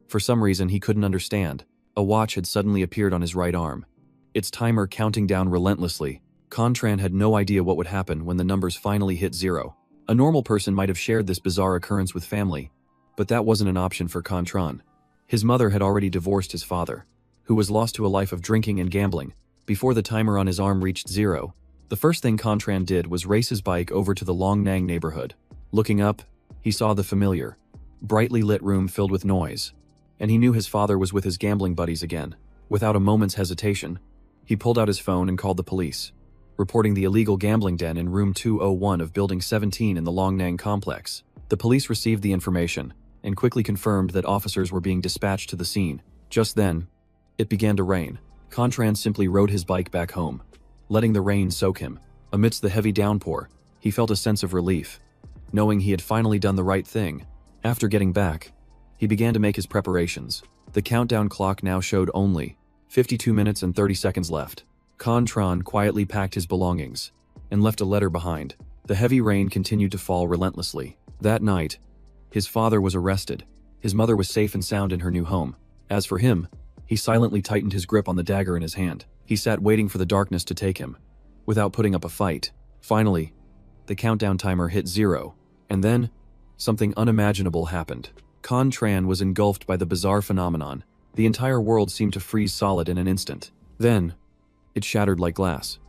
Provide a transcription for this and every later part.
For some reason he couldn't understand, a watch had suddenly appeared on his right arm. Its timer counting down relentlessly. Contran had no idea what would happen when the numbers finally hit 0. A normal person might have shared this bizarre occurrence with family, but that wasn't an option for Contran. His mother had already divorced his father, who was lost to a life of drinking and gambling. Before the timer on his arm reached 0, the first thing Contran did was race his bike over to the Long Nang neighborhood. Looking up, he saw the familiar, brightly lit room filled with noise, and he knew his father was with his gambling buddies again. Without a moment's hesitation, he pulled out his phone and called the police, reporting the illegal gambling den in room 201 of Building 17 in the Long Nang complex. The police received the information and quickly confirmed that officers were being dispatched to the scene. Just then, it began to rain. Contran simply rode his bike back home, letting the rain soak him. Amidst the heavy downpour, he felt a sense of relief, knowing he had finally done the right thing. After getting back, he began to make his preparations. The countdown clock now showed only 52 minutes and 30 seconds left. Contran quietly packed his belongings and left a letter behind. The heavy rain continued to fall relentlessly. That night, his father was arrested. His mother was safe and sound in her new home. As for him, he silently tightened his grip on the dagger in his hand. He sat waiting for the darkness to take him, without putting up a fight. Finally, the countdown timer hit 0, and then, something unimaginable happened. Contran was engulfed by the bizarre phenomenon. The entire world seemed to freeze solid in an instant. Then, it shattered like glass,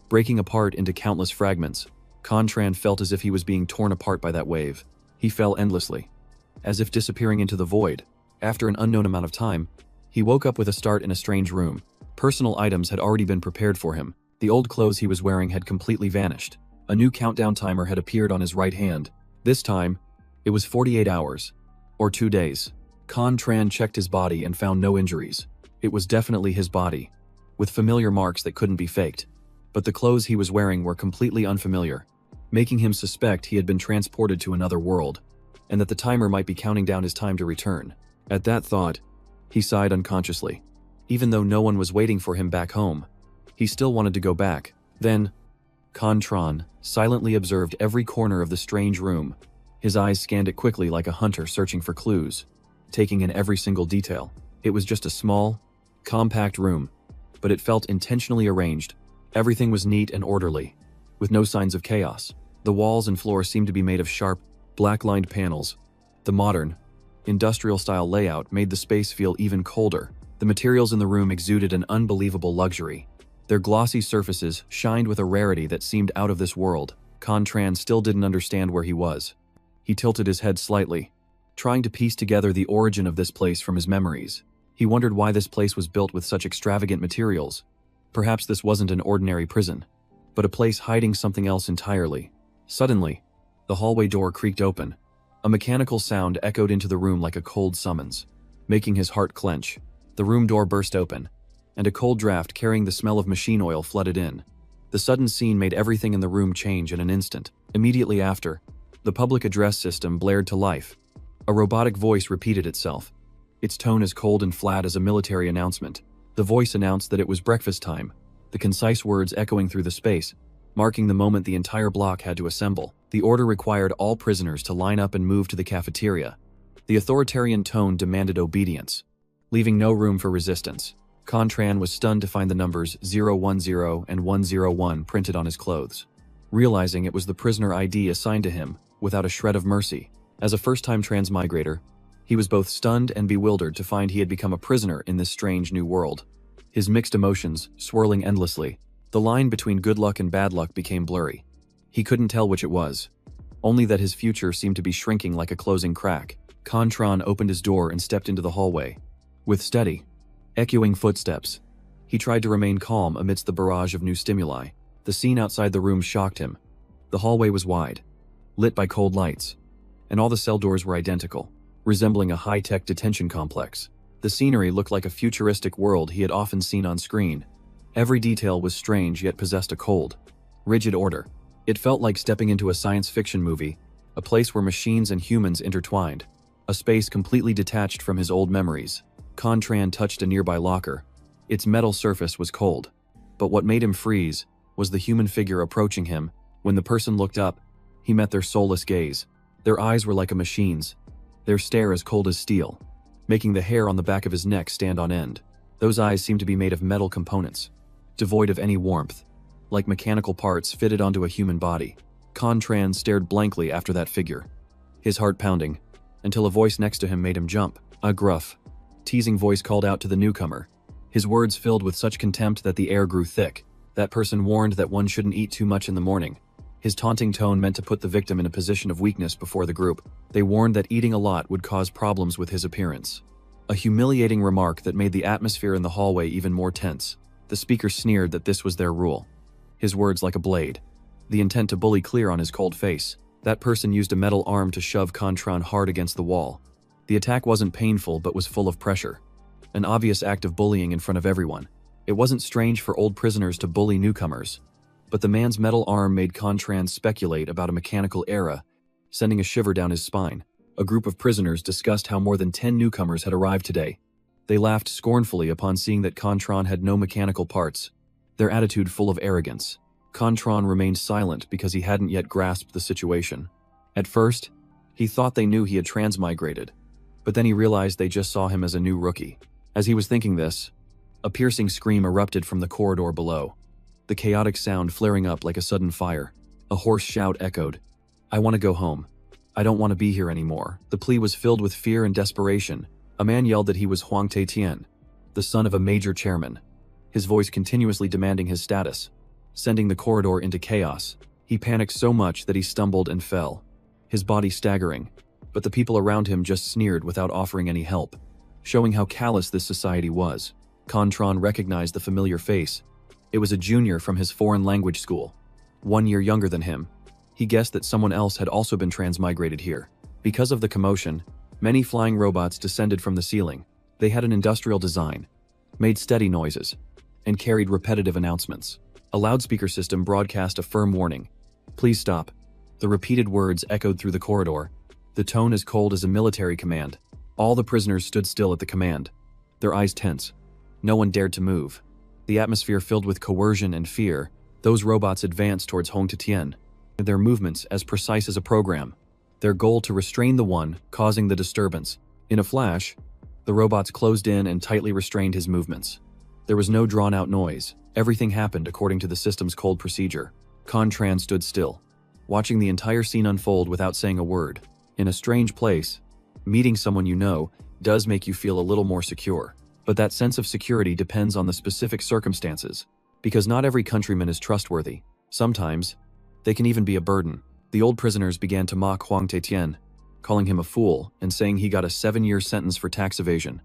breaking apart into countless fragments. Contran felt as if he was being torn apart by that wave. He fell endlessly, as if disappearing into the void. After an unknown amount of time, he woke up with a start in a strange room. Personal items had already been prepared for him. The old clothes he was wearing had completely vanished. A new countdown timer had appeared on his right hand. This time, it was 48 hours, or 2 days. Contran checked his body and found no injuries. It was definitely his body, with familiar marks that couldn't be faked. But the clothes he was wearing were completely unfamiliar, making him suspect he had been transported to another world, and that the timer might be counting down his time to return. At that thought, he sighed unconsciously. Even though no one was waiting for him back home, he still wanted to go back. Then, Contran silently observed every corner of the strange room. His eyes scanned it quickly like a hunter searching for clues, taking in every single detail. It was just a small, compact room, but it felt intentionally arranged. Everything was neat and orderly, with no signs of chaos. The walls and floor seemed to be made of sharp, black-lined panels. The modern, industrial-style layout made the space feel even colder. The materials in the room exuded an unbelievable luxury. Their glossy surfaces shined with a rarity that seemed out of this world. Contran still didn't understand where he was. He tilted his head slightly, trying to piece together the origin of this place from his memories. He wondered why this place was built with such extravagant materials. Perhaps this wasn't an ordinary prison, but a place hiding something else entirely. Suddenly, the hallway door creaked open. A mechanical sound echoed into the room like a cold summons, making his heart clench. The room door burst open, and a cold draft carrying the smell of machine oil flooded in. The sudden scene made everything in the room change in an instant. Immediately after, the public address system blared to life. A robotic voice repeated itself, its tone as cold and flat as a military announcement. The voice announced that it was breakfast time, the concise words echoing through the space, marking the moment the entire block had to assemble. The order required all prisoners to line up and move to the cafeteria. The authoritarian tone demanded obedience, leaving no room for resistance. Contran was stunned to find the numbers 010 and 101 printed on his clothes, realizing it was the prisoner ID assigned to him without a shred of mercy. As a first-time transmigrator, he was both stunned and bewildered to find he had become a prisoner in this strange new world. His mixed emotions swirling endlessly. The line between good luck and bad luck became blurry. He couldn't tell which it was, only that his future seemed to be shrinking like a closing crack. Contran opened his door and stepped into the hallway. With steady, echoing footsteps, he tried to remain calm amidst the barrage of new stimuli. The scene outside the room shocked him. The hallway was wide, lit by cold lights, and all the cell doors were identical, resembling a high-tech detention complex. The scenery looked like a futuristic world he had often seen on screen. Every detail was strange yet possessed a cold, rigid order. It felt like stepping into a science fiction movie, a place where machines and humans intertwined, a space completely detached from his old memories. Contran touched a nearby locker. Its metal surface was cold, but what made him freeze was the human figure approaching him. When the person looked up, he met their soulless gaze. Their eyes were like a machine's, their stare as cold as steel. making the hair on the back of his neck stand on end. Those eyes seemed to be made of metal components, devoid of any warmth, like mechanical parts fitted onto a human body. Contran stared blankly after that figure, his heart pounding, until a voice next to him made him jump. A gruff, teasing voice called out to the newcomer, his words filled with such contempt that the air grew thick. That person warned that one shouldn't eat too much in the morning. His taunting tone meant to put the victim in a position of weakness before the group. They warned that eating a lot would cause problems with his appearance. A humiliating remark that made the atmosphere in the hallway even more tense. The speaker sneered that this was their rule. His words like a blade, the intent to bully clear on his cold face. That person used a metal arm to shove Contran hard against the wall. The attack wasn't painful but was full of pressure. An obvious act of bullying in front of everyone. It wasn't strange for old prisoners to bully newcomers, but the man's metal arm made Contran speculate about a mechanical era, sending a shiver down his spine. A group of prisoners discussed how more than 10 newcomers had arrived today. They laughed scornfully upon seeing that Contran had no mechanical parts, their attitude full of arrogance. Contran remained silent because he hadn't yet grasped the situation. At first, he thought they knew he had transmigrated, but then he realized they just saw him as a new rookie. As he was thinking this, a piercing scream erupted from the corridor below, the chaotic sound flaring up like a sudden fire. A hoarse shout echoed, "I want to go home. I don't want to be here anymore." The plea was filled with fear and desperation. A man yelled that he was Huang Taitian, the son of a major chairman, his voice continuously demanding his status, sending the corridor into chaos. He panicked so much that he stumbled and fell, his body staggering, but the people around him just sneered without offering any help, showing how callous this society was. Contran recognized the familiar face. It was a junior from his foreign language school, 1 year younger than him. He guessed that someone else had also been transmigrated here. Because of the commotion, many flying robots descended from the ceiling. They had an industrial design, made steady noises, and carried repetitive announcements. A loudspeaker system broadcast a firm warning. "Please stop." The repeated words echoed through the corridor, the tone as cold as a military command. All the prisoners stood still at the command, their eyes tense. No one dared to move. The atmosphere filled with coercion and fear. Those robots advanced towards Hong Tien, their movements as precise as a program, their goal to restrain the one causing the disturbance. In a flash, the robots closed in and tightly restrained his movements. There was no drawn-out noise. Everything happened according to the system's cold procedure. Contran stood still, watching the entire scene unfold without saying a word. In a strange place, meeting someone you know does make you feel a little more secure. But that sense of security depends on the specific circumstances, because not every countryman is trustworthy. Sometimes, they can even be a burden. The old prisoners began to mock Huang Taitian, calling him a fool and saying he got a 7-year sentence for tax evasion.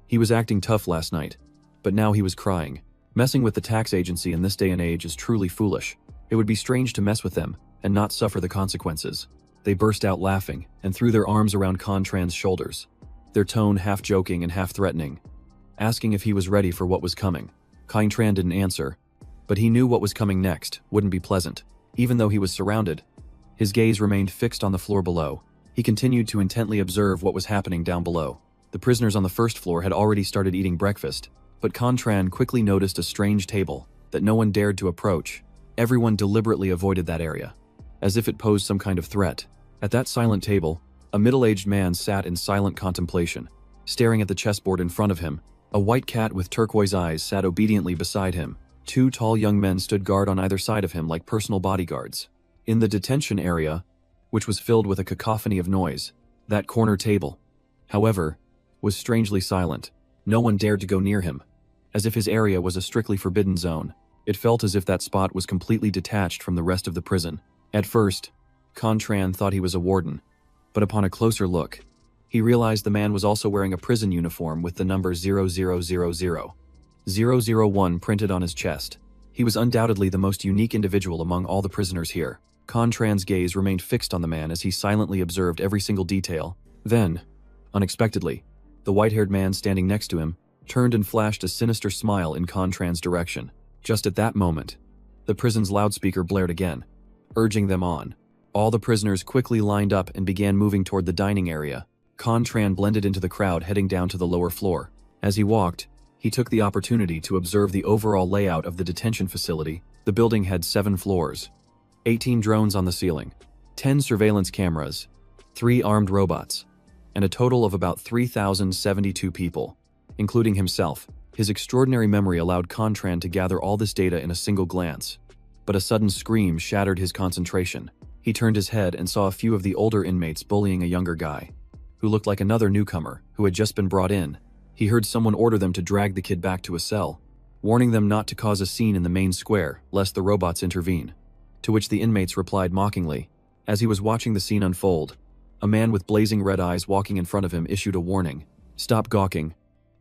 He was acting tough last night, but now he was crying. Messing with the tax agency in this day and age is truly foolish. It would be strange to mess with them and not suffer the consequences. They burst out laughing and threw their arms around Contran's shoulders, their tone half joking and half threatening, asking if he was ready for what was coming. Contran didn't answer, but he knew what was coming next wouldn't be pleasant. Even though he was surrounded, his gaze remained fixed on the floor below. He continued to intently observe what was happening down below. The prisoners on the first floor had already started eating breakfast, but Contran quickly noticed a strange table that no one dared to approach. Everyone deliberately avoided that area, as if it posed some kind of threat. At that silent table, a middle-aged man sat in silent contemplation, staring at the chessboard in front of him. A white cat with turquoise eyes sat obediently beside him. 2 tall young men stood guard on either side of him like personal bodyguards. In the detention area, which was filled with a cacophony of noise, that corner table, however, was strangely silent. No one dared to go near him, as if his area was a strictly forbidden zone. It felt as if that spot was completely detached from the rest of the prison. At first, Contran thought he was a warden, but upon a closer look, he realized the man was also wearing a prison uniform with the number 0000. 001 printed on his chest. He was undoubtedly the most unique individual among all the prisoners here. Contran's gaze remained fixed on the man as he silently observed every single detail. Then, unexpectedly, the white-haired man standing next to him turned and flashed a sinister smile in Contran's direction. Just at that moment, the prison's loudspeaker blared again, urging them on. All the prisoners quickly lined up and began moving toward the dining area. Contran blended into the crowd heading down to the lower floor. As he walked, he took the opportunity to observe the overall layout of the detention facility. The building had 7 floors, 18 drones on the ceiling, 10 surveillance cameras, 3 armed robots, and a total of about 3,072 people, including himself. His extraordinary memory allowed Contran to gather all this data in a single glance. But a sudden scream shattered his concentration. He turned his head and saw a few of the older inmates bullying a younger guy, who looked like another newcomer who had just been brought in. He heard someone order them to drag the kid back to a cell, warning them not to cause a scene in the main square lest the robots intervene. To which the inmates replied mockingly. As he was watching the scene unfold, a man with blazing red eyes walking in front of him issued a warning. "Stop gawking.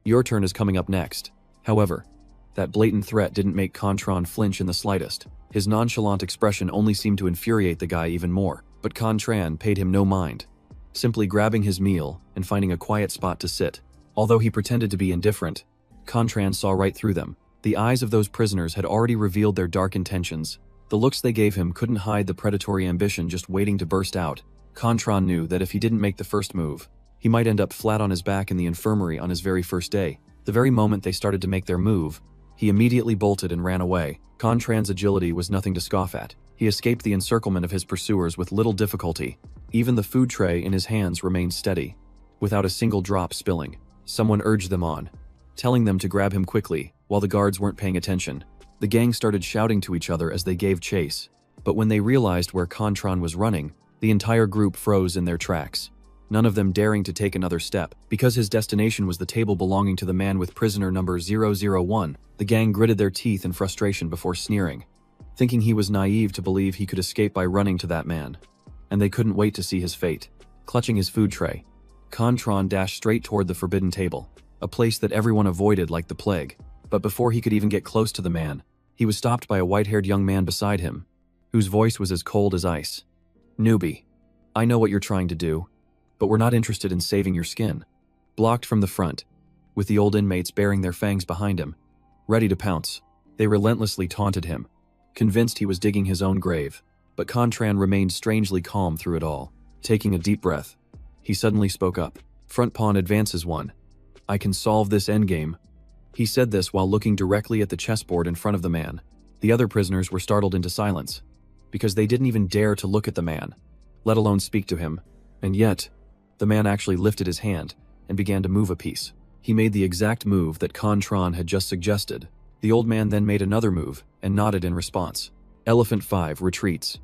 Your turn is coming up next." However, that blatant threat didn't make Contran flinch in the slightest. His nonchalant expression only seemed to infuriate the guy even more. But Contran paid him no mind, simply grabbing his meal and finding a quiet spot to sit. Although he pretended to be indifferent, Contran saw right through them. The eyes of those prisoners had already revealed their dark intentions. The looks they gave him couldn't hide the predatory ambition just waiting to burst out. Contran knew that if he didn't make the first move, he might end up flat on his back in the infirmary on his very first day. The very moment they started to make their move, he immediately bolted and ran away. Contran's agility was nothing to scoff at. He escaped the encirclement of his pursuers with little difficulty. Even the food tray in his hands remained steady, without a single drop spilling. Someone urged them on, telling them to grab him quickly, while the guards weren't paying attention. The gang started shouting to each other as they gave chase, but when they realized where Contran was running, the entire group froze in their tracks, none of them daring to take another step. Because his destination was the table belonging to the man with prisoner number 001, the gang gritted their teeth in frustration before sneering, thinking he was naive to believe he could escape by running to that man. And they couldn't wait to see his fate. Clutching his food tray, Contran dashed straight toward the forbidden table, a place that everyone avoided like the plague. But before he could even get close to the man, he was stopped by a white-haired young man beside him, whose voice was as cold as ice. "Newbie, I know what you're trying to do, but we're not interested in saving your skin." Blocked from the front, with the old inmates baring their fangs behind him, ready to pounce, they relentlessly taunted him, convinced he was digging his own grave. But Contran remained strangely calm through it all. Taking a deep breath, he suddenly spoke up. "Front pawn advances 1. I can solve this endgame." He said this while looking directly at the chessboard in front of the man. The other prisoners were startled into silence, because they didn't even dare to look at the man, let alone speak to him. And yet, the man actually lifted his hand and began to move a piece. He made the exact move that Contran had just suggested. The old man then made another move and nodded in response. Elephant 5 retreats.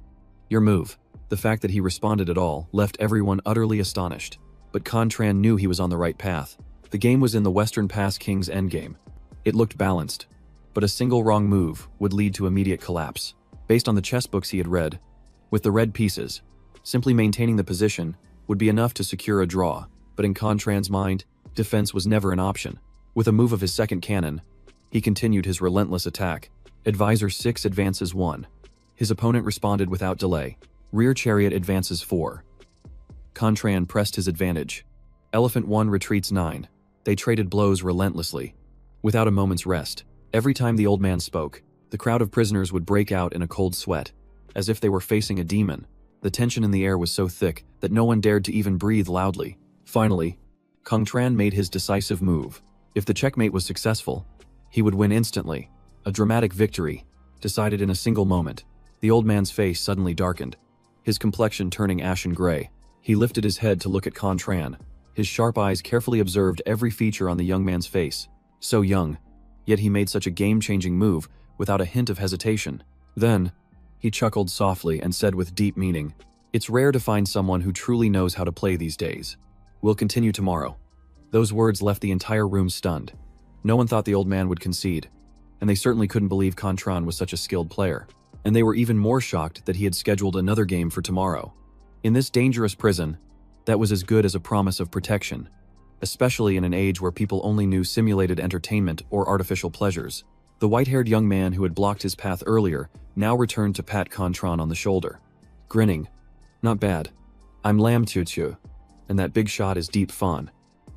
Your move. The fact that he responded at all left everyone utterly astonished. But Contran knew he was on the right path. The game was in the Western Pass King's endgame. It looked balanced, but a single wrong move would lead to immediate collapse. Based on the chess books he had read, with the red pieces, simply maintaining the position would be enough to secure a draw. But in Contran's mind, defense was never an option. With a move of his second cannon, he continued his relentless attack. Advisor 6 advances 1. His opponent responded without delay. Rear chariot advances 4. Contran pressed his advantage. Elephant 1 retreats 9. They traded blows relentlessly, without a moment's rest. Every time the old man spoke, the crowd of prisoners would break out in a cold sweat, as if they were facing a demon. The tension in the air was so thick that no one dared to even breathe loudly. Finally, Contran made his decisive move. If the checkmate was successful, he would win instantly. A dramatic victory, decided in a single moment. The old man's face suddenly darkened, his complexion turning ashen gray. He lifted his head to look at Contran. His sharp eyes carefully observed every feature on the young man's face. So young, yet he made such a game-changing move without a hint of hesitation. Then, he chuckled softly and said with deep meaning, "It's rare to find someone who truly knows how to play these days. We'll continue tomorrow." Those words left the entire room stunned. No one thought the old man would concede, and they certainly couldn't believe Contran was such a skilled player. And they were even more shocked that he had scheduled another game for tomorrow. In this dangerous prison, that was as good as a promise of protection, especially in an age where people only knew simulated entertainment or artificial pleasures. The white-haired young man who had blocked his path earlier now returned to pat Contran on the shoulder, grinning. "Not bad. I'm Lam Tutu, and that big shot is Deep Fawn.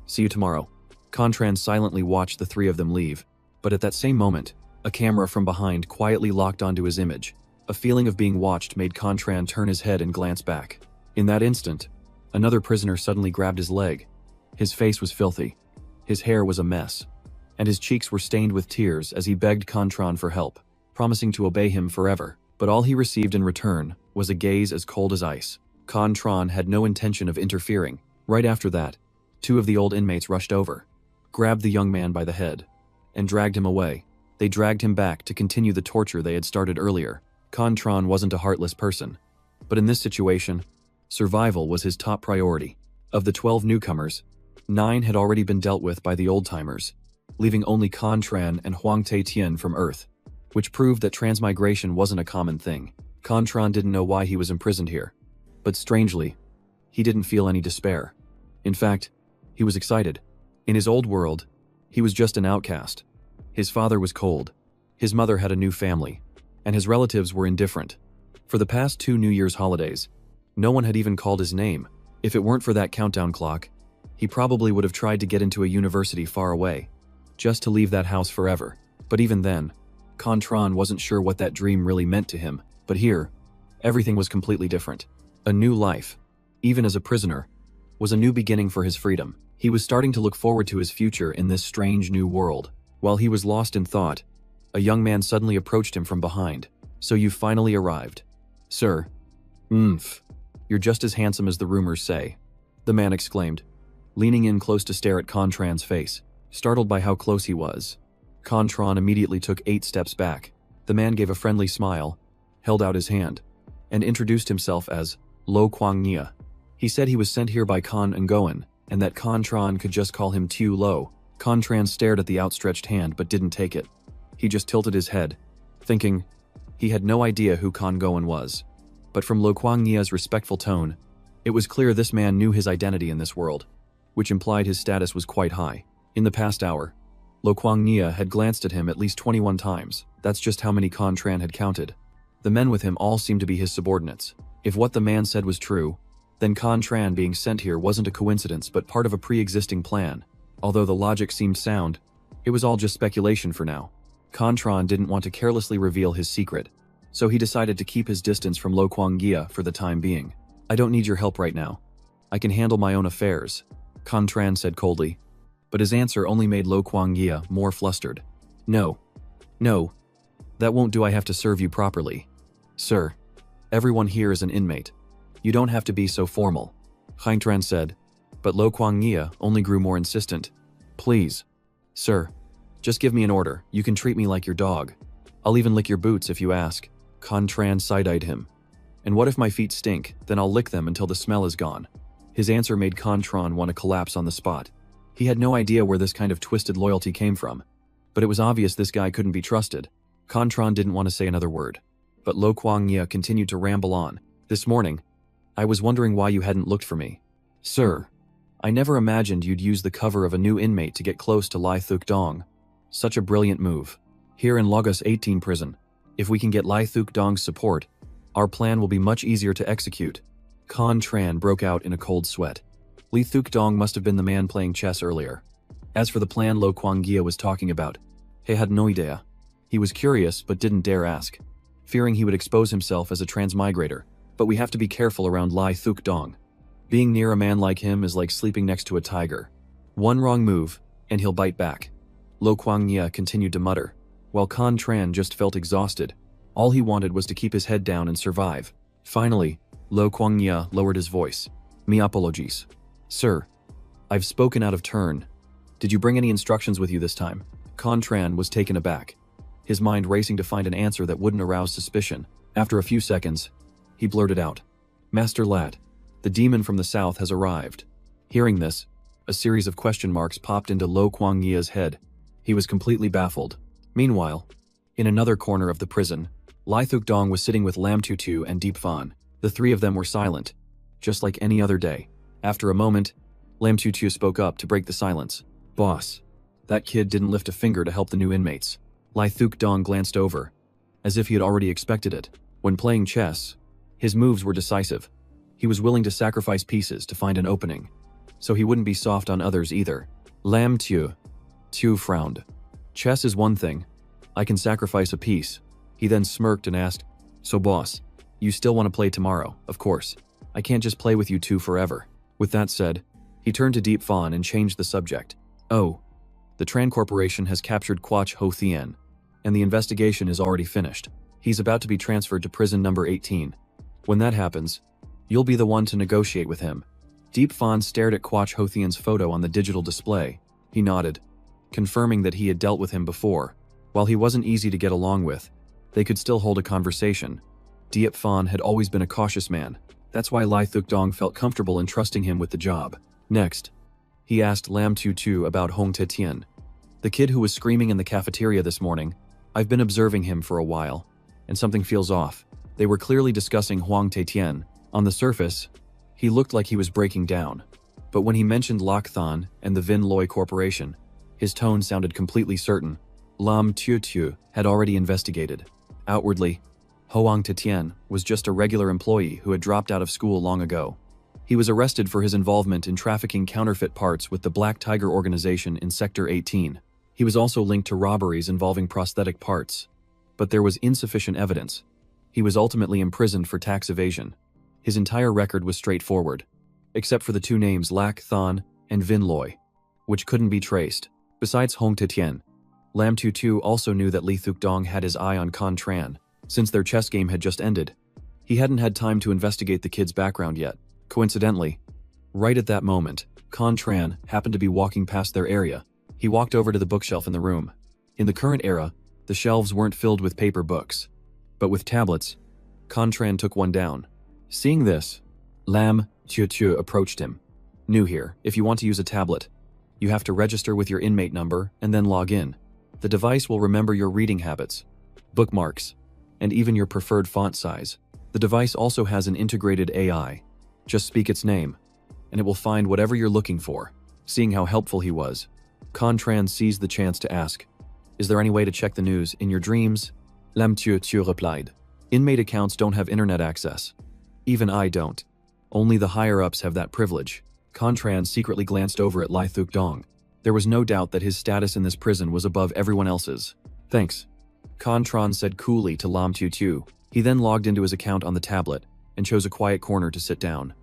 See you tomorrow." Contran silently watched the three of them leave, but at that same moment, a camera from behind quietly locked onto his image. A feeling of being watched made Contran turn his head and glance back. In that instant, another prisoner suddenly grabbed his leg. His face was filthy, his hair was a mess, and his cheeks were stained with tears as he begged Contran for help, promising to obey him forever. But all he received in return was a gaze as cold as ice. Contran had no intention of interfering. Right after that, two of the old inmates rushed over, grabbed the young man by the head, and dragged him away. They dragged him back to continue the torture they had started earlier. Contran wasn't a heartless person, but in this situation, survival was his top priority. Of the 12 newcomers, 9 had already been dealt with by the old-timers, leaving only Contran and Huang Taitian from Earth, which proved that transmigration wasn't a common thing. Contran didn't know why he was imprisoned here, but strangely, he didn't feel any despair. In fact, he was excited. In his old world, he was just an outcast. His father was cold, his mother had a new family, and his relatives were indifferent. For the past 2 New Year's holidays, no one had even called his name. If it weren't for that countdown clock, he probably would have tried to get into a university far away, just to leave that house forever. But even then, Contran wasn't sure what that dream really meant to him. But here, everything was completely different. A new life, even as a prisoner, was a new beginning for his freedom. He was starting to look forward to his future in this strange new world. While he was lost in thought, a young man suddenly approached him from behind. "So you finally arrived. Sir." "You're just as handsome as the rumors say," the man exclaimed, leaning in close to stare at Contran's face. Startled by how close he was, Contran immediately took 8 steps back. The man gave a friendly smile, held out his hand, and introduced himself as Lo Kuang-nia. He said he was sent here by Con Ngoan, and that Contran could just call him Tu Lo. Contran stared at the outstretched hand but didn't take it. He just tilted his head, thinking he had no idea who Con Ngoan was. But from Lo Kuang-nia's respectful tone, it was clear this man knew his identity in this world, which implied his status was quite high. In the past hour, Lo Kuang-nia had glanced at him at least 21 times. That's just how many Contran had counted. The men with him all seemed to be his subordinates. If what the man said was true, then Contran being sent here wasn't a coincidence but part of a pre-existing plan. Although the logic seemed sound, it was all just speculation for now. Contran didn't want to carelessly reveal his secret, so he decided to keep his distance from Lo Kuang-nia for the time being. "I don't need your help right now. I can handle my own affairs," Contran said coldly, but his answer only made Lo Kuang-nia more flustered. No, that won't do. I have to serve you properly. Sir, everyone here is an inmate. You don't have to be so formal," Contran said, but Lo Kuang-nia only grew more insistent. "Please, sir, just give me an order. You can treat me like your dog. I'll even lick your boots if you ask." Contran side-eyed him. "And what if my feet stink? Then I'll lick them until the smell is gone." His answer made Contran want to collapse on the spot. He had no idea where this kind of twisted loyalty came from, but it was obvious this guy couldn't be trusted. Contran didn't want to say another word, but Lo Kuang-nia continued to ramble on. "This morning, I was wondering why you hadn't looked for me. Sir, I never imagined you'd use the cover of a new inmate to get close to Lai Thuk Dong. Such a brilliant move. Here in Lagos 18 prison, if we can get Lai Thuk Dong's support, our plan will be much easier to execute." Contran broke out in a cold sweat. Lai Thuk Dong must have been the man playing chess earlier. As for the plan Lo Kuang-nia was talking about, he had no idea. He was curious but didn't dare ask, fearing he would expose himself as a transmigrator. But we have to be careful around Lai Thuk Dong. Being near a man like him is like sleeping next to a tiger. One wrong move, and he'll bite back. Lo Kuang-nia continued to mutter, while Contran just felt exhausted. All he wanted was to keep his head down and survive. Finally, Lo Kuang-nia lowered his voice. "Mi apologies. Sir, I've spoken out of turn. Did you bring any instructions with you this time?" Contran was taken aback, his mind racing to find an answer that wouldn't arouse suspicion. After a few seconds, he blurted out, "Master Lad, the demon from the south has arrived." Hearing this, a series of question marks popped into Lo Kuang-nia's head. He was completely baffled. Meanwhile, in another corner of the prison, Lai Thuk Dong was sitting with Lam Tutu and Deep Fan. The three of them were silent, just like any other day. After a moment, Lam Tutu spoke up to break the silence. "Boss, that kid didn't lift a finger to help the new inmates." Lai Thuk Dong glanced over, as if he had already expected it. When playing chess, his moves were decisive. He was willing to sacrifice pieces to find an opening, so he wouldn't be soft on others either. Lam Tu frowned. "Chess is one thing. I can sacrifice a piece." He then smirked and asked, "So boss, you still want to play tomorrow? Of course. I can't just play with you two forever." With that said, he turned to Deep Fan and changed the subject. "Oh, the Tran Corporation has captured Quach Ho Thien, and the investigation is already finished. He's about to be transferred to prison number 18. When that happens, you'll be the one to negotiate with him. Deep Fan stared at Quach Hothian's photo on the digital display. He nodded, confirming that he had dealt with him before. While he wasn't easy to get along with, they could still hold a conversation. Diep Fan had always been a cautious man. That's why Lai Thuk Dong felt comfortable entrusting him with the job. Next, he asked Lam Tu Tu about Hong Te Tien, the kid who was screaming in the cafeteria this morning. I've been observing him for a while, and something feels off. They were clearly discussing Huang Te Tien. On the surface, he looked like he was breaking down. But when he mentioned Lak Than and the Vin Loi Corporation, his tone sounded completely certain. Lam Tu Tu had already investigated. Outwardly, Hoang Te Tien was just a regular employee who had dropped out of school long ago. He was arrested for his involvement in trafficking counterfeit parts with the Black Tiger organization in Sector 18. He was also linked to robberies involving prosthetic parts. But there was insufficient evidence. He was ultimately imprisoned for tax evasion. His entire record was straightforward, except for the two names Lak Than and Vin Loi, which couldn't be traced. Besides Hong Te Tien, Lam Tu Tu also knew that Li Thuk Dong had his eye on Con Tran. Since their chess game had just ended, he hadn't had time to investigate the kid's background yet. Coincidentally, right at that moment, Con Tran happened to be walking past their area. He walked over to the bookshelf in the room. In the current era, the shelves weren't filled with paper books, but with tablets. Con Tran took one down. Seeing this, Lam Tu Tu approached him. New here, if you want to use a tablet, you have to register with your inmate number and then log in. The device will remember your reading habits, bookmarks, and even your preferred font size. The device also has an integrated AI. Just speak its name, and it will find whatever you're looking for. Seeing how helpful he was, Con Tran seized the chance to ask, "Is there any way to check the news in your dreams?" Lam Tu Tu replied, "Inmate accounts don't have internet access. Even I don't. Only the higher-ups have that privilege." Con Tran secretly glanced over at Lai Thuk Dong. There was no doubt that his status in this prison was above everyone else's. "Thanks," Con Tran said coolly to Lam Tu Tu. He then logged into his account on the tablet and chose a quiet corner to sit down.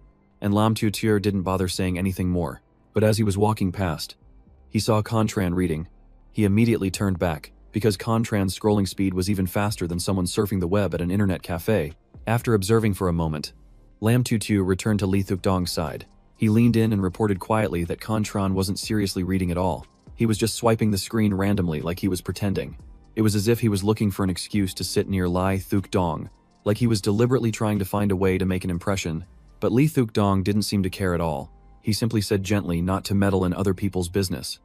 And Lam Tu Tu didn't bother saying anything more. But as he was walking past, he saw Con Tran reading. He immediately turned back, because Con Tran's scrolling speed was even faster than someone surfing the web at an internet cafe. After observing for a moment, Lam Tu Tu returned to Li Thuk Dong's side. He leaned in and reported quietly that Con Tran wasn't seriously reading at all. He was just swiping the screen randomly like he was pretending. It was as if he was looking for an excuse to sit near Lai Thuk Dong, like he was deliberately trying to find a way to make an impression. But Li Thuk Dong didn't seem to care at all. He simply said gently not to meddle in other people's business,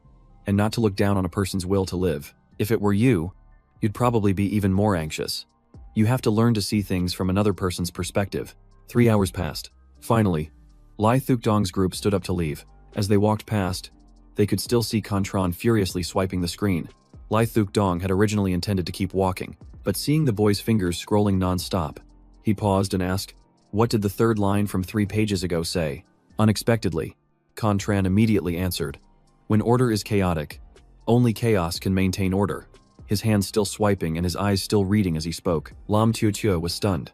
and not to look down on a person's will to live. If it were you, you'd probably be even more anxious. You have to learn to see things from another person's perspective. 3 hours passed. Finally, Lai Thuk Dong's group stood up to leave. As they walked past, they could still see Con Tran furiously swiping the screen. Lai Thuk Dong had originally intended to keep walking, but seeing the boy's fingers scrolling non-stop, he paused and asked, "What did the third line from 3 pages ago say?" Unexpectedly, Con Tran immediately answered, "When order is chaotic, only chaos can maintain order." His hands still swiping and his eyes still reading as he spoke. Lam Tu Tu was stunned,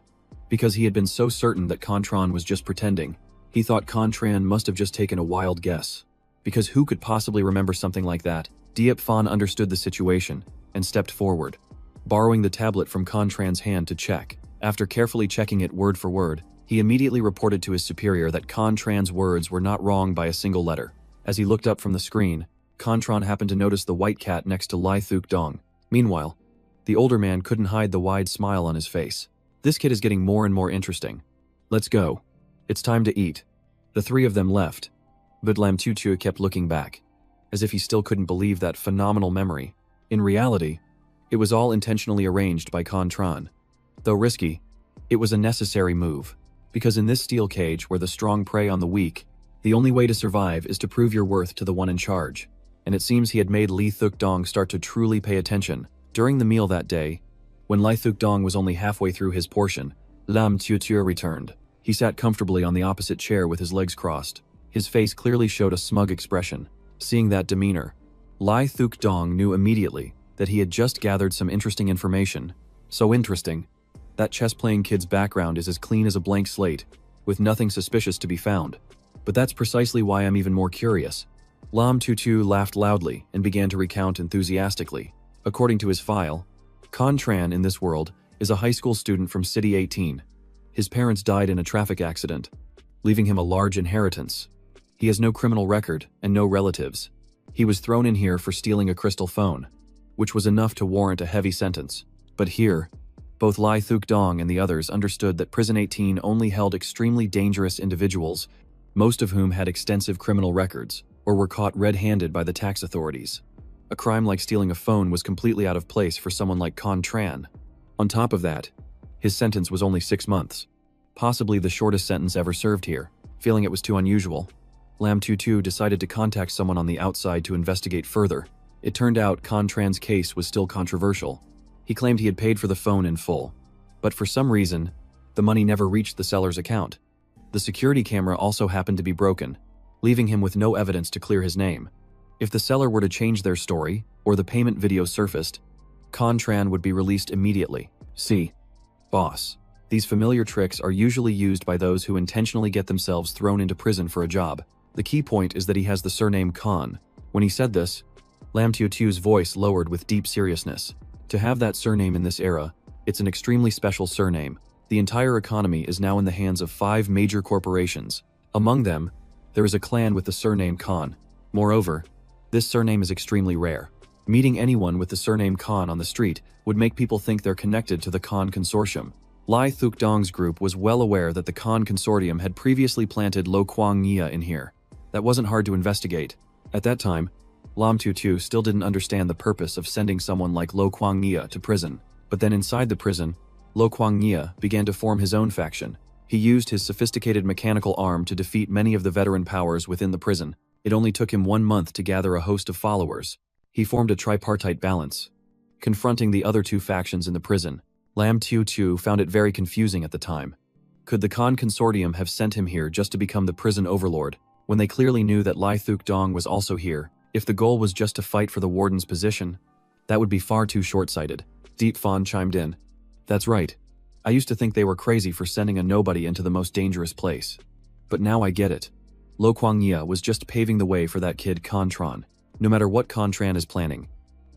because he had been so certain that Con Tran was just pretending. He thought Con Tran must have just taken a wild guess, because who could possibly remember something like that? Diep Fan understood the situation and stepped forward, borrowing the tablet from Con Tran's hand to check. After carefully checking it word for word, he immediately reported to his superior that Con Tran's words were not wrong by a single letter. As he looked up from the screen, Con Tran happened to notice the white cat next to Lai Thuk Dong. Meanwhile, the older man couldn't hide the wide smile on his face. "This kid is getting more and more interesting. Let's go. It's time to eat." The 3 of them left, but Lam Tu Tu kept looking back, as if he still couldn't believe that phenomenal memory. In reality, it was all intentionally arranged by Con Tran. Though risky, it was a necessary move, because in this steel cage where the strong prey on the weak, the only way to survive is to prove your worth to the one in charge. And it seems he had made Li Thuk Dong start to truly pay attention. During the meal that day, when Lai Thuk Dong was only halfway through his portion, Lam Tu Tu returned. He sat comfortably on the opposite chair with his legs crossed. His face clearly showed a smug expression. Seeing that demeanor, Lai Thuk Dong knew immediately that he had just gathered some interesting information. So interesting, that chess-playing kid's background is as clean as a blank slate, with nothing suspicious to be found. But that's precisely why I'm even more curious. Lam Tu Tu laughed loudly and began to recount enthusiastically. According to his file, Con Tran in this world is a high school student from City 18. His parents died in a traffic accident, leaving him a large inheritance. He has no criminal record and no relatives. He was thrown in here for stealing a crystal phone, which was enough to warrant a heavy sentence. But here, both Lai Thuk Dong and the others understood that Prison 18 only held extremely dangerous individuals, most of whom had extensive criminal records, or were caught red-handed by the tax authorities. A crime like stealing a phone was completely out of place for someone like Con Tran. On top of that, his sentence was only 6 months, possibly the shortest sentence ever served here. Feeling it was too unusual, Lam Tutu decided to contact someone on the outside to investigate further. It turned out Con Tran's case was still controversial. He claimed he had paid for the phone in full, but for some reason, the money never reached the seller's account. The security camera also happened to be broken, leaving him with no evidence to clear his name. If the seller were to change their story, or the payment video surfaced, Con Tran would be released immediately. See, boss. These familiar tricks are usually used by those who intentionally get themselves thrown into prison for a job. The key point is that he has the surname Con. When he said this, Lam Tutu's voice lowered with deep seriousness. To have that surname in this era, it's an extremely special surname. The entire economy is now in the hands of 5 major corporations. Among them, there is a clan with the surname Con. Moreover, this surname is extremely rare. Meeting anyone with the surname Con on the street would make people think they're connected to the Con Consortium. Lai Thuk Dong's group was well aware that the Con Consortium had previously planted Lo Kuang Nia in here. That wasn't hard to investigate. At that time, Lam Tutu still didn't understand the purpose of sending someone like Lo Kuang Nia to prison. But then inside the prison, Lo Kuang Nia began to form his own faction. He used his sophisticated mechanical arm to defeat many of the veteran powers within the prison. It only took him 1 month to gather a host of followers. He formed a tripartite balance, confronting the other 2 factions in the prison. Lam Tutu found it very confusing at the time. Could the Con Consortium have sent him here just to become the prison overlord, when they clearly knew that Lai Thuk Dong was also here? If the goal was just to fight for the warden's position, that would be far too short-sighted. Deep Fawn chimed in. That's right. I used to think they were crazy for sending a nobody into the most dangerous place. But now I get it. Lo Kuang Nia was just paving the way for that kid Con Tran. No matter what Con Tran is planning,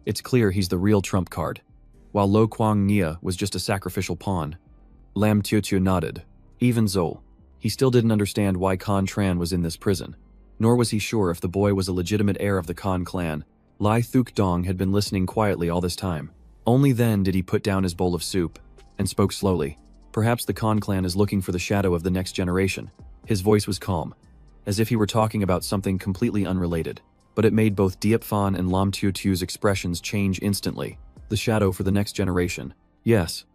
it's clear he's the real trump card. While Lo Kuang Nia was just a sacrificial pawn. Lam Tutu nodded. Even so, he still didn't understand why Con Tran was in this prison. Nor was he sure if the boy was a legitimate heir of the Con clan. Lai Thuk Dong had been listening quietly all this time. Only then did he put down his bowl of soup and spoke slowly. Perhaps the Con clan is looking for the shadow of the next generation. His voice was calm, as if he were talking about something completely unrelated. But it made both Diep Fan and Lam Tutu's expressions change instantly. The shadow for the next generation. Yes,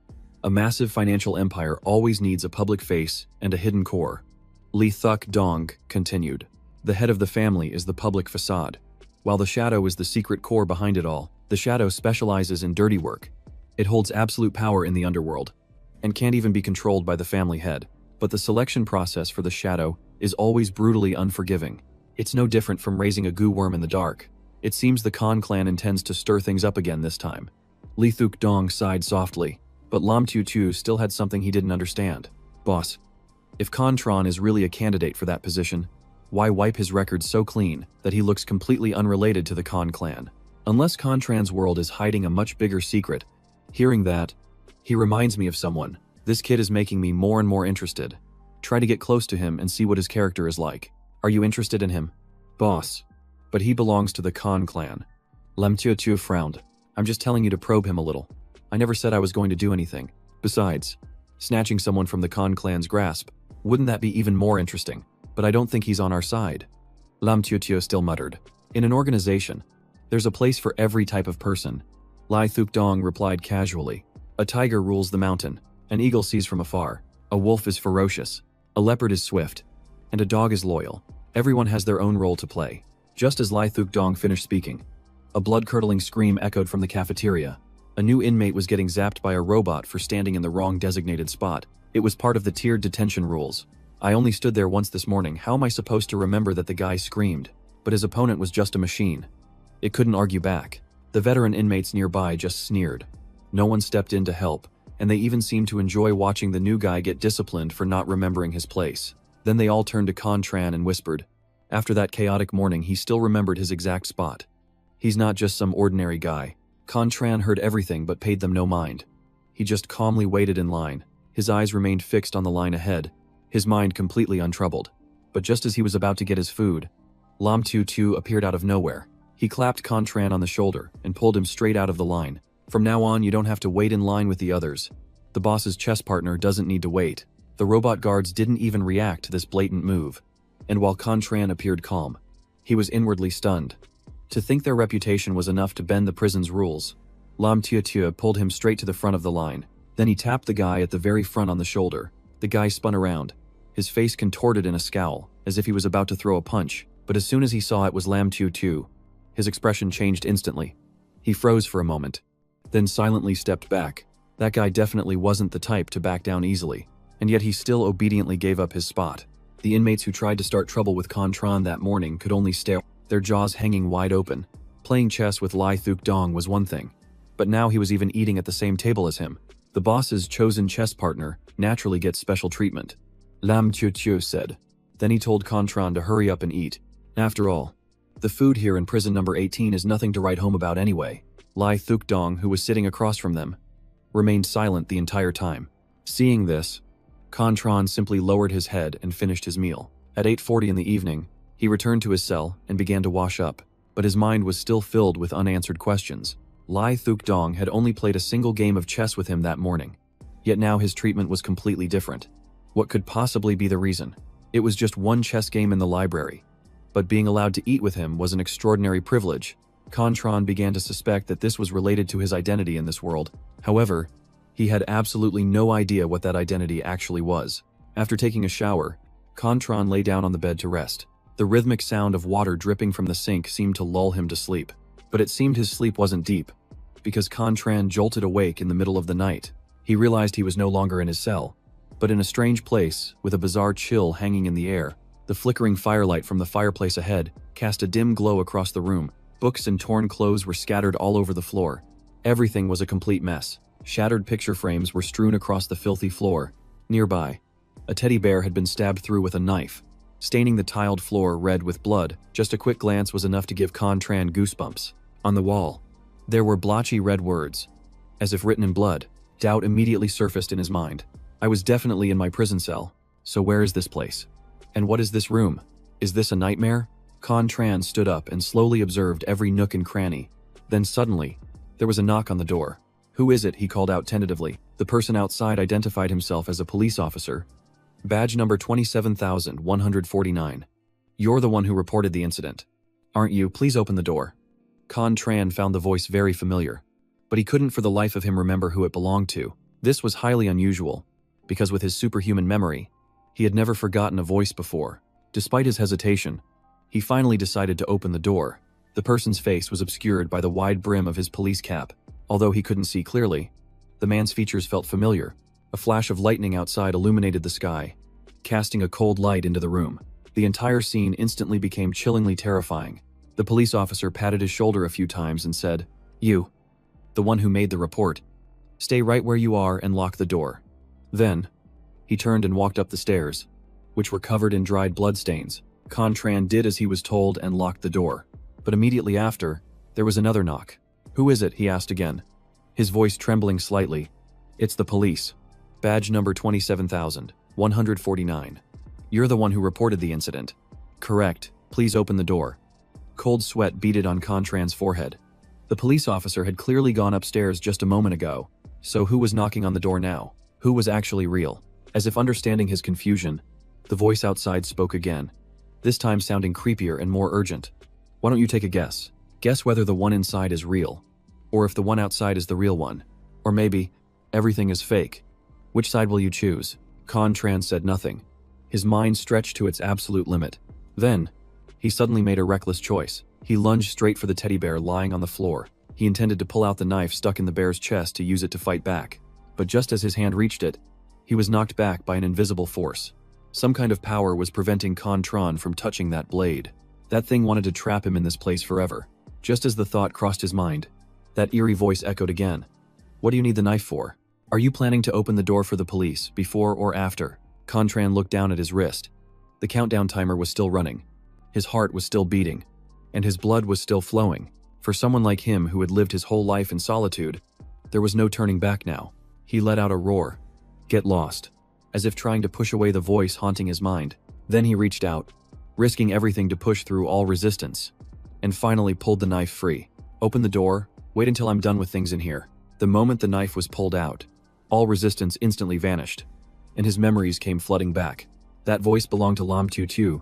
a massive financial empire always needs a public face and a hidden core. Li Thuk Dong continued. The head of the family is the public facade, while the shadow is the secret core behind it all. The shadow specializes in dirty work. It holds absolute power in the underworld, and can't even be controlled by the family head. But the selection process for the shadow is always brutally unforgiving. It's no different from raising a goo worm in the dark. It seems the Con clan intends to stir things up again this time. Li Thuk Dong sighed softly, but Lam Tutu still had something he didn't understand. Boss, if Con Tran is really a candidate for that position, why wipe his record so clean that he looks completely unrelated to the Con clan? Unless Con Tran's world is hiding a much bigger secret. Hearing that, he reminds me of someone. This kid is making me more and more interested. Try to get close to him and see what his character is like. Are you interested in him? Boss, but he belongs to the Con clan. Lam Tutu frowned. I'm just telling you to probe him a little. I never said I was going to do anything. Besides, snatching someone from the Con clan's grasp, wouldn't that be even more interesting? But I don't think he's on our side. Lam Tutu still muttered. In an organization, there's a place for every type of person. Lai Thuk Dong replied casually. A tiger rules the mountain. An eagle sees from afar. A wolf is ferocious. A leopard is swift. And a dog is loyal. Everyone has their own role to play. Just as Lai Thuk Dong finished speaking, a blood-curdling scream echoed from the cafeteria. A new inmate was getting zapped by a robot for standing in the wrong designated spot. It was part of the tiered detention rules. I only stood there once this morning. How am I supposed to remember that the guy screamed? But his opponent was just a machine. It couldn't argue back. The veteran inmates nearby just sneered. No one stepped in to help, and they even seemed to enjoy watching the new guy get disciplined for not remembering his place. Then they all turned to Con Tran and whispered. After that chaotic morning, he still remembered his exact spot. He's not just some ordinary guy. Con Tran heard everything but paid them no mind. He just calmly waited in line. His eyes remained fixed on the line ahead, his mind completely untroubled. But just as he was about to get his food, Lam Tu Tu appeared out of nowhere. He clapped Contran on the shoulder and pulled him straight out of the line. From now on, you don't have to wait in line with the others. The boss's chess partner doesn't need to wait. The robot guards didn't even react to this blatant move. And while Contran appeared calm, he was inwardly stunned. To think their reputation was enough to bend the prison's rules. Lam Tu Tu pulled him straight to the front of the line. Then he tapped the guy at the very front on the shoulder. The guy spun around, his face contorted in a scowl, as if he was about to throw a punch. But as soon as he saw it was Lam Tu Tu, his expression changed instantly. He froze for a moment, then silently stepped back. That guy definitely wasn't the type to back down easily, and yet he still obediently gave up his spot. The inmates who tried to start trouble with Contran that morning could only stare, their jaws hanging wide open. Playing chess with Lai Thuk Dong was one thing, but now he was even eating at the same table as him. The boss's chosen chess partner naturally gets special treatment, Lam Tu Tu said. Then he told Contran to hurry up and eat. After all, the food here in prison number 18 is nothing to write home about anyway. Lai Thuk Dong, who was sitting across from them, remained silent the entire time. Seeing this, Contran simply lowered his head and finished his meal. At 8:40 in the evening, he returned to his cell and began to wash up, but his mind was still filled with unanswered questions. Lai Thuk Dong had only played a single game of chess with him that morning, yet now his treatment was completely different. What could possibly be the reason? It was just one chess game in the library, but being allowed to eat with him was an extraordinary privilege. Contran began to suspect that this was related to his identity in this world. However, he had absolutely no idea what that identity actually was. After taking a shower, Contran lay down on the bed to rest. The rhythmic sound of water dripping from the sink seemed to lull him to sleep. But it seemed his sleep wasn't deep, because Contran jolted awake in the middle of the night. He realized he was no longer in his cell, but in a strange place with a bizarre chill hanging in the air. The flickering firelight from the fireplace ahead cast a dim glow across the room. Books and torn clothes were scattered all over the floor. Everything was a complete mess. Shattered picture frames were strewn across the filthy floor. Nearby, a teddy bear had been stabbed through with a knife, staining the tiled floor red with blood. Just a quick glance was enough to give Contran goosebumps. On the wall, there were blotchy red words, as if written in blood. Doubt immediately surfaced in his mind. I was definitely in my prison cell, so where is this place? And what is this room? Is this a nightmare? Contran stood up and slowly observed every nook and cranny. Then suddenly, there was a knock on the door. Who is it? He called out tentatively. The person outside identified himself as a police officer. Badge number 27,149. You're the one who reported the incident, aren't you? Please open the door. Contran found the voice very familiar, but he couldn't for the life of him remember who it belonged to. This was highly unusual, because with his superhuman memory, he had never forgotten a voice before. Despite his hesitation, he finally decided to open the door. The person's face was obscured by the wide brim of his police cap. Although he couldn't see clearly, the man's features felt familiar. A flash of lightning outside illuminated the sky, casting a cold light into the room. The entire scene instantly became chillingly terrifying. The police officer patted his shoulder a few times and said, "You, the one who made the report, stay right where you are and lock the door." Then, he turned and walked up the stairs, which were covered in dried bloodstains. Contran did as he was told and locked the door. But immediately after, there was another knock. "Who is it?" he asked again, his voice trembling slightly. "It's the police. Badge number 27,149. You're the one who reported the incident." "Correct. Please open the door." Cold sweat beaded on Contran's forehead. The police officer had clearly gone upstairs just a moment ago. So who was knocking on the door now? Who was actually real? As if understanding his confusion, the voice outside spoke again, this time sounding creepier and more urgent. "Why don't you take a guess? Guess whether the one inside is real, or if the one outside is the real one. Or maybe, everything is fake. Which side will you choose?" Contran said nothing. His mind stretched to its absolute limit. Then, he suddenly made a reckless choice. He lunged straight for the teddy bear lying on the floor. He intended to pull out the knife stuck in the bear's chest to use it to fight back. But just as his hand reached it, he was knocked back by an invisible force. Some kind of power was preventing Contran from touching that blade. That thing wanted to trap him in this place forever. Just as the thought crossed his mind, that eerie voice echoed again. "What do you need the knife for? Are you planning to open the door for the police, before or after?" Contran looked down at his wrist. The countdown timer was still running. His heart was still beating, and his blood was still flowing. For someone like him who had lived his whole life in solitude, there was no turning back now. He let out a roar. "Get lost," as if trying to push away the voice haunting his mind. Then he reached out, risking everything to push through all resistance, and finally pulled the knife free. Open the door, wait until I'm done with things in here. The moment the knife was pulled out, all resistance instantly vanished, and his memories came flooding back. That voice belonged to Lam Tutu,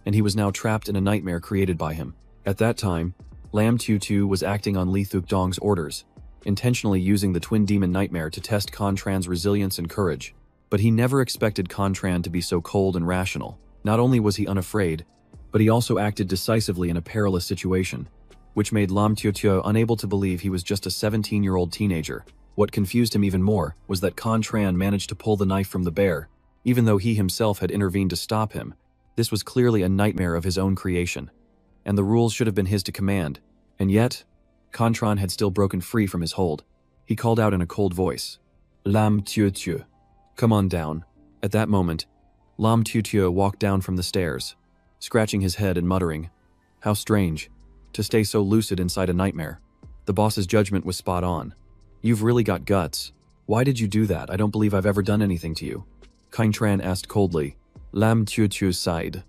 and he was now trapped in a nightmare created by him. At that time, Lam Tutu was acting on Li Thukdong's orders, intentionally using the twin demon nightmare to test Contran's resilience and courage. But he never expected Contran to be so cold and rational. Not only was he unafraid, but he also acted decisively in a perilous situation, which made Lam Tutu unable to believe he was just a 17-year-old teenager. What confused him even more was that Contran managed to pull the knife from the bear, even though he himself had intervened to stop him. This was clearly a nightmare of his own creation, and the rules should have been his to command. And yet, Contran had still broken free from his hold. He called out in a cold voice, "Lam Tutu, come on down." At that moment, Lam Tutu walked down from the stairs, scratching his head and muttering, "How strange, to stay so lucid inside a nightmare." The boss's judgment was spot on. "You've really got guts. Why did you do that? I don't believe I've ever done anything to you." Contran asked coldly. Lam Tutu sighed,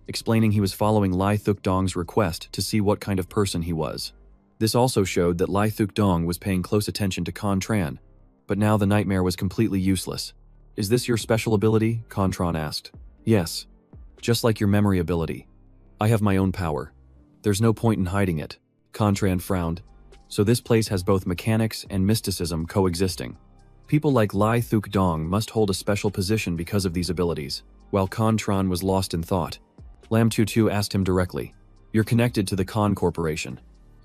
explaining he was following Lai Thukdong's request to see what kind of person he was. This also showed that Lai Thukdong was paying close attention to Contran, but now the nightmare was completely useless. "Is this your special ability?" Contran asked. "Yes. Just like your memory ability. I have my own power. There's no point in hiding it." Contran frowned. "So this place has both mechanics and mysticism coexisting. People like Lai Thukdong must hold a special position because of these abilities." While Contran was lost in thought, Lam Tutu asked him directly, "You're connected to the Khan Corporation,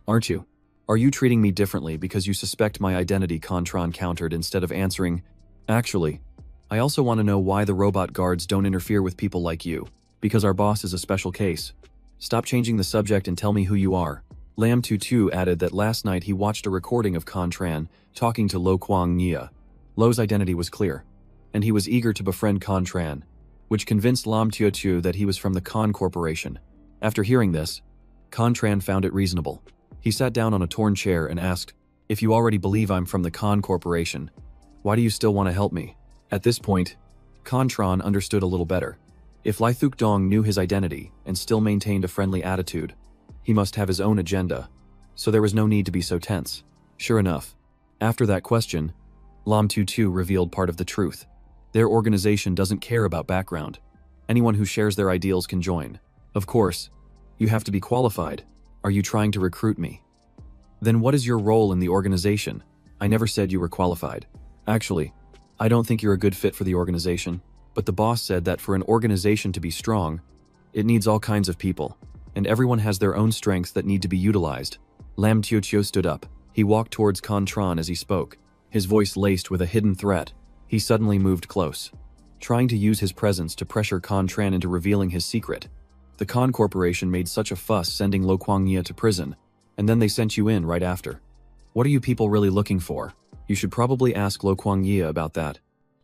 aren't you? Are you treating me differently because you suspect my identity?" Contran countered instead of answering. "Actually, I also want to know why the robot guards don't interfere with people like you. Because our boss is a special case. Stop changing the subject and tell me who you are." Lam Tutu added that last night he watched a recording of Contran talking to Lo Kuang Nia. Lo's identity was clear, and he was eager to befriend Contran, which convinced Lam Tutu that he was from the Khan Corporation. After hearing this, Contran found it reasonable. He sat down on a torn chair and asked, "If you already believe I'm from the Khan Corporation, why do you still want to help me?" At this point, Contran understood a little better. If Lai Thukdong knew his identity and still maintained a friendly attitude, he must have his own agenda, so there was no need to be so tense. Sure enough, after that question, Lam Tutu revealed part of the truth. Their organization doesn't care about background. Anyone who shares their ideals can join. Of course, you have to be qualified. Are you trying to recruit me? Then what is your role in the organization? I never said you were qualified. Actually, I don't think you're a good fit for the organization, but the boss said that for an organization to be strong, it needs all kinds of people, and everyone has their own strengths that need to be utilized. Lam Tutu stood up. He walked towards Contran as he spoke, his voice laced with a hidden threat. He suddenly moved close, trying to use his presence to pressure Contran into revealing his secret. The Khan Corporation made such a fuss sending Lo Kuang-Ye to prison, and then they sent you in right after. What are you people really looking for? You should probably ask Lo Kuang-Ye about that.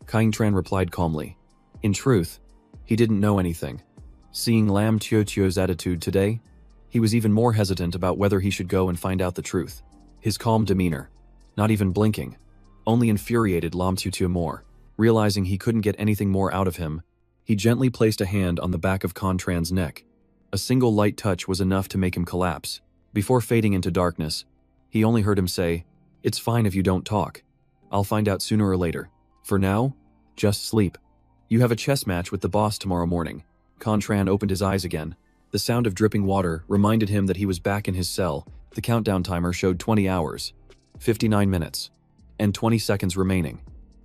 Contran replied calmly. In truth, he didn't know anything. Seeing Lam Tutu's attitude today, he was even more hesitant about whether he should go and find out the truth. His calm demeanor, not even blinking, only infuriated Lam Tutu more. Realizing he couldn't get anything more out of him, he gently placed a hand on the back of Contran's neck. A single light touch was enough to make him collapse. Before fading into darkness, he only heard him say, "It's fine if you don't talk. I'll find out sooner or later. For now, just sleep. You have a chess match with the boss tomorrow morning." Contran opened his eyes again. The sound of dripping water reminded him that he was back in his cell. The countdown timer showed 20 hours, 59 minutes, and 20 seconds remaining.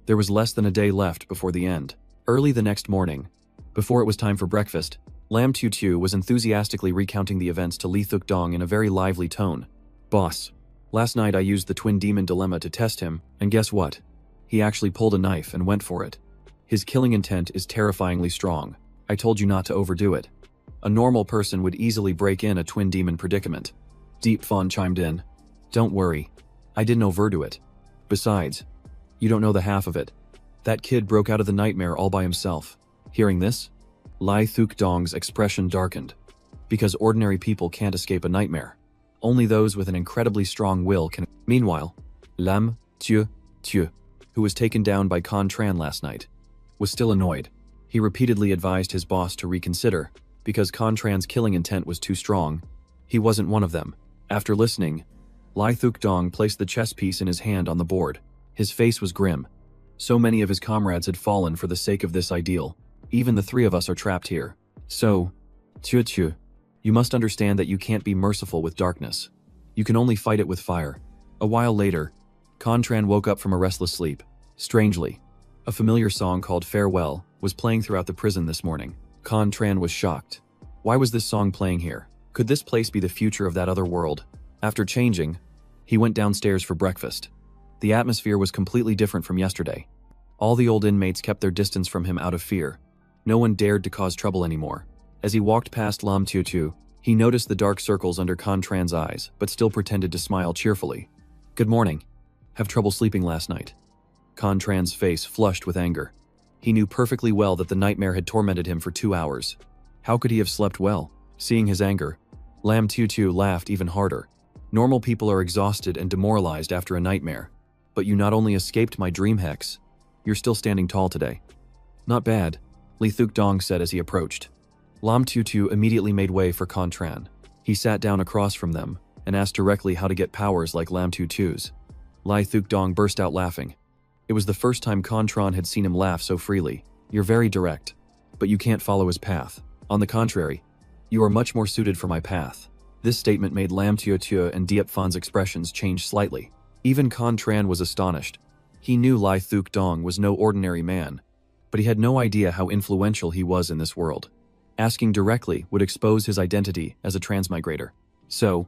There was less than a day left before the end. Early the next morning, before it was time for breakfast, Lam Tutu was enthusiastically recounting the events to Li Thukdong in a very lively tone. "Boss, last night I used the twin demon dilemma to test him, and guess what? He actually pulled a knife and went for it. His killing intent is terrifyingly strong. I told you not to overdo it. A normal person would easily break in a twin demon predicament." Deep Fawn chimed in. "Don't worry, I didn't overdo it. Besides, you don't know the half of it. That kid broke out of the nightmare all by himself." Hearing this, Lai Thukdong's expression darkened. Because ordinary people can't escape a nightmare. Only those with an incredibly strong will can. Meanwhile, Lam Tu, who was taken down by Contran last night, was still annoyed. He repeatedly advised his boss to reconsider, because Contran's killing intent was too strong. He wasn't one of them. After listening, Lai Thuk Dong placed the chess piece in his hand on the board. His face was grim. So many of his comrades had fallen for the sake of this ideal. Even the three of us are trapped here. So, Chu, you must understand that you can't be merciful with darkness. You can only fight it with fire. A while later, Contran woke up from a restless sleep. Strangely, a familiar song called Farewell was playing throughout the prison this morning. Contran was shocked. Why was this song playing here? Could this place be the future of that other world? After changing, he went downstairs for breakfast. The atmosphere was completely different from yesterday. All the old inmates kept their distance from him out of fear. No one dared to cause trouble anymore. As he walked past Lam Tutu, he noticed the dark circles under Contran's eyes, but still pretended to smile cheerfully. "Good morning. Have trouble sleeping last night?" Contran's face flushed with anger. He knew perfectly well that the nightmare had tormented him for 2 hours. How could he have slept well? Seeing his anger, Lam Tutu laughed even harder. "Normal people are exhausted and demoralized after a nightmare. But you not only escaped my dream hex, you're still standing tall today." "Not bad," Li Thuk Dong said as he approached. Lam Tutu immediately made way for Contran. He sat down across from them and asked directly how to get powers like Lam Tutu's. Lai Thuk Dong burst out laughing. It was the first time Contran had seen him laugh so freely. "You're very direct, but you can't follow his path. On the contrary, you are much more suited for my path." This statement made Lam Tutu and Diep Fan's expressions change slightly. Even Contran was astonished. He knew Lai Thuk Dong was no ordinary man, but he had no idea how influential he was in this world. Asking directly would expose his identity as a transmigrator. So,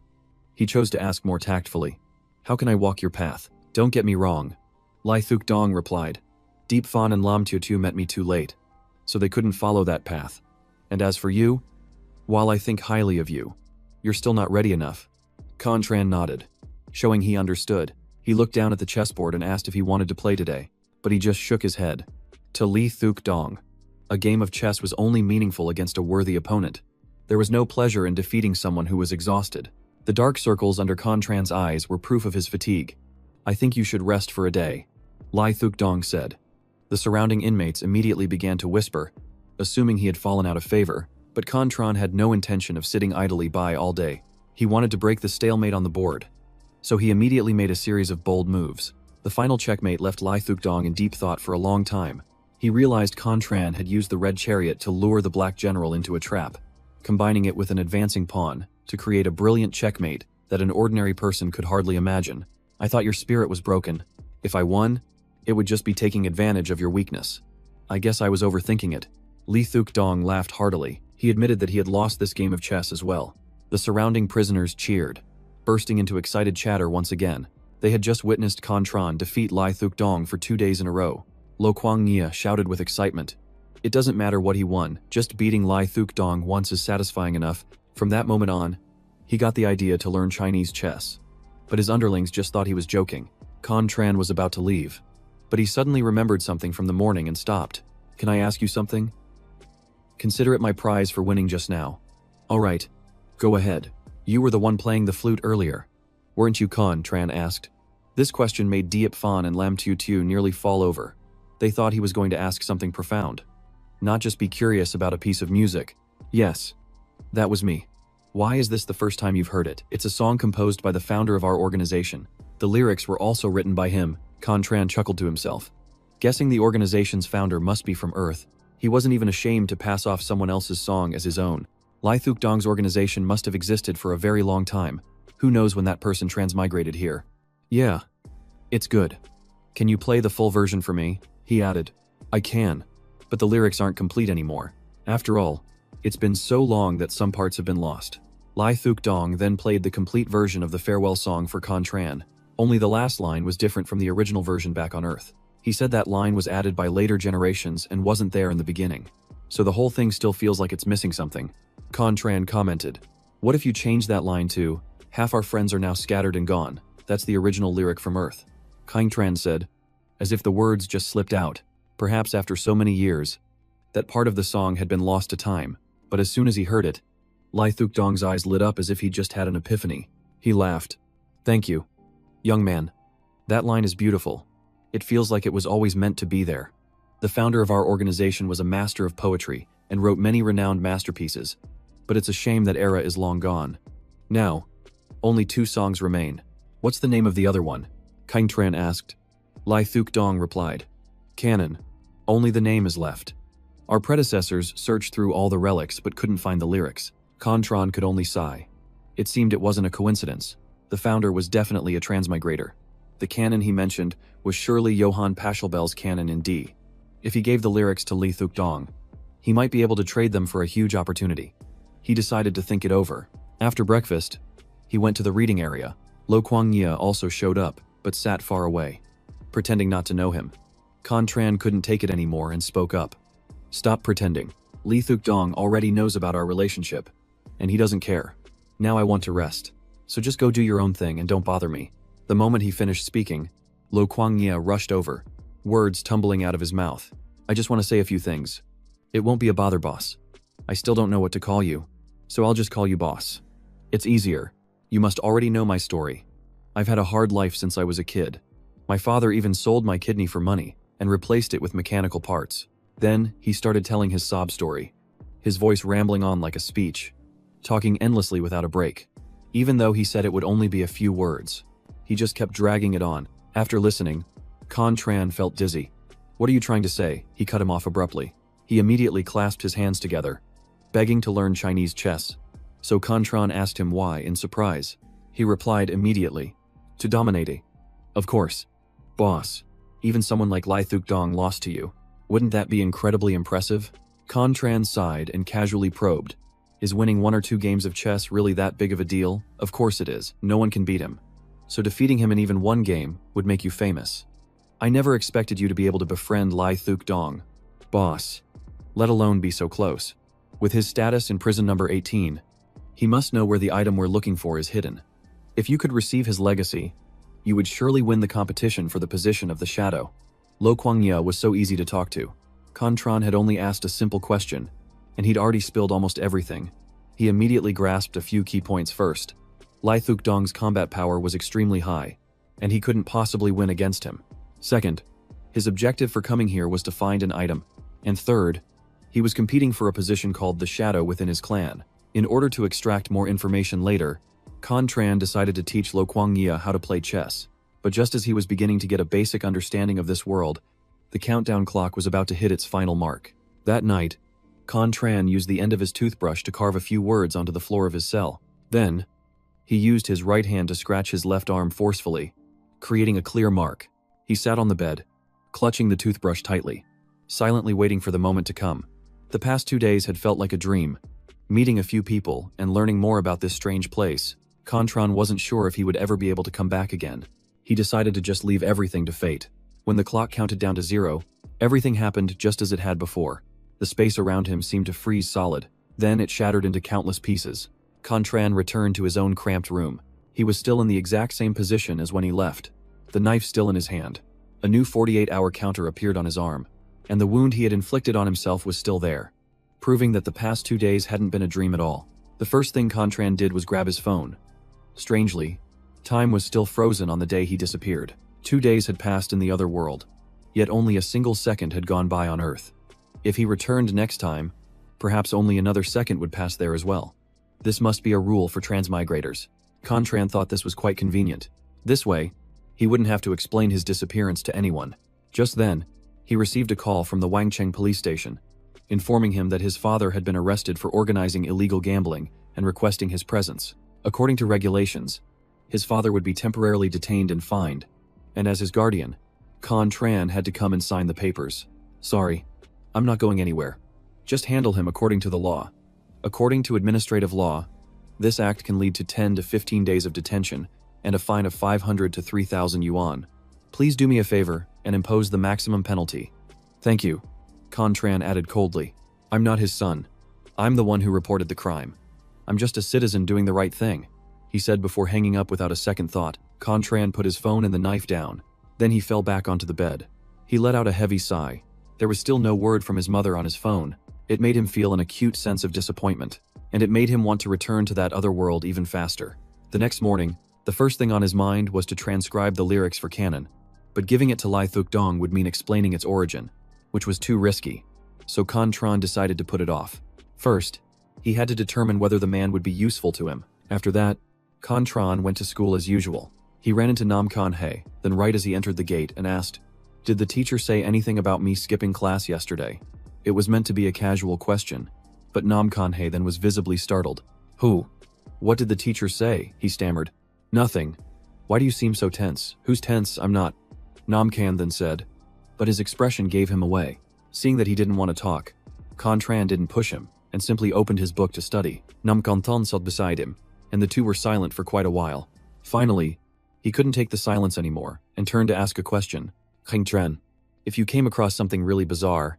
he chose to ask more tactfully. "How can I walk your path?" "Don't get me wrong," Lai Thuk Dong replied. "Diep Fan and Lam Tutu met me too late, so they couldn't follow that path. And as for you, while I think highly of you, you're still not ready enough." Contran nodded, showing he understood. He looked down at the chessboard and asked if he wanted to play today, but he just shook his head. To Li Thuk Dong, a game of chess was only meaningful against a worthy opponent. There was no pleasure in defeating someone who was exhausted. The dark circles under Contran's eyes were proof of his fatigue. "I think you should rest for a day," Lai Thuk Dong said. The surrounding inmates immediately began to whisper, assuming he had fallen out of favor, but Contran had no intention of sitting idly by all day. He wanted to break the stalemate on the board, so he immediately made a series of bold moves. The final checkmate left Lai Thuk Dong in deep thought for a long time. He realized Contran had used the red chariot to lure the black general into a trap, combining it with an advancing pawn to create a brilliant checkmate that an ordinary person could hardly imagine. "I thought your spirit was broken. If I won, it would just be taking advantage of your weakness. I guess I was overthinking it." Li Thuk Dong laughed heartily. He admitted that he had lost this game of chess as well. The surrounding prisoners cheered, bursting into excited chatter once again. They had just witnessed Contran defeat Lai Thuk Dong for 2 days in a row. Lo Kuang Nia shouted with excitement. It doesn't matter what he won, just beating Lai Thuk Dong once is satisfying enough. From that moment on, he got the idea to learn Chinese chess. But his underlings just thought he was joking. Contran was about to leave, but he suddenly remembered something from the morning and stopped. "Can I ask you something? Consider it my prize for winning just now." "All right, go ahead. You were the one playing the flute earlier, weren't you?" Contran asked. This question made Diep Fan and Lam Tutu nearly fall over. They thought he was going to ask something profound, not just be curious about a piece of music. "Yes, that was me." "Why is this the first time you've heard it?" "It's a song composed by the founder of our organization. The lyrics were also written by him." Contran chuckled to himself. Guessing the organization's founder must be from Earth, he wasn't even ashamed to pass off someone else's song as his own. Lai Thuk Dong's organization must have existed for a very long time. Who knows when that person transmigrated here? "Yeah, it's good. Can you play the full version for me?" he added. "I can, but the lyrics aren't complete anymore. After all, it's been so long that some parts have been lost." Lai Thuk Dong then played the complete version of the farewell song for Contran. Only the last line was different from the original version back on Earth. He said that line was added by later generations and wasn't there in the beginning. So the whole thing still feels like it's missing something. Contran commented, "What if you change that line to, 'Half our friends are now scattered and gone'? That's the original lyric from Earth." Contran said, as if the words just slipped out. Perhaps after so many years, that part of the song had been lost to time. But as soon as he heard it, Lai Thuk Dong's eyes lit up as if he'd just had an epiphany. He laughed. "Thank you, young man. That line is beautiful. It feels like it was always meant to be there." The founder of our organization was a master of poetry and wrote many renowned masterpieces, but it's a shame that era is long gone. Now, only 2 songs remain. What's the name of the other one? Kaintran asked. Lai Thuk Dong replied. Canon. Only the name is left. Our predecessors searched through all the relics but couldn't find the lyrics. Contran could only sigh. It seemed it wasn't a coincidence. The founder was definitely a transmigrator. The canon he mentioned was surely Johann Pachelbel's canon in D. If he gave the lyrics to Li Thuk Dong, he might be able to trade them for a huge opportunity. He decided to think it over. After breakfast, he went to the reading area. Lo Kuang-Ye also showed up, but sat far away, pretending not to know him. Contran couldn't take it anymore and spoke up. Stop pretending. Li Thuk Dong already knows about our relationship, and he doesn't care. Now I want to rest. So just go do your own thing and don't bother me. The moment he finished speaking, Lo Kuang-Ye rushed over, words tumbling out of his mouth. I just want to say a few things. It won't be a bother, boss. I still don't know what to call you, so I'll just call you boss. It's easier. You must already know my story. I've had a hard life since I was a kid. My father even sold my kidney for money and replaced it with mechanical parts. Then he started telling his sob story, his voice rambling on like a speech, talking endlessly without a break. Even though he said it would only be a few words, he just kept dragging it on. After listening, Contran felt dizzy. What are you trying to say? He cut him off abruptly. He immediately clasped his hands together, begging to learn Chinese chess. So Contran asked him why in surprise. He replied immediately, to dominate. Of course. Boss, even someone like Lai Thuk Dong lost to you. Wouldn't that be incredibly impressive? Contran sighed and casually probed. Is winning 1 or 2 games of chess really that big of a deal? Of course it is. No one can beat him. So defeating him in even 1 game would make you famous. I never expected you to be able to befriend Lai Thuk Dong. Boss, let alone be so close. With his status in prison number 18, he must know where the item we're looking for is hidden. If you could receive his legacy, you would surely win the competition for the position of the shadow. Lo Kuang-Ye was so easy to talk to. Contran had only asked a simple question, and he'd already spilled almost everything. He immediately grasped a few key points. First, Lai Thuk Dong's combat power was extremely high, and he couldn't possibly win against him. Second, his objective for coming here was to find an item. And third, he was competing for a position called the Shadow within his clan. In order to extract more information later, Contran decided to teach Lo Kuang-Ye how to play chess. But just as he was beginning to get a basic understanding of this world, the countdown clock was about to hit its final mark. That night, Contran used the end of his toothbrush to carve a few words onto the floor of his cell. Then, he used his right hand to scratch his left arm forcefully, creating a clear mark. He sat on the bed, clutching the toothbrush tightly, silently waiting for the moment to come. The past 2 days had felt like a dream. Meeting a few people and learning more about this strange place, Contran wasn't sure if he would ever be able to come back again. He decided to just leave everything to fate. When the clock counted down to 0, everything happened just as it had before. The space around him seemed to freeze solid. Then it shattered into countless pieces. Contran returned to his own cramped room. He was still in the exact same position as when he left, the knife still in his hand. A new 48-hour counter appeared on his arm, and the wound he had inflicted on himself was still there, proving that the past 2 days hadn't been a dream at all. The first thing Contran did was grab his phone. Strangely, time was still frozen on the day he disappeared. 2 days had passed in the other world, yet only a single second had gone by on Earth. If he returned next time, perhaps only another second would pass there as well. This must be a rule for transmigrators. Contran thought this was quite convenient. This way, he wouldn't have to explain his disappearance to anyone. Just then, he received a call from the Wangcheng police station, informing him that his father had been arrested for organizing illegal gambling and requesting his presence. According to regulations, his father would be temporarily detained and fined, and as his guardian, Contran had to come and sign the papers. Sorry, I'm not going anywhere. Just handle him according to the law. According to administrative law, this act can lead to 10 to 15 days of detention and a fine of 500 to 3,000 yuan. Please do me a favor and impose the maximum penalty. Thank you, Contran added coldly. I'm not his son. I'm the one who reported the crime. I'm just a citizen doing the right thing, he said before hanging up without a second thought. Contran put his phone and the knife down. Then he fell back onto the bed. He let out a heavy sigh. There was still no word from his mother on his phone. It made him feel an acute sense of disappointment, and it made him want to return to that other world even faster. The next morning, the first thing on his mind was to transcribe the lyrics for canon, but giving it to Lai Thuk Dong would mean explaining its origin. which was too risky. So Contran decided to put it off. First, he had to determine whether the man would be useful to him. After that, Contran went to school as usual. He ran into Nam Kan-hae, then right as he entered the gate and asked, "Did the teacher say anything about me skipping class yesterday?" It was meant to be a casual question, but Nam Kan-hae then was visibly startled. "Who? What did the teacher say?" he stammered. "Nothing. Why do you seem so tense?" "Who's tense? I'm not." Nam Kan then said, but his expression gave him away. Seeing that he didn't want to talk, Contran didn't push him and simply opened his book to study. Nam Kan-ton sat beside him, and the two were silent for quite a while. Finally, he couldn't take the silence anymore and turned to ask a question. "Contran, if you came across something really bizarre,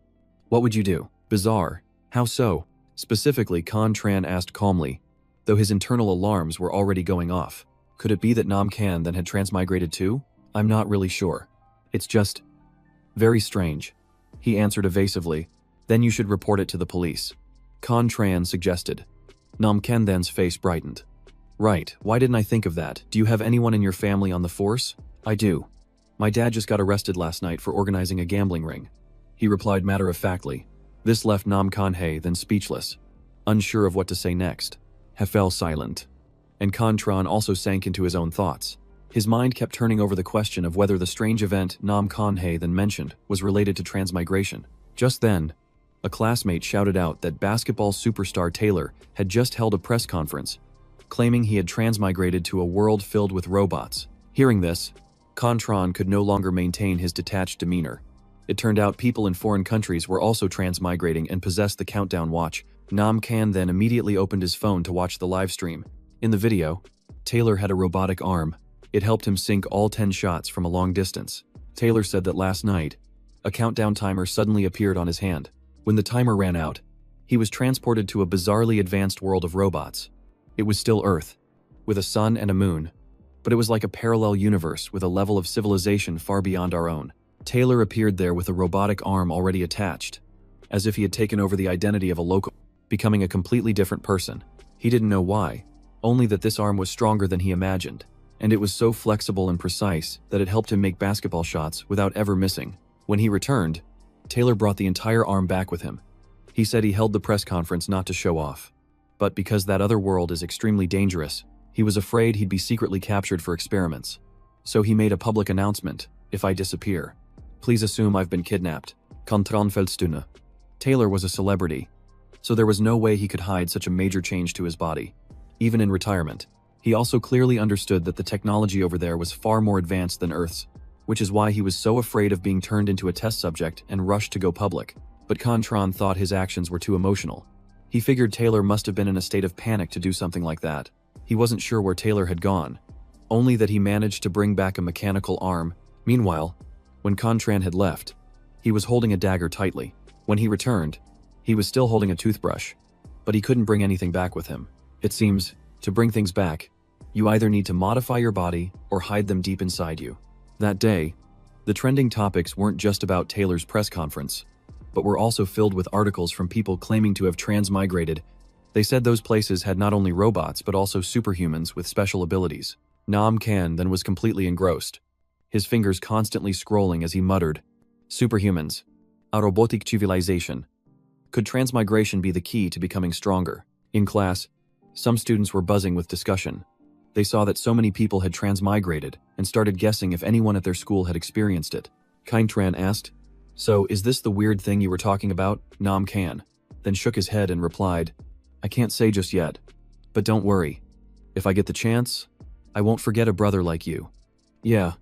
what would you do?" "Bizarre? How so?" Specifically, Contran asked calmly, though his internal alarms were already going off. Could it be that Nam Kan then had transmigrated too? "I'm not really sure. It's just very strange," he answered evasively. "Then you should report it to the police," Contran suggested. Nam Kan then's face brightened. "Right, why didn't I think of that? Do you have anyone in your family on the force?" "I do. My dad just got arrested last night for organizing a gambling ring," he replied matter-of-factly. This left Nam Kan-hae then speechless, unsure of what to say next. He fell silent, and Contran also sank into his own thoughts. His mind kept turning over the question of whether the strange event Nam Kan-hae then mentioned was related to transmigration. Just then, a classmate shouted out that basketball superstar Taylor had just held a press conference, claiming he had transmigrated to a world filled with robots. Hearing this, Contran could no longer maintain his detached demeanor. It turned out people in foreign countries were also transmigrating and possessed the countdown watch. Nam Kan then immediately opened his phone to watch the live stream. In the video, Taylor had a robotic arm. It helped him sink all 10 shots from a long distance. Taylor said that last night, a countdown timer suddenly appeared on his hand. When the timer ran out, he was transported to a bizarrely advanced world of robots. It was still Earth, with a sun and a moon, but it was like a parallel universe with a level of civilization far beyond our own. Taylor appeared there with a robotic arm already attached, as if he had taken over the identity of a local, becoming a completely different person. He didn't know why, only that this arm was stronger than he imagined, and it was so flexible and precise that it helped him make basketball shots without ever missing. When he returned, Taylor brought the entire arm back with him. He said he held the press conference not to show off, but because that other world is extremely dangerous, he was afraid he'd be secretly captured for experiments. So he made a public announcement: "If I disappear, please assume I've been kidnapped." Kontrollfeldstune. Taylor was a celebrity, so there was no way he could hide such a major change to his body, even in retirement. He also clearly understood that the technology over there was far more advanced than Earth's, which is why he was so afraid of being turned into a test subject and rushed to go public. But Contran thought his actions were too emotional. He figured Taylor must have been in a state of panic to do something like that. He wasn't sure where Taylor had gone, only that he managed to bring back a mechanical arm. Meanwhile, when Contran had left, he was holding a dagger tightly. When he returned, he was still holding a toothbrush, but he couldn't bring anything back with him. It seems, to bring things back, you either need to modify your body or hide them deep inside you. That day, the trending topics weren't just about Taylor's press conference, but were also filled with articles from people claiming to have transmigrated. They said those places had not only robots but also superhumans with special abilities. Nam Kan then was completely engrossed, his fingers constantly scrolling as he muttered, "Superhumans. A robotic civilization. Could transmigration be the key to becoming stronger?" In class, some students were buzzing with discussion. They saw that so many people had transmigrated and started guessing if anyone at their school had experienced it. Contran asked, "So, is this the weird thing you were talking about?" Nam Kan then shook his head and replied, "I can't say just yet, but don't worry. If I get the chance, I won't forget a brother like you." "Yeah,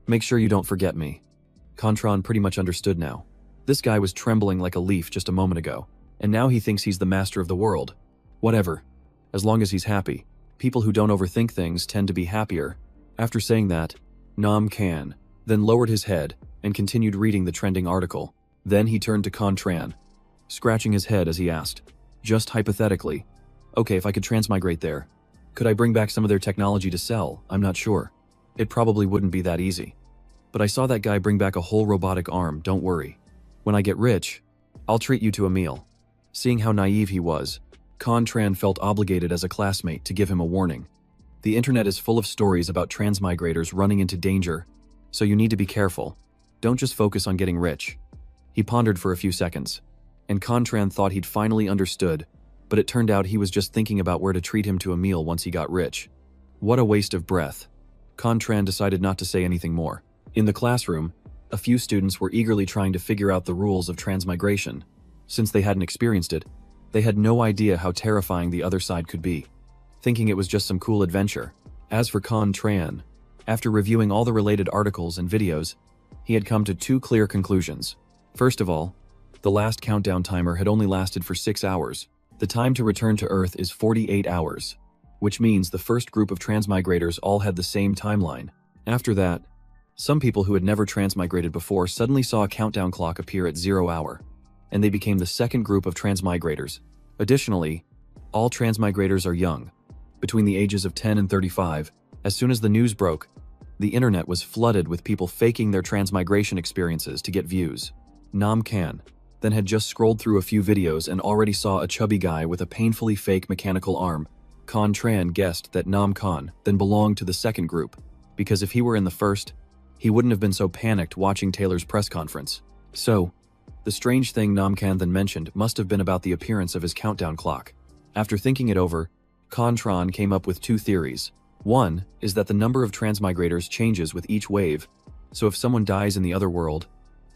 make sure you don't forget me." Contran pretty much understood now. This guy was trembling like a leaf just a moment ago, and now he thinks he's the master of the world. Whatever, as long as he's happy. People who don't overthink things tend to be happier. After saying that, Nam Kan then lowered his head and continued reading the trending article. Then he turned to Contran, scratching his head as he asked, "Just hypothetically, okay, if I could transmigrate there, could I bring back some of their technology to sell? I'm not sure. It probably wouldn't be that easy. But I saw that guy bring back a whole robotic arm, don't worry. When I get rich, I'll treat you to a meal." Seeing how naive he was, Contran felt obligated as a classmate to give him a warning. The internet is full of stories about transmigrators running into danger, so you need to be careful. Don't just focus on getting rich. He pondered for a few seconds, and Contran thought he'd finally understood, but it turned out he was just thinking about where to treat him to a meal once he got rich. What a waste of breath. Contran decided not to say anything more. In the classroom, a few students were eagerly trying to figure out the rules of transmigration. Since they hadn't experienced it, they had no idea how terrifying the other side could be, thinking it was just some cool adventure. As for Contran, after reviewing all the related articles and videos, he had come to two clear conclusions. First of all, the last countdown timer had only lasted for 6 hours. The time to return to Earth is 48 hours, which means the first group of transmigrators all had the same timeline. After that, some people who had never transmigrated before suddenly saw a countdown clock appear at 0 hour, and they became the second group of transmigrators. Additionally, all transmigrators are young, between the ages of 10 and 35. As soon as the news broke, the internet was flooded with people faking their transmigration experiences to get views. Nam Kan then had just scrolled through a few videos and already saw a chubby guy with a painfully fake mechanical arm. Contran guessed that Nam Kan then belonged to the second group, because if he were in the first, he wouldn't have been so panicked watching Taylor's press conference. So, the strange thing Nam Kan then mentioned must have been about the appearance of his countdown clock. After thinking it over, Contran came up with two theories. One is that the number of transmigrators changes with each wave, so if someone dies in the other world,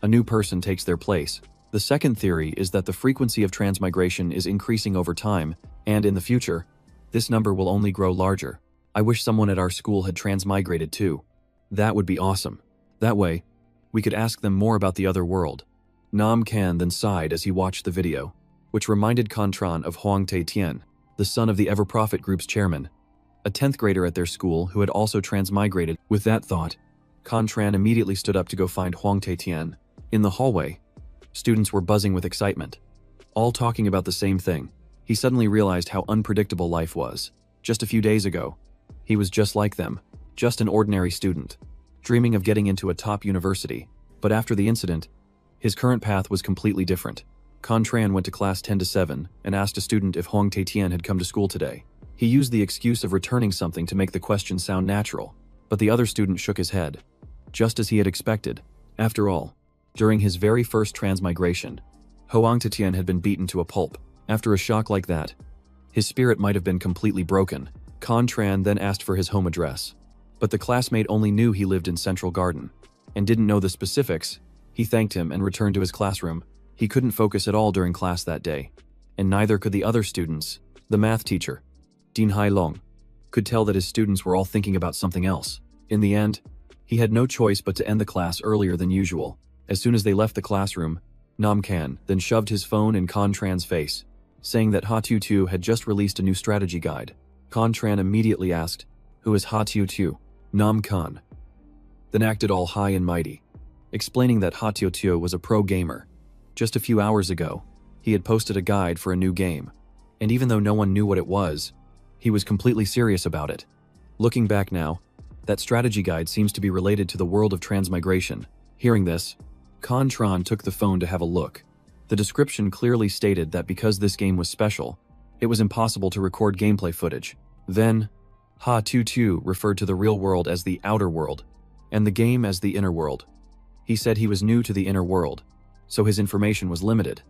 a new person takes their place. The second theory is that the frequency of transmigration is increasing over time, and in the future, this number will only grow larger. I wish someone at our school had transmigrated too. That would be awesome. That way, we could ask them more about the other world. Nam Kan then sighed as he watched the video, which reminded Contran of Huang Tae-Tien, the son of the Ever-Prophet Group's chairman, a 10th grader at their school who had also transmigrated. With that thought, Contran immediately stood up to go find Huang Tae-Tien. In the hallway, students were buzzing with excitement, all talking about the same thing. He suddenly realized how unpredictable life was. Just a few days ago, he was just like them, just an ordinary student, dreaming of getting into a top university. But after the incident, his current path was completely different. Contran went to class 10 to 7 and asked a student if Huang Tae-Tien had come to school today. He used the excuse of returning something to make the question sound natural, but the other student shook his head, just as he had expected. After all, during his very first transmigration, Huang Tae-Tien had been beaten to a pulp. After a shock like that, his spirit might have been completely broken. Contran then asked for his home address, but the classmate only knew he lived in Central Garden, and didn't know the specifics. He thanked him and returned to his classroom. He couldn't focus at all during class that day, and neither could the other students. The math teacher, Dean Hai Long, could tell that his students were all thinking about something else. In the end, he had no choice but to end the class earlier than usual. As soon as they left the classroom, Nam Kan then shoved his phone in Contran's face, saying that Ha Tu Tu had just released a new strategy guide. Contran immediately asked, "Who is Ha Tu Tu?" Nam Kan then acted all high and mighty, explaining that Ha Tu Tu was a pro gamer. Just a few hours ago, he had posted a guide for a new game, and even though no one knew what it was, he was completely serious about it. Looking back now, that strategy guide seems to be related to the world of transmigration. Hearing this, Contran took the phone to have a look. The description clearly stated that because this game was special, it was impossible to record gameplay footage. Then, Ha Tu Tu referred to the real world as the outer world, and the game as the inner world. He said he was new to the inner world, so his information was limited.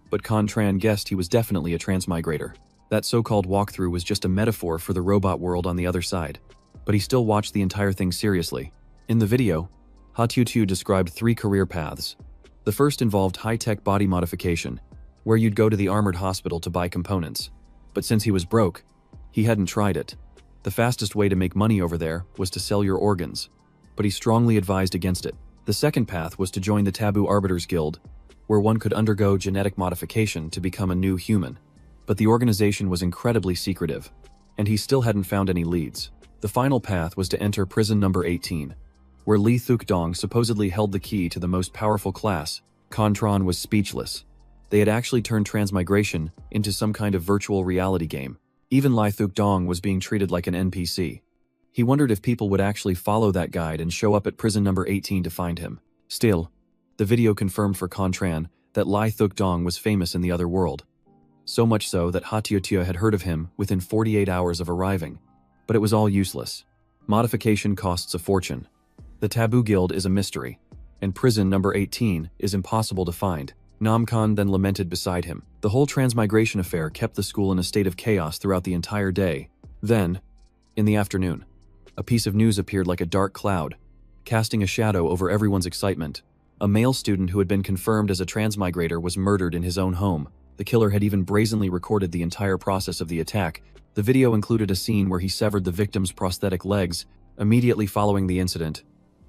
But Contran guessed he was definitely a transmigrator. That so-called walkthrough was just a metaphor for the robot world on the other side, but he still watched the entire thing seriously. In the video, Ha Tu Tu described 3 career paths. The first involved high-tech body modification, where you'd go to the armored hospital to buy components. But since he was broke, he hadn't tried it. The fastest way to make money over there was to sell your organs, but he strongly advised against it. The second path was to join the Taboo Arbiters Guild, where one could undergo genetic modification to become a new human. But the organization was incredibly secretive, and he still hadn't found any leads. The final path was to enter prison number 18, where Lee Thuk Dong supposedly held the key to the most powerful class. Contran was speechless. They had actually turned transmigration into some kind of virtual reality game. Even Lee Thuk Dong was being treated like an NPC. He wondered if people would actually follow that guide and show up at prison number 18 to find him. Still, the video confirmed for Contran that Lee Thuk Dong was famous in the other world. So much so that Ha Tu Tu had heard of him within 48 hours of arriving. But it was all useless. Modification costs a fortune. The Taboo Guild is a mystery, and prison number 18 is impossible to find. Namkan then lamented beside him. The whole transmigration affair kept the school in a state of chaos throughout the entire day. Then, in the afternoon, a piece of news appeared like a dark cloud, casting a shadow over everyone's excitement. A male student who had been confirmed as a transmigrator was murdered in his own home. The killer had even brazenly recorded the entire process of the attack. The video included a scene where he severed the victim's prosthetic legs. Immediately following the incident,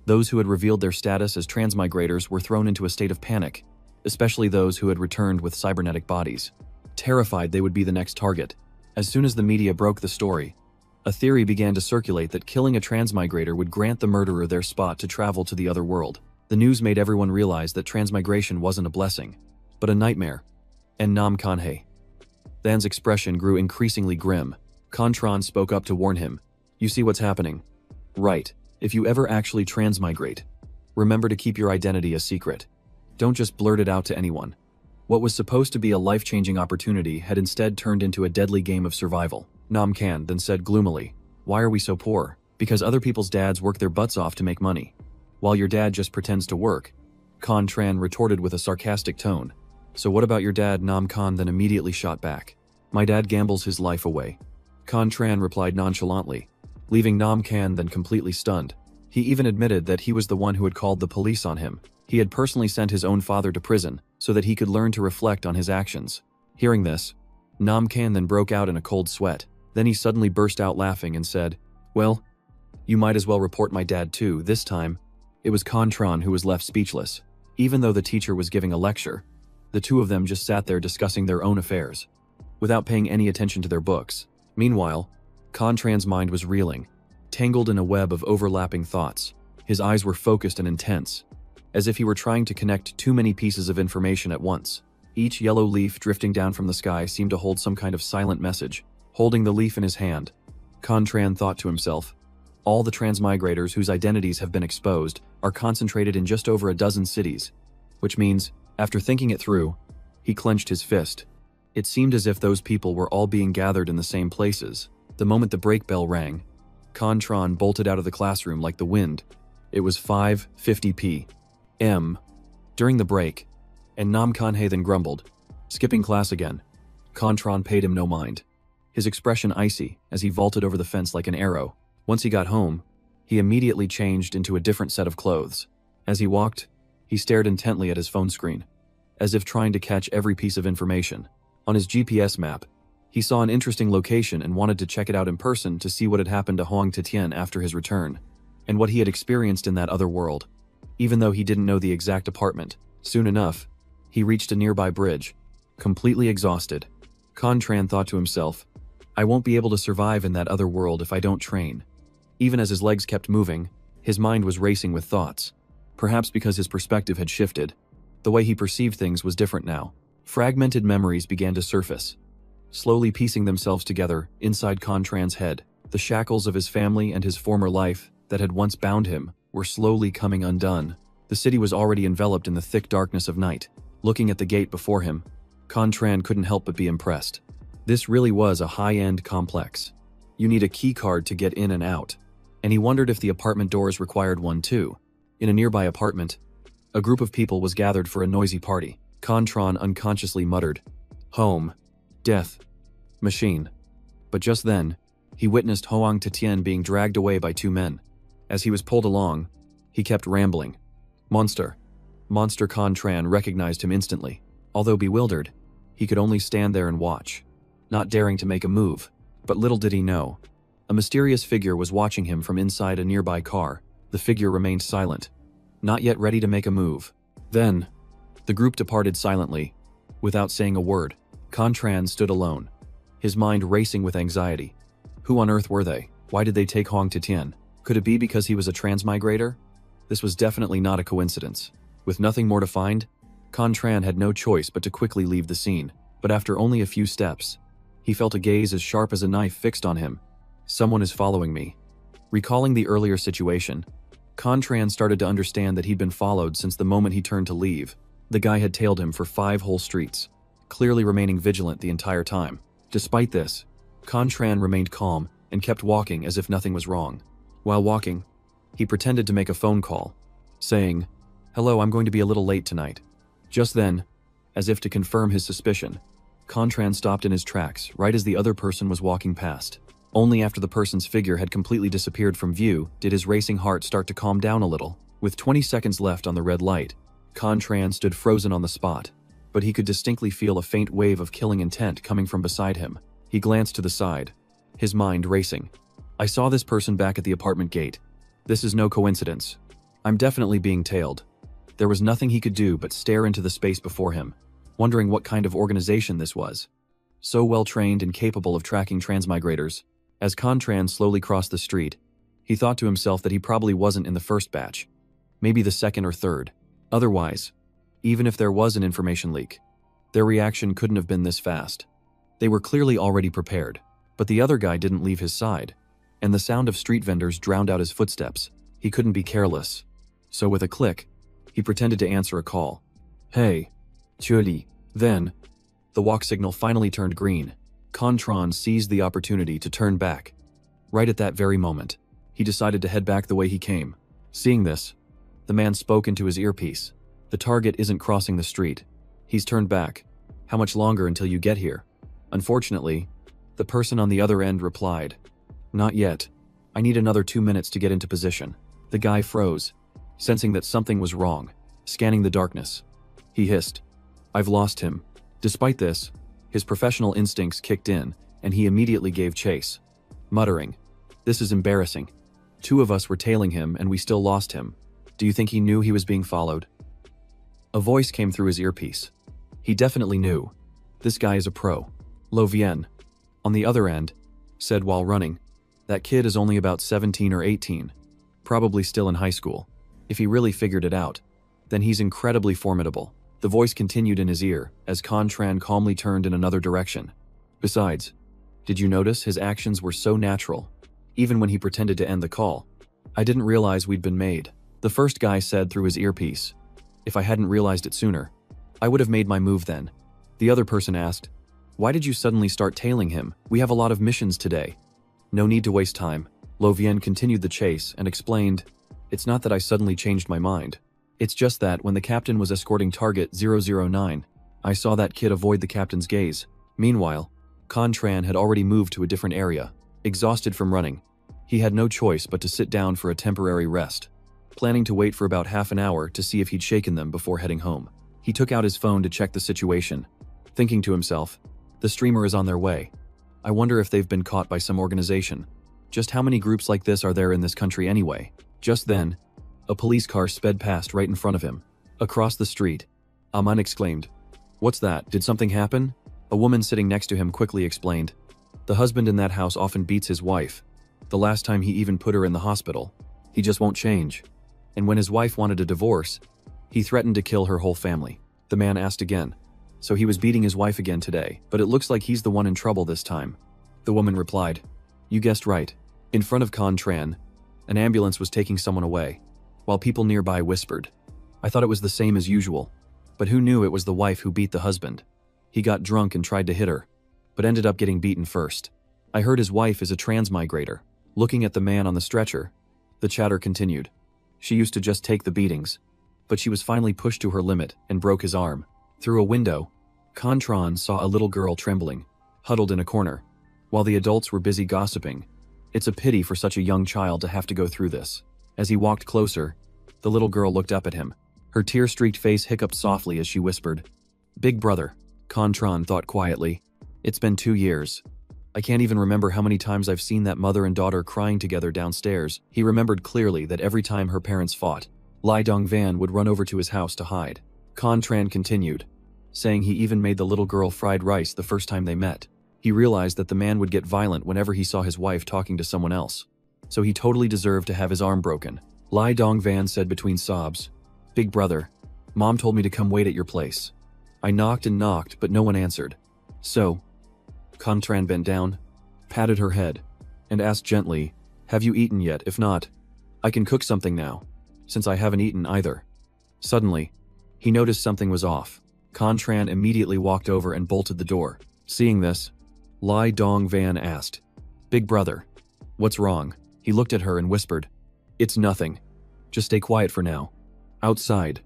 those who had revealed their status as transmigrators were thrown into a state of panic, especially those who had returned with cybernetic bodies. Terrified they would be the next target. As soon as the media broke the story, a theory began to circulate that killing a transmigrator would grant the murderer their spot to travel to the other world. The news made everyone realize that transmigration wasn't a blessing, but a nightmare. And Namkan Than's expression grew increasingly grim. Contran spoke up to warn him. You see what's happening? Right. If you ever actually transmigrate, remember to keep your identity a secret. Don't just blurt it out to anyone. What was supposed to be a life-changing opportunity had instead turned into a deadly game of survival. Namkan then said gloomily, Why are we so poor? Because other people's dads work their butts off to make money, while your dad just pretends to work. Contran retorted with a sarcastic tone. So what about your dad? Namkan then immediately shot back. My dad gambles his life away. Contran replied nonchalantly, leaving Namkan then completely stunned. He even admitted that he was the one who had called the police on him. He had personally sent his own father to prison so that he could learn to reflect on his actions. Hearing this, Namkan then broke out in a cold sweat. Then he suddenly burst out laughing and said, Well, you might as well report my dad too. This time, it was Contran who was left speechless. Even though the teacher was giving a lecture, the two of them just sat there discussing their own affairs, without paying any attention to their books. Meanwhile, Contran's mind was reeling, tangled in a web of overlapping thoughts. His eyes were focused and intense, as if he were trying to connect too many pieces of information at once. Each yellow leaf drifting down from the sky seemed to hold some kind of silent message. Holding the leaf in his hand, Contran thought to himself, all the transmigrators whose identities have been exposed are concentrated in just over a dozen cities, which means, after thinking it through, he clenched his fist. It seemed as if those people were all being gathered in the same places. The moment the break bell rang, Contran bolted out of the classroom like the wind. It was 5:50 p.m. during the break, and Namkan then grumbled, skipping class again. Contran paid him no mind, his expression icy as he vaulted over the fence like an arrow. Once he got home, he immediately changed into a different set of clothes. As he walked, he stared intently at his phone screen, as if trying to catch every piece of information. On his GPS map, he saw an interesting location and wanted to check it out in person to see what had happened to Huang Titian after his return, and what he had experienced in that other world. Even though he didn't know the exact apartment, soon enough, he reached a nearby bridge, completely exhausted. Contran thought to himself, I won't be able to survive in that other world if I don't train. Even as his legs kept moving, his mind was racing with thoughts. Perhaps because his perspective had shifted, the way he perceived things was different now. Fragmented memories began to surface, slowly piecing themselves together inside Contran's head. The shackles of his family and his former life that had once bound him were slowly coming undone. The city was already enveloped in the thick darkness of night. Looking at the gate before him, Contran couldn't help but be impressed. This really was a high-end complex. You need a key card to get in and out, and he wondered if the apartment doors required one too. In a nearby apartment, a group of people was gathered for a noisy party. Contran unconsciously muttered, Home, death, machine. But just then, he witnessed Huang Titian being dragged away by two men. As he was pulled along, he kept rambling. Monster. Monster. Contran recognized him instantly. Although bewildered, he could only stand there and watch, not daring to make a move. But little did he know, a mysterious figure was watching him from inside a nearby car. The figure remained silent, not yet ready to make a move. Then, the group departed silently, without saying a word. Contran stood alone, his mind racing with anxiety. Who on earth were they? Why did they take Huang Titian? Could it be because he was a transmigrator? This was definitely not a coincidence. With nothing more to find, Contran had no choice but to quickly leave the scene. But after only a few steps, he felt a gaze as sharp as a knife fixed on him. Someone is following me. Recalling the earlier situation, Contran started to understand that he'd been followed since the moment he turned to leave. The guy had tailed him for 5 whole streets, clearly remaining vigilant the entire time. Despite this, Contran remained calm and kept walking as if nothing was wrong. While walking, he pretended to make a phone call, saying, Hello, I'm going to be a little late tonight. Just then, as if to confirm his suspicion, Contran stopped in his tracks right as the other person was walking past. Only after the person's figure had completely disappeared from view did his racing heart start to calm down a little. With 20 seconds left on the red light, Contran stood frozen on the spot, but he could distinctly feel a faint wave of killing intent coming from beside him. He glanced to the side, his mind racing. I saw this person back at the apartment gate. This is no coincidence. I'm definitely being tailed. There was nothing he could do but stare into the space before him, wondering what kind of organization this was. So well trained and capable of tracking transmigrators. As Contran slowly crossed the street, he thought to himself that he probably wasn't in the first batch, maybe the second or third. Otherwise, even if there was an information leak, their reaction couldn't have been this fast. They were clearly already prepared, but the other guy didn't leave his side, and the sound of street vendors drowned out his footsteps. He couldn't be careless. So with a click, he pretended to answer a call. Hey, Julie. Then, the walk signal finally turned green. Contran seized the opportunity to turn back. Right at that very moment, he decided to head back the way he came. Seeing this, the man spoke into his earpiece. The target isn't crossing the street. He's turned back. How much longer until you get here? Unfortunately, the person on the other end replied, Not yet. I need another 2 minutes to get into position. The guy froze, sensing that something was wrong. Scanning the darkness, he hissed, I've lost him. Despite this, his professional instincts kicked in, and he immediately gave chase, muttering, This is embarrassing. 2 of us were tailing him and we still lost him. Do you think he knew he was being followed? A voice came through his earpiece. He definitely knew. This guy is a pro. Lo Vien, on the other end, said while running, That kid is only about 17 or 18, probably still in high school. If he really figured it out, then he's incredibly formidable. The voice continued in his ear as Contran calmly turned in another direction. Besides, did you notice his actions were so natural, even when he pretended to end the call? I didn't realize we'd been made, the first guy said through his earpiece. If I hadn't realized it sooner, I would have made my move then. The other person asked, Why did you suddenly start tailing him? We have a lot of missions today. No need to waste time. Lo Vien continued the chase and explained, It's not that I suddenly changed my mind. It's just that when the captain was escorting target 009, I saw that kid avoid the captain's gaze. Meanwhile, Contran had already moved to a different area. Exhausted from running, he had no choice but to sit down for a temporary rest, planning to wait for about half an hour to see if he'd shaken them before heading home. He took out his phone to check the situation, thinking to himself, The streamer is on their way. I wonder if they've been caught by some organization. Just how many groups like this are there in this country anyway? Just then, a police car sped past right in front of him. Across the street, Aman exclaimed, What's that? Did something happen? A woman sitting next to him quickly explained, The husband in that house often beats his wife. The last time he even put her in the hospital. He just won't change. And when his wife wanted a divorce, he threatened to kill her whole family. The man asked again, So he was beating his wife again today, but it looks like he's the one in trouble this time. The woman replied, You guessed right. In front of Contran, an ambulance was taking someone away, while people nearby whispered, I thought it was the same as usual, but who knew it was the wife who beat the husband? He got drunk and tried to hit her, but ended up getting beaten first. I heard his wife is a transmigrator. Looking at the man on the stretcher, the chatter continued. She used to just take the beatings, but she was finally pushed to her limit and broke his arm. Through a window, Contran saw a little girl trembling, huddled in a corner, while the adults were busy gossiping. It's a pity for such a young child to have to go through this. As he walked closer, the little girl looked up at him. Her tear-streaked face hiccuped softly as she whispered, Big brother, Contran thought quietly. It's been 2 years. I can't even remember how many times I've seen that mother and daughter crying together downstairs. He remembered clearly that every time her parents fought, Lai Dongvan would run over to his house to hide. Contran continued, saying he even made the little girl fried rice the first time they met. He realized that the man would get violent whenever he saw his wife talking to someone else, so he totally deserved to have his arm broken. Lai Dongvan said between sobs, Big brother, Mom told me to come wait at your place. I knocked and knocked, but no one answered. So, Contran bent down, patted her head, and asked gently, Have you eaten yet? If not, I can cook something now, since I haven't eaten either. Suddenly, he noticed something was off. Contran immediately walked over and bolted the door. Seeing this, Lai Dongvan asked, Big brother, what's wrong? He looked at her and whispered, It's nothing. Just stay quiet for now. Outside,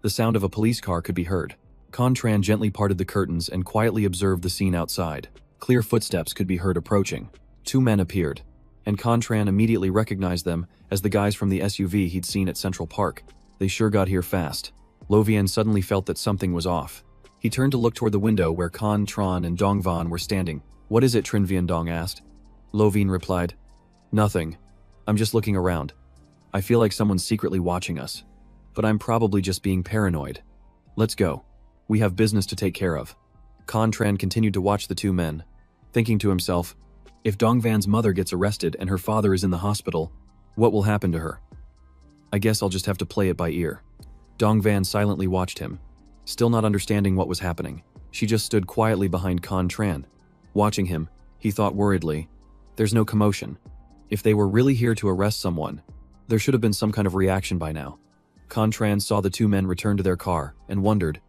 The sound of a police car could be heard. Contran gently parted the curtains and quietly observed the scene outside. Clear footsteps could be heard approaching. Two men appeared, and Contran immediately recognized them as the guys from the SUV he'd seen at Central Park. They sure got here fast. Lovian suddenly felt that something was off. He turned to look toward the window where Contran and Dongvan were standing. "What is it?" Trin Dong asked. Lovian replied, "Nothing. I'm just looking around. I feel like someone's secretly watching us. But I'm probably just being paranoid. Let's go. We have business to take care of." Contran continued to watch the two men, thinking to himself, if Dongvan's mother gets arrested and her father is in the hospital, what will happen to her? I guess I'll just have to play it by ear. Dongvan silently watched him, still not understanding what was happening. She just stood quietly behind Contran. Watching him, he thought worriedly, there's no commotion. If they were really here to arrest someone, there should have been some kind of reaction by now. Contran saw the two men return to their car and wondered,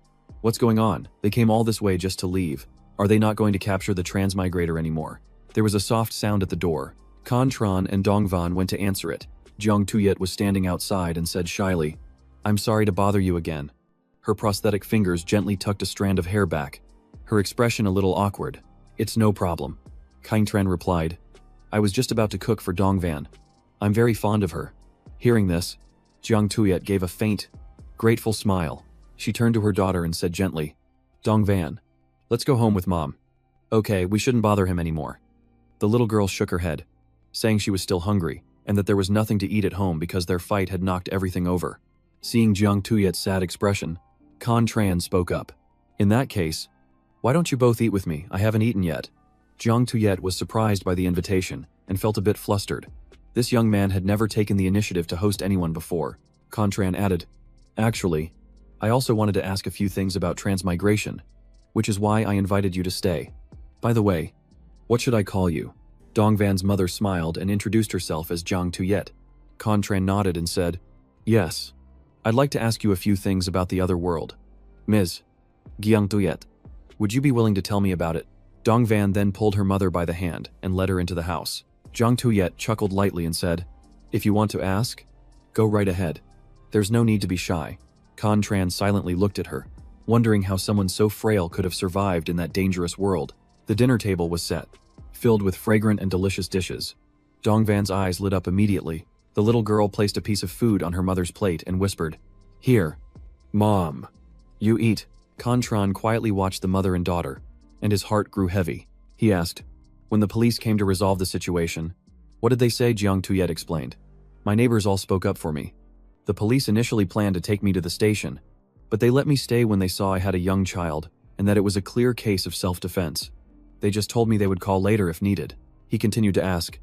what's going on? They came all this way just to leave. Are they not going to capture the transmigrator anymore? There was a soft sound at the door. Contran and Dongvan went to answer it. Jiang Tuyet was standing outside and said shyly, "I'm sorry to bother you again." Her prosthetic fingers gently tucked a strand of hair back, her expression a little awkward. "It's no problem." Contran replied, "I was just about to cook for Dongvan. I'm very fond of her." Hearing this, Jiang Tuyet gave a faint, grateful smile. She turned to her daughter and said gently, "Dongvan, let's go home with Mom." "Okay, we shouldn't bother him anymore." The little girl shook her head, saying she was still hungry, and that there was nothing to eat at home because their fight had knocked everything over. Seeing Jiang Tuyet's sad expression, Contran spoke up. "In that case, why don't you both eat with me? I haven't eaten yet." Jiang Tuyet was surprised by the invitation and felt a bit flustered. This young man had never taken the initiative to host anyone before. Contran added, "Actually, I also wanted to ask a few things about transmigration, which is why I invited you to stay. By the way, what should I call you?" Dongvan's mother smiled and introduced herself as Jiang Tuyet. Contran nodded and said, "Yes, I'd like to ask you a few things about the other world. Ms. Jiang Tuyet, would you be willing to tell me about it?" Dongvan then pulled her mother by the hand and led her into the house. Jiang Tuyet chuckled lightly and said, "If you want to ask, go right ahead. There's no need to be shy." Contran silently looked at her, wondering how someone so frail could have survived in that dangerous world. The dinner table was set, filled with fragrant and delicious dishes. Dongvan's eyes lit up immediately. The little girl placed a piece of food on her mother's plate and whispered, "Here, Mom, you eat." Contran quietly watched the mother and daughter, and his heart grew heavy. He asked, "When the police came to resolve the situation, what did they say?" Jiang Tuyet explained. "My neighbors all spoke up for me. The police initially planned to take me to the station, but they let me stay when they saw I had a young child and that it was a clear case of self-defense. They just told me they would call later if needed." He continued to ask,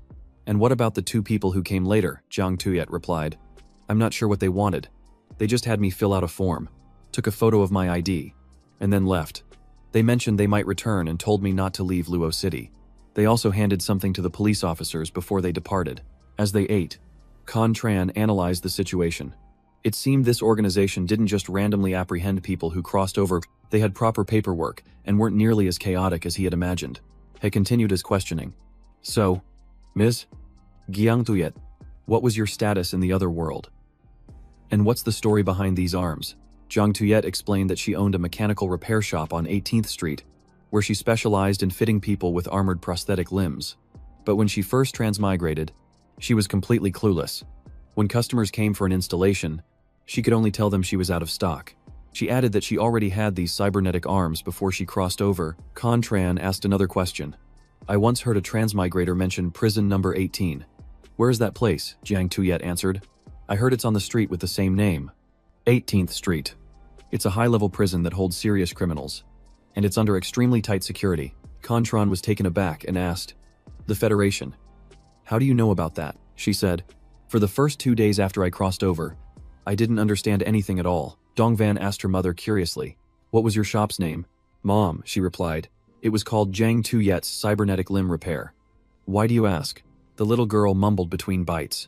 "And what about the two people who came later?" Jiang Tuyet replied, "I'm not sure what they wanted. They just had me fill out a form, took a photo of my ID, and then left. They mentioned they might return and told me not to leave Luo City. They also handed something to the police officers before they departed." As they ate, Contran analyzed the situation. It seemed this organization didn't just randomly apprehend people who crossed over, they had proper paperwork and weren't nearly as chaotic as he had imagined. He continued his questioning. "So, Ms. Jiang Tuyet, what was your status in the other world? And what's the story behind these arms?" Jiang Tuyet explained that she owned a mechanical repair shop on 18th Street, where she specialized in fitting people with armored prosthetic limbs. But when she first transmigrated, she was completely clueless. When customers came for an installation, she could only tell them she was out of stock. She added that she already had these cybernetic arms before she crossed over. Contran asked another question. "I once heard a transmigrator mention prison number 18. Where is that place?" Jiang Tuyet answered. "I heard it's on the street with the same name. 18th Street. It's a high-level prison that holds serious criminals, and it's under extremely tight security." Contran was taken aback and asked, "The Federation? How do you know about that?" She said, "For the first 2 days after I crossed over, I didn't understand anything at all." Dongvan asked her mother curiously, "What was your shop's name?" "Mom," she replied, "it was called Jiang Tuyet's Cybernetic Limb Repair." "Why do you ask?" The little girl mumbled between bites.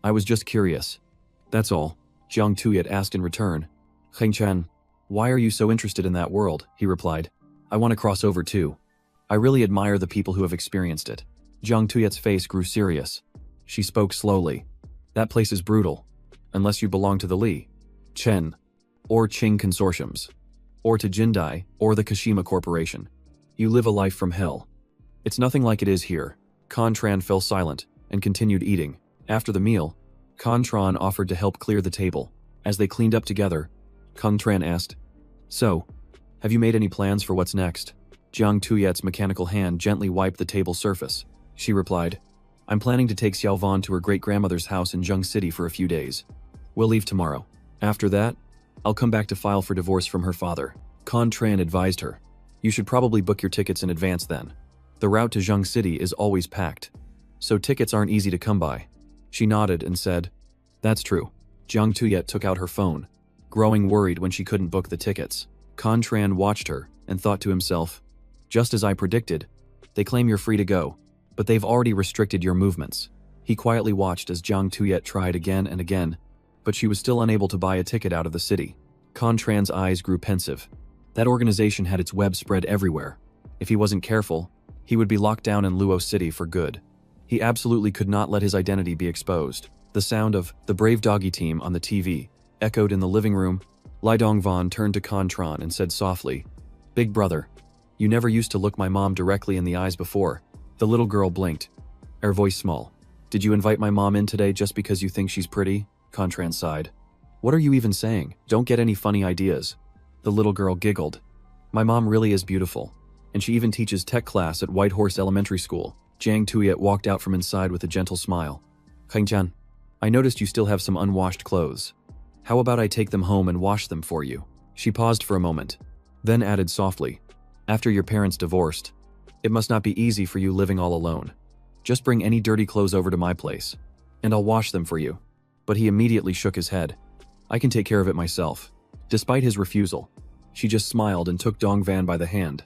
"I was just curious. That's all." Jiang Tuyet asked in return. "Heng Chen, why are you so interested in that world?" He replied, "I want to cross over too. I really admire the people who have experienced it." Jiang Tuyet's face grew serious. She spoke slowly. "That place is brutal, unless you belong to the Li. Chen, or Qing consortiums, or to Jindai, or the Kashima Corporation. You live a life from hell. It's nothing like it is here. Contran fell silent and continued eating. After the meal, Contran offered to help clear the table. As they cleaned up together, Contran asked, "So, have you made any plans for what's next?" Jiang Tuyet's mechanical hand gently wiped the table surface. She replied, "I'm planning to take Xiaovan to her great-grandmother's house in Zheng City for a few days. We'll leave tomorrow. After that, I'll come back to file for divorce from her father." Contran advised her, "You should probably book your tickets in advance then. The route to Zheng City is always packed, so tickets aren't easy to come by." She nodded and said, "That's true." Jiang Tuyet took out her phone, growing worried when she couldn't book the tickets. Contran watched her and thought to himself, "Just as I predicted, they claim you're free to go, but they've already restricted your movements." He quietly watched as Jiang Tuyet tried again and again, but she was still unable to buy a ticket out of the city. Contran's eyes grew pensive. That organization had its web spread everywhere. If he wasn't careful, he would be locked down in Luo City for good. He absolutely could not let his identity be exposed. The sound of "The Brave Doggy Team" on the TV echoed in the living room. Li Dongvan turned to Contran and said softly, "Big brother, you never used to look my mom directly in the eyes before." The little girl blinked, her voice small. "Did you invite my mom in today just because you think she's pretty?" Contran sighed. "What are you even saying? Don't get any funny ideas." The little girl giggled. "My mom really is beautiful, and she even teaches tech class at White Horse Elementary School." Jiang Tuyet walked out from inside with a gentle smile. "Hengjian, I noticed you still have some unwashed clothes. How about I take them home and wash them for you?" She paused for a moment, then added softly, "After your parents divorced, it must not be easy for you living all alone. Just bring any dirty clothes over to my place, and I'll wash them for you." But he immediately shook his head. "I can take care of it myself." Despite his refusal, she just smiled and took Dongvan by the hand.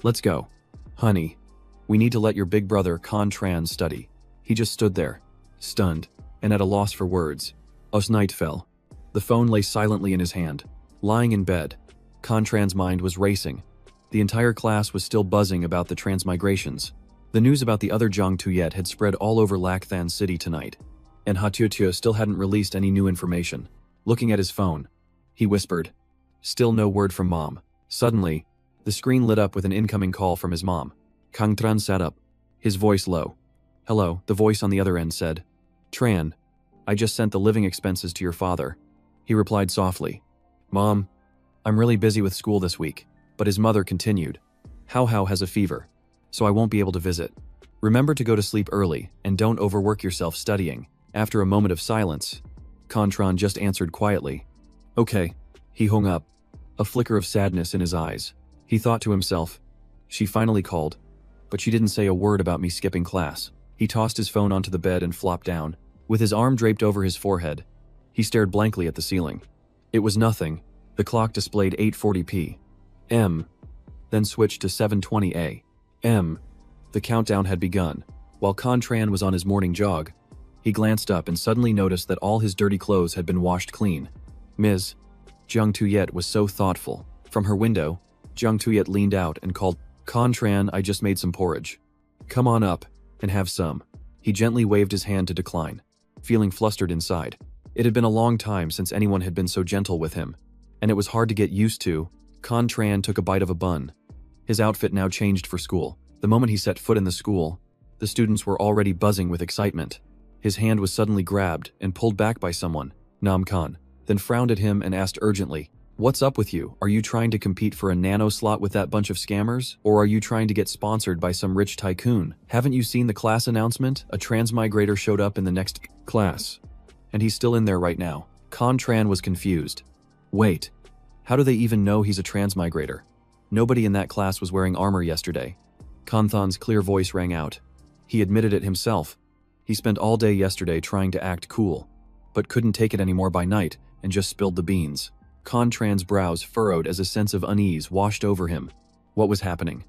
"Let's go. Honey, we need to let your big brother Contran study." He just stood there, stunned, and at a loss for words. As night fell, the phone lay silently in his hand. Lying in bed, Contran's mind was racing. The entire class was still buzzing about the transmigrations. The news about the other Jiang Tuyet had spread all over Lakthan City tonight, and Hatutu still hadn't released any new information. Looking at his phone, he whispered, "Still no word from Mom." Suddenly, the screen lit up with an incoming call from his mom. Kang Tran sat up, his voice low. "Hello," the voice on the other end said. "Tran, I just sent the living expenses to your father." He replied softly, "Mom, I'm really busy with school this week." But his mother continued, "Hao has a fever, so I won't be able to visit. Remember to go to sleep early and don't overwork yourself studying." After a moment of silence, Contran just answered quietly, "Okay." He hung up, a flicker of sadness in his eyes. He thought to himself, "She finally called, but she didn't say a word about me skipping class." He tossed his phone onto the bed and flopped down. With his arm draped over his forehead, he stared blankly at the ceiling. It was nothing. The clock displayed 8:40 p.m., then switched to 7:20 a.m. The countdown had begun. While Contran was on his morning jog, he glanced up and suddenly noticed that all his dirty clothes had been washed clean. "Ms. Jiang Tuyet was so thoughtful." From her window, Jiang Tuyet leaned out and called, "Contran, I just made some porridge. Come on up and have some." He gently waved his hand to decline, feeling flustered inside. It had been a long time since anyone had been so gentle with him, and it was hard to get used to. Contran took a bite of a bun. His outfit now changed for school. The moment he set foot in the school, the students were already buzzing with excitement. His hand was suddenly grabbed and pulled back by someone, Nam Khan, then frowned at him and asked urgently, "What's up with you? Are you trying to compete for a nano slot with that bunch of scammers? Or are you trying to get sponsored by some rich tycoon? Haven't you seen the class announcement? A transmigrator showed up in the next class, and he's still in there right now." Contran was confused. "Wait, how do they even know he's a transmigrator? Nobody in that class was wearing armor yesterday." Kanthan's clear voice rang out. He admitted it himself. He spent all day yesterday trying to act cool, but couldn't take it anymore by night and just spilled the beans. Contran's brows furrowed as a sense of unease washed over him. What was happening?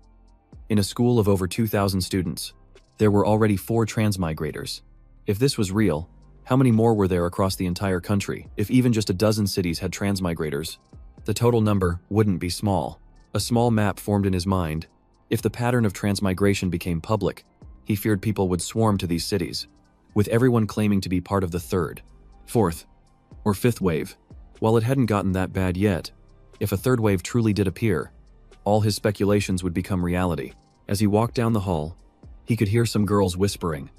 In a school of over 2,000 students, there were already 4 transmigrators. If this was real, how many more were there across the entire country? If even just a dozen cities had transmigrators, the total number wouldn't be small. A small map formed in his mind. If the pattern of transmigration became public, he feared people would swarm to these cities, with everyone claiming to be part of the 3rd, 4th, or 5th wave. While it hadn't gotten that bad yet, if a third wave truly did appear, all his speculations would become reality. As he walked down the hall, he could hear some girls whispering,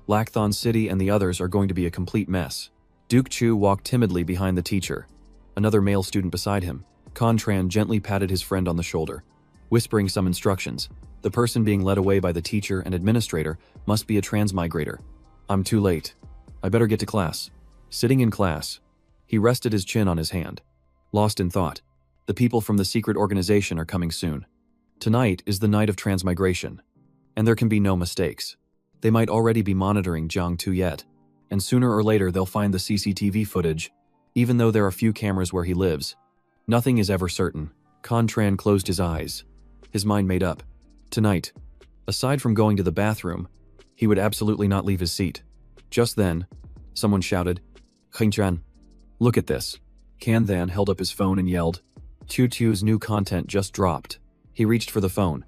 "Blackthorn City and the others are going to be a complete mess." Duke Chu walked timidly behind the teacher, another male student beside him. Contran gently patted his friend on the shoulder, whispering some instructions. The person being led away by the teacher and administrator must be a transmigrator. "I'm too late. I better get to class." Sitting in class, he rested his chin on his hand, lost in thought. The people from the secret organization are coming soon. Tonight is the night of transmigration, and there can be no mistakes. They might already be monitoring Jiang Tuyet, and sooner or later they'll find the CCTV footage, even though there are few cameras where he lives. Nothing is ever certain. Contran closed his eyes, his mind made up. Tonight, aside from going to the bathroom, he would absolutely not leave his seat. Just then, someone shouted, "Hengchan, look at this." Can Than held up his phone and yelled. Tutu's new content just dropped. He reached for the phone.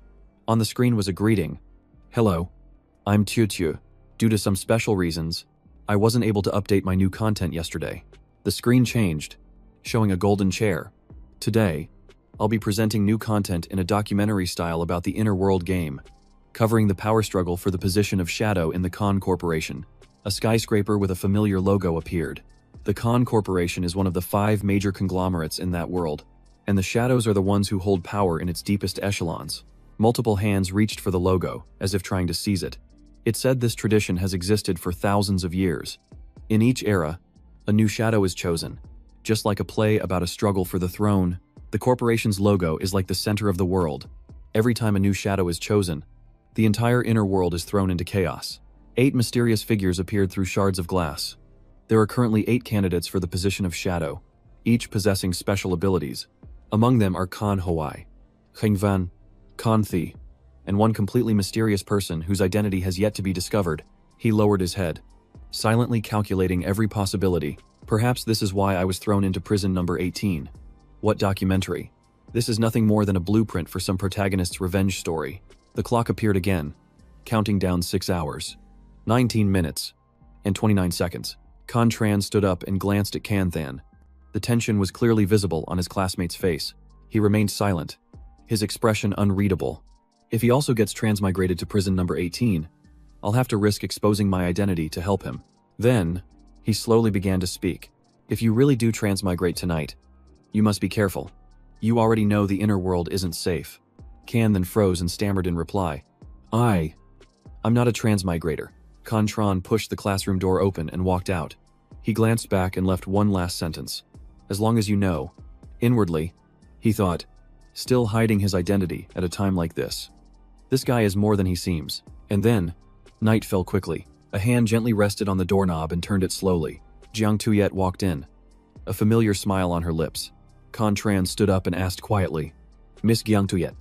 On the screen was a greeting. "Hello, I'm Tutu. Due to some special reasons, I wasn't able to update my new content yesterday." The screen changed, showing a golden chair. "Today, I'll be presenting new content in a documentary style about the Inner World game, covering the power struggle for the position of Shadow in the Khan Corporation." A skyscraper with a familiar logo appeared. The Khan Corporation is one of the 5 major conglomerates in that world, and the Shadows are the ones who hold power in its deepest echelons. Multiple hands reached for the logo, as if trying to seize it. It said this tradition has existed for thousands of years. In each era, a new shadow is chosen. Just like a play about a struggle for the throne, the corporation's logo is like the center of the world. Every time a new shadow is chosen, the entire inner world is thrown into chaos. 8 mysterious figures appeared through shards of glass. There are currently 8 candidates for the position of shadow, each possessing special abilities. Among them are Khan Hawaii, Hengvan, Khan Thi, and one completely mysterious person whose identity has yet to be discovered. He lowered his head, silently calculating every possibility. Perhaps this is why I was thrown into prison number 18. What documentary? This is nothing more than a blueprint for some protagonist's revenge story. The clock appeared again, counting down 6 hours, 19 minutes, and 29 seconds. Contran stood up and glanced at Kanthan. The tension was clearly visible on his classmate's face. He remained silent, his expression unreadable. If he also gets transmigrated to prison number 18, I'll have to risk exposing my identity to help him. Then, he slowly began to speak. "If you really do transmigrate tonight, you must be careful. You already know the inner world isn't safe." Kan then froze and stammered in reply. I'm not a transmigrator." Contran pushed the classroom door open and walked out. He glanced back and left one last sentence. "As long as you know." Inwardly, he thought, still hiding his identity at a time like this. This guy is more than he seems. And then, night fell quickly. A hand gently rested on the doorknob and turned it slowly. Jiang Tuyet walked in, a familiar smile on her lips. Contran stood up and asked quietly, "Miss Jiang Tuyet,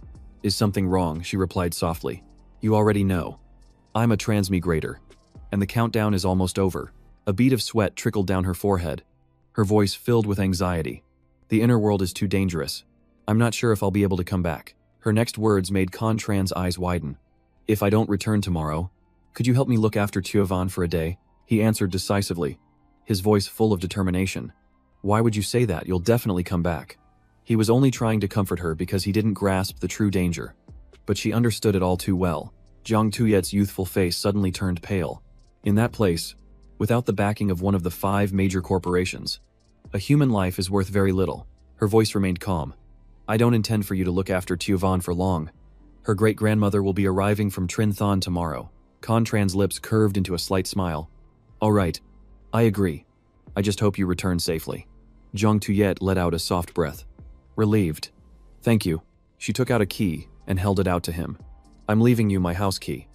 is something wrong?" She replied softly. "You already know. I'm a transmigrator, and the countdown is almost over." A bead of sweat trickled down her forehead, her voice filled with anxiety. "The inner world is too dangerous. I'm not sure if I'll be able to come back." Her next words made Contran's eyes widen. "If I don't return tomorrow, could you help me look after Tuovan for a day?" He answered decisively, his voice full of determination. "Why would you say that? You'll definitely come back." He was only trying to comfort her because he didn't grasp the true danger. But she understood it all too well. Jiang Tuyet's youthful face suddenly turned pale. In that place, without the backing of one of the 5 major corporations, a human life is worth very little. Her voice remained calm. "I don't intend for you to look after Tuovan for long. Her great-grandmother will be arriving from Trinthan tomorrow." Contran's lips curved into a slight smile. "All right, I agree. I just hope you return safely." Jiang Tuyet let out a soft breath. Relieved. "Thank you." She took out a key and held it out to him. "I'm leaving you my house key,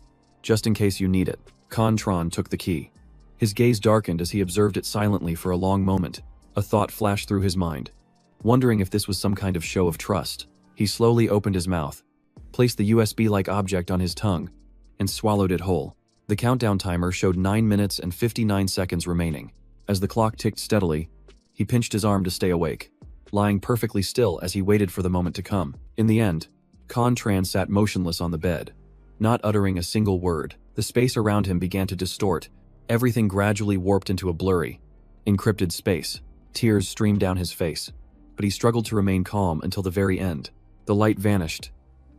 just in case you need it." Contran took the key. His gaze darkened as he observed it silently for a long moment. A thought flashed through his mind. Wondering if this was some kind of show of trust, he slowly opened his mouth, placed the USB-like object on his tongue, and swallowed it whole. The countdown timer showed 9 minutes and 59 seconds remaining. As the clock ticked steadily, he pinched his arm to stay awake, lying perfectly still as he waited for the moment to come. In the end, Contran sat motionless on the bed, not uttering a single word. The space around him began to distort. Everything gradually warped into a blurry, encrypted space. Tears streamed down his face, but he struggled to remain calm until the very end. The light vanished,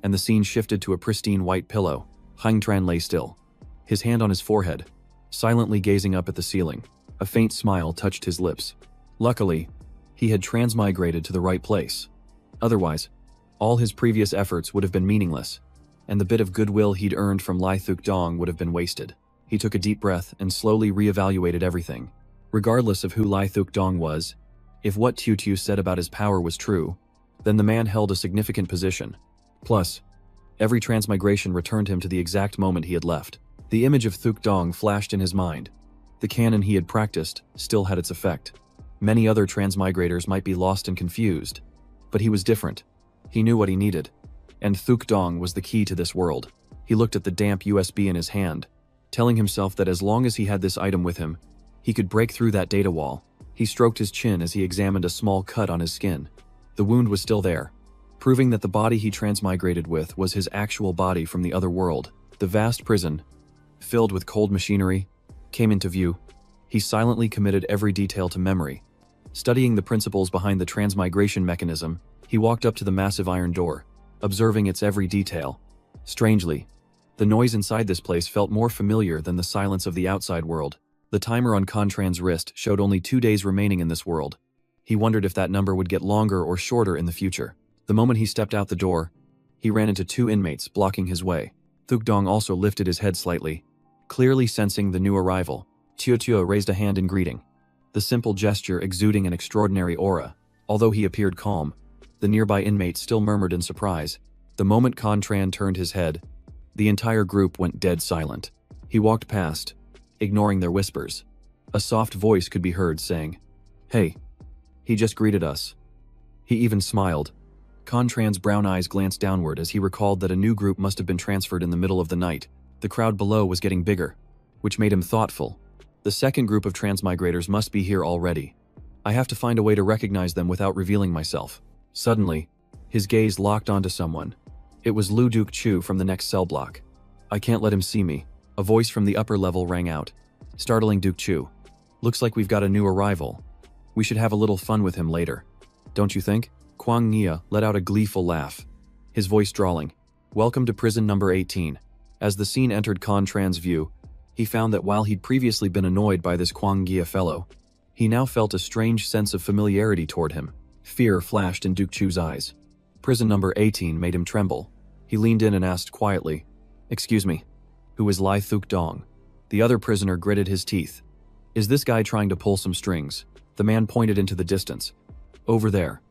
and the scene shifted to a pristine white pillow. Hangtran lay still, his hand on his forehead, silently gazing up at the ceiling. A faint smile touched his lips. Luckily, he had transmigrated to the right place. Otherwise, all his previous efforts would have been meaningless, and the bit of goodwill he'd earned from Lai Thuk Dong would have been wasted. He took a deep breath and slowly reevaluated everything. Regardless of who Lai Thuk Dong was, if what Tiu Tiu said about his power was true, then the man held a significant position. Plus, every transmigration returned him to the exact moment he had left. The image of Thuk Dong flashed in his mind. The canon he had practiced still had its effect. Many other transmigrators might be lost and confused, but he was different. He knew what he needed, and Thuk Dong was the key to this world. He looked at the damp USB in his hand, telling himself that as long as he had this item with him, he could break through that data wall. He stroked his chin as he examined a small cut on his skin. The wound was still there, proving that the body he transmigrated with was his actual body from the other world. The vast prison, filled with cold machinery, came into view. He silently committed every detail to memory. Studying the principles behind the transmigration mechanism, he walked up to the massive iron door, observing its every detail. Strangely, the noise inside this place felt more familiar than the silence of the outside world. The timer on Contran's wrist showed only 2 days remaining in this world. He wondered if that number would get longer or shorter in the future. The moment he stepped out the door, he ran into 2 inmates blocking his way. Thuk Dong also lifted his head slightly, clearly sensing the new arrival. Tiu Tiu raised a hand in greeting, the simple gesture exuding an extraordinary aura. Although he appeared calm, the nearby inmates still murmured in surprise. The moment Contran turned his head, the entire group went dead silent. He walked past, ignoring their whispers. A soft voice could be heard saying, "Hey." He just greeted us. He even smiled. Contran's brown eyes glanced downward as he recalled that a new group must have been transferred in the middle of the night. The crowd below was getting bigger, which made him thoughtful. The second group of transmigrators must be here already. I have to find a way to recognize them without revealing myself. Suddenly, his gaze locked onto someone. It was Lu Duke Chu from the next cell block. "I can't let him see me." A voice from the upper level rang out, startling Duke Chu. "Looks like we've got a new arrival. We should have a little fun with him later. Don't you think?" Kwang Nia let out a gleeful laugh, his voice drawling. "Welcome to prison number 18. As the scene entered Contran's view, he found that while he'd previously been annoyed by this Kwang Gia fellow, he now felt a strange sense of familiarity toward him. Fear flashed in Duke Chu's eyes. Prison number 18 made him tremble. He leaned in and asked quietly, "Excuse me, who is Lai Thuk Dong?" The other prisoner gritted his teeth. "Is this guy trying to pull some strings?" The man pointed into the distance. "Over there.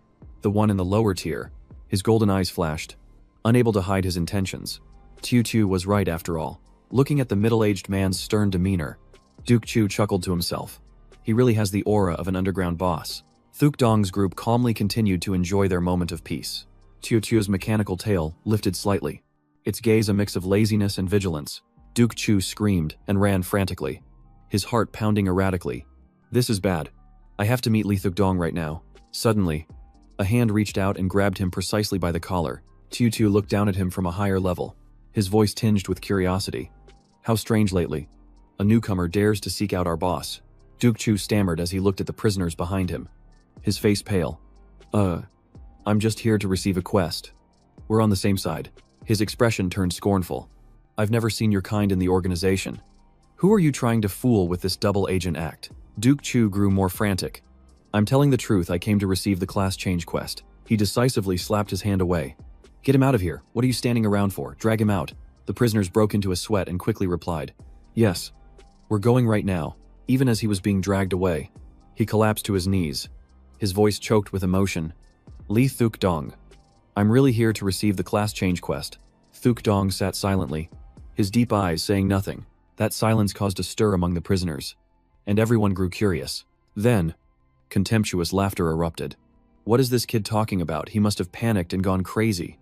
The one in the lower tier." His golden eyes flashed, unable to hide his intentions. Tiu Tiu was right after all. Looking at the middle-aged man's stern demeanor, Duke Chu chuckled to himself. He really has the aura of an underground boss. Thuk Dong's group calmly continued to enjoy their moment of peace. Tiu Tu's mechanical tail lifted slightly, its gaze a mix of laziness and vigilance. Duke Chu screamed and ran frantically, his heart pounding erratically. "This is bad. I have to meet Li Thuk Dong right now." Suddenly, a hand reached out and grabbed him precisely by the collar. Tiu Tu looked down at him from a higher level, his voice tinged with curiosity. "How strange lately. A newcomer dares to seek out our boss." Duke Chu stammered as he looked at the prisoners behind him, his face pale. I'm just here to receive a quest. We're on the same side." His expression turned scornful. "I've never seen your kind in the organization. Who are you trying to fool with this double agent act?" Duke Chu grew more frantic. "I'm telling the truth, I came to receive the class change quest." He decisively slapped his hand away. "Get him out of here. What are you standing around for? Drag him out." The prisoners broke into a sweat and quickly replied, "Yes. We're going right now." Even as he was being dragged away, he collapsed to his knees, his voice choked with emotion. "Li Thuk Dong. I'm really here to receive the class change quest." Thuk Dong sat silently, his deep eyes saying nothing. That silence caused a stir among the prisoners, and everyone grew curious. Then, contemptuous laughter erupted. "What is this kid talking about? He must have panicked and gone crazy."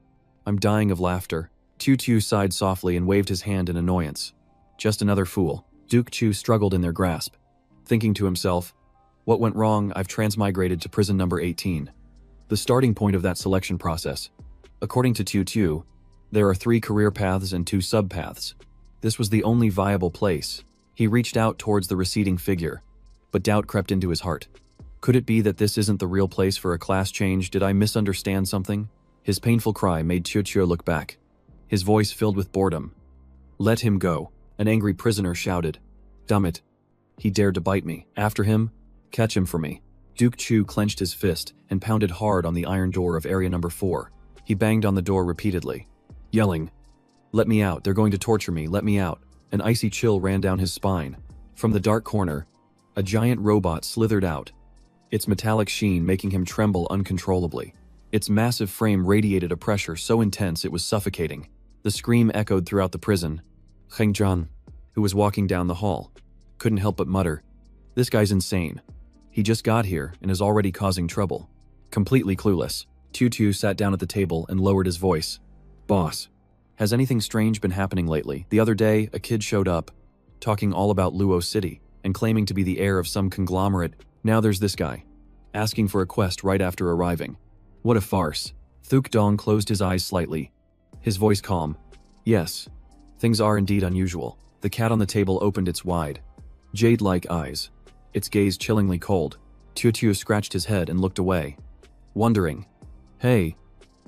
"I'm dying of laughter." Tiu Tu sighed softly and waved his hand in annoyance. "Just another fool." Duke Chu struggled in their grasp, thinking to himself, "What went wrong? I've transmigrated to prison number 18. The starting point of that selection process. According to Tiu Tu, there are 3 career paths and 2 subpaths. This was the only viable place. He reached out towards the receding figure, but doubt crept into his heart. Could it be that this isn't the real place for a class change? Did I misunderstand something? His painful cry made Qiu look back, his voice filled with boredom. Let him go, an angry prisoner shouted. Damn it. He dared to bite me. After him, catch him for me. Duke Chu clenched his fist and pounded hard on the iron door of area number 4. He banged on the door repeatedly, yelling, "Let me out, they're going to torture me, let me out." An icy chill ran down his spine. From the dark corner, a giant robot slithered out, its metallic sheen making him tremble uncontrollably. Its massive frame radiated a pressure so intense it was suffocating. The scream echoed throughout the prison. Heng Zhan, who was walking down the hall, couldn't help but mutter, "This guy's insane. He just got here and is already causing trouble." Completely clueless, Qiu sat down at the table and lowered his voice. "Boss, has anything strange been happening lately? The other day, a kid showed up, talking all about Luo City and claiming to be the heir of some conglomerate. Now there's this guy, asking for a quest right after arriving. What a farce." Thuk Dong closed his eyes slightly, his voice calm. "Yes, things are indeed unusual." The cat on the table opened its wide, jade-like eyes, its gaze chillingly cold. Qiu scratched his head and looked away, wondering, "Hey,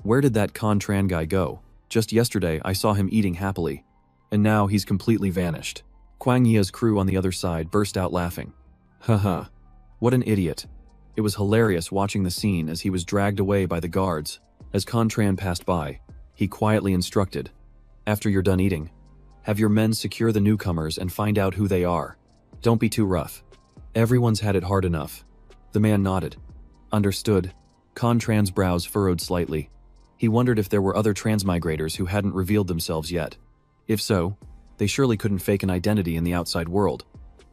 where did that Contran guy go? Just yesterday I saw him eating happily, and now he's completely vanished." Kuang Ye's crew on the other side burst out laughing. Haha, what an idiot. It was hilarious watching the scene as he was dragged away by the guards. As Contran passed by, he quietly instructed, "After you're done eating, have your men secure the newcomers and find out who they are. Don't be too rough. Everyone's had it hard enough." The man nodded. Understood. Contran's brows furrowed slightly. He wondered if there were other transmigrators who hadn't revealed themselves yet. If so, they surely couldn't fake an identity in the outside world.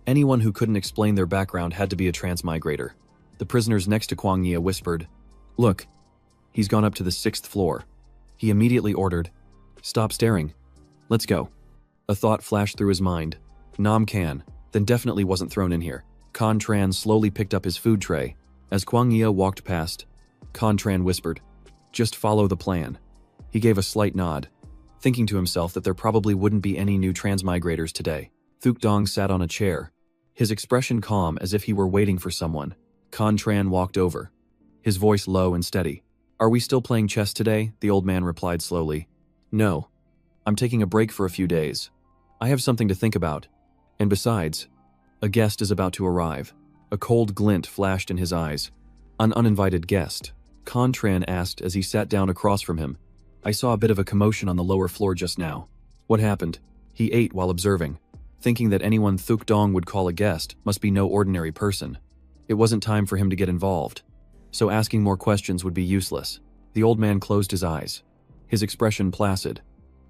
Anyone who couldn't explain their background had to be a transmigrator. The prisoners next to Kuang Ye whispered, "Look, he's gone up to the 6th floor." He immediately ordered, "Stop staring. Let's go." A thought flashed through his mind. Nam Can, then definitely wasn't thrown in here. Contran slowly picked up his food tray. As Kuang Ye walked past, Contran whispered, "Just follow the plan." He gave a slight nod, thinking to himself that there probably wouldn't be any new transmigrators today. Thuk Dong sat on a chair, his expression calm as if he were waiting for someone. Contran walked over, his voice low and steady. "Are we still playing chess today?" The old man replied slowly. "No. I'm taking a break for a few days. I have something to think about. And besides, a guest is about to arrive." A cold glint flashed in his eyes. "An uninvited guest?" Contran asked as he sat down across from him. "I saw a bit of a commotion on the lower floor just now." "What happened?" He ate while observing, thinking that anyone Thuk Dong would call a guest must be no ordinary person. It wasn't time for him to get involved, so asking more questions would be useless. The old man closed his eyes, his expression placid.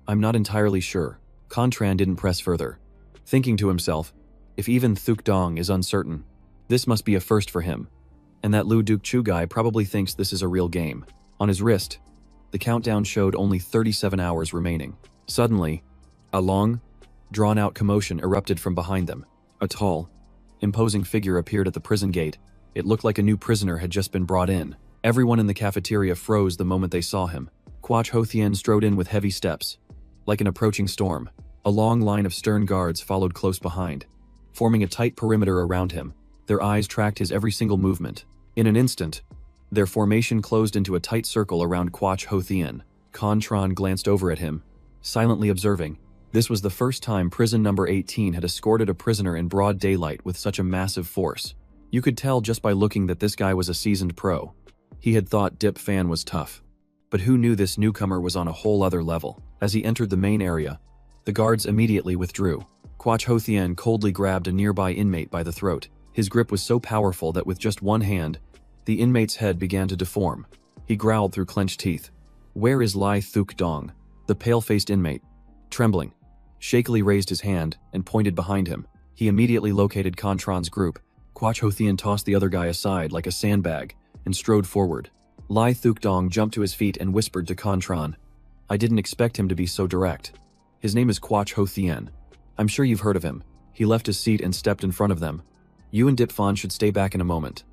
"I'm not entirely sure." Contran didn't press further, thinking to himself, if even Thuk Dong is uncertain, this must be a first for him, and that Lu Duke Chu guy probably thinks this is a real game. On his wrist, the countdown showed only 37 hours remaining. Suddenly, a long, drawn-out commotion erupted from behind them. A tall, imposing figure appeared at the prison gate. It looked like a new prisoner had just been brought in. Everyone in the cafeteria froze the moment they saw him. Quach Hothien strode in with heavy steps, like an approaching storm. A long line of stern guards followed close behind, forming a tight perimeter around him. Their eyes tracked his every single movement. In an instant, their formation closed into a tight circle around Quach Hothien. Contran glanced over at him, silently observing. This was the first time prison number 18 had escorted a prisoner in broad daylight with such a massive force. You could tell just by looking that this guy was a seasoned pro. He had thought Dip Fan was tough, but who knew this newcomer was on a whole other level. As he entered the main area, the guards immediately withdrew. Quach Hothien coldly grabbed a nearby inmate by the throat. His grip was so powerful that with just one hand, the inmate's head began to deform. He growled through clenched teeth. "Where is Lai Thuk Dong?" The pale-faced inmate, trembling, shakily raised his hand and pointed behind him. He immediately located Contran's group. Quach Hothien tossed the other guy aside like a sandbag and strode forward. Lai Thuk Dong jumped to his feet and whispered to Contran, "I didn't expect him to be so direct. His name is Quach Hothien. I'm sure you've heard of him." He left his seat and stepped in front of them. "You and Dip Fan should stay back in a moment.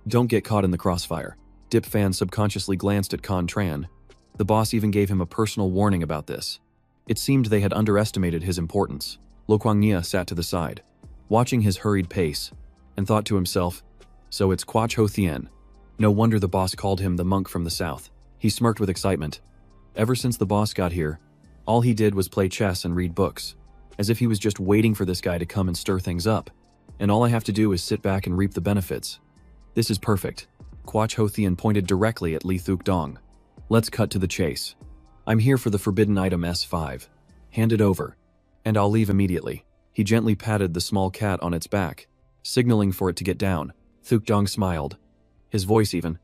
Don't get caught in the crossfire." Dip Fan subconsciously glanced at Contran. The boss even gave him a personal warning about this. It seemed they had underestimated his importance. Lo Kuang Ye sat to the side, watching his hurried pace, and thought to himself, So it's Quach Ho Thien. No wonder the boss called him the monk from the south. He smirked with excitement. Ever since the boss got here, all he did was play chess and read books, as if he was just waiting for this guy to come and stir things up. And all I have to do is sit back and reap the benefits. This is perfect. Quach Ho Thien pointed directly at Li Thuk Dong. Let's cut to the chase. I'm here for the forbidden item S5. Hand it over, and I'll leave immediately. He gently patted the small cat on its back, signaling for it to get down. Thuk Dong smiled. His voice even.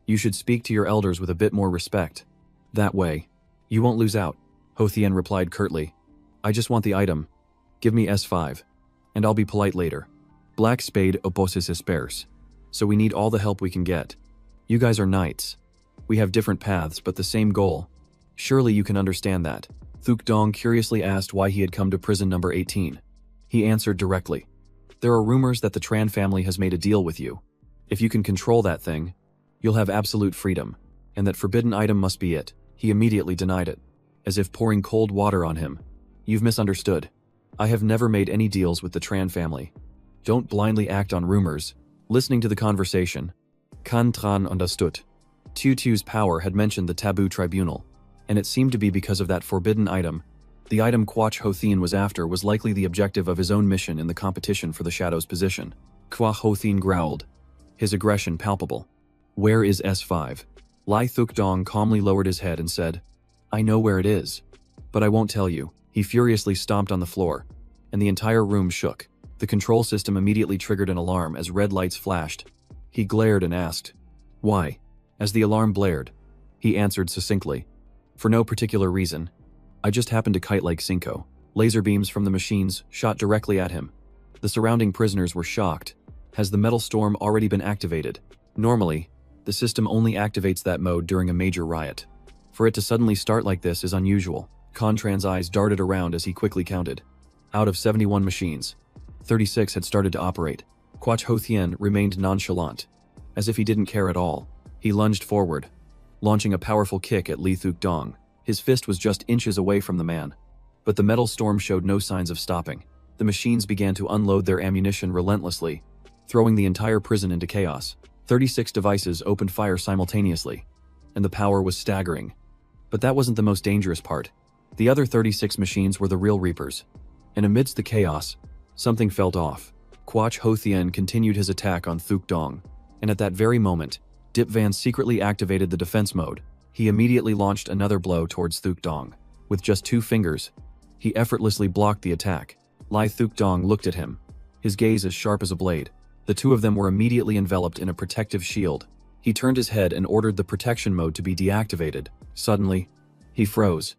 You should speak to your elders with a bit more respect. That way, you won't lose out. Ho Thien replied curtly. I just want the item. Give me S5, and I'll be polite later. Black spade opposes asperes. So we need all the help we can get. You guys are knights. We have different paths, but the same goal. Surely you can understand that. Thuk Dong curiously asked why he had come to prison number 18. He answered directly. There are rumors that the Tran family has made a deal with you. If you can control that thing, you'll have absolute freedom, and that forbidden item must be it. He immediately denied it, as if pouring cold water on him. You've misunderstood. I have never made any deals with the Tran family. Don't blindly act on rumors. Listening to the conversation, Kan Tran understood. Tutu's power had mentioned the taboo tribunal, and it seemed to be because of that forbidden item. The item Quach Ho Thien was after was likely the objective of his own mission in the competition for the Shadow's position. Quach Ho Thien growled, his aggression palpable. Where is S5? Lai Thuk Dong calmly lowered his head and said, I know where it is, but I won't tell you. He furiously stomped on the floor, and the entire room shook. The control system immediately triggered an alarm as red lights flashed. He glared and asked, Why? As the alarm blared, he answered succinctly, For no particular reason. I just happened to kite like Cinco. Laser beams from the machines shot directly at him. The surrounding prisoners were shocked. Has the metal storm already been activated? Normally, the system only activates that mode during a major riot. For it to suddenly start like this is unusual. Contran's eyes darted around as he quickly counted. Out of 71 machines, 36 had started to operate. Quach Ho Thien remained nonchalant, as if he didn't care at all. He lunged forward, launching a powerful kick at Li Thuk Dong. His fist was just inches away from the man. But the metal storm showed no signs of stopping. The machines began to unload their ammunition relentlessly, throwing the entire prison into chaos. 36 devices opened fire simultaneously, and the power was staggering. But that wasn't the most dangerous part. The other 36 machines were the real reapers. And amidst the chaos, something felt off. Quach Ho Thien continued his attack on Thuk Dong, and at that very moment, Dip Van secretly activated the defense mode. He immediately launched another blow towards Thuk Dong. With just 2 fingers, he effortlessly blocked the attack. Lai Thuk Dong looked at him, his gaze as sharp as a blade. The two of them were immediately enveloped in a protective shield. He turned his head and ordered the protection mode to be deactivated. Suddenly, he froze,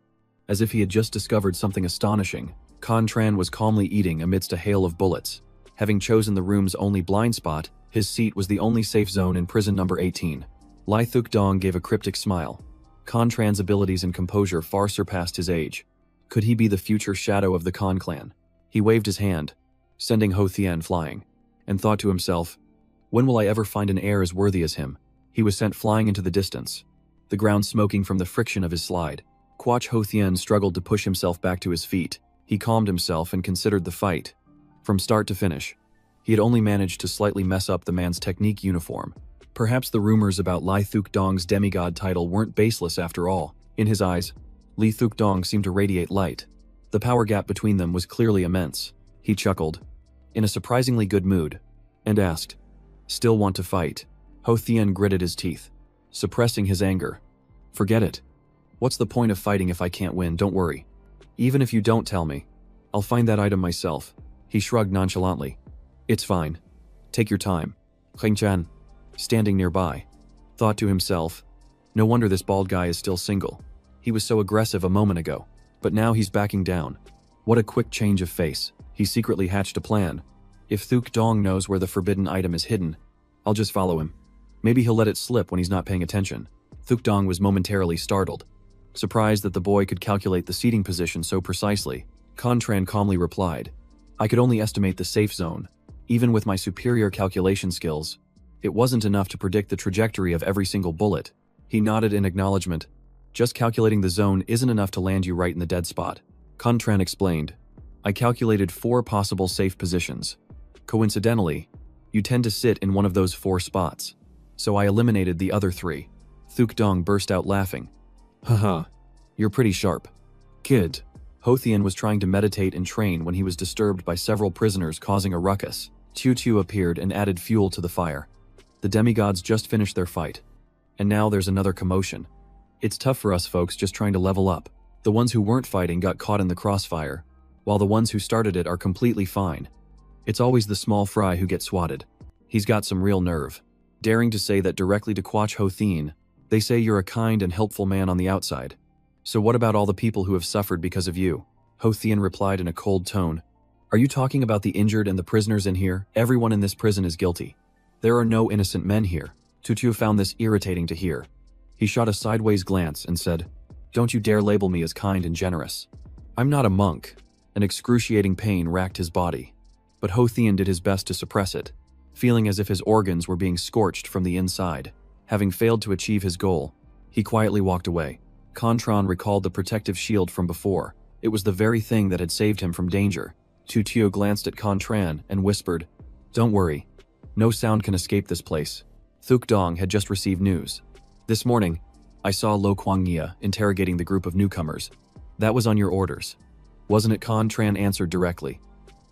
as if he had just discovered something astonishing. Contran was calmly eating amidst a hail of bullets. Having chosen the room's only blind spot, his seat was the only safe zone in prison number 18. Lai Thuk Dong gave a cryptic smile. Contran's abilities and composure far surpassed his age. Could he be the future shadow of the Con clan? He waved his hand, sending Ho Thien flying, and thought to himself, when will I ever find an heir as worthy as him? He was sent flying into the distance, the ground smoking from the friction of his slide. Quach Ho Thien struggled to push himself back to his feet. He calmed himself and considered the fight. From start to finish, he had only managed to slightly mess up the man's technique uniform. Perhaps the rumors about Lai Thuk Dong's demigod title weren't baseless after all. In his eyes, Li Thuk Dong seemed to radiate light. The power gap between them was clearly immense. He chuckled, in a surprisingly good mood, and asked, Still want to fight? Ho Thien gritted his teeth, suppressing his anger. Forget it. What's the point of fighting if I can't win? Don't worry. Even if you don't tell me, I'll find that item myself. He shrugged nonchalantly. It's fine. Take your time. Heng Chan, standing nearby, thought to himself, no wonder this bald guy is still single. He was so aggressive a moment ago, but now he's backing down. What a quick change of face. He secretly hatched a plan. If Thuk Dong knows where the forbidden item is hidden, I'll just follow him. Maybe he'll let it slip when he's not paying attention. Thuk Dong was momentarily startled, surprised that the boy could calculate the seating position so precisely. Contran calmly replied, I could only estimate the safe zone. Even with my superior calculation skills, it wasn't enough to predict the trajectory of every single bullet. He nodded in acknowledgement. Just calculating the zone isn't enough to land you right in the dead spot. Contran explained, I calculated 4 possible safe positions. Coincidentally, You tend to sit in one of those 4 spots. So I eliminated the other 3. Thuk Dong burst out laughing. Haha, you're pretty sharp. Kid. Ho Thien was trying to meditate and train when he was disturbed by several prisoners causing a ruckus. Tiu Tiu appeared and added fuel to the fire. The demigods just finished their fight. And now there's another commotion. It's tough for us folks just trying to level up. The ones who weren't fighting got caught in the crossfire, while the ones who started it are completely fine. It's always the small fry who gets swatted. He's got some real nerve. Daring to say that directly to Quach Ho Thien. They say you're a kind and helpful man on the outside. So what about all the people who have suffered because of you? Ho Thien replied in a cold tone. Are you talking about the injured and the prisoners in here? Everyone in this prison is guilty. There are no innocent men here. Tutu found this irritating to hear. He shot a sideways glance and said, Don't you dare label me as kind and generous. I'm not a monk. An excruciating pain racked his body. But Ho Thien did his best to suppress it, feeling as if his organs were being scorched from the inside. Having failed to achieve his goal, he quietly walked away. Contran recalled the protective shield from before. It was the very thing that had saved him from danger. Tutio glanced at Contran and whispered, Don't worry. No sound can escape this place. Thuk Dong had just received news. This morning, I saw Lo Kuangya interrogating the group of newcomers. That was on your orders. Wasn't it? Contran answered directly.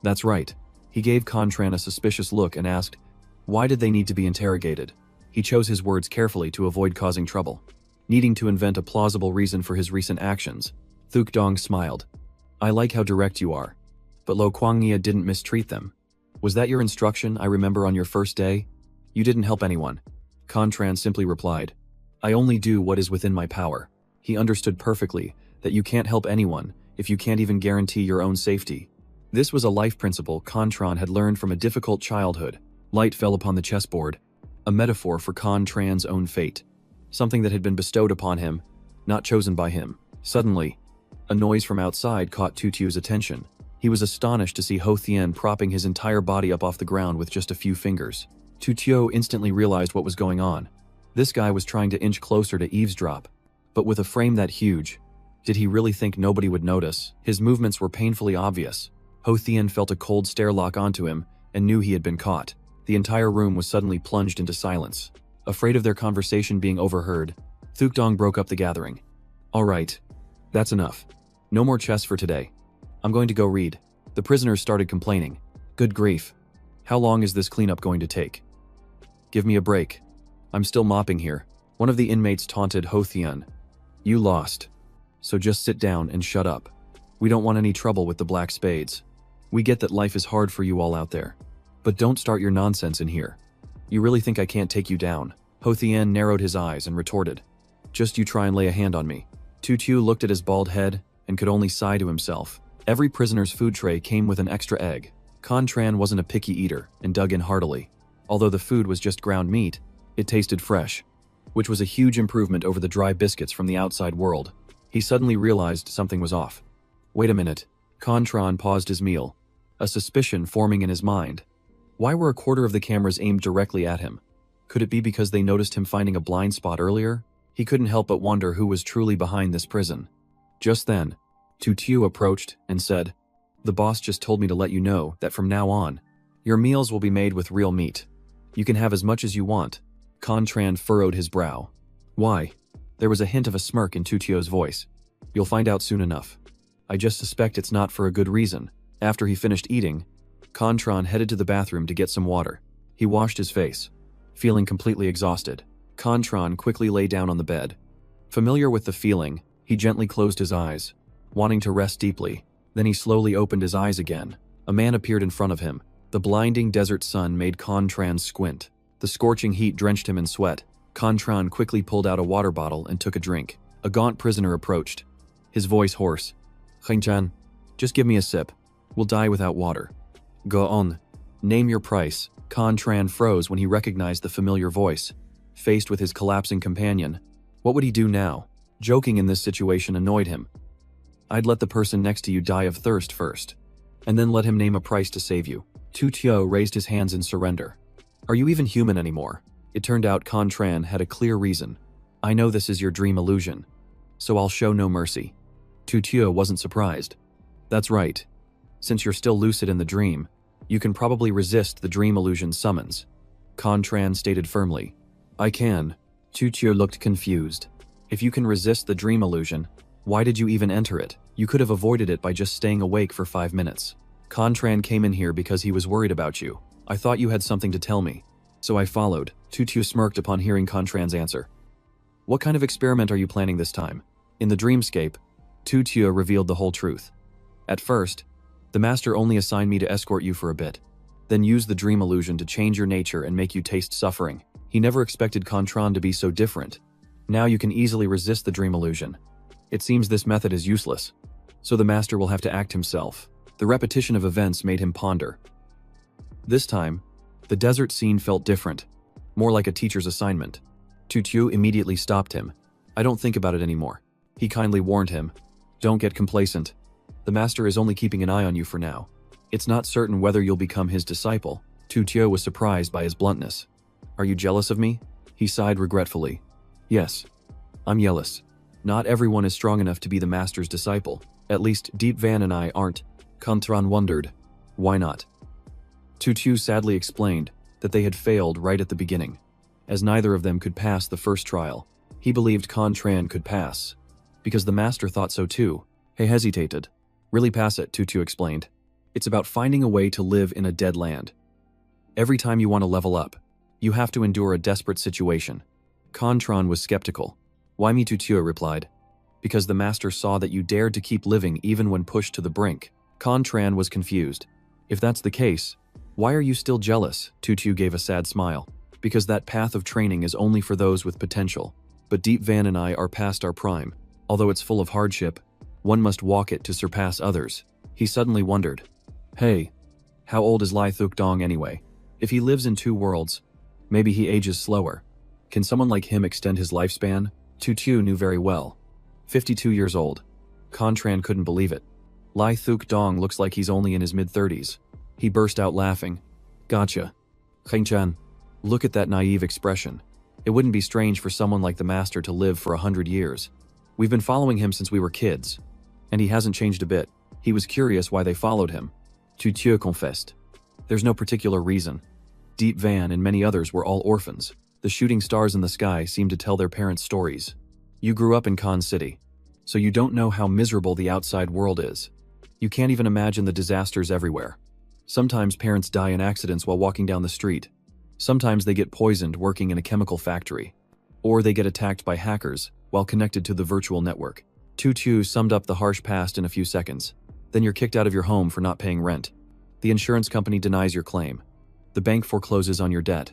That's right. He gave Contran a suspicious look and asked, Why did they need to be interrogated? He chose his words carefully to avoid causing trouble. Needing to invent a plausible reason for his recent actions, Thuk Dong smiled. I like how direct you are. But Lo Kuangya didn't mistreat them. Was that your instruction I remember on your first day? You didn't help anyone. Contran simply replied, I only do what is within my power. He understood perfectly that you can't help anyone if you can't even guarantee your own safety. This was a life principle Contran had learned from a difficult childhood. Light fell upon the chessboard, a metaphor for Contran's own fate. Something that had been bestowed upon him, not chosen by him. Suddenly, a noise from outside caught Tutu's attention. He was astonished to see Ho Thien propping his entire body up off the ground with just a few fingers. Tutio instantly realized what was going on. This guy was trying to inch closer to eavesdrop, but with a frame that huge, did he really think nobody would notice? His movements were painfully obvious. Ho Thien felt a cold stare lock onto him and knew he had been caught. The entire room was suddenly plunged into silence. Afraid of their conversation being overheard, Thuk Dong broke up the gathering. All right, that's enough. No more chess for today. I'm going to go read. The prisoners started complaining. Good grief. How long is this cleanup going to take? Give me a break. I'm still mopping here. One of the inmates taunted Ho Thien. You lost. So just sit down and shut up. We don't want any trouble with the Black Spades. We get that life is hard for you all out there. But don't start your nonsense in here. You really think I can't take you down? Ho Thien narrowed his eyes and retorted. Just you try and lay a hand on me. Tutu looked at his bald head and could only sigh to himself. Every prisoner's food tray came with an extra egg. Contran wasn't a picky eater and dug in heartily. Although the food was just ground meat, it tasted fresh, which was a huge improvement over the dry biscuits from the outside world. He suddenly realized something was off. Wait a minute. Contran paused his meal, a suspicion forming in his mind. Why were a quarter of the cameras aimed directly at him? Could it be because they noticed him finding a blind spot earlier? He couldn't help but wonder who was truly behind this prison. Just then, Tutu approached and said, The boss just told me to let you know that from now on, your meals will be made with real meat. You can have as much as you want. Contran furrowed his brow. Why? There was a hint of a smirk in Tutio's voice. You'll find out soon enough. I just suspect it's not for a good reason. After he finished eating, Contran headed to the bathroom to get some water. He washed his face, feeling completely exhausted. Contran quickly lay down on the bed. Familiar with the feeling, he gently closed his eyes, wanting to rest deeply. Then he slowly opened his eyes again. A man appeared in front of him. The blinding desert sun made Contran squint. The scorching heat drenched him in sweat. Contran quickly pulled out a water bottle and took a drink. A gaunt prisoner approached, his voice hoarse. Heng-chan, just give me a sip. We'll die without water. Go on. Name your price. Contran froze when he recognized the familiar voice. Faced with his collapsing companion, what would he do now? Joking in this situation annoyed him. I'd let the person next to you die of thirst first, and then let him name a price to save you. Tutio raised his hands in surrender. Are you even human anymore? It turned out Contran had a clear reason. I know this is your dream illusion, so I'll show no mercy. Tutio wasn't surprised. That's right. Since you're still lucid in the dream, You can probably resist the dream illusion summons. Contran stated firmly. I can. Tutu looked confused. If you can resist the dream illusion, why did you even enter it? You could have avoided it by just staying awake for 5 minutes. Contran came in here because he was worried about you. I thought you had something to tell me. So I followed. Tutu smirked upon hearing Contran's answer. What kind of experiment are you planning this time? In the dreamscape, Tutu revealed the whole truth. At first, the master only assigned me to escort you for a bit, then use the dream illusion to change your nature and make you taste suffering. He never expected Contran to be so different. Now you can easily resist the dream illusion. It seems this method is useless, so the master will have to act himself. The repetition of events made him ponder. This time, the desert scene felt different, more like a teacher's assignment. Tutu immediately stopped him. I don't think about it anymore. He kindly warned him. Don't get complacent. The master is only keeping an eye on you for now. It's not certain whether you'll become his disciple. Tutu was surprised by his bluntness. Are you jealous of me? He sighed regretfully. Yes, I'm jealous. Not everyone is strong enough to be the master's disciple. At least Deep Van and I aren't. Contran wondered. Why not? Tutu sadly explained that they had failed right at the beginning. As neither of them could pass the first trial, he believed Contran could pass. Because the master thought so too. He hesitated. Really pass it, Tutu explained. It's about finding a way to live in a dead land. Every time you want to level up, you have to endure a desperate situation. Contran was skeptical. Why me, Tutu replied. Because the master saw that you dared to keep living even when pushed to the brink. Contran was confused. If that's the case, why are you still jealous? Tutu gave a sad smile. Because that path of training is only for those with potential. But Deep Van and I are past our prime. Although it's full of hardship, one must walk it to surpass others. He suddenly wondered. Hey, how old is Lai Thuk Dong anyway? If he lives in 2 worlds, maybe he ages slower. Can someone like him extend his lifespan? Tutu knew very well. 52 years old. Contran couldn't believe it. Lai Thuk Dong looks like he's only in his mid-30s. He burst out laughing. Gotcha. Kheng-chan, look at that naive expression. It wouldn't be strange for someone like the master to live for 100 years. We've been following him since we were kids, and he hasn't changed a bit. He was curious why they followed him. Tutu confessed. There's no particular reason. Deep Van and many others were all orphans. The shooting stars in the sky seemed to tell their parents' stories. You grew up in Khan City, so you don't know how miserable the outside world is. You can't even imagine the disasters everywhere. Sometimes parents die in accidents while walking down the street. Sometimes they get poisoned working in a chemical factory. Or they get attacked by hackers while connected to the virtual network. Tutu summed up the harsh past in a few seconds. Then you're kicked out of your home for not paying rent. The insurance company denies your claim. The bank forecloses on your debt.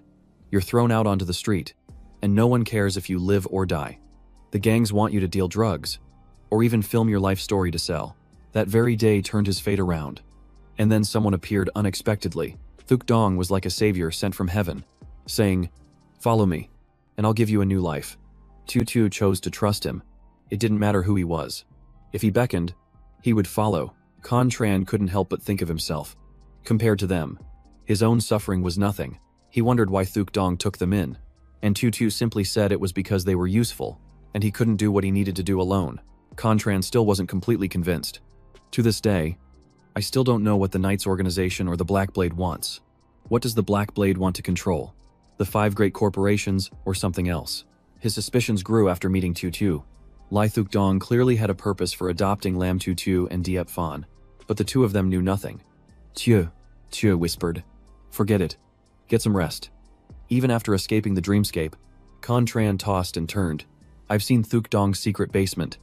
You're thrown out onto the street, and no one cares if you live or die. The gangs want you to deal drugs, or even film your life story to sell. That very day turned his fate around. And then someone appeared unexpectedly. Thuk Dong was like a savior sent from heaven, saying, "Follow me, and I'll give you a new life." Tutu chose to trust him. It didn't matter who he was. If he beckoned, he would follow. Contran couldn't help but think of himself. Compared to them, his own suffering was nothing. He wondered why Thuk Dong took them in, and Tutu simply said it was because they were useful, and he couldn't do what he needed to do alone. Contran still wasn't completely convinced. To this day, I still don't know what the Knights organization or the Black Blade wants. What does the Black Blade want to control? The 5 great corporations or something else? His suspicions grew after meeting Tutu. Lai Thuk Dong clearly had a purpose for adopting Lam Tutu and Diep Fan, but the two of them knew nothing. Tieu whispered. Forget it. Get some rest. Even after escaping the dreamscape, Contran tossed and turned. I've seen Thuk Dong's secret basement.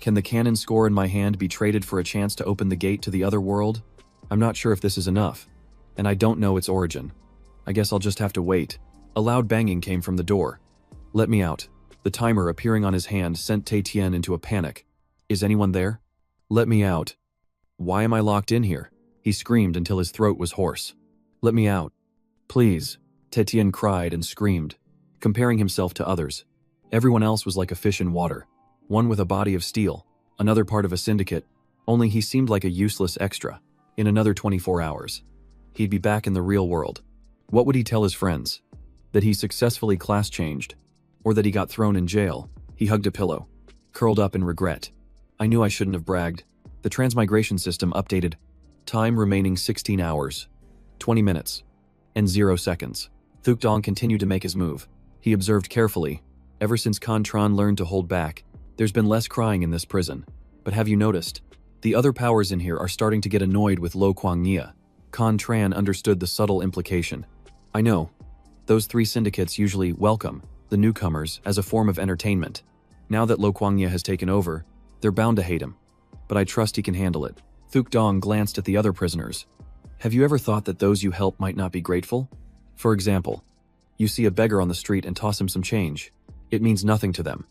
Can the cannon score in my hand be traded for a chance to open the gate to the other world? I'm not sure if this is enough, and I don't know its origin. I guess I'll just have to wait. A loud banging came from the door. Let me out. The timer appearing on his hand sent Taetian into a panic. Is anyone there? Let me out. Why am I locked in here? He screamed until his throat was hoarse. Let me out. Please. Taetian cried and screamed, comparing himself to others. Everyone else was like a fish in water. One with a body of steel, another part of a syndicate, only he seemed like a useless extra. In another 24 hours, he'd be back in the real world. What would he tell his friends? That he successfully class changed? Or that he got thrown in jail? He hugged a pillow, curled up in regret. I knew I shouldn't have bragged. The transmigration system updated. Time remaining 16 hours. 20 minutes. And 0 seconds. Thuk Dong continued to make his move. He observed carefully. Ever since Contran learned to hold back, there's been less crying in this prison. But have you noticed? The other powers in here are starting to get annoyed with Lo Kuang-Nia. Contran understood the subtle implication. I know. Those 3 syndicates usually welcome the newcomers as a form of entertainment. Now that Lo Kuang-Nia has taken over, they're bound to hate him. But I trust he can handle it. Thuk Dong glanced at the other prisoners. Have you ever thought that those you help might not be grateful? For example, you see a beggar on the street and toss him some change. It means nothing to them,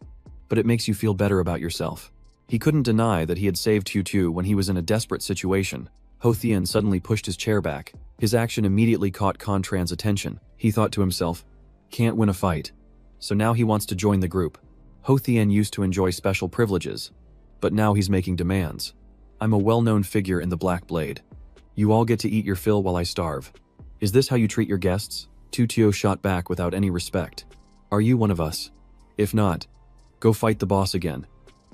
but it makes you feel better about yourself. He couldn't deny that he had saved Hu Tu when he was in a desperate situation. Ho Thien suddenly pushed his chair back. His action immediately caught Contran's attention. He thought to himself, can't win a fight. So now he wants to join the group. Ho Thien used to enjoy special privileges, but now he's making demands. I'm a well-known figure in the Black Blade. You all get to eat your fill while I starve. Is this how you treat your guests? Tu Tio shot back without any respect. Are you one of us? If not, go fight the boss again.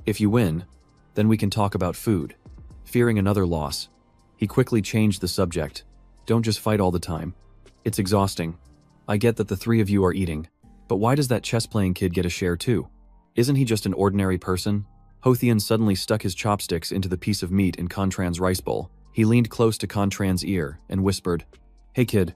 If you win, then we can talk about food. Fearing another loss, he quickly changed the subject. Don't just fight all the time. It's exhausting. I get that the 3 of you are eating, but why does that chess-playing kid get a share too? Isn't he just an ordinary person? Ho Thien suddenly stuck his chopsticks into the piece of meat in Contran's rice bowl. He leaned close to Contran's ear and whispered, Hey kid,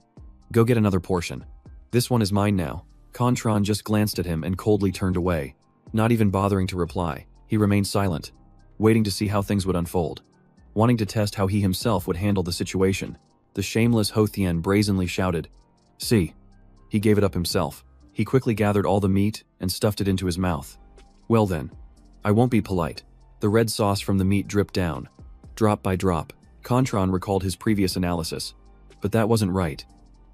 go get another portion. This one is mine now. Contran just glanced at him and coldly turned away. Not even bothering to reply, he remained silent, waiting to see how things would unfold. Wanting to test how he himself would handle the situation, the shameless Ho Thien brazenly shouted, See. He gave it up himself. He quickly gathered all the meat and stuffed it into his mouth. Well then, I won't be polite. The red sauce from the meat dripped down, drop by drop. Contran recalled his previous analysis. But that wasn't right.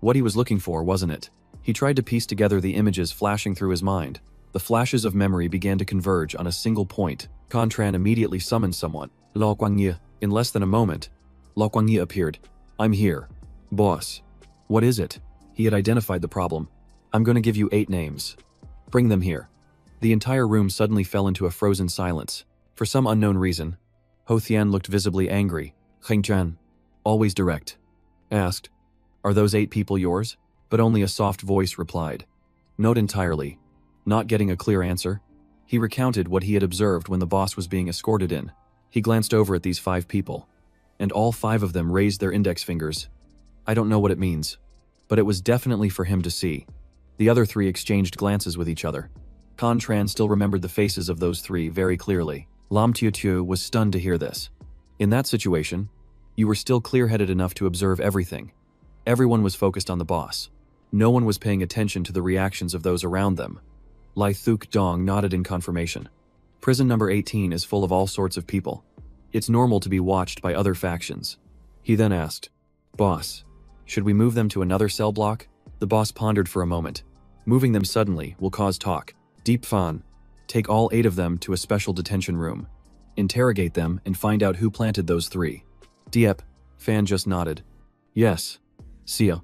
What he was looking for, wasn't it? He tried to piece together the images flashing through his mind. The flashes of memory began to converge on a single point. Contran immediately summoned someone. Lo Kuang-Nia. In less than a moment, Lo Kuang-Nia appeared. I'm here. Boss. What is it? He had identified the problem. I'm going to give you 8 names. Bring them here. The entire room suddenly fell into a frozen silence. For some unknown reason, Ho Thien looked visibly angry. Kheng Chan, always direct, asked, Are those 8 people yours? But only a soft voice replied. Not entirely. Not getting a clear answer, he recounted what he had observed when the boss was being escorted in. He glanced over at these 5 people, and all 5 of them raised their index fingers. I don't know what it means, but it was definitely for him to see. The other 3 exchanged glances with each other. Contran still remembered the faces of those 3 very clearly. Lam Tiu Tiu was stunned to hear this. In that situation, you were still clear-headed enough to observe everything. Everyone was focused on the boss. No one was paying attention to the reactions of those around them. Lai Thuk Dong nodded in confirmation. Prison number 18 is full of all sorts of people. It's normal to be watched by other factions. He then asked, Boss, should we move them to another cell block? The boss pondered for a moment. Moving them suddenly will cause talk. Deep Fan, take all 8 of them to a special detention room. Interrogate them and find out who planted those 3. Diep, Fan just nodded. Yes. Sia.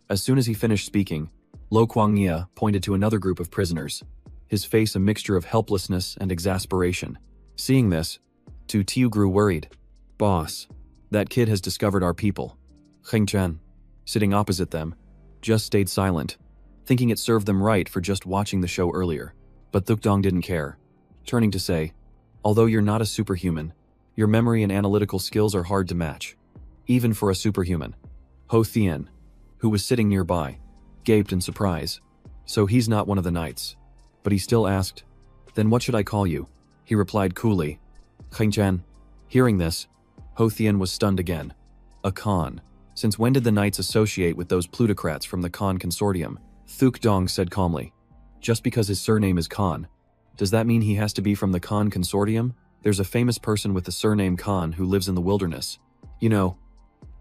As soon as he finished speaking, Lo Kuang-Nia pointed to another group of prisoners, his face a mixture of helplessness and exasperation. Seeing this, Tu Tiu grew worried. Boss, that kid has discovered our people. Kheng Chen, sitting opposite them, just stayed silent, thinking it served them right for just watching the show earlier. But Thuk Dong didn't care, turning to say, Although you're not a superhuman, your memory and analytical skills are hard to match, even for a superhuman. Ho Thien, who was sitting nearby, gaped in surprise. So he's not one of the knights. But he still asked, Then what should I call you? He replied coolly, Kheng Chen. Hearing this, Ho Thien was stunned again. A Khan. Since when did the knights associate with those plutocrats from the Khan consortium? Thuk Dong said calmly. Just because his surname is Khan, does that mean he has to be from the Khan consortium? There's a famous person with the surname Khan who lives in the wilderness. You know.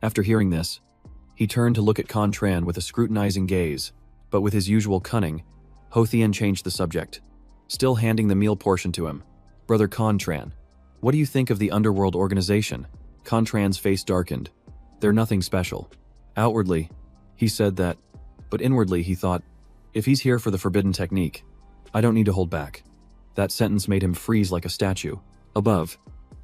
After hearing this, he turned to look at Contran with a scrutinizing gaze, but with his usual cunning, Ho Thien changed the subject, still handing the meal portion to him. Brother Contran, what do you think of the underworld organization? Contran's face darkened. They're nothing special. Outwardly, he said that, but inwardly he thought, if he's here for the forbidden technique, I don't need to hold back. That sentence made him freeze like a statue. Above,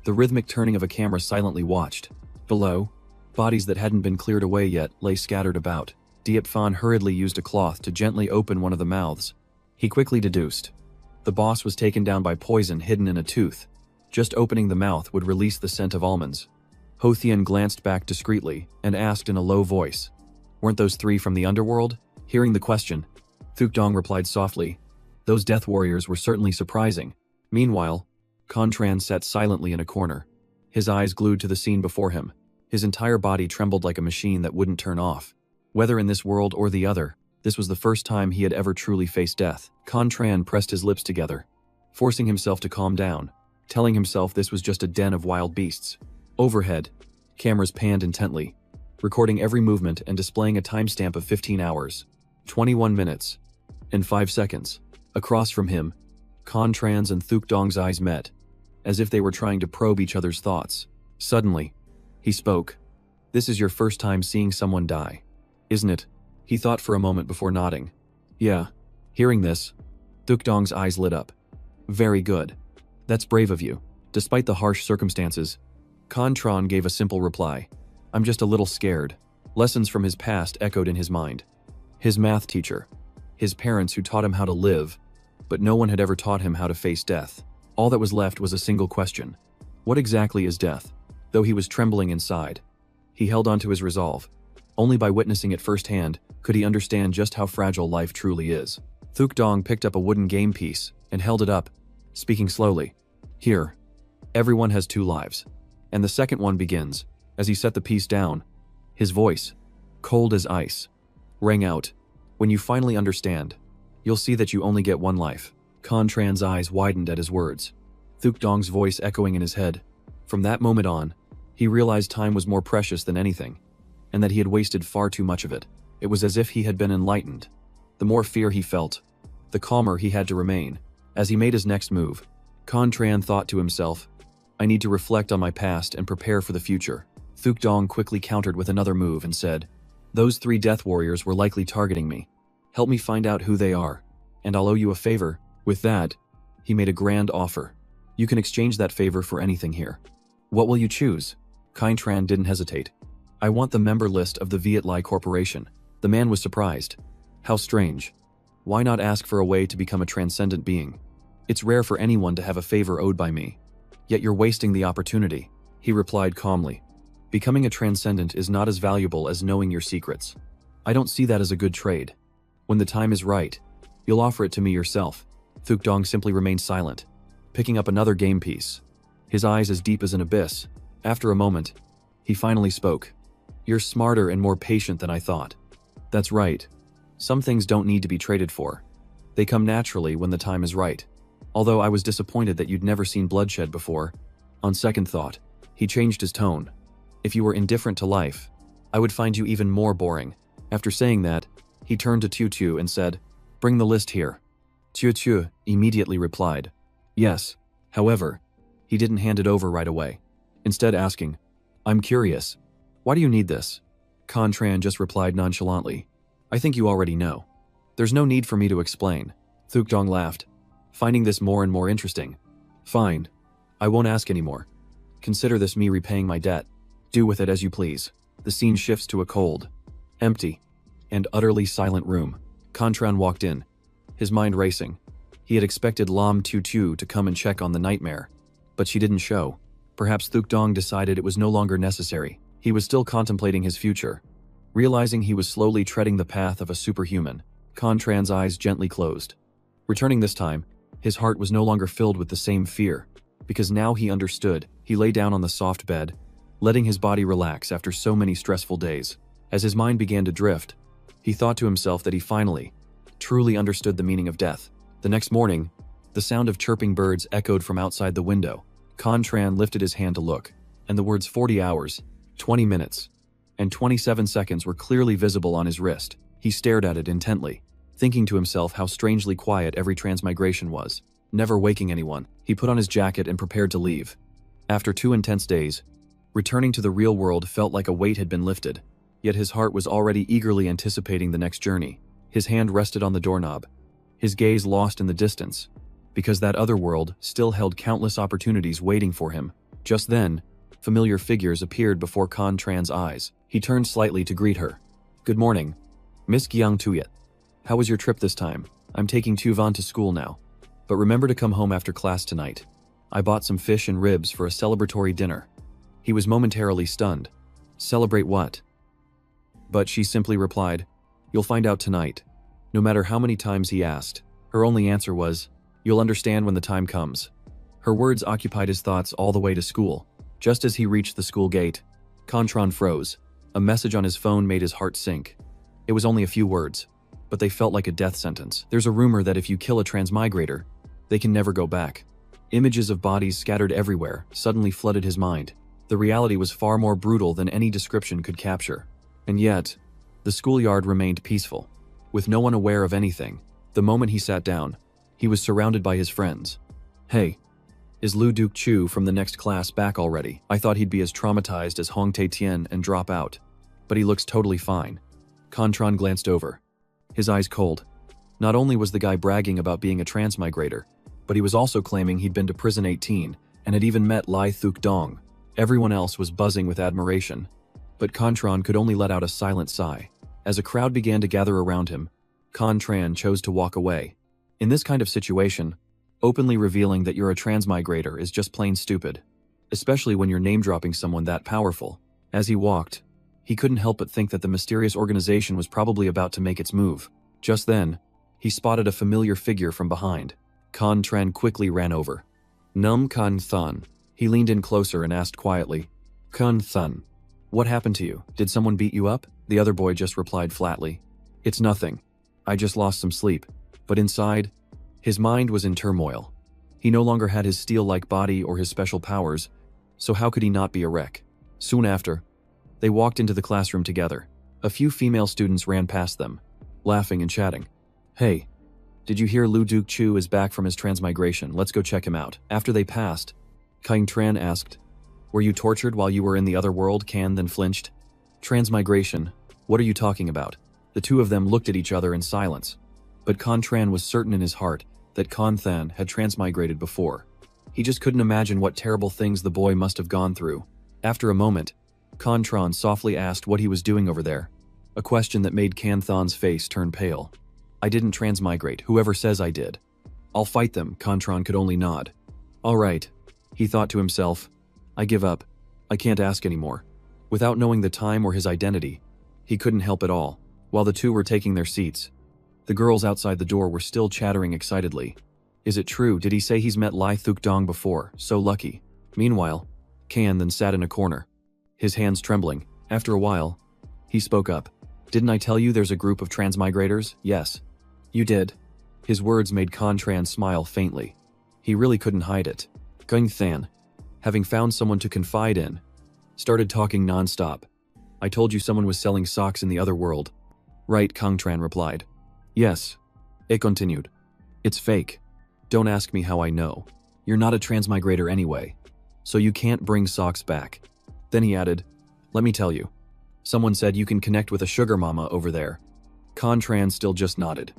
the rhythmic turning of a camera silently watched. Below, Bodies that hadn't been cleared away yet lay scattered about. Diep Fan hurriedly used a cloth to gently open one of the mouths. He quickly deduced. The boss was taken down by poison hidden in a tooth. Just opening the mouth would release the scent of almonds. Ho Thien glanced back discreetly and asked in a low voice, "Weren't those 3 from the underworld?" Hearing the question, Thuk Dong replied softly, "Those death warriors were certainly surprising." Meanwhile, Contran sat silently in a corner, his eyes glued to the scene before him. His entire body trembled like a machine that wouldn't turn off. Whether in this world or the other, this was the first time he had ever truly faced death. Contran pressed his lips together, forcing himself to calm down, telling himself this was just a den of wild beasts. Overhead, cameras panned intently, recording every movement and displaying a timestamp of 15 hours, 21 minutes, and 5 seconds. Across from him, Contran's and Thuk Dong's eyes met, as if they were trying to probe each other's thoughts. Suddenly, he spoke. "This is your first time seeing someone die, isn't it?" He thought for a moment before nodding. "Yeah." Hearing this, Thuk Dong's eyes lit up. "Very good. That's brave of you." Despite the harsh circumstances, Contran gave a simple reply. "I'm just a little scared." Lessons from his past echoed in his mind. His math teacher, his parents who taught him how to live, but no one had ever taught him how to face death. All that was left was a single question. What exactly is death? Though he was trembling inside, he held on to his resolve. Only by witnessing it firsthand could he understand just how fragile life truly is. Thuk Dong picked up a wooden game piece and held it up, speaking slowly. "Here, everyone has 2 lives. And the second one begins." As he set the piece down, his voice, cold as ice, rang out. "When you finally understand, you'll see that you only get 1 life." Contran's eyes widened at his words, Thuk Dong's voice echoing in his head. From that moment on, he realized time was more precious than anything, and that he had wasted far too much of it. It was as if he had been enlightened. The more fear he felt, the calmer he had to remain. As he made his next move, Contran thought to himself, "I need to reflect on my past and prepare for the future." Thuk Dong quickly countered with another move and said, "Those 3 death warriors were likely targeting me. Help me find out who they are, and I'll owe you a favor." With that, he made a grand offer. "You can exchange that favor for anything here." "What will you choose?" Contran didn't hesitate. "I want the member list of the Viet Lai Corporation." The man was surprised. How strange. Why not ask for a way to become a transcendent being? It's rare for anyone to have a favor owed by me. Yet you're wasting the opportunity, he replied calmly. Becoming a transcendent is not as valuable as knowing your secrets. I don't see that as a good trade. When the time is right, you'll offer it to me yourself. Thuk Dong simply remained silent, picking up another game piece, his eyes as deep as an abyss. After a moment, he finally spoke. "You're smarter and more patient than I thought." "That's right. Some things don't need to be traded for. They come naturally when the time is right. Although I was disappointed that you'd never seen bloodshed before." On second thought, he changed his tone. "If you were indifferent to life, I would find you even more boring." After saying that, he turned to Tiu Tiu and said, "Bring the list here." Tiu Tiu immediately replied, "Yes." However, he didn't hand it over right away, instead asking, "I'm curious. Why do you need this?" Contran just replied nonchalantly, "I think you already know. There's no need for me to explain." Thuk Dong laughed, finding this more and more interesting. "Fine. I won't ask anymore. Consider this me repaying my debt. Do with it as you please." The scene shifts to a cold, empty, and utterly silent room. Contran walked in, his mind racing. He had expected Lam Tu Tu to come and check on the nightmare, but she didn't show. Perhaps Thuk Dong decided it was no longer necessary. He was still contemplating his future, realizing he was slowly treading the path of a superhuman. Contran's eyes gently closed. Returning this time, his heart was no longer filled with the same fear, because now he understood. He lay down on the soft bed, letting his body relax after so many stressful days. As his mind began to drift, he thought to himself that he finally, truly understood the meaning of death. The next morning, the sound of chirping birds echoed from outside the window. Contran lifted his hand to look, and the words 40 hours, 20 minutes, and 27 seconds were clearly visible on his wrist. He stared at it intently, thinking to himself how strangely quiet every transmigration was, never waking anyone. He put on his jacket and prepared to leave. After 2 intense days, returning to the real world felt like a weight had been lifted, yet his heart was already eagerly anticipating the next journey. His hand rested on the doorknob, his gaze lost in the distance, because that other world still held countless opportunities waiting for him. Just then, familiar figures appeared before Contran's eyes. He turned slightly to greet her. "Good morning, Miss Gyang Tuyet. How was your trip this time? I'm taking Tuvan to school now. But remember to come home after class tonight. I bought some fish and ribs for a celebratory dinner." He was momentarily stunned. Celebrate what? But she simply replied, "You'll find out tonight." No matter how many times he asked, her only answer was, "You'll understand when the time comes." Her words occupied his thoughts all the way to school. Just as he reached the school gate, Contran froze. A message on his phone made his heart sink. It was only a few words, but they felt like a death sentence. "There's a rumor that if you kill a transmigrator, they can never go back." Images of bodies scattered everywhere suddenly flooded his mind. The reality was far more brutal than any description could capture. And yet, the schoolyard remained peaceful, with no one aware of anything. The moment he sat down, he was surrounded by his friends. "Hey, is Lu Duke Chu from the next class back already? I thought he'd be as traumatized as Hong Tae Tien and drop out. But he looks totally fine." Contran glanced over, his eyes cold. Not only was the guy bragging about being a transmigrator, but he was also claiming he'd been to prison 18 and had even met Lai Thuk Dong. Everyone else was buzzing with admiration, but Contran could only let out a silent sigh. As a crowd began to gather around him, Contran chose to walk away. In this kind of situation, openly revealing that you're a transmigrator is just plain stupid, especially when you're name-dropping someone that powerful. As he walked, he couldn't help but think that the mysterious organization was probably about to make its move. Just then, he spotted a familiar figure from behind. Contran quickly ran over. "Num Kan Thun." He leaned in closer and asked quietly, "Kan Thun, what happened to you? Did someone beat you up?" The other boy just replied flatly, "It's nothing. I just lost some sleep." But inside, his mind was in turmoil. He no longer had his steel-like body or his special powers, so how could he not be a wreck? Soon after, they walked into the classroom together. A few female students ran past them, laughing and chatting. "Hey, did you hear Lu Duke Chu is back from his transmigration? Let's go check him out." After they passed, Kang Tran asked, "Were you tortured while you were in the other world?" Kan then flinched. "Transmigration? What are you talking about?" The two of them looked at each other in silence. But Contran was certain in his heart that Than had transmigrated before. He just couldn't imagine what terrible things the boy must have gone through. After a moment, Contran softly asked what he was doing over there, a question that made Than's face turn pale. "I didn't transmigrate, whoever says I did. I'll fight them." Contran could only nod. "All right," he thought to himself. "I give up. I can't ask anymore." Without knowing the time or his identity, he couldn't help at all. While the two were taking their seats, the girls outside the door were still chattering excitedly. "Is it true? Did he say he's met Lai Thuk Dong before? So lucky." Meanwhile, Kan then sat in a corner, his hands trembling. After a while, he spoke up. "Didn't I tell you there's a group of transmigrators?" "Yes, you did." His words made Contran smile faintly. He really couldn't hide it. Kang Than, having found someone to confide in, started talking non-stop. "I told you someone was selling socks in the other world." "Right," Kang Tran replied. "Yes." It continued. "It's fake. Don't ask me how I know. You're not a transmigrator anyway, so you can't bring socks back." Then he added, "Let me tell you. Someone said you can connect with a sugar mama over there." Contran still just nodded.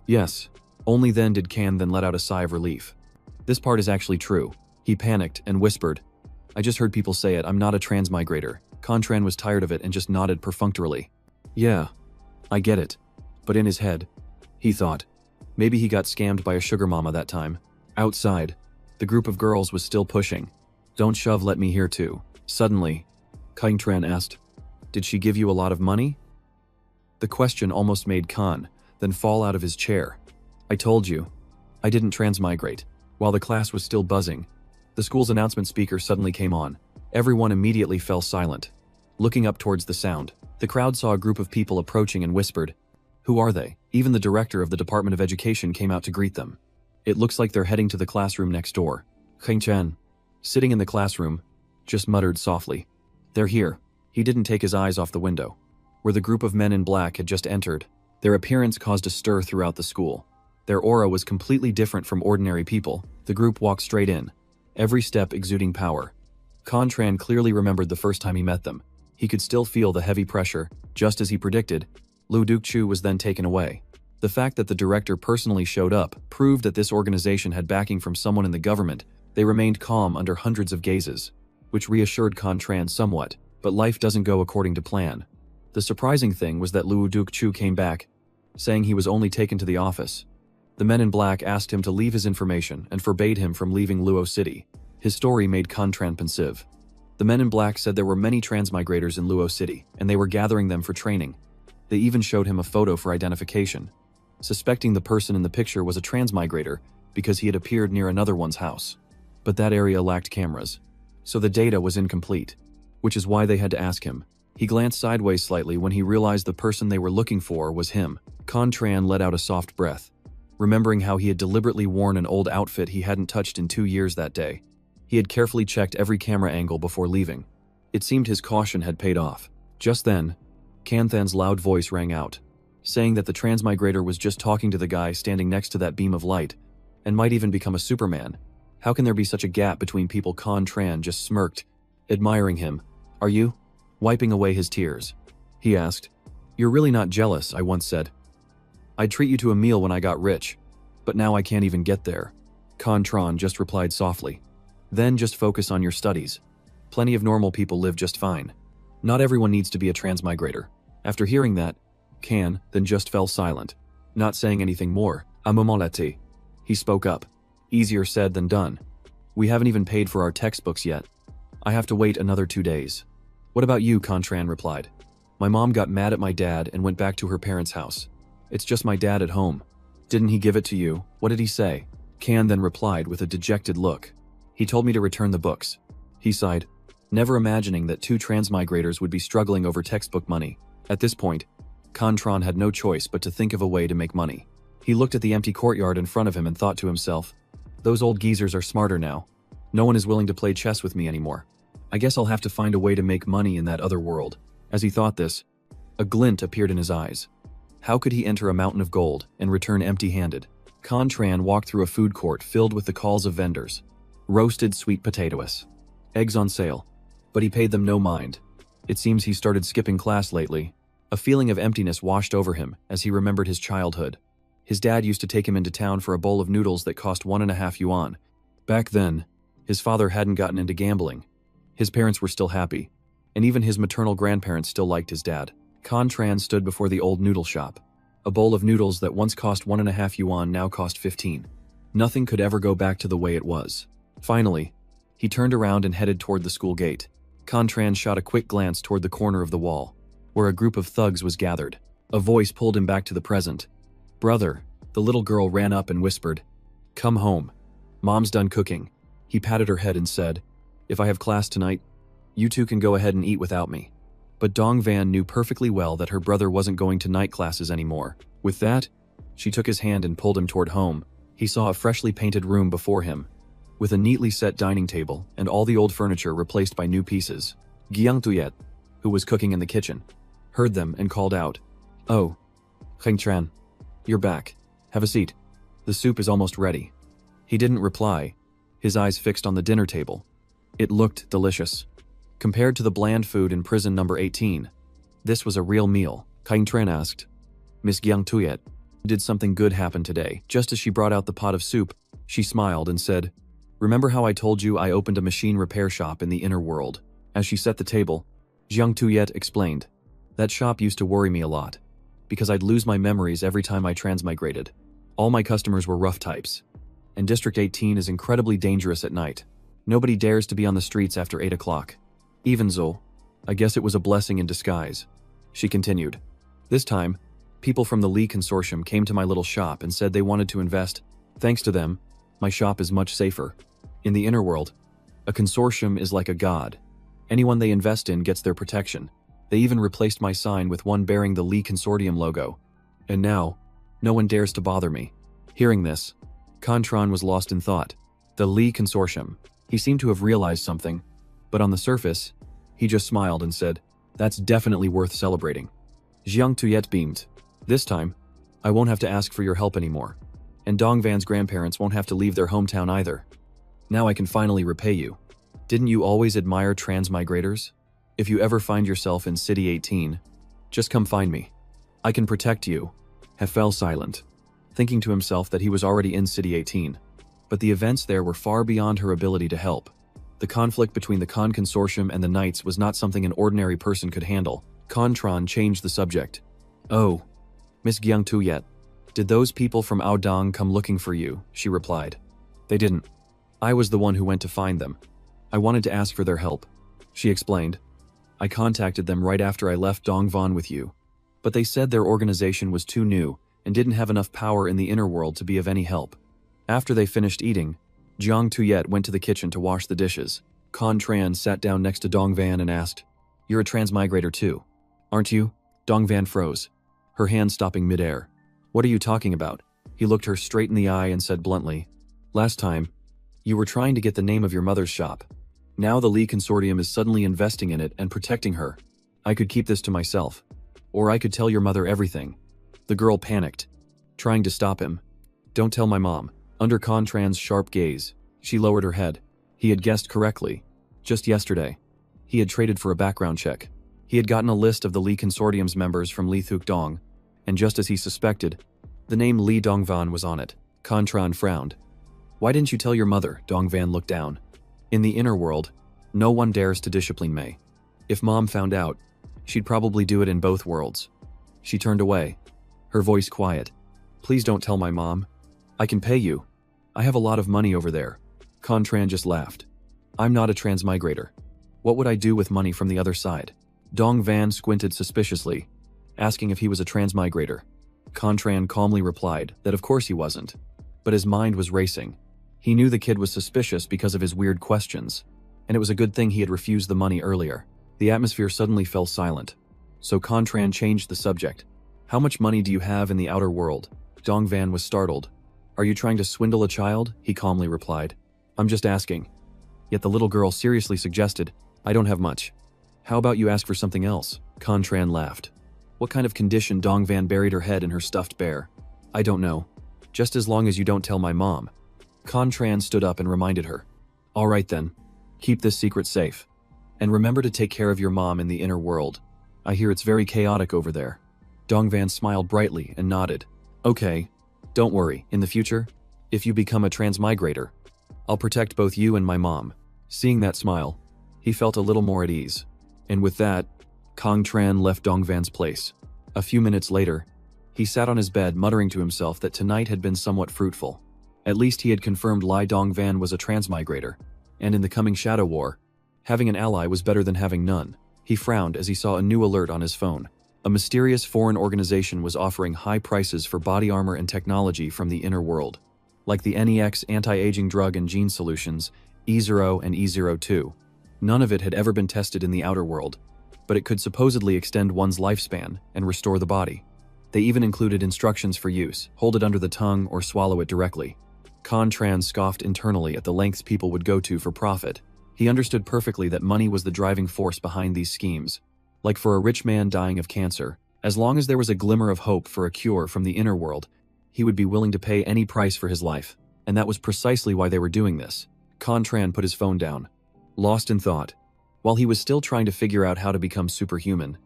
"Yes." Only then did Kan then let out a sigh of relief. "This part is actually true." He panicked and whispered, "I just heard people say it. I'm not a transmigrator." Contran was tired of it and just nodded perfunctorily. "Yeah, I get it." But in his head, he thought, maybe he got scammed by a sugar mama that time. Outside, the group of girls was still pushing. "Don't shove, let me hear too." Suddenly, Kang Tran asked, "Did she give you a lot of money?" The question almost made Kan then fall out of his chair. "I told you, I didn't transmigrate." While the class was still buzzing, the school's announcement speaker suddenly came on. Everyone immediately fell silent. Looking up towards the sound, the crowd saw a group of people approaching and whispered, "Who are they?" Even the director of the Department of Education came out to greet them. "It looks like they're heading to the classroom next door." Kang Chen, sitting in the classroom, just muttered softly, "They're here." He didn't take his eyes off the window, where the group of men in black had just entered. Their appearance caused a stir throughout the school. Their aura was completely different from ordinary people. The group walked straight in, every step exuding power. Contran clearly remembered the first time he met them. He could still feel the heavy pressure. Just as he predicted, Lu Dukchu was then taken away. The fact that the director personally showed up proved that this organization had backing from someone in the government. They remained calm under hundreds of gazes. which reassured Contran somewhat, but life doesn't go according to plan. The surprising thing was that Luo Dukchu came back, saying he was only taken to the office. The men in black asked him to leave his information and forbade him from leaving Luo City. His story made Contran pensive. The men in black said there were many transmigrators in Luo City, and they were gathering them for training. They even showed him a photo for identification, suspecting the person in the picture was a transmigrator because he had appeared near another one's house. But that area lacked cameras, so the data was incomplete, which is why they had to ask him. He glanced sideways slightly when he realized the person they were looking for was him. Contran let out a soft breath, remembering how he had deliberately worn an old outfit he hadn't touched in 2 years that day. He had carefully checked every camera angle before leaving. It seemed his caution had paid off. Just then, Kanthan's loud voice rang out, saying that the transmigrator was just talking to the guy standing next to that beam of light, and might even become a Superman. How can there be such a gap between people? Contran just smirked, admiring him. Are you? Wiping away his tears, he asked. You're really not jealous, I once said. I'd treat you to a meal when I got rich, but now I can't even get there. Contran just replied softly. Then just focus on your studies. Plenty of normal people live just fine. Not everyone needs to be a transmigrator. After hearing that, Can then just fell silent, not saying anything more. Amomolete. He spoke up. Easier said than done. We haven't even paid for our textbooks yet. I have to wait another 2 days. What about you? Contran replied. My mom got mad at my dad and went back to her parents' house. It's just my dad at home. Didn't he give it to you? What did he say? Can then replied with a dejected look. He told me to return the books. He sighed, never imagining that 2 transmigrators would be struggling over textbook money. At this point, Contran had no choice but to think of a way to make money. He looked at the empty courtyard in front of him and thought to himself, those old geezers are smarter now. No one is willing to play chess with me anymore. I guess I'll have to find a way to make money in that other world. As he thought this, a glint appeared in his eyes. How could he enter a mountain of gold and return empty-handed? Contran walked through a food court filled with the calls of vendors. Roasted sweet potatoes. Eggs on sale. But he paid them no mind. It seems he started skipping class lately. A feeling of emptiness washed over him as he remembered his childhood. His dad used to take him into town for a bowl of noodles that cost 1.5 yuan. Back then, his father hadn't gotten into gambling. His parents were still happy, and even his maternal grandparents still liked his dad. Contran stood before the old noodle shop. A bowl of noodles that once cost 1.5 yuan now cost 15. Nothing could ever go back to the way it was. Finally, he turned around and headed toward the school gate. Contran shot a quick glance toward the corner of the wall, where a group of thugs was gathered. A voice pulled him back to the present. Brother, the little girl ran up and whispered, Come home. Mom's done cooking. He patted her head and said, If I have class tonight, you two can go ahead and eat without me. But Dong Van knew perfectly well that her brother wasn't going to night classes anymore. With that, she took his hand and pulled him toward home. He saw a freshly painted room before him, with a neatly set dining table and all the old furniture replaced by new pieces. Giang Tuyet, who was cooking in the kitchen, heard them and called out, Oh, Heng Tran, you're back. Have a seat. The soup is almost ready. He didn't reply, his eyes fixed on the dinner table. It looked delicious. Compared to the bland food in prison number 18, this was a real meal. Heng Tran asked, Miss Giang Tuyet, did something good happen today? Just as she brought out the pot of soup, she smiled and said, Remember how I told you I opened a machine repair shop in the inner world? As she set the table, Jiang Tuyet explained, That shop used to worry me a lot, because I'd lose my memories every time I transmigrated. All my customers were rough types, and District 18 is incredibly dangerous at night. Nobody dares to be on the streets after 8 o'clock. Even so, I guess it was a blessing in disguise. She continued. This time, people from the Lee Consortium came to my little shop and said they wanted to invest. Thanks to them, my shop is much safer. In the inner world, a consortium is like a god. Anyone they invest in gets their protection. They even replaced my sign with one bearing the Lee Consortium logo. And now, no one dares to bother me. Hearing this, Contran was lost in thought. The Lee Consortium. He seemed to have realized something, but on the surface, he just smiled and said, That's definitely worth celebrating. Jiang Tuyet beamed. This time, I won't have to ask for your help anymore. And Dong Van's grandparents won't have to leave their hometown either. Now I can finally repay you. Didn't you always admire transmigrators? If you ever find yourself in City 18, just come find me. I can protect you. He fell silent, thinking to himself that he was already in City 18, but the events there were far beyond her ability to help. The conflict between the Khan Consortium and the Knights was not something an ordinary person could handle. Contran changed the subject. "Oh, Miss Gyang Tuyet, did those people from Aodong come looking for you?" she replied. "They didn't. I was the one who went to find them. I wanted to ask for their help," she explained. "I contacted them right after I left Dongvan with you, but they said their organization was too new and didn't have enough power in the inner world to be of any help." After they finished eating, Jiang Tuyet went to the kitchen to wash the dishes. Contran sat down next to Dongvan and asked, "You're a transmigrator too, aren't you?" Dongvan froze, her hand stopping midair. "What are you talking about?" He looked her straight in the eye and said bluntly, "Last time, you were trying to get the name of your mother's shop. Now the Li Consortium is suddenly investing in it and protecting her. I could keep this to myself. Or I could tell your mother everything." The girl panicked, trying to stop him. "Don't tell my mom." Under Contran's sharp gaze, she lowered her head. He had guessed correctly. Just yesterday, he had traded for a background check. He had gotten a list of the Li Consortium's members from Li Thuk Dong, and just as he suspected, the name Li Dongvan was on it. Contran frowned. "Why didn't you tell your mother?" Dongvan looked down. "In the inner world, no one dares to discipline me. If mom found out, she'd probably do it in both worlds." She turned away, her voice quiet. "Please don't tell my mom. I can pay you. I have a lot of money over there." Contran just laughed. "I'm not a transmigrator. What would I do with money from the other side?" Dongvan squinted suspiciously, asking if he was a transmigrator. Contran calmly replied that of course he wasn't, but his mind was racing. He knew the kid was suspicious because of his weird questions, and it was a good thing he had refused the money earlier. The atmosphere suddenly fell silent, so Contran changed the subject. "How much money do you have in the outer world?" Dongvan was startled. "Are you trying to swindle a child?" he calmly replied. "I'm just asking." Yet the little girl seriously suggested, "I don't have much." "How about you ask for something else?" Contran laughed. "What kind of condition?" Dongvan buried her head in her stuffed bear. "I don't know. Just as long as you don't tell my mom." Contran stood up and reminded her. "All right then. Keep this secret safe. And remember to take care of your mom in the inner world. I hear it's very chaotic over there." Dongvan smiled brightly and nodded. "Okay. Don't worry, in the future, if you become a transmigrator, I'll protect both you and my mom." Seeing that smile, he felt a little more at ease. And with that, Contran left Dongvan's place. A few minutes later, he sat on his bed muttering to himself that tonight had been somewhat fruitful. At least he had confirmed Lai Dongvan was a transmigrator, and in the coming Shadow War, having an ally was better than having none. He frowned as he saw a new alert on his phone. A mysterious foreign organization was offering high prices for body armor and technology from the inner world, like the NEX anti-aging drug and gene solutions, E0 and E02. None of it had ever been tested in the outer world, but it could supposedly extend one's lifespan and restore the body. They even included instructions for use: hold it under the tongue or swallow it directly. Contran scoffed internally at the lengths people would go to for profit. He understood perfectly that money was the driving force behind these schemes. Like for a rich man dying of cancer, as long as there was a glimmer of hope for a cure from the inner world, he would be willing to pay any price for his life. And that was precisely why they were doing this. Contran put his phone down, lost in thought. While he was still trying to figure out how to become superhuman,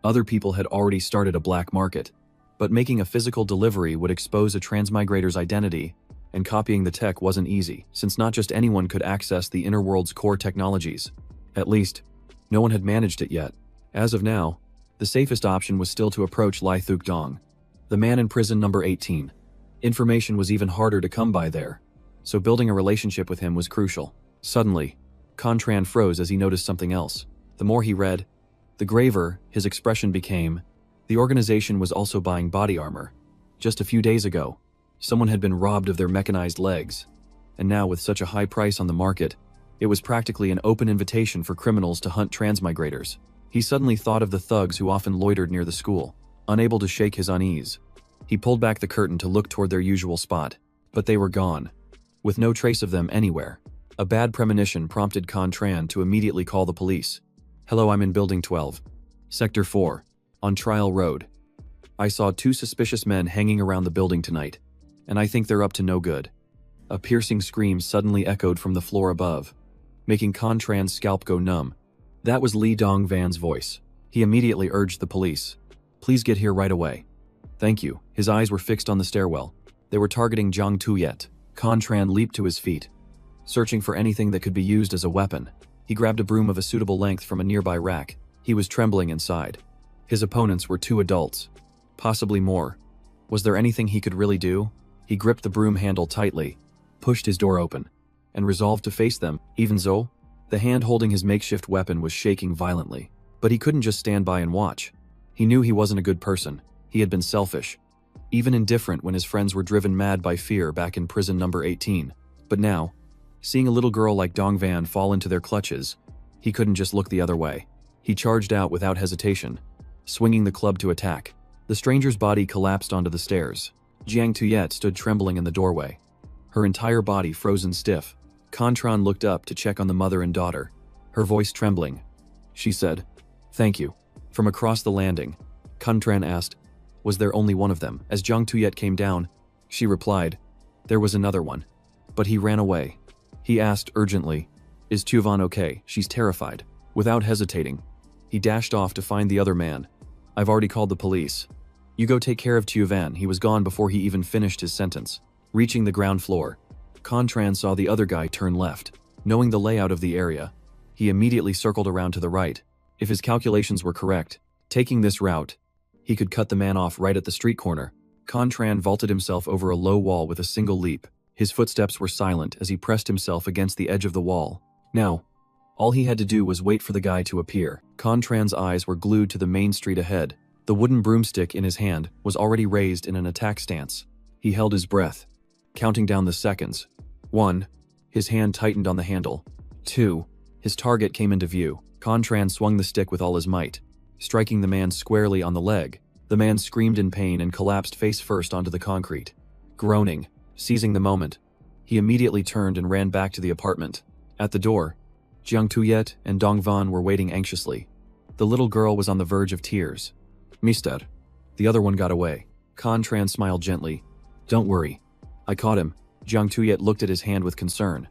other people had already started a black market. But making a physical delivery would expose a transmigrator's identity, and copying the tech wasn't easy, since not just anyone could access the inner world's core technologies. At least, no one had managed it yet. As of now, the safest option was still to approach Lai Thuk Dong, the man in prison number 18. Information was even harder to come by there, so building a relationship with him was crucial. Suddenly, Contran froze as he noticed something else. The more he read, the graver his expression became. The organization was also buying body armor. Just a few days ago, someone had been robbed of their mechanized legs, and now with such a high price on the market, it was practically an open invitation for criminals to hunt transmigrators. He suddenly thought of the thugs who often loitered near the school, unable to shake his unease. He pulled back the curtain to look toward their usual spot, but they were gone, with no trace of them anywhere. A bad premonition prompted Contran to immediately call the police. "Hello, I'm in Building 12, Sector 4, on Trial Road. I saw 2 suspicious men hanging around the building tonight, and I think they're up to no good." A piercing scream suddenly echoed from the floor above, making Contran's scalp go numb. That was Li Dongvan's voice. He immediately urged the police. "Please get here right away." "Thank you." His eyes were fixed on the stairwell. They were targeting Jiang Tuyet. Contran leaped to his feet. searching for anything that could be used as a weapon. He grabbed a broom of a suitable length from a nearby rack. He was trembling inside. His opponents were 2 adults. Possibly more. Was there anything he could really do? He gripped the broom handle tightly, pushed his door open, and resolved to face them, even though the hand holding his makeshift weapon was shaking violently. But he couldn't just stand by and watch. He knew he wasn't a good person. He had been selfish, even indifferent when his friends were driven mad by fear back in prison number 18. But now, seeing a little girl like Dongvan fall into their clutches, he couldn't just look the other way. He charged out without hesitation, swinging the club to attack. The stranger's body collapsed onto the stairs. Jiang Tuyet stood trembling in the doorway, her entire body frozen stiff. Contran looked up to check on the mother and daughter, her voice trembling. She said, "Thank you." From across the landing, Contran asked, "Was there only one of them?" As Jiang Tuyet came down, she replied, "There was another one. But he ran away." He asked urgently, "Is Tuvan okay?" She's terrified. Without hesitating, he dashed off to find the other man. "I've already called the police. You go take care of Tuvan." He was gone before he even finished his sentence. Reaching the ground floor, Contran saw the other guy turn left. Knowing the layout of the area, he immediately circled around to the right. If his calculations were correct, taking this route, he could cut the man off right at the street corner. Contran vaulted himself over a low wall with a single leap. His footsteps were silent as he pressed himself against the edge of the wall. Now, all he had to do was wait for the guy to appear. Contran's eyes were glued to the main street ahead. The wooden broomstick in his hand was already raised in an attack stance. He held his breath, counting down the seconds. 1. His hand tightened on the handle. 2. His target came into view. Contran swung the stick with all his might, striking the man squarely on the leg. The man screamed in pain and collapsed face first onto the concrete. Groaning, seizing the moment, he immediately turned and ran back to the apartment. At the door, Jiang Tuyet and Dongvan were waiting anxiously. The little girl was on the verge of tears. "Mister, the other one got away." Contran smiled gently. "Don't worry. I caught him." Jiang Tuyet looked at his hand with concern.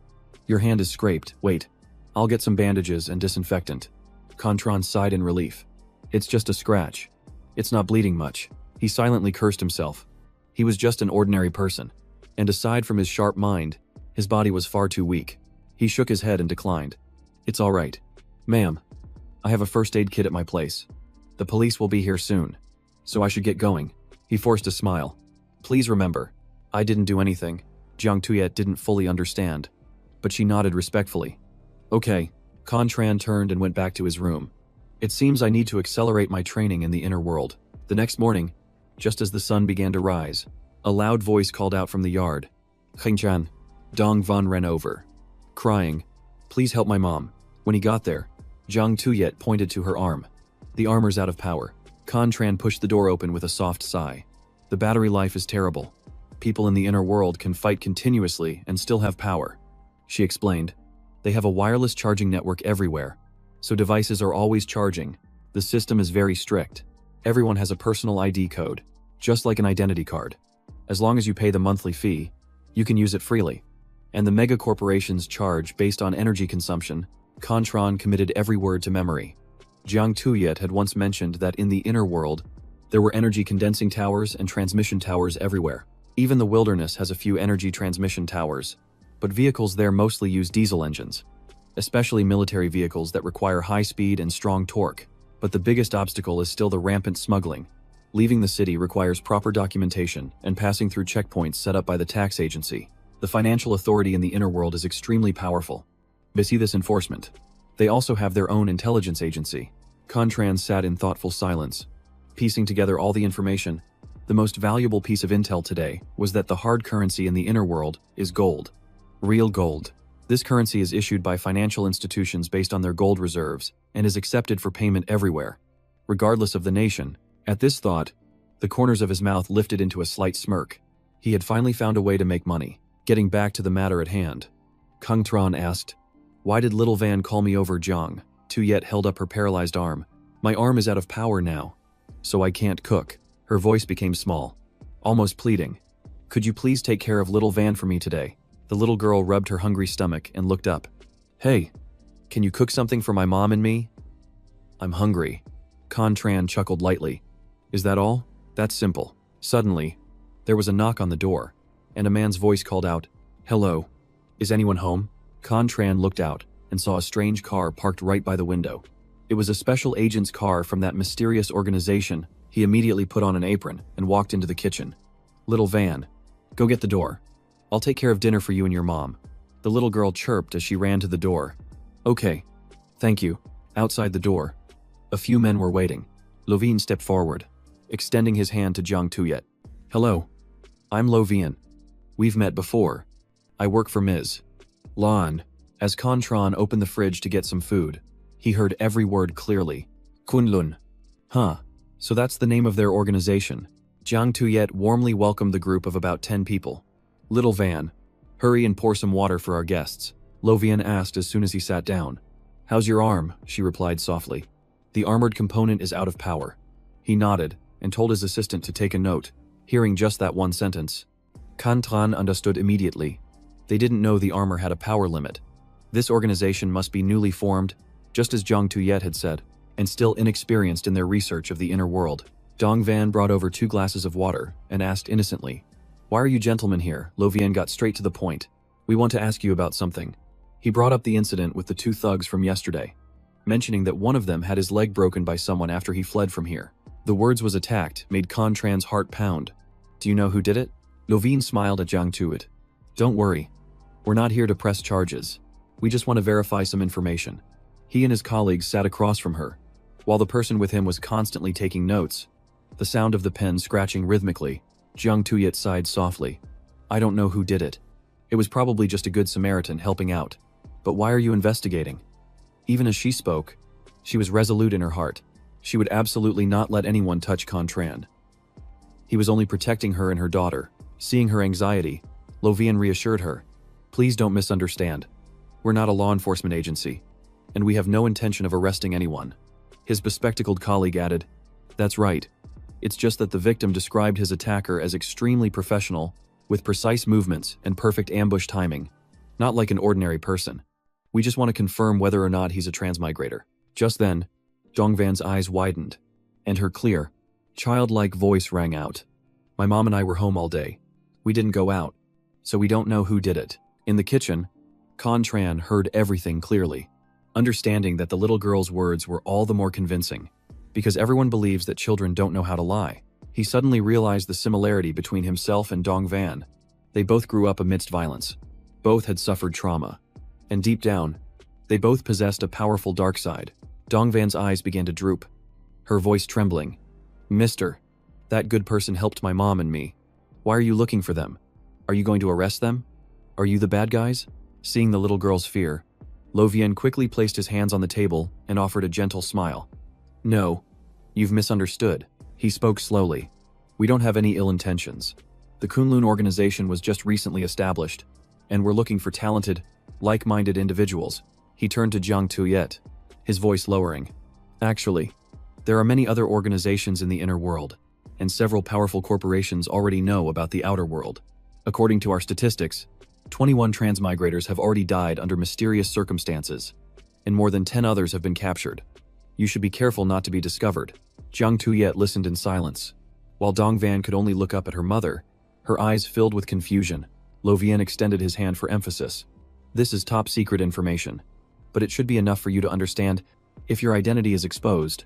"Your hand is scraped. Wait. I'll get some bandages and disinfectant." Contran sighed in relief. "It's just a scratch. It's not bleeding much." He silently cursed himself. He was just an ordinary person. And aside from his sharp mind, his body was far too weak. He shook his head and declined. "It's all right. Ma'am, I have a first aid kit at my place. The police will be here soon, so I should get going." He forced a smile. "Please remember, I didn't do anything." Jiang Tuyet didn't fully understand, but she nodded respectfully. "Okay." Contran turned and went back to his room. "It seems I need to accelerate my training in the inner world." The next morning, just as the sun began to rise, a loud voice called out from the yard. "Hengchan." Dongvan ran over, crying, "Please help my mom." When he got there, Jiang Tuyet pointed to her arm. "The armor's out of power." Contran pushed the door open with a soft sigh. "The battery life is terrible. People in the inner world can fight continuously and still have power," she explained. "They have a wireless charging network everywhere, so devices are always charging. The system is very strict. Everyone has a personal ID code, just like an identity card. As long as you pay the monthly fee, you can use it freely. And the mega corporations charge based on energy consumption." Contran committed every word to memory. Jiang Tuyet had once mentioned that in the inner world, there were energy condensing towers and transmission towers everywhere. Even the wilderness has a few energy transmission towers, but vehicles there mostly use diesel engines, especially military vehicles that require high speed and strong torque. But the biggest obstacle is still the rampant smuggling. Leaving the city requires proper documentation and passing through checkpoints set up by the tax agency. The financial authority in the inner world is extremely powerful. They see this enforcement. They also have their own intelligence agency. Contran sat in thoughtful silence, piecing together all the information. The most valuable piece of intel today was that the hard currency in the inner world is gold. Real gold. This currency is issued by financial institutions based on their gold reserves and is accepted for payment everywhere, regardless of the nation. At this thought, the corners of his mouth lifted into a slight smirk. He had finally found a way to make money. Getting back to the matter at hand, Contran asked, "Why did Little Van call me over?" Jiang Tuyet held up her paralyzed arm. "My arm is out of power now, so I can't cook." Her voice became small, almost pleading. "Could you please take care of Little Van for me today?" The little girl rubbed her hungry stomach and looked up. "Hey, can you cook something for my mom and me?" "I'm hungry." Contran chuckled lightly. "Is that all? That's simple." Suddenly, there was a knock on the door, and a man's voice called out, "Hello, is anyone home?" Contran looked out and saw a strange car parked right by the window. It was a special agent's car from that mysterious organization. He immediately put on an apron and walked into the kitchen. "Little Van, go get the door. I'll take care of dinner for you and your mom." The little girl chirped as she ran to the door. "Okay. Thank you." Outside the door, a few men were waiting. Lovien stepped forward, extending his hand to Jiang Tuyet. "Hello. I'm Lovien. We've met before. I work for Ms. Lan." As Contran opened the fridge to get some food, he heard every word clearly. Kunlun. Huh. So that's the name of their organization. Jiang Tuyet warmly welcomed the group of about 10 people. "Little Van, hurry and pour some water for our guests," Lovien asked as soon as he sat down. "How's your arm?" she replied softly. "The armored component is out of power." He nodded and told his assistant to take a note. Hearing just that one sentence, Contran understood immediately. They didn't know the armor had a power limit. This organization must be newly formed, just as Jiang Tuyet had said, and still inexperienced in their research of the inner world. Dong Van brought over 2 glasses of water and asked innocently, "Why are you gentlemen here?" Lovien got straight to the point. "We want to ask you about something." He brought up the incident with the 2 thugs from yesterday, mentioning that one of them had his leg broken by someone after he fled from here. The words "was attacked" made Contran's heart pound. "Do you know who did it?" Lovien smiled at Jiang Tuyet. "Don't worry. We're not here to press charges. We just want to verify some information." He and his colleagues sat across from her, while the person with him was constantly taking notes. The sound of the pen scratching rhythmically, Jiang Tuyet sighed softly. "I don't know who did it. It was probably just a good Samaritan helping out. But why are you investigating?" Even as she spoke, she was resolute in her heart. She would absolutely not let anyone touch Contran. He was only protecting her and her daughter. Seeing her anxiety, Lovien reassured her. "Please don't misunderstand. We're not a law enforcement agency, and we have no intention of arresting anyone." His bespectacled colleague added, "That's right. It's just that the victim described his attacker as extremely professional, with precise movements and perfect ambush timing, not like an ordinary person. We just want to confirm whether or not he's a transmigrator." Just then, Dongvan's eyes widened, and her clear, childlike voice rang out. "My mom and I were home all day. We didn't go out, so we don't know who did it." In the kitchen, Contran heard everything clearly, understanding that the little girl's words were all the more convincing. Because everyone believes that children don't know how to lie, he suddenly realized the similarity between himself and Dong Van. They both grew up amidst violence. Both had suffered trauma. And deep down, they both possessed a powerful dark side. Dong Van's eyes began to droop, her voice trembling. "Mister, that good person helped my mom and me. Why are you looking for them? Are you going to arrest them? Are you the bad guys?" Seeing the little girl's fear, Lovien quickly placed his hands on the table and offered a gentle smile. "No, you've misunderstood." He spoke slowly. "We don't have any ill intentions. The Kunlun organization was just recently established, and we're looking for talented, like-minded individuals." He turned to Jiang Tuyet, his voice lowering. "Actually, there are many other organizations in the inner world, and several powerful corporations already know about the outer world. According to our statistics, 21 transmigrators have already died under mysterious circumstances, and more than 10 others have been captured. You should be careful not to be discovered." Jiang Tuyet listened in silence. While Dong Van could only look up at her mother, her eyes filled with confusion. Lovien extended his hand for emphasis. "This is top secret information, but it should be enough for you to understand. If your identity is exposed,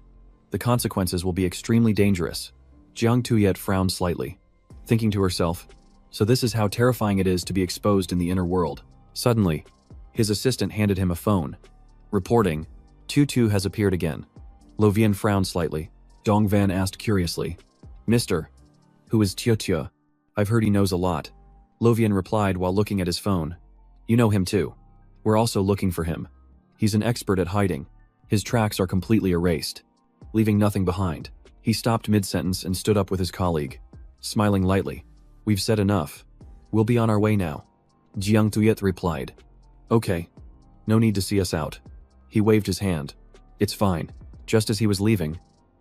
the consequences will be extremely dangerous." Jiang Tuyet frowned slightly, thinking to herself, so this is how terrifying it is to be exposed in the inner world. Suddenly, his assistant handed him a phone. Reporting, "Tutu has appeared again." Lovien frowned slightly. Dong Van asked curiously, "Mister, who is Tutu? I've heard he knows a lot." Lovien replied while looking at his phone, "You know him too. We're also looking for him. He's an expert at hiding. His tracks are completely erased, leaving nothing behind." He stopped mid-sentence and stood up with his colleague, smiling lightly. "We've said enough. We'll be on our way now." Jiang Tuyet replied, "Okay. No need to see us out." He waved his hand. "It's fine." Just as he was leaving,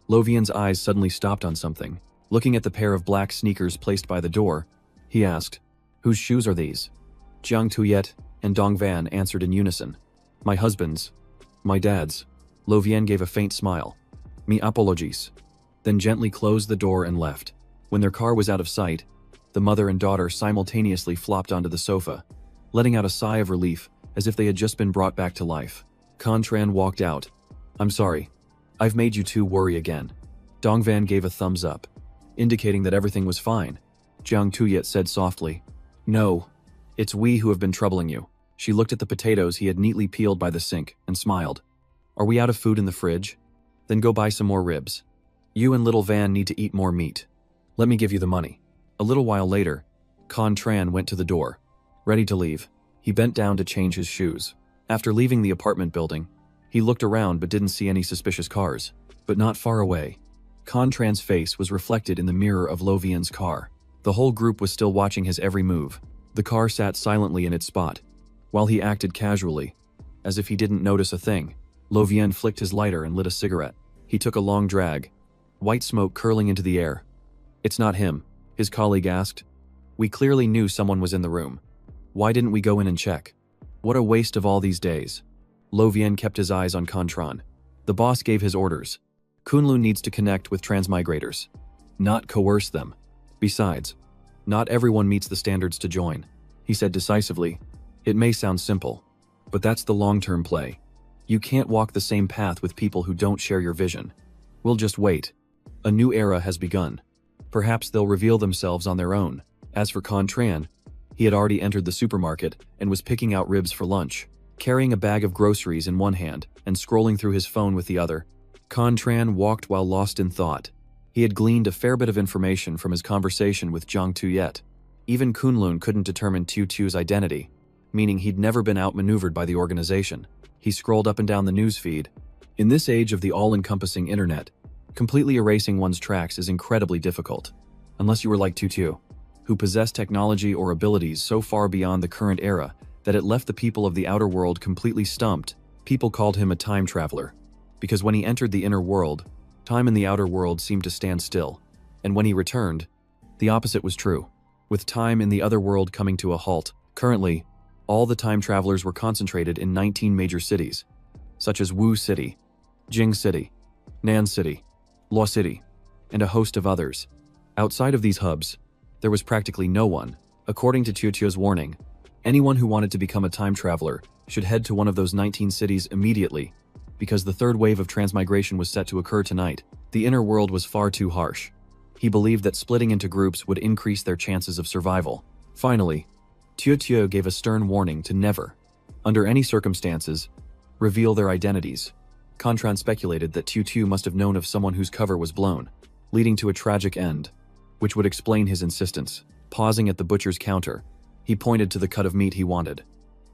Lovien's eyes suddenly stopped on something. Looking at the pair of black sneakers placed by the door, he asked, "Whose shoes are these?" Jiang Tuyet and Dong Van answered in unison, "My husband's. My dad's." Lovien gave a faint smile. "Mi apologies," then gently closed the door and left. When their car was out of sight, the mother and daughter simultaneously flopped onto the sofa, letting out a sigh of relief as if they had just been brought back to life. Contran walked out. "I'm sorry. I've made you two worry again." Dongvan gave a thumbs up, indicating that everything was fine. Jiang Tuyet said softly, "No, it's we who have been troubling you." She looked at the potatoes he had neatly peeled by the sink and smiled. "Are we out of food in the fridge? Then go buy some more ribs. You and little Van need to eat more meat. Let me give you the money." A little while later, Contran went to the door, ready to leave. He bent down to change his shoes. After leaving the apartment building, he looked around but didn't see any suspicious cars. But not far away, Contran's face was reflected in the mirror of Lo Vien's car. The whole group was still watching his every move. The car sat silently in its spot, while he acted casually, as if he didn't notice a thing. Lo Vien flicked his lighter and lit a cigarette. He took a long drag, white smoke curling into the air. "It's not him," his colleague asked. "We clearly knew someone was in the room. Why didn't we go in and check? What a waste of all these days." Lo Vien kept his eyes on Contran. The boss gave his orders. Kunlun needs to connect with transmigrators, not coerce them. Besides, not everyone meets the standards to join. He said decisively, "It may sound simple, but that's the long-term play. You can't walk the same path with people who don't share your vision. We'll just wait. A new era has begun. Perhaps they'll reveal themselves on their own." As for Contran, he had already entered the supermarket and was picking out ribs for lunch, carrying a bag of groceries in one hand and scrolling through his phone with the other. Contran walked while lost in thought. He had gleaned a fair bit of information from his conversation with Jiang Tuyet. Even Kunlun couldn't determine Tu's identity, meaning he'd never been outmaneuvered by the organization. He scrolled up and down the newsfeed. In this age of the all-encompassing internet, completely erasing one's tracks is incredibly difficult, unless you were like Tu, who possessed technology or abilities so far beyond the current era that it left the people of the outer world completely stumped. People called him a time traveler, because when he entered the inner world, time in the outer world seemed to stand still, and when he returned, the opposite was true, with time in the other world coming to a halt. Currently, all the time travelers were concentrated in 19 major cities, such as Wu City, Jing City, Nan City, Luo City, and a host of others. Outside of these hubs, there was practically no one. According to Tu's warning, anyone who wanted to become a time traveler should head to one of those 19 cities immediately, because the third wave of transmigration was set to occur tonight. The inner world was far too harsh. He believed that splitting into groups would increase their chances of survival. Finally, Tu gave a stern warning to never, under any circumstances, reveal their identities. Contran speculated that Tu must have known of someone whose cover was blown, leading to a tragic end, which would explain his insistence. Pausing at the butcher's counter, he pointed to the cut of meat he wanted,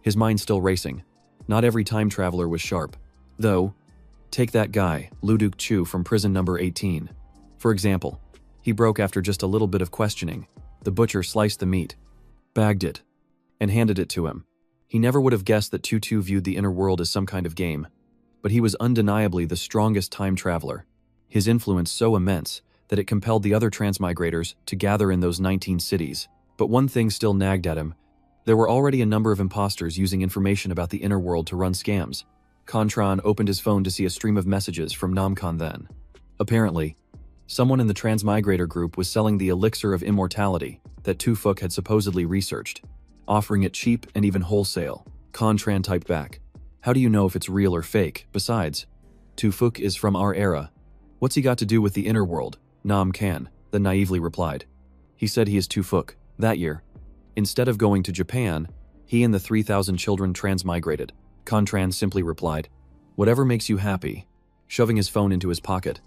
his mind still racing. Not every time traveler was sharp. Though, take that guy, Luduk Chu from prison number 18. For example, he broke after just a little bit of questioning. The butcher sliced the meat, bagged it, and handed it to him. He never would have guessed that Tu viewed the inner world as some kind of game, but he was undeniably the strongest time traveler, his influence so immense that it compelled the other transmigrators to gather in those 19 cities. But one thing still nagged at him. There were already a number of imposters using information about the inner world to run scams. Contran opened his phone to see a stream of messages from Namkan then. Apparently, someone in the Transmigrator group was selling the elixir of immortality that Tu Fuk had supposedly researched, offering it cheap and even wholesale. Contran typed back, "How do you know if it's real or fake? Besides, Tu Fuk is from our era. What's he got to do with the inner world?" Nam Kan then naively replied. "He said he is Tu Fuk." That year, instead of going to Japan, he and the 3,000 children transmigrated. Contran simply replied, "Whatever makes you happy," shoving his phone into his pocket.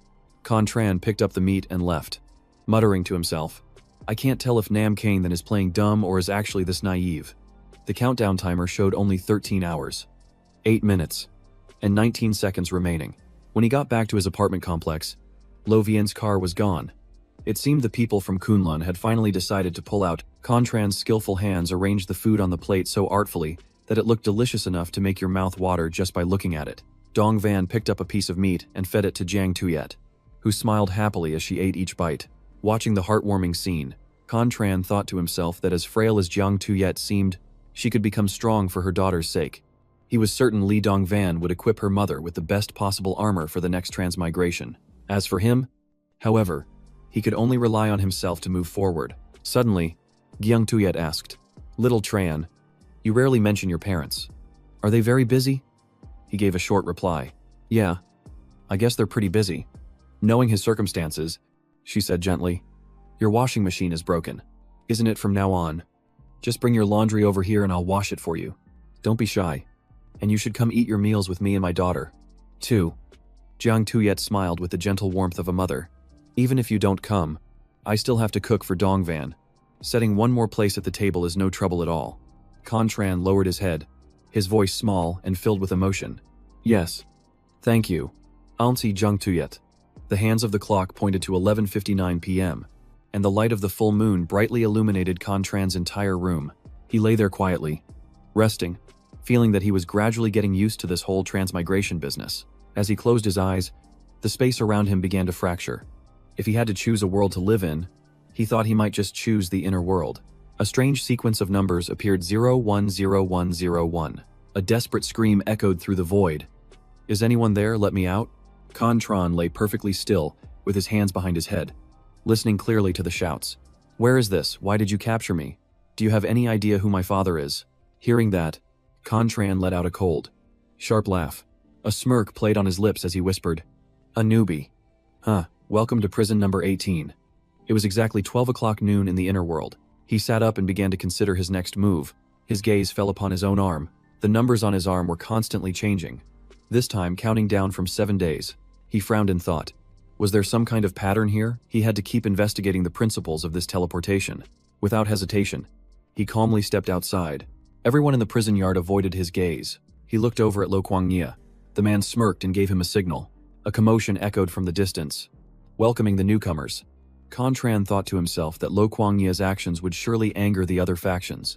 Contran picked up the meat and left, muttering to himself, "I can't tell if Nam Kane then is playing dumb or is actually this naive." The countdown timer showed only 13 hours, 8 minutes, and 19 seconds remaining. When he got back to his apartment complex, Lo Vien's car was gone. It seemed the people from Kunlun had finally decided to pull out. Contran's skillful hands arranged the food on the plate so artfully that it looked delicious enough to make your mouth water just by looking at it. Dong Van picked up a piece of meat and fed it to Jiang Tuyet, who smiled happily as she ate each bite. Watching the heartwarming scene, Contran thought to himself that as frail as Jiang Tuyet seemed, she could become strong for her daughter's sake. He was certain Li Dongvan would equip her mother with the best possible armor for the next transmigration. As for him, however, he could only rely on himself to move forward. Suddenly, Jiang Tuyet asked, "Little Tran, you rarely mention your parents. Are they very busy? He gave a short reply. Yeah, I guess they're pretty busy. Knowing his circumstances, she said gently, Your washing machine is broken. Isn't it from now on? Just bring your laundry over here and I'll wash it for you. Don't be shy. And you should come eat your meals with me and my daughter. 2. Jiang Tuyet smiled with the gentle warmth of a mother. Even if you don't come, I still have to cook for Dongvan. Setting one more place at the table is no trouble at all. Contran lowered his head, his voice small and filled with emotion. Yes. Thank you. Auntie Jiang Tuyet. The hands of the clock pointed to 11:59 p.m., and the light of the full moon brightly illuminated Contran's entire room. He lay there quietly, resting, feeling that he was gradually getting used to this whole transmigration business. As he closed his eyes, the space around him began to fracture. If he had to choose a world to live in, he thought he might just choose the inner world. A strange sequence of numbers appeared 010101. A desperate scream echoed through the void. Is anyone there? Let me out. Contran lay perfectly still, with his hands behind his head, listening clearly to the shouts. Where is this? Why did you capture me? Do you have any idea who my father is? Hearing that, Contran let out a cold, sharp laugh. A smirk played on his lips as he whispered, A newbie. Huh, welcome to prison number 18. It was exactly 12 o'clock noon in the inner world. He sat up and began to consider his next move. His gaze fell upon his own arm. The numbers on his arm were constantly changing, this time counting down from 7 days. He frowned and thought, was there some kind of pattern here? He had to keep investigating the principles of this teleportation. Without hesitation, he calmly stepped outside. Everyone in the prison yard avoided his gaze. He looked over at Lo Kuang-Nia. The man smirked and gave him a signal. A commotion echoed from the distance, welcoming the newcomers. Contran thought to himself that Lo Kuang-Nia's actions would surely anger the other factions,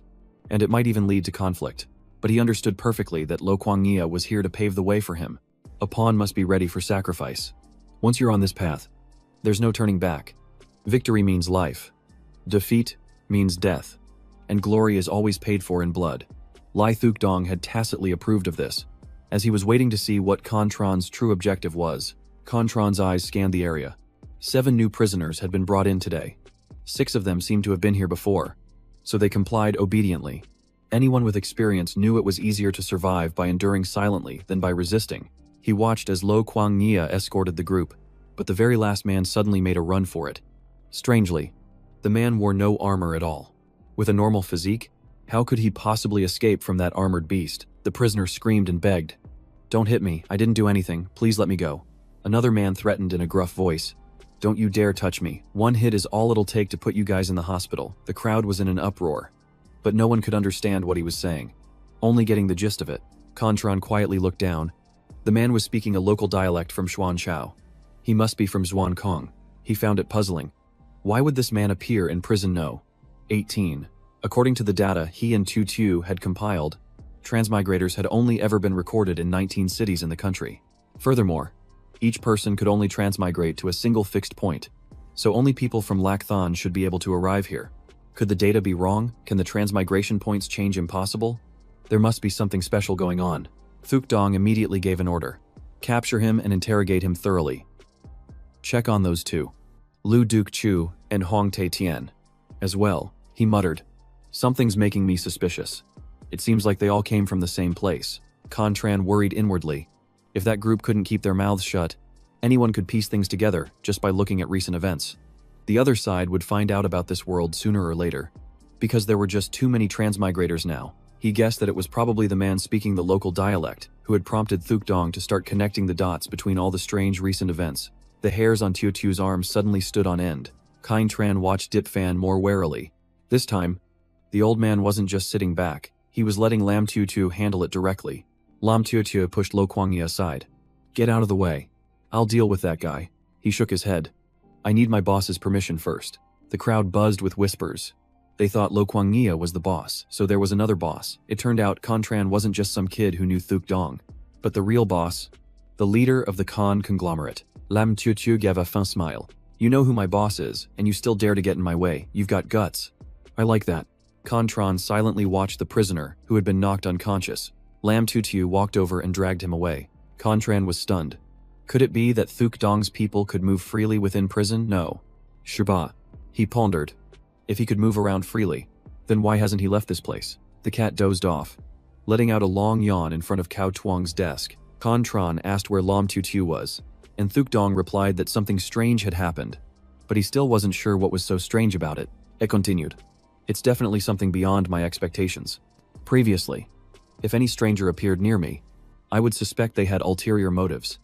and it might even lead to conflict. But he understood perfectly that Lo Kuang-Nia was here to pave the way for him. A pawn must be ready for sacrifice. Once you're on this path, there's no turning back. Victory means life. Defeat means death. And glory is always paid for in blood. Lai Thukdong had tacitly approved of this. As he was waiting to see what Contran's true objective was, Contran's eyes scanned the area. 7 new prisoners had been brought in today. 6 of them seemed to have been here before, so they complied obediently. Anyone with experience knew it was easier to survive by enduring silently than by resisting. He watched as Lo Kuang-Nia escorted the group, but the very last man suddenly made a run for it. Strangely, the man wore no armor at all. With a normal physique, how could he possibly escape from that armored beast? The prisoner screamed and begged. Don't hit me, I didn't do anything, please let me go. Another man threatened in a gruff voice. Don't you dare touch me. One hit is all it'll take to put you guys in the hospital. The crowd was in an uproar, but no one could understand what he was saying. Only getting the gist of it. Contran quietly looked down. The man was speaking a local dialect from Xuanchao. He must be from Zhuankong. He found it puzzling. Why would this man appear in prison No. 18? According to the data he and Tu had compiled, transmigrators had only ever been recorded in 19 cities in the country. Furthermore, each person could only transmigrate to a single fixed point, so only people from Lakthan should be able to arrive here. Could the data be wrong? Can the transmigration points change impossible? There must be something special going on. Thukdong immediately gave an order. Capture him and interrogate him thoroughly. Check on those 2. Lu Duke-Chu and Hong Tae-Tien. As well, he muttered. Something's making me suspicious. It seems like they all came from the same place. Contran worried inwardly. If that group couldn't keep their mouths shut, anyone could piece things together just by looking at recent events. The other side would find out about this world sooner or later, because there were just too many transmigrators now. He guessed that it was probably the man speaking the local dialect who had prompted Thukdong to start connecting the dots between all the strange recent events. The hairs on Tutu's arms suddenly stood on end. Contran watched Dipfan more warily. This time, the old man wasn't just sitting back, he was letting Lam Tutu handle it directly. Lam Tutu pushed Lo Kuang-Nia aside. Get out of the way. I'll deal with that guy. He shook his head. I need my boss's permission first. The crowd buzzed with whispers. They thought Lo Kuang-Nia was the boss, so there was another boss. It turned out Contran wasn't just some kid who knew Thukdong, but the real boss, the leader of the Khan conglomerate. Lam Tutu gave a faint smile. You know who my boss is, and you still dare to get in my way. You've got guts. I like that. Contran silently watched the prisoner, who had been knocked unconscious. Lam Tutu walked over and dragged him away. Contran was stunned. Could it be that Thukdong's people could move freely within prison? No. Shaba. He pondered. If he could move around freely, then why hasn't he left this place? The cat dozed off. letting out a long yawn in front of Cao Tuang's desk. Contran asked where Lam Tutu was, and Thuk Dong replied that something strange had happened, but he still wasn't sure what was so strange about it. It continued. It's definitely something beyond my expectations. Previously, if any stranger appeared near me, I would suspect they had ulterior motives.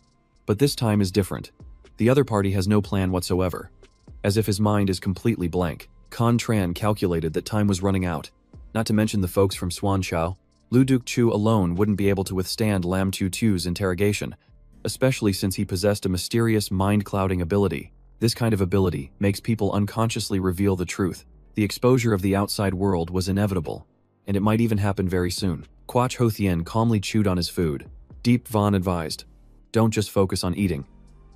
But this time is different. The other party has no plan whatsoever. As if his mind is completely blank. Contran calculated that time was running out. Not to mention the folks from Swanchao. Lu Dukchu alone wouldn't be able to withstand Lam Tutu's interrogation, especially since he possessed a mysterious mind-clouding ability. This kind of ability makes people unconsciously reveal the truth. The exposure of the outside world was inevitable, and it might even happen very soon. Quach Hothien calmly chewed on his food. Deep Von advised, "Don't just focus on eating.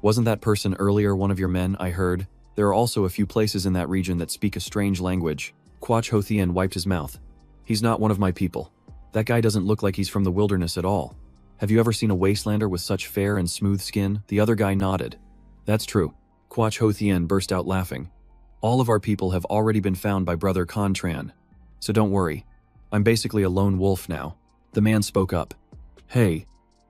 Wasn't that person earlier one of your men, I heard? There are also a few places in that region that speak a strange language." Quach Hothien wiped his mouth. "He's not one of my people. That guy doesn't look like he's from the wilderness at all. Have you ever seen a wastelander with such fair and smooth skin?" The other guy nodded. "That's true." Quach Hothien burst out laughing. "All of our people have already been found by Brother Contran. So don't worry. I'm basically a lone wolf now." The man spoke up. "Hey,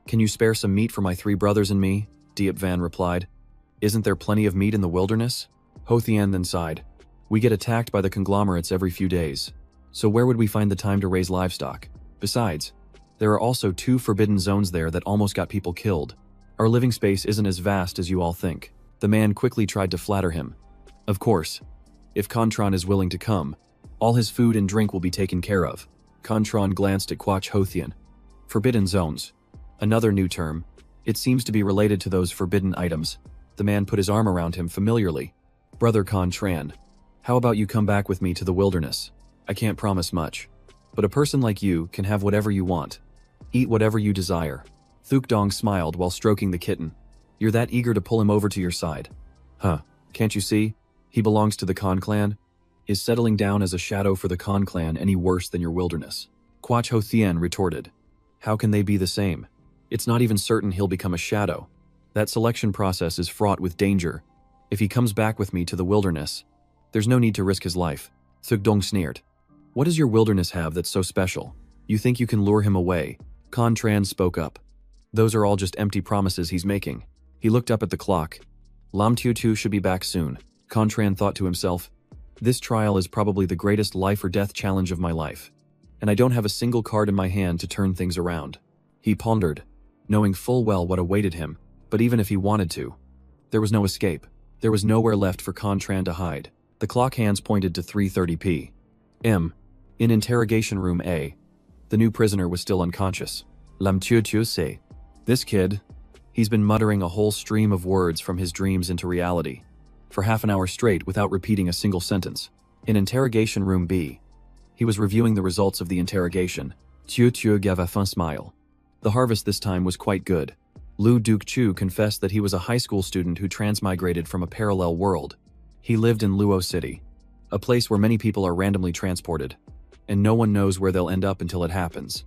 can you spare some meat for my 3 brothers and me?" Diep Van replied. "Isn't there plenty of meat in the wilderness?" Hothien then sighed. "We get attacked by the conglomerates every few days. So where would we find the time to raise livestock? Besides, there are also 2 forbidden zones there that almost got people killed. Our living space isn't as vast as you all think." The man quickly tried to flatter him. "Of course, if Contran is willing to come, all his food and drink will be taken care of." Contran glanced at Quach Hothien. "Forbidden zones. Another new term. It seems to be related to those forbidden items." The man put his arm around him familiarly. "Brother Contran, how about you come back with me to the wilderness? I can't promise much, but a person like you can have whatever you want. Eat whatever you desire." Thuk Dong smiled while stroking the kitten. "You're that eager to pull him over to your side. Huh, can't you see? He belongs to the Khan clan. Is settling down as a shadow for the Khan clan any worse than your wilderness?" Quach Hothien retorted. "How can they be the same? It's not even certain he'll become a shadow. That selection process is fraught with danger. If he comes back with me to the wilderness, there's no need to risk his life." Thuk Dong sneered. "What does your wilderness have that's so special? You think you can lure him away?" Contran spoke up. "Those are all just empty promises he's making." He looked up at the clock. Lam Tutu should be back soon. Contran thought to himself, "This trial is probably the greatest life or death challenge of my life, and I don't have a single card in my hand to turn things around." He pondered, knowing full well what awaited him, but even if he wanted to, there was no escape. There was nowhere left for Contran to hide. The clock hands pointed to 3:30 p.m. In interrogation room A, the new prisoner was still unconscious. Lam Tutu say, "This kid, he's been muttering a whole stream of words from his dreams into reality for half an hour straight without repeating a single sentence." In interrogation room B, he was reviewing the results of the interrogation. Tutu gave a fun smile. The harvest this time was quite good. Lu Dukchu confessed that he was a high school student who transmigrated from a parallel world. He lived in Luo City, a place where many people are randomly transported, and no one knows where they'll end up until it happens.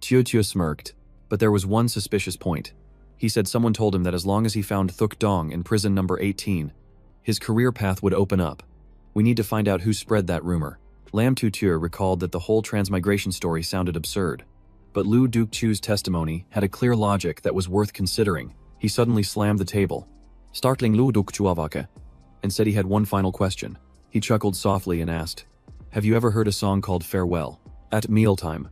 Tutu smirked, but there was one suspicious point. He said someone told him that as long as he found Thuk Dong in prison number 18, his career path would open up. We need to find out who spread that rumor. Lam Tutu recalled that the whole transmigration story sounded absurd, but Lu Dukchu's testimony had a clear logic that was worth considering. He suddenly slammed the table, startling Lu Dukchuavaka, and said he had one final question. He chuckled softly and asked, "Have you ever heard a song called Farewell?" At mealtime,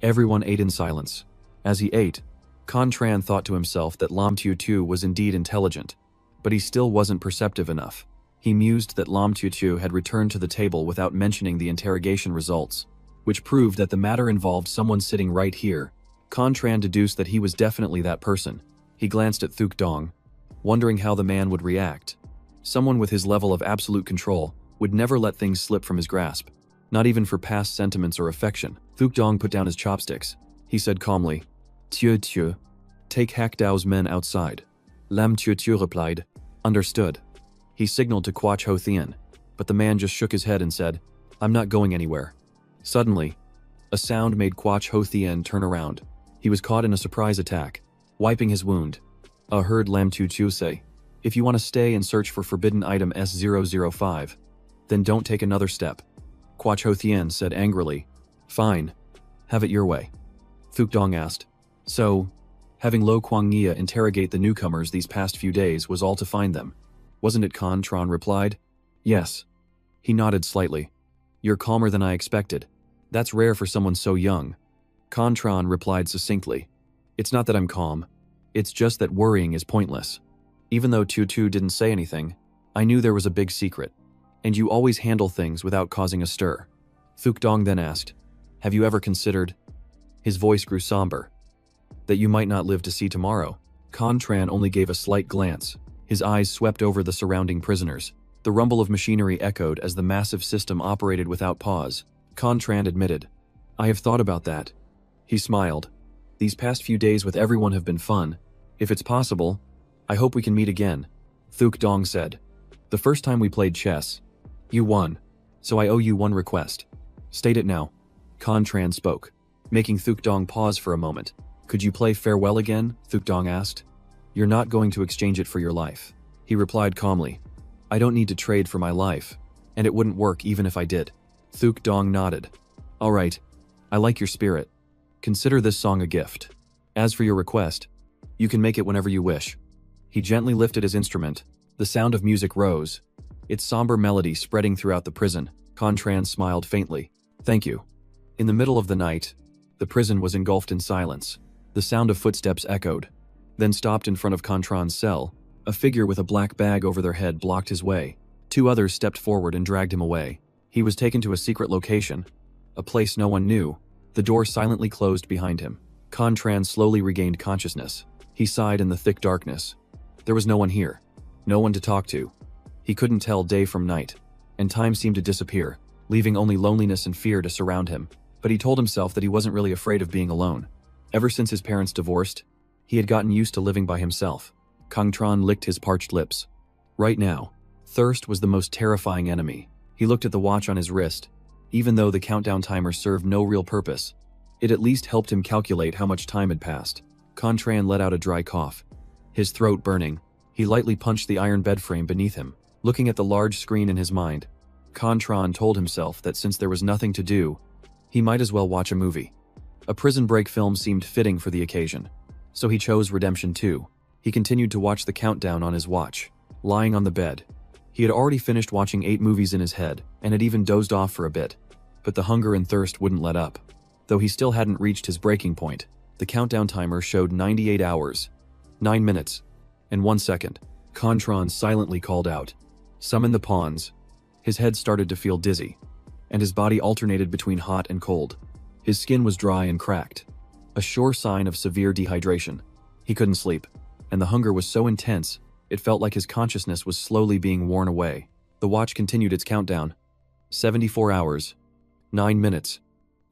everyone ate in silence. As he ate, Contran thought to himself that Lam Tutu was indeed intelligent, but he still wasn't perceptive enough. He mused that Lam Tutu had returned to the table without mentioning the interrogation results, which proved that the matter involved someone sitting right here. Contran deduced that he was definitely that person. He glanced at Thuk Dong, wondering how the man would react. Someone with his level of absolute control would never let things slip from his grasp, not even for past sentiments or affection. Thuk Dong put down his chopsticks. He said calmly, "Tutu, take Hak Dao's men outside." Lam Tutu replied, "Understood." He signaled to Quach Hothien, but the man just shook his head and said, "I'm not going anywhere." Suddenly, a sound made Quach Hothien turn around. He was caught in a surprise attack. Wiping his wound, I heard Lam Tutu say, "If you want to stay and search for forbidden item S005, then don't take another step." Quach Hothien said angrily, "Fine, have it your way." Dong asked. So, having Lo Kuangnia interrogate the newcomers these past few days was all to find them, wasn't it? Tron replied. Yes. He nodded slightly. You're calmer than I expected. That's rare for someone so young. Tron replied succinctly. It's not that I'm calm. It's just that worrying is pointless. Even though Tutu didn't say anything, I knew there was a big secret. And you always handle things without causing a stir. Dong then asked, have you ever considered? His voice grew somber. That you might not live to see tomorrow. Tran only gave a slight glance. His eyes swept over the surrounding prisoners. The rumble of machinery echoed as the massive system operated without pause. Tran admitted, I have thought about that. He smiled. These past few days with everyone have been fun. If it's possible, I hope we can meet again. Dong said. The first time we played chess, you won. So I owe you one request. State it now. Tran spoke, making Dong pause for a moment. Could you play farewell again? Dong asked. You're not going to exchange it for your life. He replied calmly. I don't need to trade for my life, and it wouldn't work even if I did. Dong nodded. All right, I like your spirit. Consider this song a gift. As for your request, you can make it whenever you wish. He gently lifted his instrument. The sound of music rose, its somber melody spreading throughout the prison. Tran smiled faintly. Thank you. In the middle of the night, the prison was engulfed in silence. The sound of footsteps echoed, then stopped in front of Tran's cell. A figure with a black bag over their head blocked his way. Two others stepped forward and dragged him away. He was taken to a secret location, a place no one knew. The door silently closed behind him. Tran slowly regained consciousness. He sighed in the thick darkness. There was no one here, no one to talk to. He couldn't tell day from night, and time seemed to disappear, leaving only loneliness and fear to surround him. But he told himself that he wasn't really afraid of being alone. Ever since his parents divorced, he had gotten used to living by himself. Tran licked his parched lips. Right now, thirst was the most terrifying enemy. He looked at the watch on his wrist. Even though the countdown timer served no real purpose, it at least helped him calculate how much time had passed. Tran let out a dry cough. His throat burning, he lightly punched the iron bed frame beneath him. Looking at the large screen in his mind, Tran told himself that since there was nothing to do, he might as well watch a movie. A prison break film seemed fitting for the occasion, so he chose Redemption 2. He continued to watch the countdown on his watch, lying on the bed. He had already finished watching 8 movies in his head and had even dozed off for a bit, but the hunger and thirst wouldn't let up. Though he still hadn't reached his breaking point, the countdown timer showed 98 hours, 9 minutes, and 1 second. Tran silently called out, "Summon the pawns." His head started to feel dizzy, and his body alternated between hot and cold. His skin was dry and cracked, a sure sign of severe dehydration. He couldn't sleep, and the hunger was so intense, it felt like his consciousness was slowly being worn away. The watch continued its countdown. 74 hours, 9 minutes,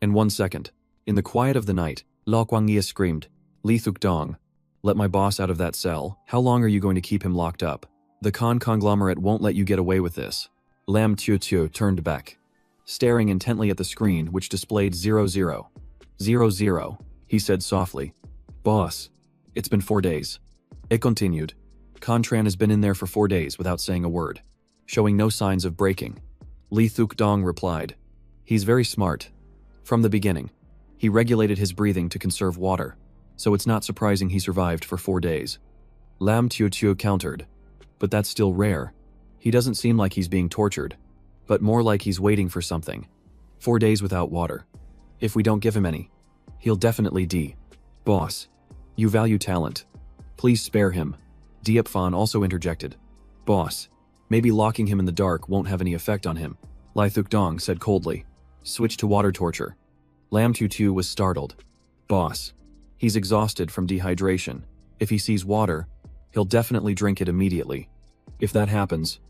and 1 second. In the quiet of the night, Lo Kuangnia screamed, "Li Dong, let my boss out of that cell. How long are you going to keep him locked up? The conglomerate won't let you get away with this." Lam Tutu turned back, staring intently at the screen which displayed 0000. He said softly, "Boss, it's been 4 days." It continued. Tran has been in there for 4 days without saying a word, showing no signs of breaking. Li Dong replied, "He's very smart. From the beginning, he regulated his breathing to conserve water, so it's not surprising he survived for 4 days. Lam Tutu countered, "But that's still rare. He doesn't seem like he's being tortured, but more like he's waiting for something. 4 days without water. If we don't give him any, he'll definitely die. Boss, you value talent. Please spare him." Diepfan also interjected, "Boss, maybe locking him in the dark won't have any effect on him." Li Dong said coldly, "Switch to water torture." Lam Tutu was startled. "Boss, he's exhausted from dehydration. If he sees water, he'll definitely drink it immediately. If that happens,"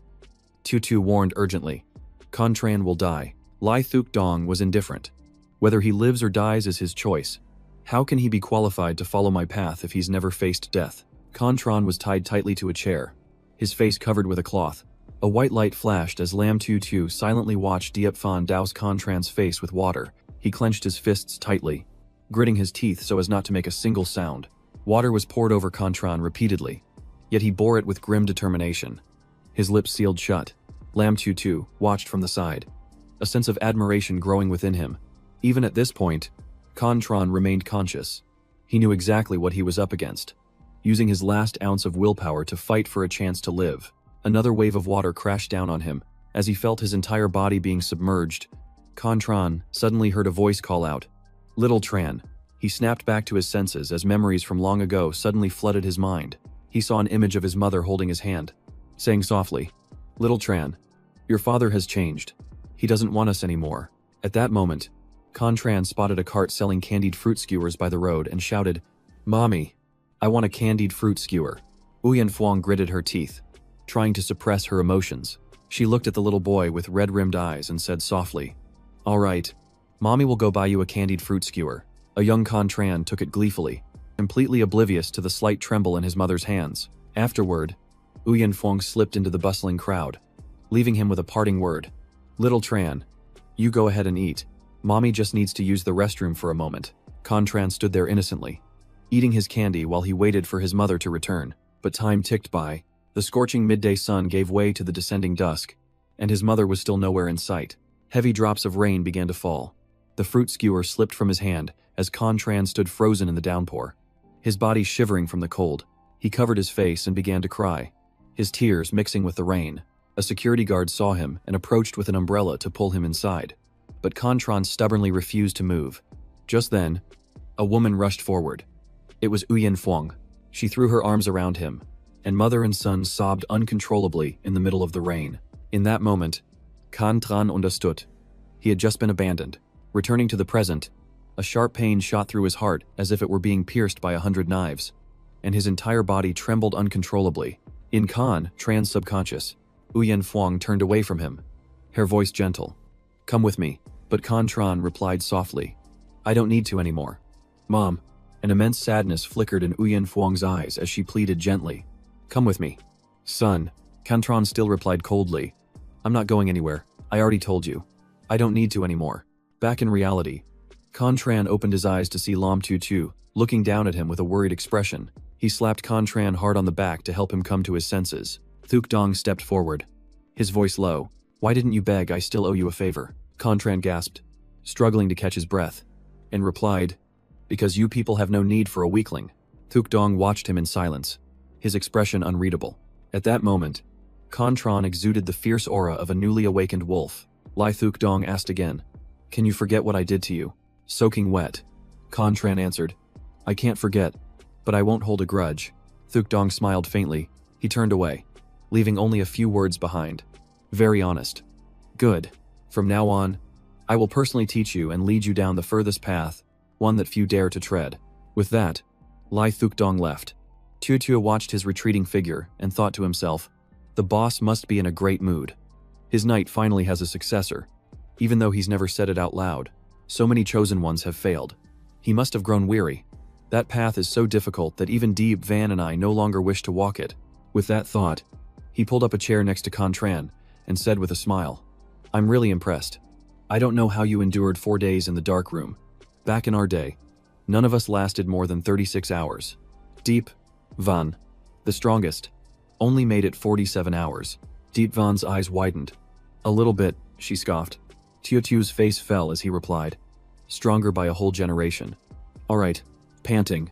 Tutu warned urgently, "Tran will die." Li Dong was indifferent. Whether he lives or dies is his choice. How can he be qualified to follow my path if he's never faced death? Tran was tied tightly to a chair, his face covered with a cloth. A white light flashed as Lam Tutu silently watched Diepfan douse Tran's face with water. He clenched his fists tightly, gritting his teeth so as not to make a single sound. Water was poured over Tran repeatedly, yet he bore it with grim determination. His lips sealed shut. Lam Tutu watched from the side, a sense of admiration growing within him. Even at this point, Contran remained conscious. He knew exactly what he was up against. Using his last ounce of willpower to fight for a chance to live, another wave of water crashed down on him. As he felt his entire body being submerged, Contran suddenly heard a voice call out, "Little Tran." He snapped back to his senses as memories from long ago suddenly flooded his mind. He saw an image of his mother holding his hand, saying softly, "Little Tran, your father has changed. He doesn't want us anymore." At that moment, Contran spotted a cart selling candied fruit skewers by the road and shouted, "Mommy, I want a candied fruit skewer." Fuang gritted her teeth, trying to suppress her emotions. She looked at the little boy with red-rimmed eyes and said softly, "All right, Mommy will go buy you a candied fruit skewer." A young Contran took it gleefully, completely oblivious to the slight tremble in his mother's hands. Afterward, Fuang slipped into the bustling crowd, leaving him with a parting word. "Little Tran, you go ahead and eat. Mommy just needs to use the restroom for a moment." Contran stood there innocently, eating his candy while he waited for his mother to return. But time ticked by. The scorching midday sun gave way to the descending dusk, and his mother was still nowhere in sight. Heavy drops of rain began to fall. The fruit skewer slipped from his hand as Contran stood frozen in the downpour. His body shivering from the cold, he covered his face and began to cry, his tears mixing with the rain. A security guard saw him and approached with an umbrella to pull him inside. But Contran stubbornly refused to move. Just then, a woman rushed forward. It was Fuang. She threw her arms around him, and mother and son sobbed uncontrollably in the middle of the rain. In that moment, Contran understood. He had just been abandoned. Returning to the present, a sharp pain shot through his heart as if it were being pierced by 100 knives, and his entire body trembled uncontrollably. In Tran's subconscious, Fuang turned away from him, her voice gentle. "Come with me." But Contran replied softly, "I don't need to anymore." "Mom." An immense sadness flickered in Fuang's eyes as she pleaded gently, "Come with me." "Son," Contran still replied coldly, "I'm not going anywhere. I already told you. I don't need to anymore." Back in reality, Contran opened his eyes to see Lam Tu looking down at him with a worried expression. He slapped Contran hard on the back to help him come to his senses. Thuk Dong stepped forward, his voice low. "Why didn't you beg? I still owe you a favor." Contran gasped, struggling to catch his breath, and replied, "Because you people have no need for a weakling." Thuk Dong watched him in silence, his expression unreadable. At that moment, Contran exuded the fierce aura of a newly awakened wolf. Lai Thuk Dong asked again, "Can you forget what I did to you?" Soaking wet, Contran answered, "I can't forget, but I won't hold a grudge." Thuk Dong smiled faintly. He turned away, leaving only a few words behind. "Very honest. Good. From now on, I will personally teach you and lead you down the furthest path, one that few dare to tread." With that, Lai Thuk Dong left. Tutua watched his retreating figure and thought to himself, the boss must be in a great mood. His knight finally has a successor, even though he's never said it out loud. So many chosen ones have failed. He must have grown weary. That path is so difficult that even Deep Van and I no longer wish to walk it. With that thought, he pulled up a chair next to Contran and said with a smile, "I'm really impressed. I don't know how you endured 4 days in the dark room. Back in our day, none of us lasted more than 36 hours. Deep Van, the strongest, only made it 47 hours. Deep Van's eyes widened. "A little bit," she scoffed. Tutu's face fell as he replied, "Stronger by a whole generation." "All right." Panting,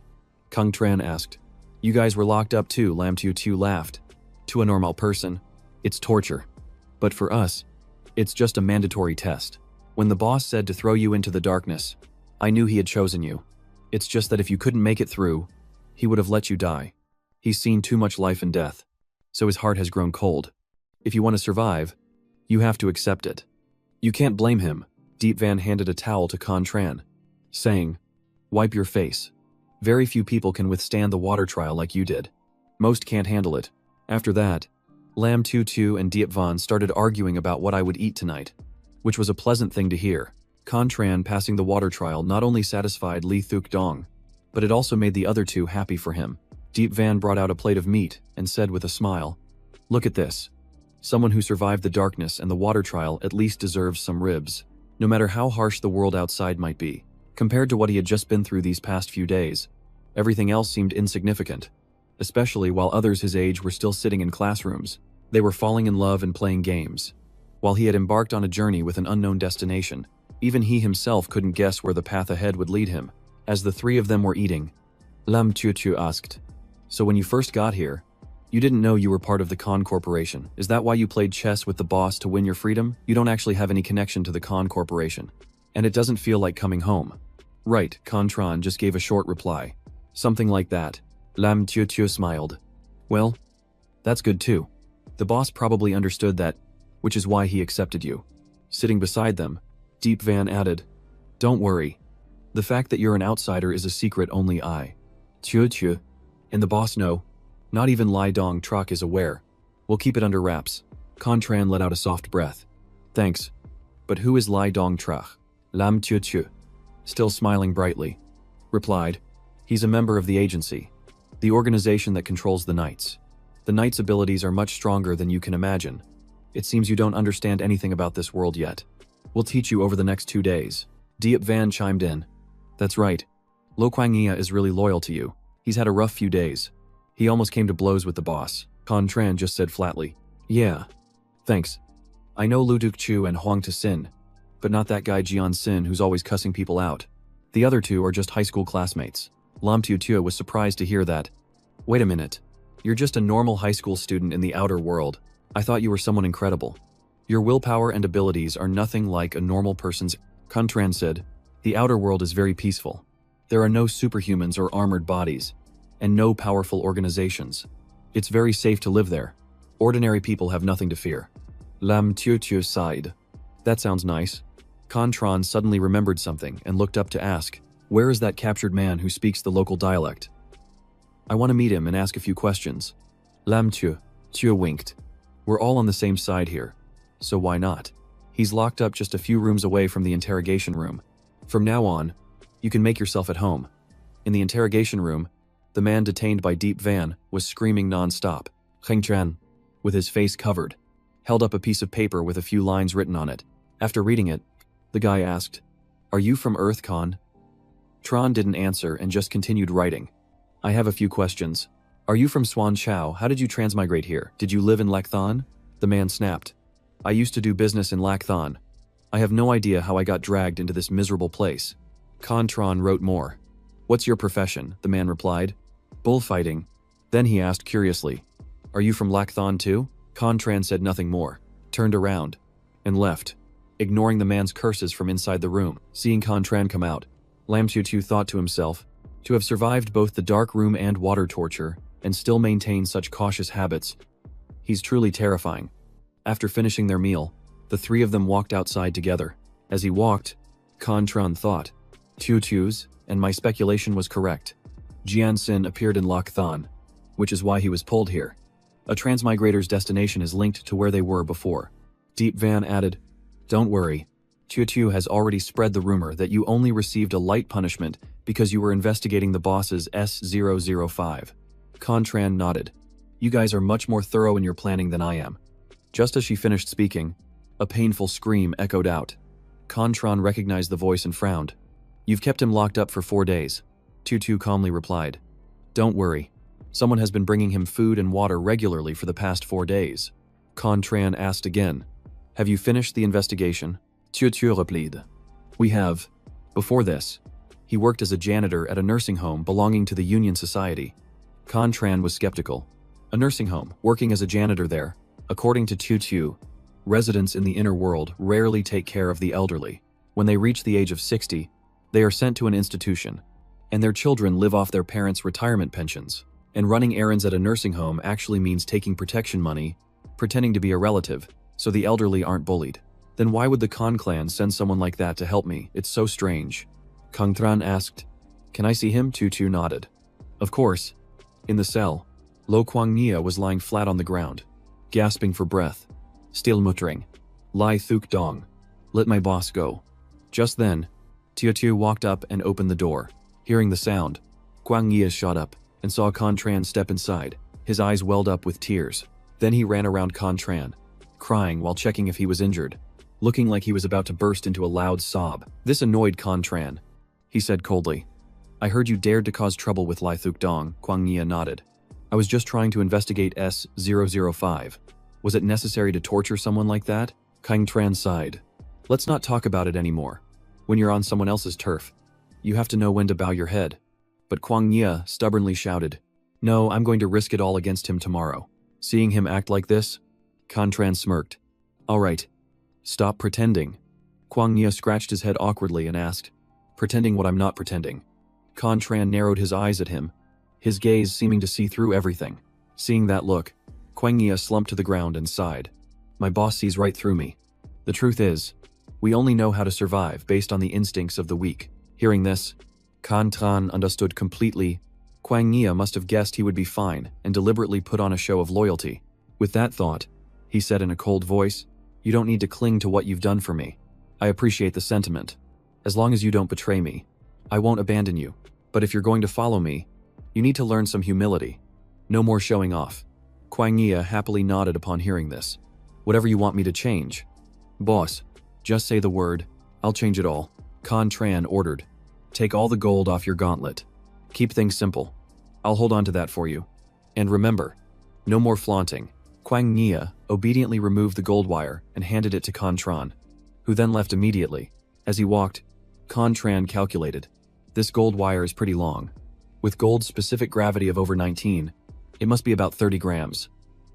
Kung Tran asked, "You guys were locked up too?" Lam Tutu laughed. "To a normal person, it's torture. But for us, it's just a mandatory test. When the boss said to throw you into the darkness, I knew he had chosen you. It's just that if you couldn't make it through, he would have let you die. He's seen too much life and death, so his heart has grown cold. If you want to survive, you have to accept it. You can't blame him." Deep Van handed a towel to Contran, saying, "Wipe your face. Very few people can withstand the water trial like you did. Most can't handle it." After that, Lam Tutu and Deep Van started arguing about what I would eat tonight, which was a pleasant thing to hear. Contran passing the water trial not only satisfied Li Thuk Dong, but it also made the other two happy for him. Deep Van brought out a plate of meat and said with a smile, "Look at this. Someone who survived the darkness and the water trial at least deserves some ribs." No matter how harsh the world outside might be, compared to what he had just been through these past few days, everything else seemed insignificant, especially while others his age were still sitting in classrooms. They were falling in love and playing games, while he had embarked on a journey with an unknown destination. Even he himself couldn't guess where the path ahead would lead him. As the three of them were eating, Lam Qiuqiu asked, "So when you first got here, you didn't know you were part of the Khan Corporation. Is that why you played chess with the boss to win your freedom? You don't actually have any connection to the Khan Corporation. And it doesn't feel like coming home." "Right," Contran just gave a short reply. "Something like that." Lam Qiuqiu smiled. "Well, that's good too. The boss probably understood that, which is why he accepted you." Sitting beside them, Deep Van added, "Don't worry. The fact that you're an outsider is a secret only I, Qiuqiu, and the boss know. Not even Lai Dong Truk is aware. We'll keep it under wraps." Contran let out a soft breath. "Thanks. But who is Lai Dong Truk?" Lam Qiuqiu, still smiling brightly, replied, "He's a member of the agency, the organization that controls the Knights. The Knights' abilities are much stronger than you can imagine. It seems you don't understand anything about this world yet. We'll teach you over the next 2 days." Diep Van chimed in. "That's right. Lo Kuangia is really loyal to you. He's had a rough few days. He almost came to blows with the boss." Contran just said flatly, "Yeah. Thanks. I know Lu Dukchu and Huang Sin, but not that guy Jian Sin who's always cussing people out. The other two are just high school classmates." Lam Qiuqiu was surprised to hear that. "Wait a minute. You're just a normal high school student in the outer world. I thought you were someone incredible. Your willpower and abilities are nothing like a normal person's." Contran said, "The outer world is very peaceful. There are no superhumans or armored bodies, and no powerful organizations. It's very safe to live there. Ordinary people have nothing to fear." Lam Qiuqiu sighed. "That sounds nice." Contran suddenly remembered something and looked up to ask, "Where is that captured man who speaks the local dialect? I want to meet him and ask a few questions." Lam Qiu winked. "We're all on the same side here, so why not? He's locked up just a few rooms away from the interrogation room. From now on, you can make yourself at home." In the interrogation room, the man detained by Deep Van was screaming non-stop. Heng Chan, with his face covered, held up a piece of paper with a few lines written on it. After reading it, the guy asked, "Are you from Earth, Khan?" Tron didn't answer and just continued writing. "I have a few questions. Are you from Swan Chow? How did you transmigrate here? Did you live in Lakthan?" The man snapped. "I used to do business in Lakthan. I have no idea how I got dragged into this miserable place." Tron wrote more. "What's your profession?" the man replied. "Bullfighting." Then he asked curiously, "Are you from Lakthan too?" Tran said nothing more, turned around, and left, ignoring the man's curses from inside the room. Seeing Tran come out, Lam Qiuqiu thought to himself, to have survived both the dark room and water torture, and still maintain such cautious habits, he's truly terrifying. After finishing their meal, the three of them walked outside together. As he walked, Tran thought, "Qiuqiu's, and my speculation was correct. Jian Sin appeared in Lakthan, which is why he was pulled here. A transmigrator's destination is linked to where they were before." Deep Van added, "Don't worry. Qiuqiu has already spread the rumor that you only received a light punishment because you were investigating the boss's S005. Tran nodded. "You guys are much more thorough in your planning than I am." Just as she finished speaking, a painful scream echoed out. Tran recognized the voice and frowned. "You've kept him locked up for 4 days. Tutu calmly replied. "Don't worry. Someone has been bringing him food and water regularly for the past 4 days." Tran asked again, "Have you finished the investigation?" Tutu replied, "We have. Before this, he worked as a janitor at a nursing home belonging to the Union Society." Tran was skeptical. A nursing home, working as a janitor there. According to Tutu, residents in the inner world rarely take care of the elderly. When they reach the age of 60, they are sent to an institution, and their children live off their parents' retirement pensions. And running errands at a nursing home actually means taking protection money, pretending to be a relative, so the elderly aren't bullied. Then why would the Khan clan send someone like that to help me? It's so strange. Tran asked, "Can I see him?" Tutu nodded. Of course. In the cell, Lo Kuangia was lying flat on the ground, gasping for breath, still muttering, "Lai Thuk Dong. Let my boss go." Just then, Tutu walked up and opened the door. Hearing the sound, Kuangia shot up and saw Tran step inside. His eyes welled up with tears. Then he ran around Tran, crying while checking if he was injured, looking like he was about to burst into a loud sob. This annoyed Tran. He said coldly, "I heard you dared to cause trouble with Lai Thuk Dong." Kuangia nodded. "I was just trying to investigate S005. Was it necessary to torture someone like that?" Tran sighed. "Let's not talk about it anymore. When you're on someone else's turf, you have to know when to bow your head. But Kwang Nia stubbornly shouted, "No, I'm going to risk it all against him tomorrow." Seeing him act like this, Contran smirked. "All right, stop pretending." Kwang Nia scratched his head awkwardly and asked, "Pretending what I'm not pretending?" Contran narrowed his eyes at him, his gaze seeming to see through everything. Seeing that look, Kwang Nia slumped to the ground and sighed. "My boss sees right through me. The truth is, we only know how to survive based on the instincts of the weak." Hearing this, Contran understood completely. Kwang Nia must have guessed he would be fine and deliberately put on a show of loyalty. With that thought, he said in a cold voice, "You don't need to cling to what you've done for me. I appreciate the sentiment. As long as you don't betray me, I won't abandon you. But if you're going to follow me, you need to learn some humility. No more showing off." Kwang Nia happily nodded upon hearing this. "Whatever you want me to change." "Boss, just say the word. I'll change it all." Contran ordered. "Take all the gold off your gauntlet. Keep things simple. I'll hold on to that for you. And remember, no more flaunting." Kwang Nia obediently removed the gold wire and handed it to Contran, who then left immediately. As he walked, Contran calculated, "This gold wire is pretty long. With gold's specific gravity of over 19, it must be about 30 grams.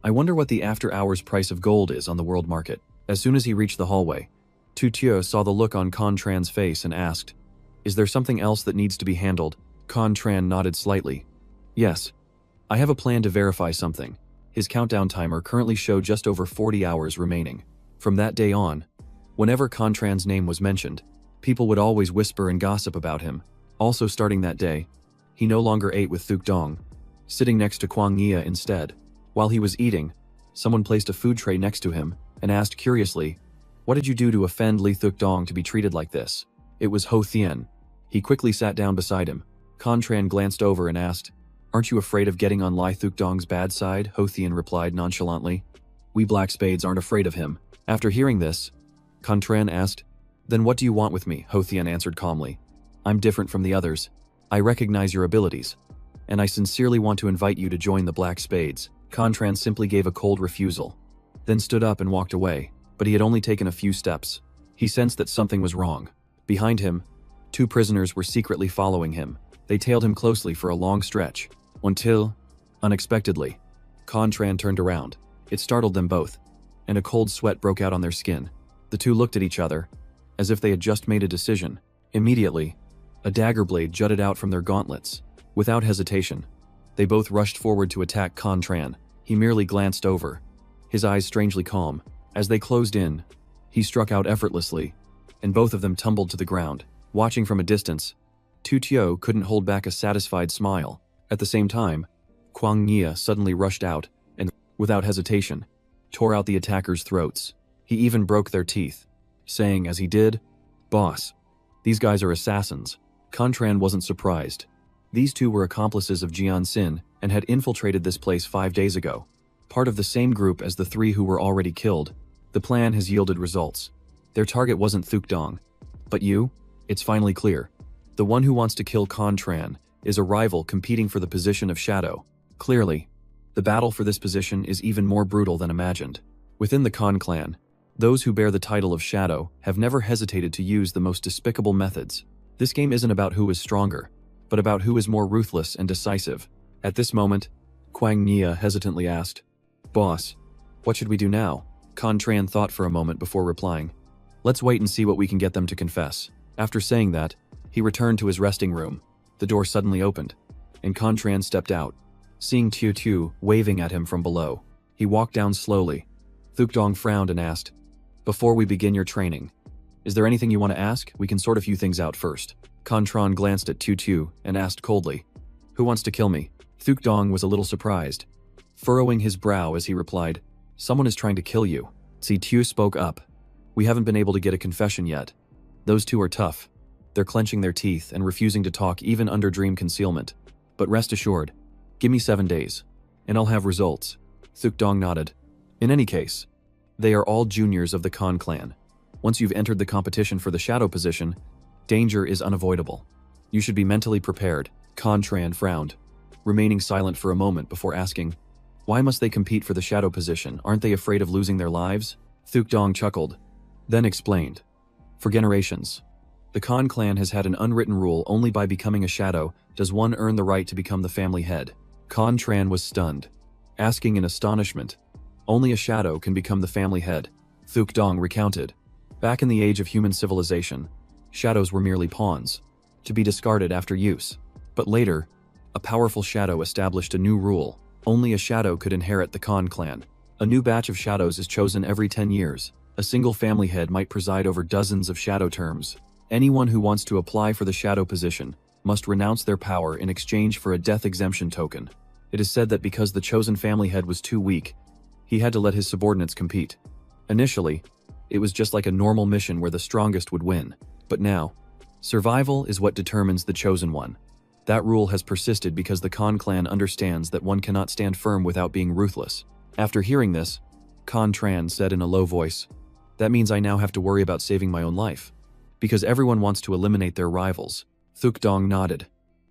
I wonder what the after-hours price of gold is on the world market." As soon as he reached the hallway, Tutio saw the look on Contran's face and asked, "Is there something else that needs to be handled?" Contran nodded slightly. "Yes. I have a plan to verify something." His countdown timer currently showed just over 40 hours remaining. From that day on, whenever Contran's name was mentioned, people would always whisper and gossip about him. Also starting that day, he no longer ate with Thuk Dong, sitting next to Kwang Nia instead. While he was eating, someone placed a food tray next to him and asked curiously, "What did you do to offend Li Thuk Dong to be treated like this?" It was Ho Thien. He quickly sat down beside him. Contran glanced over and asked, "Aren't you afraid of getting on Li Thuk Dong's bad side?" Ho Thien replied nonchalantly. "We Black Spades aren't afraid of him." After hearing this, Contran asked, "Then what do you want with me?" Ho Thien answered calmly, "I'm different from the others. I recognize your abilities, and I sincerely want to invite you to join the Black Spades." Contran simply gave a cold refusal, then stood up and walked away, but he had only taken a few steps. He sensed that something was wrong. Behind him, 2 prisoners were secretly following him. They tailed him closely for a long stretch, until, unexpectedly, Contran turned around. It startled them both, and a cold sweat broke out on their skin. The 2 looked at each other, as if they had just made a decision. Immediately, a dagger blade jutted out from their gauntlets. Without hesitation, they both rushed forward to attack Contran. He merely glanced over, his eyes strangely calm. As they closed in, he struck out effortlessly, and both of them tumbled to the ground. Watching from a distance, Tutio couldn't hold back a satisfied smile. At the same time, Kwang Nia suddenly rushed out and, without hesitation, tore out the attackers' throats. He even broke their teeth, saying as he did, "Boss, these guys are assassins." Contran wasn't surprised. These 2 were accomplices of Jian Xin and had infiltrated this place 5 days ago. Part of the same group as the 3 who were already killed, the plan has yielded results. Their target wasn't Thuk Dong. But you? It's finally clear. The one who wants to kill Contran is a rival competing for the position of Shadow. Clearly, the battle for this position is even more brutal than imagined. Within the Khan clan, those who bear the title of Shadow have never hesitated to use the most despicable methods. This game isn't about who is stronger, but about who is more ruthless and decisive. At this moment, Kwang Nia hesitantly asked, "Boss, what should we do now?" Contran thought for a moment before replying, "Let's wait and see what we can get them to confess." After saying that, he returned to his resting room. The door suddenly opened, and Contran stepped out. Seeing Tu waving at him from below, he walked down slowly. Thuk Dong frowned and asked, "Before we begin your training, is there anything you want to ask? We can sort a few things out first." Contran glanced at Tu and asked coldly, "Who wants to kill me?" Thuk Dong was a little surprised, furrowing his brow as he replied, "Someone is trying to kill you." Tu spoke up, "We haven't been able to get a confession yet. Those 2 are tough. They're clenching their teeth and refusing to talk even under dream concealment. But rest assured, give me 7 days, and I'll have results." Thuk Dong nodded. "In any case, they are all juniors of the Khan clan. Once you've entered the competition for the Shadow position, danger is unavoidable. You should be mentally prepared." Contran frowned, remaining silent for a moment before asking, "Why must they compete for the Shadow position? Aren't they afraid of losing their lives?" Thuk Dong chuckled, then explained, "For generations, The Khan clan has had an unwritten rule: only by becoming a shadow does one earn the right to become the family head. Khan Tran was stunned, asking in astonishment, "Only a shadow can become the family head?" Thuk Dong recounted. Back in the age of human civilization, shadows were merely pawns, to be discarded after use. But later, a powerful shadow established a new rule: only a shadow could inherit the Khan clan. A new batch of shadows is chosen every 10 years. A single family head might preside over dozens of shadow terms. Anyone who wants to apply for the shadow position must renounce their power in exchange for a death exemption token. It is said that because the chosen family head was too weak, he had to let his subordinates compete. Initially, it was just like a normal mission where the strongest would win. But now, survival is what determines the chosen one. That rule has persisted because the Khan clan understands that one cannot stand firm without being ruthless. After hearing this, Khan Tran said in a low voice, "That means I now have to worry about saving my own life. Because everyone wants to eliminate their rivals." Thuk Dong nodded.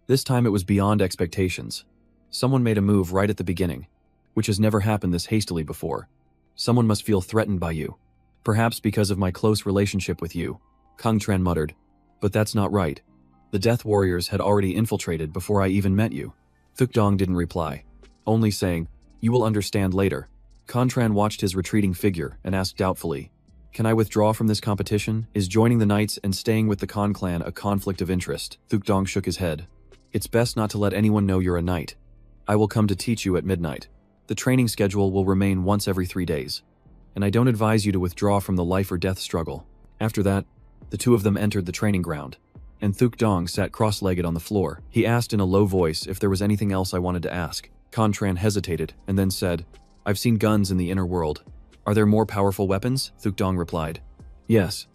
This time it was beyond expectations. Someone made a move right at the beginning, which has never happened this hastily before. Someone must feel threatened by you. Perhaps because of my close relationship with you, Kang Tran muttered. But that's not right. The Death Warriors had already infiltrated before I even met you. Thuk Dong didn't reply, only saying, "You will understand later." Khan Tran watched his retreating figure and asked doubtfully, "Can I withdraw from this competition? Is joining the Knights and staying with the Khan clan a conflict of interest?" Thuk Dong shook his head. "It's best not to let anyone know you're a knight. I will come to teach you at midnight. The training schedule will remain once every 3 days. And I don't advise you to withdraw from the life or death struggle." After that, the two of them entered the training ground, and Thuk Dong sat cross-legged on the floor. He asked in a low voice if there was anything else I wanted to ask. Khan Tran hesitated and then said, "I've seen guns in the inner world. Are there more powerful weapons?" Thuk Dong replied, "Yes,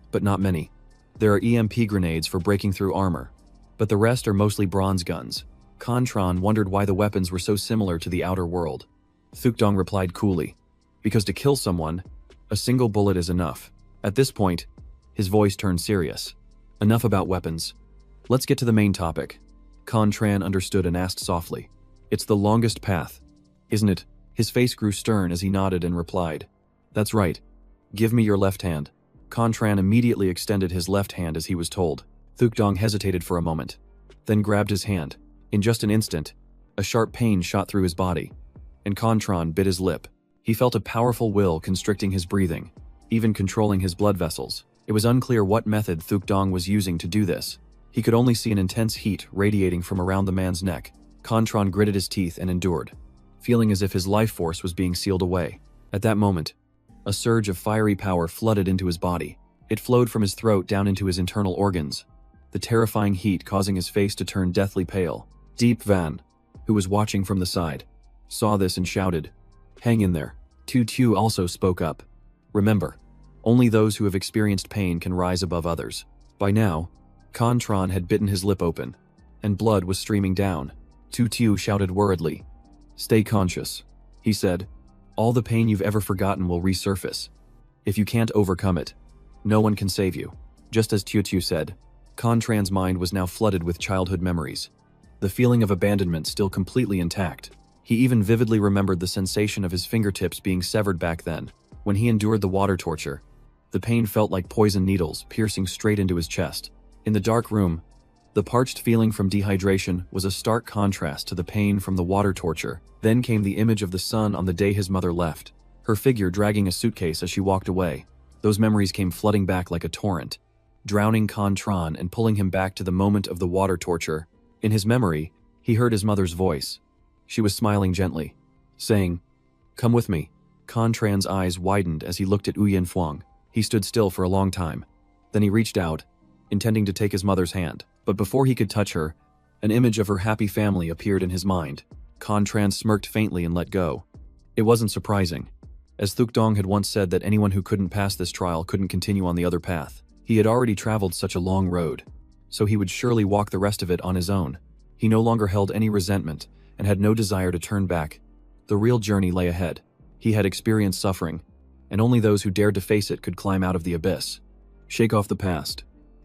but not many. There are EMP grenades for breaking through armor, but the rest are mostly bronze guns." Khan Tran wondered why the weapons were so similar to the outer world. Thuk Dong replied coolly, "Because to kill someone, a single bullet is enough." At this point, his voice turned serious. "Enough about weapons. Let's get to the main topic." Khan Tran understood and asked softly, "It's the longest path, isn't it?" His face grew stern as he nodded and replied, "That's right. Give me your left hand." Khan Tran immediately extended his left hand as he was told. Thuk Dong hesitated for a moment, then grabbed his hand. In just an instant, a sharp pain shot through his body, and Khan Tran bit his lip. He felt a powerful will constricting his breathing, even controlling his blood vessels. It was unclear what method Thuk Dong was using to do this. He could only see an intense heat radiating from around the man's neck. Khan Tran gritted his teeth and endured, feeling as if his life force was being sealed away. At that moment, a surge of fiery power flooded into his body. It flowed from his throat down into his internal organs, the terrifying heat causing his face to turn deathly pale. Deep Van, who was watching from the side, saw this and shouted, "Hang in there." Tu also spoke up. "Remember, only those who have experienced pain can rise above others." By now, Khan Tran had bitten his lip open, and blood was streaming down. Tu shouted worriedly, "Stay conscious," he said. "All the pain you've ever forgotten will resurface. If you can't overcome it, no one can save you." Just as Tu said, Khan Tran's mind was now flooded with childhood memories, the feeling of abandonment still completely intact. He even vividly remembered the sensation of his fingertips being severed back then, when he endured the water torture. The pain felt like poison needles piercing straight into his chest. In the dark room, the parched feeling from dehydration was a stark contrast to the pain from the water torture. Then came the image of the sun on the day his mother left, her figure dragging a suitcase as she walked away. Those memories came flooding back like a torrent, drowning Khan Tran and pulling him back to the moment of the water torture. In his memory, he heard his mother's voice. She was smiling gently, saying, "Come with me." Khan Tran's eyes widened as he looked at Yanfuang. He stood still for a long time. Then he reached out, intending to take his mother's hand. But before he could touch her, an image of her happy family appeared in his mind. Khan Tran smirked faintly and let go. It wasn't surprising, as Thuk Dong had once said that anyone who couldn't pass this trial couldn't continue on the other path. He had already traveled such a long road, so he would surely walk the rest of it on his own. He no longer held any resentment and had no desire to turn back. The real journey lay ahead. He had experienced suffering, and only those who dared to face it could climb out of the abyss. Shake off the past,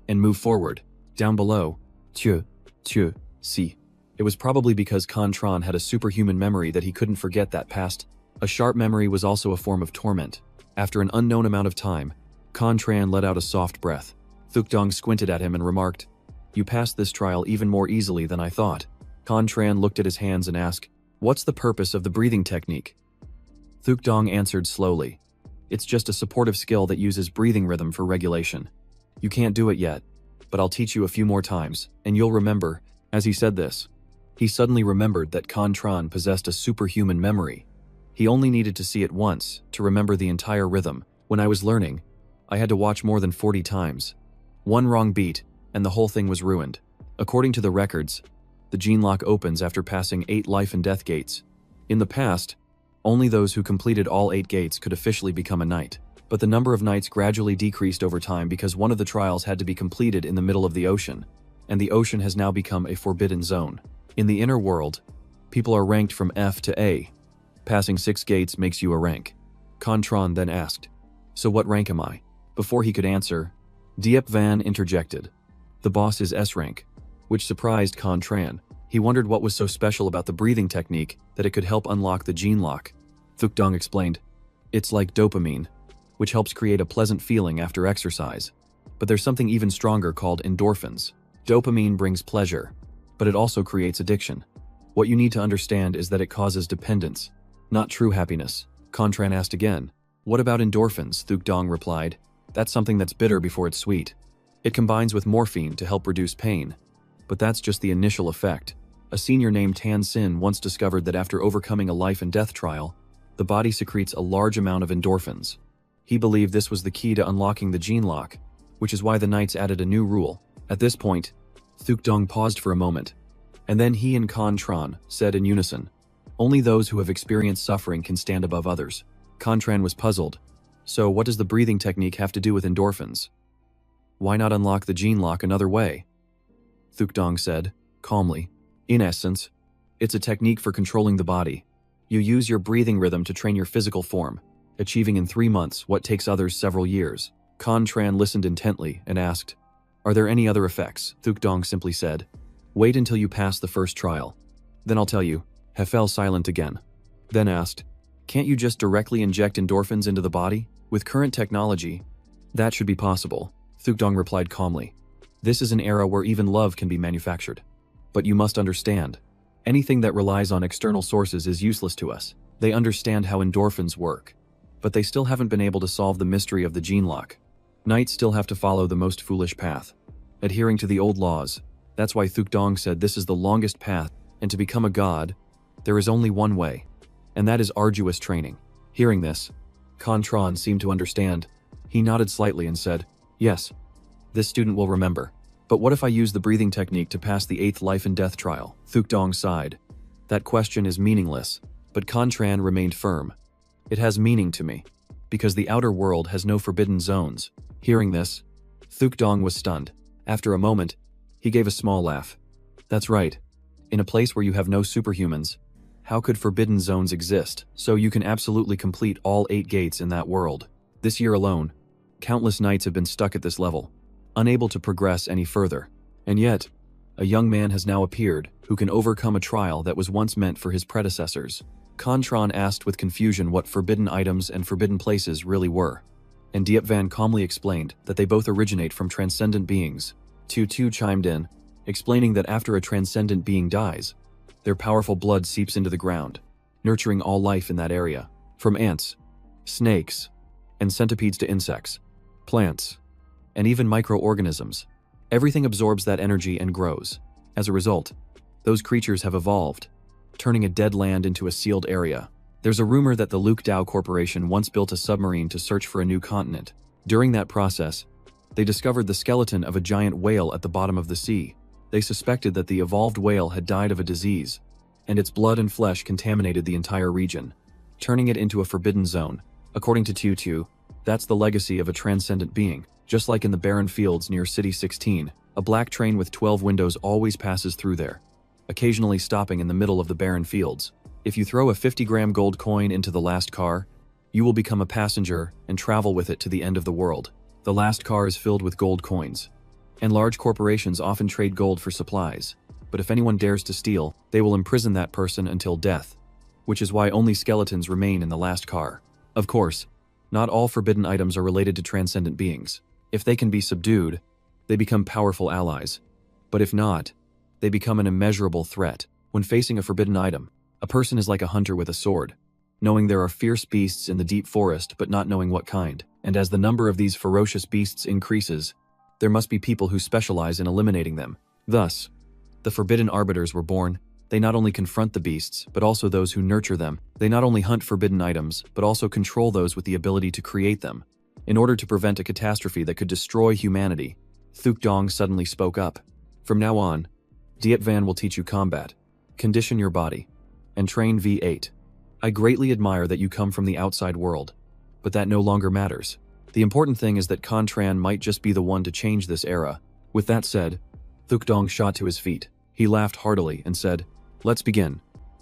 and move forward. Down below, see. It was probably because Khan Tran had a superhuman memory that he couldn't forget that past. A sharp memory was also a form of torment. After an unknown amount of time, Khan Tran let out a soft breath. Thukdong squinted at him and remarked, "You passed this trial even more easily than I thought." Contran looked at his hands and asked, "What's the purpose of the breathing technique?" Thukdong answered slowly, "It's just a supportive skill that uses breathing rhythm for regulation. You can't do it yet, but I'll teach you a few more times, and you'll remember." As he said this, he suddenly remembered that Contran possessed a superhuman memory. He only needed to see it once to remember the entire rhythm. "When I was learning, I had to watch more than 40 times. One wrong beat, and the whole thing was ruined. According to the records, the gene lock opens after passing 8 life and death gates. In the past, only those who completed all 8 gates could officially become a knight. But the number of knights gradually decreased over time because one of the trials had to be completed in the middle of the ocean, and the ocean has now become a forbidden zone. In the inner world, people are ranked from F to A. Passing 6 gates makes you a rank." Contran then asked, "So what rank am I?" Before he could answer, Diep Van interjected, "The boss is S rank," which surprised Contran. He wondered what was so special about the breathing technique that it could help unlock the gene lock. Thukdong explained, "It's like dopamine, which helps create a pleasant feeling after exercise. But there's something even stronger called endorphins. Dopamine brings pleasure, but it also creates addiction. What you need to understand is that it causes dependence, not true happiness." Contran asked again, "What about endorphins?" Thukdong replied, "That's something that's bitter before it's sweet. It combines with morphine to help reduce pain. But that's just the initial effect. A senior named Tan Sin once discovered that after overcoming a life and death trial, the body secretes a large amount of endorphins. He believed this was the key to unlocking the gene lock, which is why the knights added a new rule." At this point, Thukdong paused for a moment, and then he and Contran said in unison, "Only those who have experienced suffering can stand above others." Contran was puzzled. "So what does the breathing technique have to do with endorphins? Why not unlock the gene lock another way?" Thukdong said, calmly, "In essence, it's a technique for controlling the body. You use your breathing rhythm to train your physical form, achieving in 3 months what takes others several years." Contran listened intently and asked, "Are there any other effects?" Thukdong simply said, "Wait until you pass the first trial. Then I'll tell you." He fell silent again, then asked, "Can't you just directly inject endorphins into the body? With current technology, that should be possible." Thukdong replied calmly, "This is an era where even love can be manufactured. But you must understand, anything that relies on external sources is useless to us. They understand how endorphins work, but they still haven't been able to solve the mystery of the gene lock. Knights still have to follow the most foolish path, adhering to the old laws. That's why Thukdong said this is the longest path, and to become a god, there is only one way, and that is arduous training." Hearing this, Contran seemed to understand. He nodded slightly and said, "Yes, this student will remember. But what if I use the breathing technique to pass the 8th life and death trial?" Thukdong sighed. "That question is meaningless," but Contran remained firm. "It has meaning to me, because the outer world has no forbidden zones." Hearing this, Thukdong was stunned. After a moment, he gave a small laugh. "That's right. In a place where you have no superhumans, how could forbidden zones exist? So you can absolutely complete all 8 gates in that world. This year alone, countless knights have been stuck at this level, unable to progress any further. And yet, a young man has now appeared who can overcome a trial that was once meant for his predecessors." Contran asked with confusion what forbidden items and forbidden places really were, and Diep Van calmly explained that they both originate from transcendent beings. Tu chimed in, explaining that after a transcendent being dies, their powerful blood seeps into the ground, nurturing all life in that area, from ants, snakes, and centipedes to insects, plants, and even microorganisms. Everything absorbs that energy and grows. As a result, those creatures have evolved, turning a dead land into a sealed area. There's a rumor that the Luke Dow Corporation once built a submarine to search for a new continent. During that process, they discovered the skeleton of a giant whale at the bottom of the sea. They suspected that the evolved whale had died of a disease, and its blood and flesh contaminated the entire region, turning it into a forbidden zone. According to Tutu, that's the legacy of a transcendent being. Just like in the barren fields near City 16, a black train with 12 windows always passes through there, occasionally stopping in the middle of the barren fields. If you throw a 50-gram gold coin into the last car, you will become a passenger and travel with it to the end of the world. The last car is filled with gold coins, and large corporations often trade gold for supplies. But if anyone dares to steal, they will imprison that person until death, which is why only skeletons remain in the last car. Of course, not all forbidden items are related to transcendent beings. If they can be subdued, they become powerful allies. But if not, they become an immeasurable threat. When facing a forbidden item, a person is like a hunter with a sword, knowing there are fierce beasts in the deep forest but not knowing what kind. And as the number of these ferocious beasts increases, there must be people who specialize in eliminating them. Thus, the forbidden arbiters were born. They not only confront the beasts, but also those who nurture them. They not only hunt forbidden items, but also control those with the ability to create them. In order to prevent a catastrophe that could destroy humanity, Thuk Dong suddenly spoke up. From now on, Diet Van will teach you combat, condition your body, and train V8. I greatly admire that you come from the outside world, but that no longer matters. The important thing is that Contran might just be the one to change this era. With that said, Thuk Dong shot to his feet. He laughed heartily and said, "Let's begin.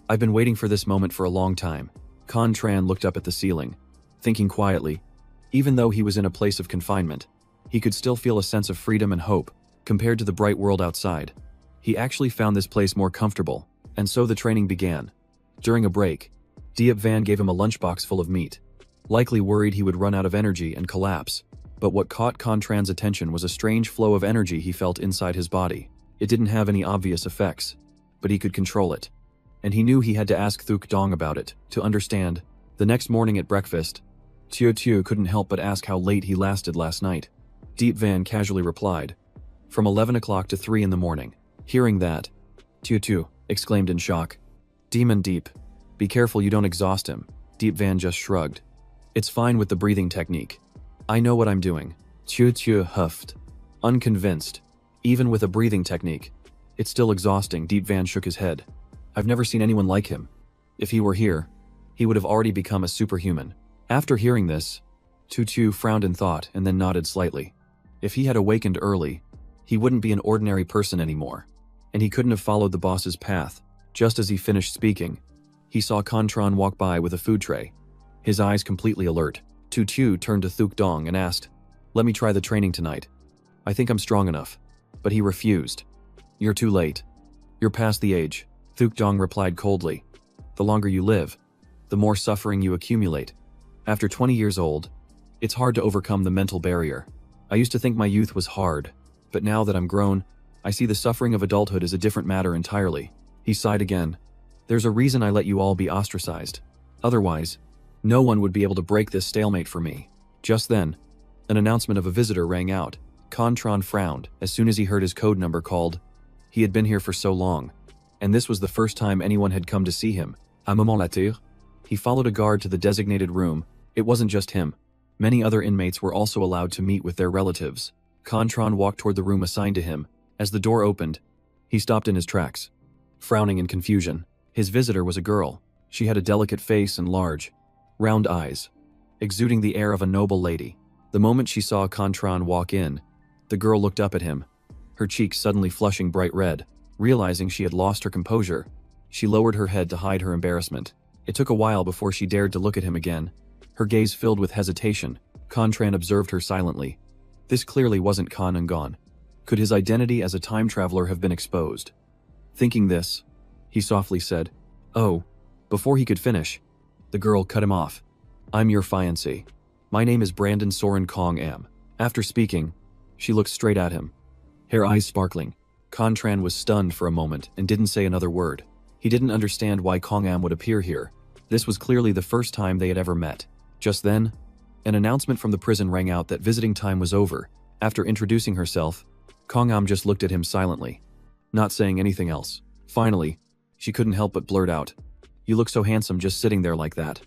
I've been waiting for this moment for a long time." Contran looked up at the ceiling, thinking quietly. Even though he was in a place of confinement, he could still feel a sense of freedom and hope compared to the bright world outside. He actually found this place more comfortable, and so the training began. During a break, Diep Van gave him a lunchbox full of meat, likely worried he would run out of energy and collapse. But what caught Contran's attention was a strange flow of energy he felt inside his body. It didn't have any obvious effects, but he could control it. And he knew he had to ask Thuk Dong about it, to understand. The next morning at breakfast, Tio Tio couldn't help but ask how late he lasted last night. Diep Van casually replied, "From 11 o'clock to 3 in the morning." Hearing that, Tio Tio exclaimed in shock, "Demon Deep, be careful you don't exhaust him." Diep Van just shrugged. "It's fine with the breathing technique. I know what I'm doing." Tio Tio huffed, unconvinced. Even with a breathing technique, it's still exhausting. Diep Van shook his head. "I've never seen anyone like him. If he were here, he would have already become a superhuman." After hearing this, Tutu frowned in thought and then nodded slightly. If he had awakened early, he wouldn't be an ordinary person anymore, and he couldn't have followed the boss's path. Just as he finished speaking, he saw Contran walk by with a food tray, his eyes completely alert. Tutu turned to Thuk Dong and asked, "Let me try the training tonight. I think I'm strong enough." But he refused. "You're too late. You're past the age." Thuk Dong replied coldly, "The longer you live, the more suffering you accumulate. After 20 years old, it's hard to overcome the mental barrier. I used to think my youth was hard, but now that I'm grown, I see the suffering of adulthood as a different matter entirely." He sighed again. "There's a reason I let you all be ostracized. Otherwise, no one would be able to break this stalemate for me." Just then, an announcement of a visitor rang out. Contran frowned as soon as he heard his code number called. He had been here for so long, and this was the first time anyone had come to see him. "Un moment là-dessus." He followed a guard to the designated room. It wasn't just him. Many other inmates were also allowed to meet with their relatives. Contran walked toward the room assigned to him. As the door opened, he stopped in his tracks, frowning in confusion. His visitor was a girl. She had a delicate face and large, round eyes, exuding the air of a noble lady. The moment she saw Contran walk in, the girl looked up at him, her cheeks suddenly flushing bright red. Realizing she had lost her composure, she lowered her head to hide her embarrassment. It took a while before she dared to look at him again, her gaze filled with hesitation. Contran observed her silently. This clearly wasn't Kan Ngon. Could his identity as a time traveler have been exposed? Thinking this, he softly said, "Oh." Before he could finish, the girl cut him off. "I'm your fiancé. My name is Brandon Soren Kong Am." After speaking, she looked straight at him, her eyes sparkling. Contran was stunned for a moment and didn't say another word. He didn't understand why Kong Am would appear here. This was clearly the first time they had ever met. Just then, an announcement from the prison rang out that visiting time was over. After introducing herself, Kong Am just looked at him silently, not saying anything else. Finally, she couldn't help but blurt out, "You look so handsome just sitting there like that.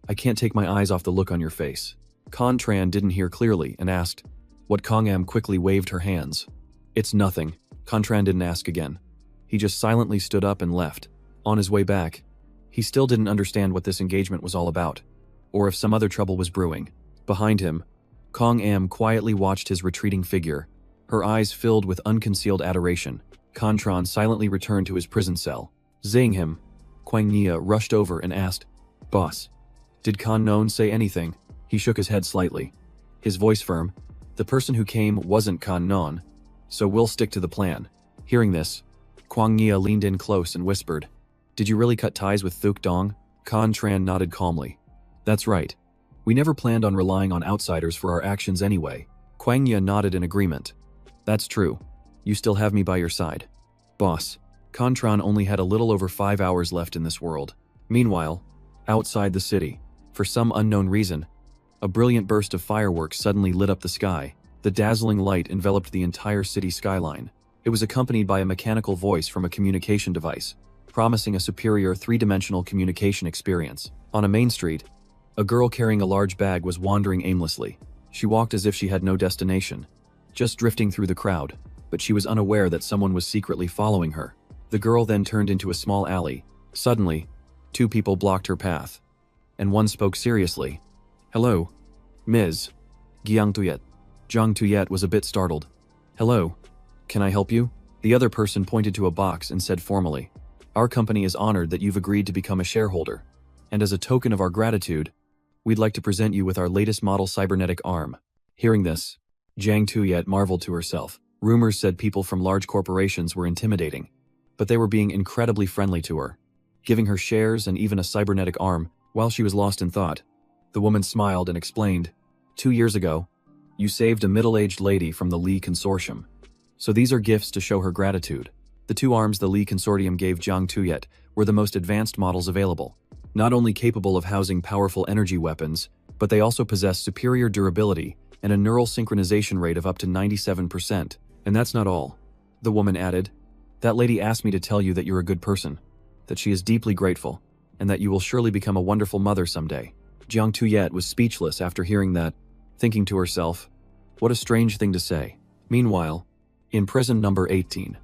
I can't take my eyes off the look on your face." Contran didn't hear clearly and asked, "What?" Kong Am quickly waved her hands. "It's nothing." Contran didn't ask again. He just silently stood up and left. On his way back, he still didn't understand what this engagement was all about, or if some other trouble was brewing. Behind him, Kong Am quietly watched his retreating figure, her eyes filled with unconcealed adoration. Contran silently returned to his prison cell. Seeing him, Kwang Nia rushed over and asked, "Boss, did Kan Non say anything?" He shook his head slightly, his voice firm. "The person who came wasn't Kan Non, so we'll stick to the plan." Hearing this, Kwang Nia leaned in close and whispered, "Did you really cut ties with Thuk Dong?" Contran nodded calmly. "That's right. We never planned on relying on outsiders for our actions anyway." Kwang Nia nodded in agreement. That's true. You still have me by your side. Boss, Contran only had a little over 5 hours left in this world. Meanwhile, outside the city, for some unknown reason, a brilliant burst of fireworks suddenly lit up the sky. The dazzling light enveloped the entire city skyline. It was accompanied by a mechanical voice from a communication device, promising a superior three-dimensional communication experience. On a main street, a girl carrying a large bag was wandering aimlessly. She walked as if she had no destination, just drifting through the crowd, but she was unaware that someone was secretly following her. The girl then turned into a small alley. Suddenly, 2 people blocked her path, and one spoke seriously. "Hello, Ms. Giang Tuyet." Jiang Tuyet was a bit startled. "Hello, can I help you?" The other person pointed to a box and said formally, "Our company is honored that you've agreed to become a shareholder, and as a token of our gratitude, we'd like to present you with our latest model cybernetic arm." Hearing this, Jiang Tuyet marveled to herself. Rumors said people from large corporations were intimidating, but they were being incredibly friendly to her, giving her shares and even a cybernetic arm. While she was lost in thought, the woman smiled and explained, "2 years ago, you saved a middle-aged lady from the Lee Consortium. So these are gifts to show her gratitude." The 2 arms the Lee Consortium gave Jiang Tuyet were the most advanced models available, not only capable of housing powerful energy weapons, but they also possess superior durability and a neural synchronization rate of up to 97%. And that's not all. The woman added, "That lady asked me to tell you that you're a good person, that she is deeply grateful, and that you will surely become a wonderful mother someday." Jiang Tuyet was speechless after hearing that, thinking to herself, what a strange thing to say. Meanwhile, in prison number 18,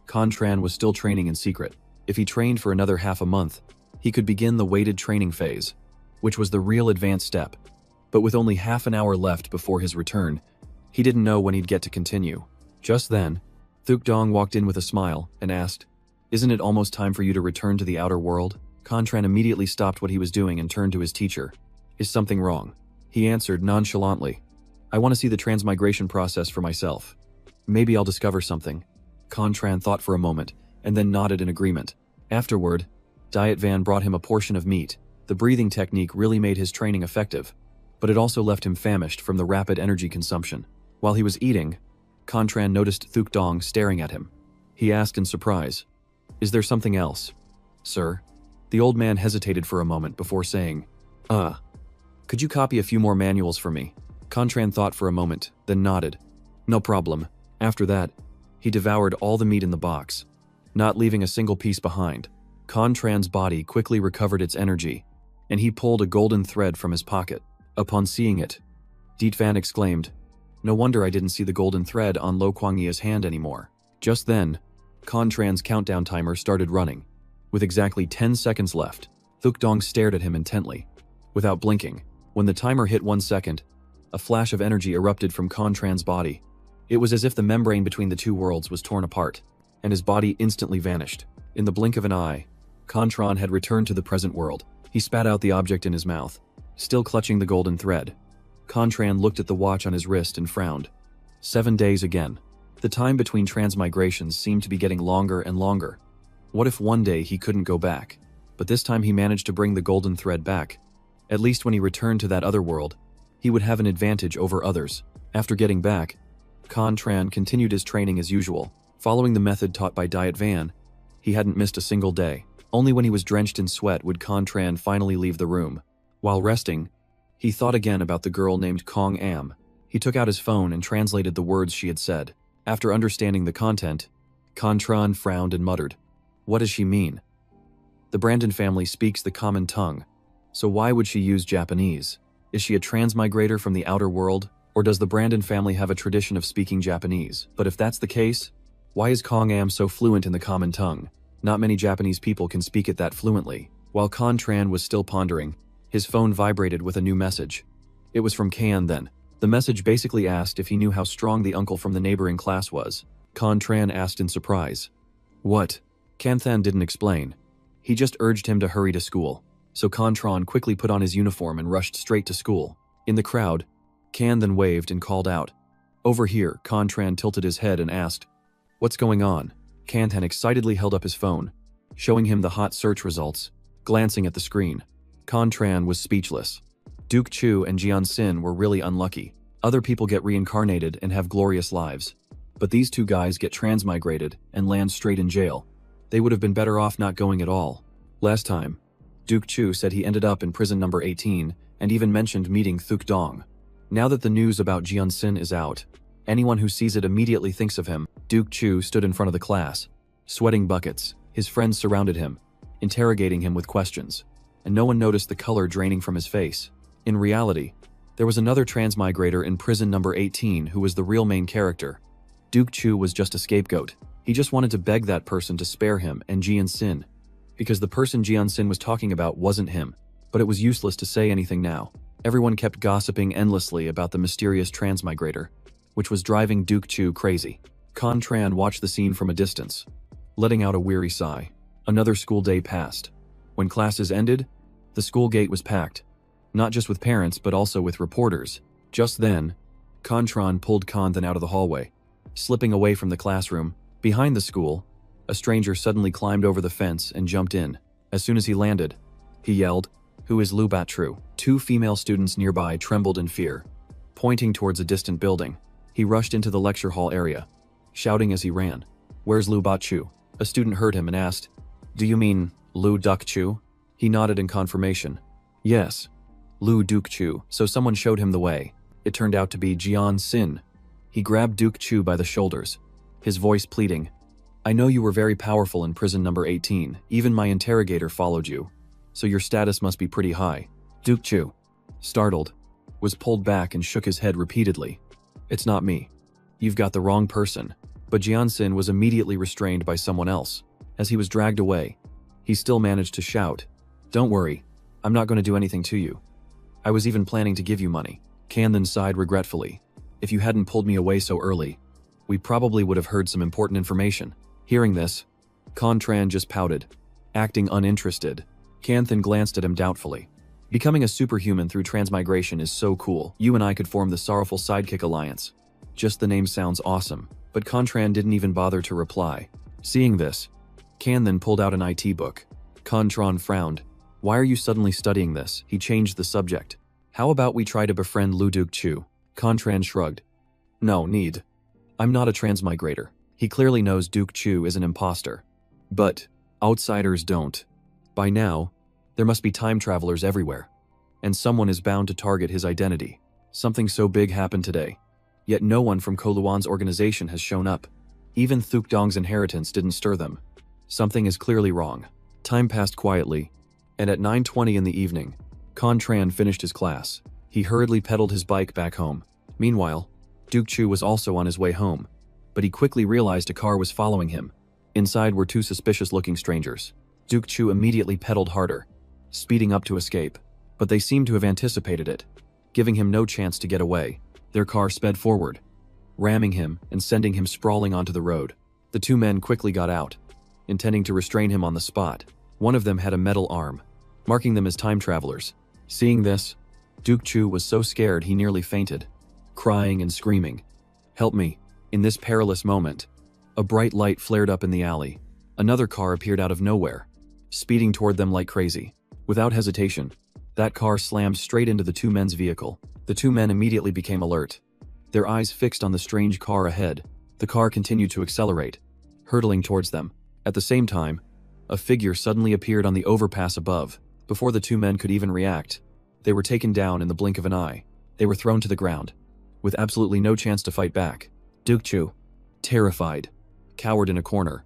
Contran was still training in secret. If he trained for another half a month, he could begin the weighted training phase, which was the real advanced step. But with only half an hour left before his return, he didn't know when he'd get to continue. Just then, Thuk Dong walked in with a smile and asked, "Isn't it almost time for you to return to the outer world?" Contran immediately stopped what he was doing and turned to his teacher. "Is something wrong?" He answered nonchalantly, "I want to see the transmigration process for myself. Maybe I'll discover something." Contran thought for a moment, and then nodded in agreement. Afterward, Diet Van brought him a portion of meat. The breathing technique really made his training effective, but it also left him famished from the rapid energy consumption. While he was eating, Contran noticed Thuk Dong staring at him. He asked in surprise, "Is there something else, sir?" The old man hesitated for a moment before saying, Could you copy a few more manuals for me?" Contran thought for a moment, then nodded. "No problem." After that, he devoured all the meat in the box, not leaving a single piece behind. Contran's body quickly recovered its energy, and he pulled a golden thread from his pocket. Upon seeing it, Diet Van exclaimed, "No wonder I didn't see the golden thread on Lo Kuangyi's hand anymore." Just then, Contran's countdown timer started running. With exactly 10 seconds left, Thuk Dong stared at him intently, without blinking. When the timer hit 1 second, a flash of energy erupted from Contran's body. It was as if the membrane between the 2 worlds was torn apart, and his body instantly vanished. In the blink of an eye, Contran had returned to the present world. He spat out the object in his mouth, still clutching the golden thread. Contran looked at the watch on his wrist and frowned. 7 days again. The time between transmigrations seemed to be getting longer and longer. What if one day he couldn't go back? But this time he managed to bring the golden thread back. At least when he returned to that other world, he would have an advantage over others. After getting back, Contran continued his training as usual. Following the method taught by Diet Van, he hadn't missed a single day. Only when he was drenched in sweat would Contran finally leave the room. While resting, he thought again about the girl named Kong Am. He took out his phone and translated the words she had said. After understanding the content, Contran frowned and muttered, "What does she mean? The Brandon family speaks the common tongue, so why would she use Japanese? Is she a transmigrator from the outer world, or does the Brandon family have a tradition of speaking Japanese? But if that's the case, why is Kong Am so fluent in the common tongue? Not many Japanese people can speak it that fluently." While Contran was still pondering, his phone vibrated with a new message. It was from Kan then. The message basically asked if he knew how strong the uncle from the neighboring class was. Contran asked in surprise. "What?" Kanthan didn't explain. He just urged him to hurry to school. So Contran quickly put on his uniform and rushed straight to school. In the crowd, Kan then waved and called out, "Over here." Contran tilted his head and asked, "What's going on?" Kanthan excitedly held up his phone, showing him the hot search results. Glancing at the screen, Contran was speechless. Duke Chu and Jian Xin were really unlucky. Other people get reincarnated and have glorious lives. But these two guys get transmigrated and land straight in jail. They would have been better off not going at all. Last time, Duke Chu said he ended up in prison number 18 and even mentioned meeting Thuk Dong. Now that the news about Jian Sin is out, anyone who sees it immediately thinks of him. Duke Chu stood in front of the class, sweating buckets. His friends surrounded him, interrogating him with questions, and no one noticed the color draining from his face. In reality, there was another transmigrator in prison number 18 who was the real main character. Duke Chu was just a scapegoat. He just wanted to beg that person to spare him and Jian Sin, because the person Jian Sin was talking about wasn't him. But it was useless to say anything now. Everyone kept gossiping endlessly about the mysterious transmigrator, which was driving Duke Chu crazy. Con Tran watched the scene from a distance, letting out a weary sigh. Another school day passed. When classes ended, the school gate was packed, not just with parents but also with reporters. Just then, Con Tran pulled Con Than out of the hallway. Slipping away from the classroom, behind the school, a stranger suddenly climbed over the fence and jumped in. As soon as he landed, he yelled, "Who is Lu Batru?" Two female students nearby trembled in fear. Pointing towards a distant building, he rushed into the lecture hall area, shouting as he ran, "Where's Lu Batru?" A student heard him and asked, "Do you mean Lu Duk Chu?" He nodded in confirmation. "Yes, Lu Duk Chu." So someone showed him the way. It turned out to be Jian Sin. He grabbed Duke Chu by the shoulders, his voice pleading, "I know you were very powerful in prison number 18. Even my interrogator followed you, so your status must be pretty high." Duke Chu, startled, was pulled back and shook his head repeatedly. "It's not me. You've got the wrong person." But Jian Sin was immediately restrained by someone else. As he was dragged away, he still managed to shout, "Don't worry, I'm not going to do anything to you. I was even planning to give you money." Can then sighed regretfully. "If you hadn't pulled me away so early, we probably would have heard some important information." Hearing this, Con Tran just pouted, acting uninterested. Canthan glanced at him doubtfully. "Becoming a superhuman through transmigration is so cool. You and I could form the Sorrowful Sidekick Alliance." Just the name sounds awesome, but Contran didn't even bother to reply. Seeing this, Can then pulled out an IT book. Contran frowned. "Why are you suddenly studying this?" He changed the subject. "How about we try to befriend Lu Duke Chu?" Contran shrugged. "No need. I'm not a transmigrator." He clearly knows Duke Chu is an imposter. But outsiders don't. By now, there must be time travelers everywhere, and someone is bound to target his identity. Something so big happened today, yet no one from Koluan's organization has shown up. Even Thuk Dong's inheritance didn't stir them. Something is clearly wrong. Time passed quietly, and at 9:20 in the evening, Con Tran finished his class. He hurriedly pedaled his bike back home. Meanwhile, Duke Chu was also on his way home, but he quickly realized a car was following him. Inside were two suspicious-looking strangers. Duke Chu immediately pedaled harder, speeding up to escape, but they seemed to have anticipated it, giving him no chance to get away. Their car sped forward, ramming him and sending him sprawling onto the road. The two men quickly got out, intending to restrain him on the spot. One of them had a metal arm, marking them as time travelers. Seeing this, Duke Chu was so scared he nearly fainted, crying and screaming, "Help me." In this perilous moment, a bright light flared up in the alley. Another car appeared out of nowhere, speeding toward them like crazy. Without hesitation, that car slammed straight into the two men's vehicle. The two men immediately became alert, their eyes fixed on the strange car ahead. The car continued to accelerate, hurtling towards them. At the same time, a figure suddenly appeared on the overpass above. Before the two men could even react, they were taken down in the blink of an eye. They were thrown to the ground, with absolutely no chance to fight back. Duke Chu, terrified, cowered in a corner,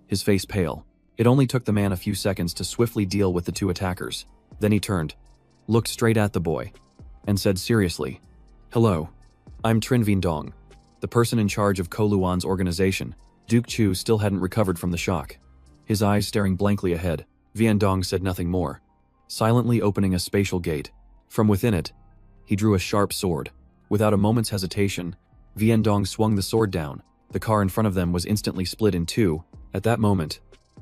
his face pale. It only took the man a few seconds to swiftly deal with the two attackers. Then he turned, looked straight at the boy, and said seriously, "Hello, I'm Trin Vien Dong, the person in charge of Koluan's organization." Duke Chu still hadn't recovered from the shock, his eyes staring blankly ahead. Vien Dong said nothing more, silently opening a spatial gate. From within it, he drew a sharp sword. Without a moment's hesitation, Vien Dong swung the sword down. The car in front of them was instantly split in two. At that moment,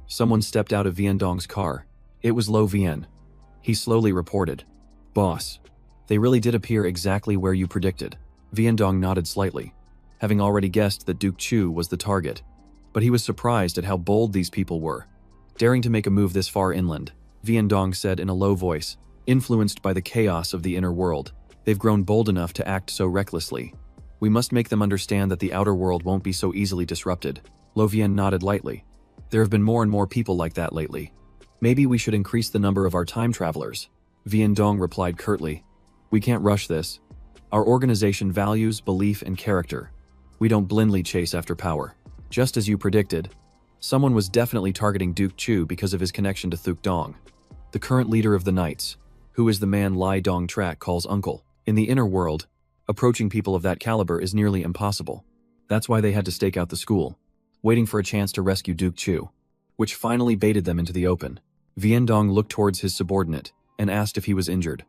someone stepped out of Vien Dong's car. It was Lo Vien. He slowly reported, "Boss, they really did appear exactly where you predicted." Vien Dong nodded slightly, having already guessed that Duke Chu was the target. But he was surprised at how bold these people were, daring to make a move this far inland. Vien Dong said in a low voice, influenced by the chaos of the inner world. "They've grown bold enough to act so recklessly. We must make them understand that the outer world won't be so easily disrupted. Lo Vian nodded lightly. There have been more and more people like that lately. Maybe we should increase the number of our time travelers. Vian Dong replied curtly. We can't rush this. Our organization values belief and character. We don't blindly chase after power. Just as you predicted, someone was definitely targeting Duke Chu because of his connection to Thuk Dong, the current leader of the Knights, who is the man Lai Dong Trak calls uncle. In the inner world, approaching people of that caliber is nearly impossible. That's why they had to stake out the school, waiting for a chance to rescue Duke Chu, which finally baited them into the open. Vian Dong looked towards his subordinate and asked if he was injured.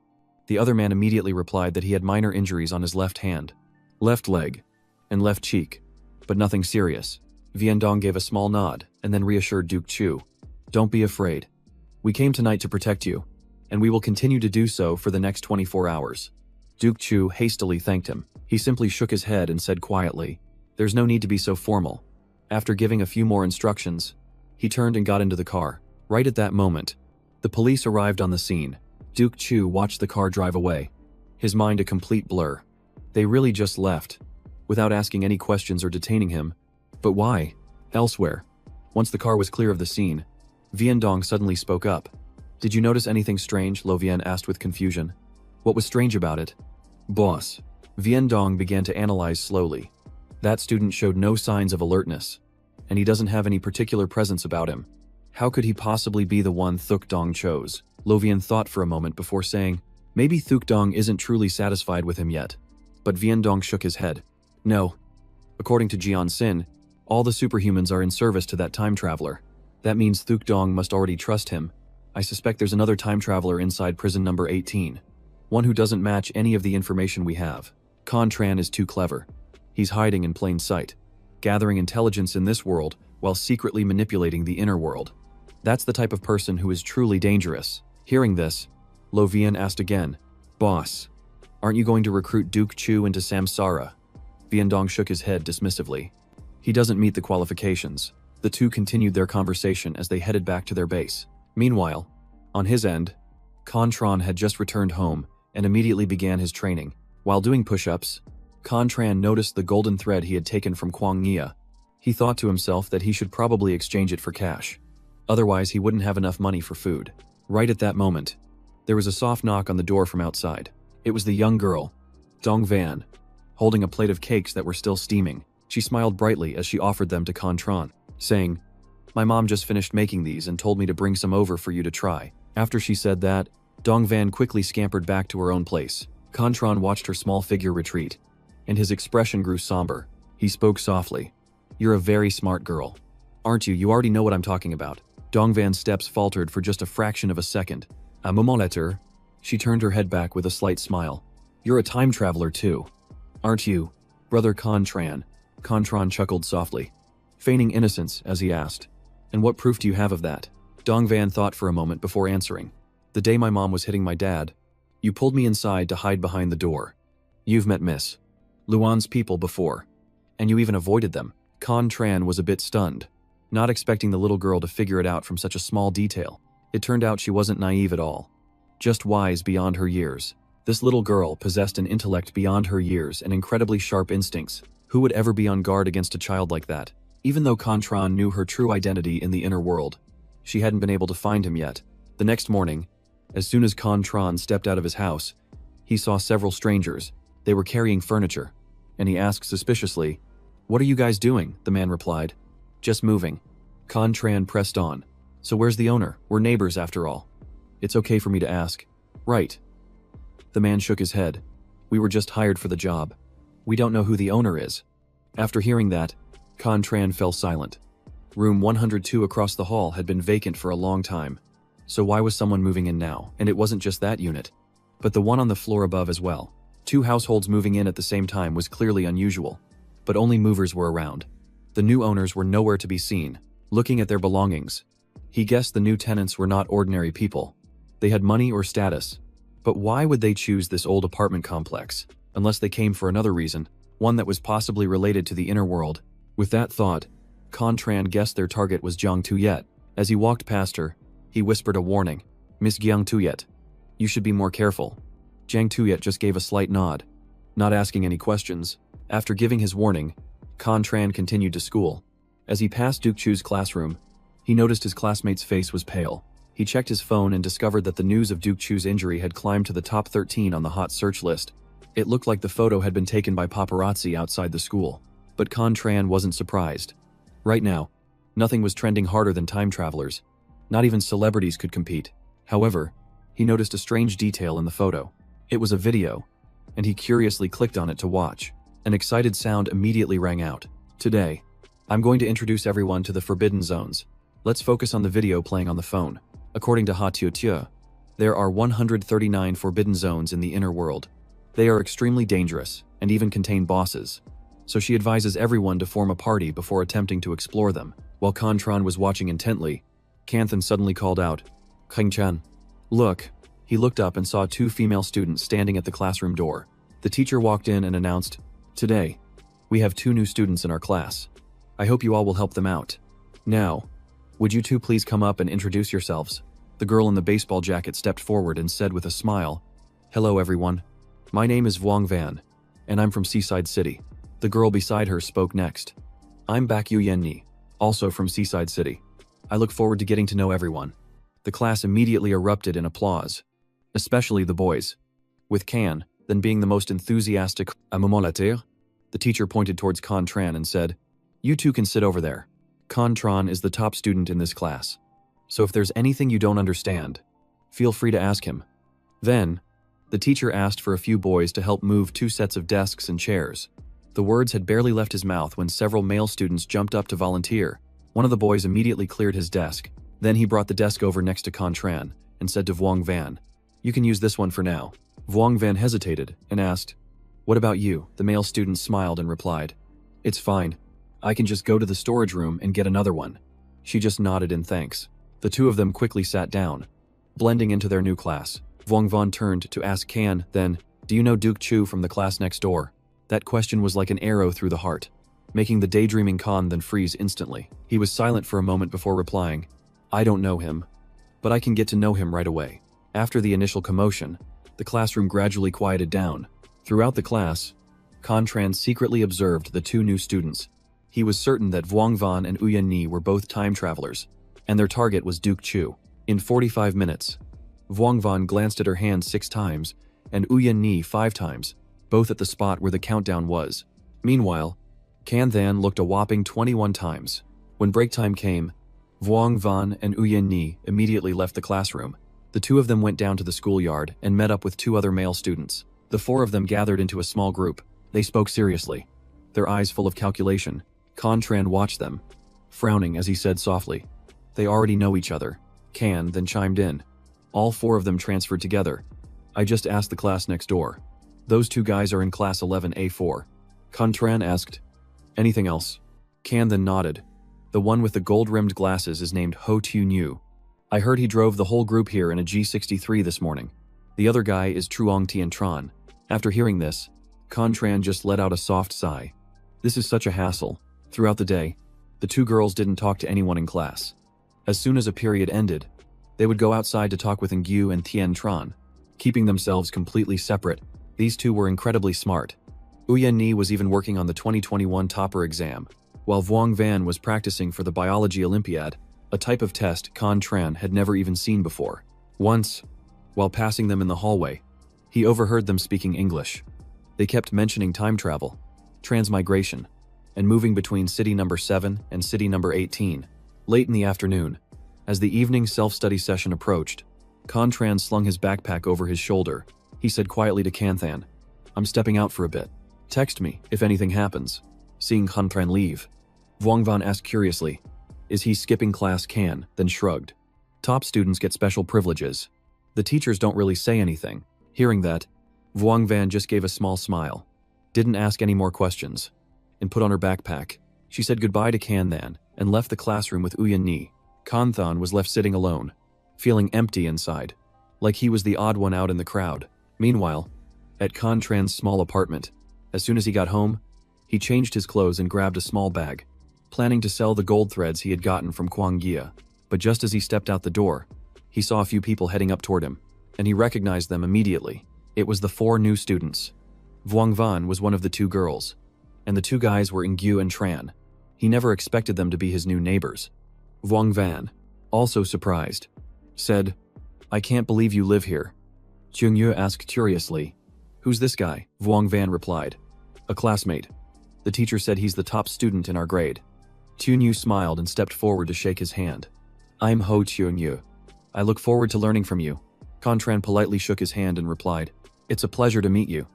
The other man immediately replied that he had minor injuries on his left hand, left leg, and left cheek, but nothing serious. Vian Dong gave a small nod and then reassured Duke Chu. Don't be afraid. We came tonight to protect you, and we will continue to do so for the next 24 hours. Duke Chu hastily thanked him. He simply shook his head and said quietly, There's no need to be so formal. After giving a few more instructions, he turned and got into the car. Right at that moment, the police arrived on the scene. Duke Chu watched the car drive away, his mind a complete blur. They really just left, without asking any questions or detaining him. But why? Elsewhere, once the car was clear of the scene, Vian Dong suddenly spoke up. Did you notice anything strange? Lo Vian asked with confusion. What was strange about it? Boss. Vian Dong began to analyze slowly. That student showed no signs of alertness, and he doesn't have any particular presence about him. How could he possibly be the one Thuk Dong chose? Lo Vian thought for a moment before saying, maybe Thuk Dong isn't truly satisfied with him yet. But Vian Dong shook his head. No. According to Jian Xin, all the superhumans are in service to that time traveler. That means Thuk Dong must already trust him. I suspect there's another time traveler inside prison number 18. One who doesn't match any of the information we have. Tran is too clever. He's hiding in plain sight, gathering intelligence in this world while secretly manipulating the inner world. That's the type of person who is truly dangerous. Hearing this, Lo Vian asked again, Boss, aren't you going to recruit Duke Chu into Samsara? Vian Dong shook his head dismissively. He doesn't meet the qualifications. The two continued their conversation as they headed back to their base. Meanwhile, on his end, Tran had just returned home and immediately began his training. While doing push-ups, Tran noticed the golden thread he had taken from Kwang Nia. He thought to himself that he should probably exchange it for cash. Otherwise, he wouldn't have enough money for food. Right at that moment, there was a soft knock on the door from outside. It was the young girl, Dong Van, holding a plate of cakes that were still steaming. She smiled brightly as she offered them to Tran, saying, My mom just finished making these and told me to bring some over for you to try. After she said that, Dong Van quickly scampered back to her own place. Tran watched her small figure retreat, and his expression grew somber. He spoke softly. You're a very smart girl. Aren't you? You already know what I'm talking about. Dong Van's steps faltered for just a fraction of a second. A moment later, she turned her head back with a slight smile. You're a time traveler too, aren't you, brother Tran? Tran chuckled softly, feigning innocence as he asked, And what proof do you have of that? Dong Van thought for a moment before answering. The day my mom was hitting my dad, you pulled me inside to hide behind the door. You've met Miss Luan's people before, and you even avoided them. Tran was a bit stunned, not expecting the little girl to figure it out from such a small detail. It turned out she wasn't naive at all, just wise beyond her years. This little girl possessed an intellect beyond her years and incredibly sharp instincts. Who would ever be on guard against a child like that? Even though Tran knew her true identity in the inner world, she hadn't been able to find him yet. The next morning, as soon as Tran stepped out of his house, he saw several strangers. They were carrying furniture, and he asked suspiciously, What are you guys doing? The man replied, Just moving. Tran pressed on. So where's the owner? We're neighbors after all. It's okay for me to ask. Right. The man shook his head. We were just hired for the job. We don't know who the owner is. After hearing that, Tran fell silent. Room 102 across the hall had been vacant for a long time. So why was someone moving in now? And it wasn't just that unit, but the one on the floor above as well. 2 households moving in at the same time was clearly unusual, but only movers were around. The new owners were nowhere to be seen. Looking at their belongings, he guessed the new tenants were not ordinary people. They had money or status. But why would they choose this old apartment complex? Unless they came for another reason, one that was possibly related to the inner world. With that thought, Tran guessed their target was Jiang Tuyet. As he walked past her, he whispered a warning. Miss Jiang Tuyet, you should be more careful. Jiang Tuyet just gave a slight nod, not asking any questions. After giving his warning, Contran continued to school. As he passed Duke Chu's classroom, he noticed his classmate's face was pale. He checked his phone and discovered that the news of Duke Chu's injury had climbed to the top 13 on the hot search list. It looked like the photo had been taken by paparazzi outside the school. But Contran wasn't surprised. Right now, nothing was trending harder than time travelers. Not even celebrities could compete. However, he noticed a strange detail in the photo. It was a video, and he curiously clicked on it to watch. An excited sound immediately rang out. Today, I'm going to introduce everyone to the Forbidden Zones. Let's focus on the video playing on the phone. According to Ha Tiu, there are 139 Forbidden Zones in the inner world. They are extremely dangerous and even contain bosses. So she advises everyone to form a party before attempting to explore them. While Contran was watching intently, Kanthan suddenly called out, "Kang-chan, look." He looked up and saw two female students standing at the classroom door. The teacher walked in and announced, "Today, we have two new students in our class. I hope you all will help them out. Now, would you two please come up and introduce yourselves?" The girl in the baseball jacket stepped forward and said with a smile, "Hello everyone. My name is Vuong Van, and I'm from Seaside City." The girl beside her spoke next. "I'm Bakyu Yenni, also from Seaside City. I look forward to getting to know everyone." The class immediately erupted in applause, especially the boys. With Kan, then being the most enthusiastic, "À moment la terre?" The teacher pointed towards Contran and said, "You two can sit over there. Contran is the top student in this class. So if there's anything you don't understand, feel free to ask him." Then, the teacher asked for a few boys to help move two sets of desks and chairs. The words had barely left his mouth when several male students jumped up to volunteer. One of the boys immediately cleared his desk. Then he brought the desk over next to Contran and said to Vuong Van, "You can use this one for now." Vuong Van hesitated and asked, "What about you?" The male student smiled and replied, "It's fine. I can just go to the storage room and get another one." She just nodded in thanks. The two of them quickly sat down, blending into their new class. Vuong Van turned to ask Kan, then, "Do you know Duke Chu from the class next door?" That question was like an arrow through the heart, making the daydreaming Kan then freeze instantly. He was silent for a moment before replying, "I don't know him, but I can get to know him right away." After the initial commotion, the classroom gradually quieted down. Throughout the class, Contran secretly observed the two new students. He was certain that Vuong Van and Uyen Ni were both time travelers, and their target was Duke Chu. In 45 minutes, Vuong Van glanced at her hand 6 times, and Uyen Ni 5 times, both at the spot where the countdown was. Meanwhile, Kan Than looked a whopping 21 times. When break time came, Vuong Van and Uyen Ni immediately left the classroom. The two of them went down to the schoolyard and met up with 2 other male students. The 4 of them gathered into a small group. They spoke seriously, their eyes full of calculation. Contran watched them, frowning as he said softly, "They already know each other." Kan then chimed in. "All 4 of them transferred together. I just asked the class next door. Those 2 guys are in class 11A4. Contran asked, "Anything else?" Kan then nodded. "The one with the gold-rimmed glasses is named Ho Tu Nhu. I heard he drove the whole group here in a G63 this morning. The other guy is Truong Tien Tran." After hearing this, Contran just let out a soft sigh. This is such a hassle. Throughout the day, the 2 girls didn't talk to anyone in class. As soon as a period ended, they would go outside to talk with Ngyu and Tien Tran, keeping themselves completely separate. These 2 were incredibly smart. Uyen Ni was even working on the 2021 topper exam, while Vuong Van was practicing for the Biology Olympiad, a type of test Contran had never even seen before. Once, while passing them in the hallway, he overheard them speaking English. They kept mentioning time travel, transmigration, and moving between city number 7 and city number 18. Late in the afternoon, as the evening self-study session approached, Contran slung his backpack over his shoulder. He said quietly to Kanthan, "I'm stepping out for a bit. Text me if anything happens." Seeing Contran leave, Vuong Van asked curiously, "Is he skipping class?" Kan then shrugged. "Top students get special privileges. The teachers don't really say anything." Hearing that, Vuong Van just gave a small smile, didn't ask any more questions, and put on her backpack. She said goodbye to Kanthan and left the classroom with Uyen Ni. Kanthan was left sitting alone, feeling empty inside, like he was the odd one out in the crowd. Meanwhile, at Contran's small apartment, as soon as he got home, he changed his clothes and grabbed a small bag, planning to sell the gold threads he had gotten from Kwang Gia. But just as he stepped out the door, he saw a few people heading up toward him, and he recognized them immediately. It was the 4 new students. Vuong Van was one of the 2 girls. and the two guys were Ingyu and Tran. He never expected them to be his new neighbors. Vuong Van, also surprised, said, "I can't believe you live here." Chungyu asked curiously, "Who's this guy?" Vuong Van replied, "A classmate. The teacher said he's the top student in our grade." Chungyu smiled and stepped forward to shake his hand. "I'm Ho Chungyu. I look forward to learning from you." Contran politely shook his hand and replied, "It's a pleasure to meet you."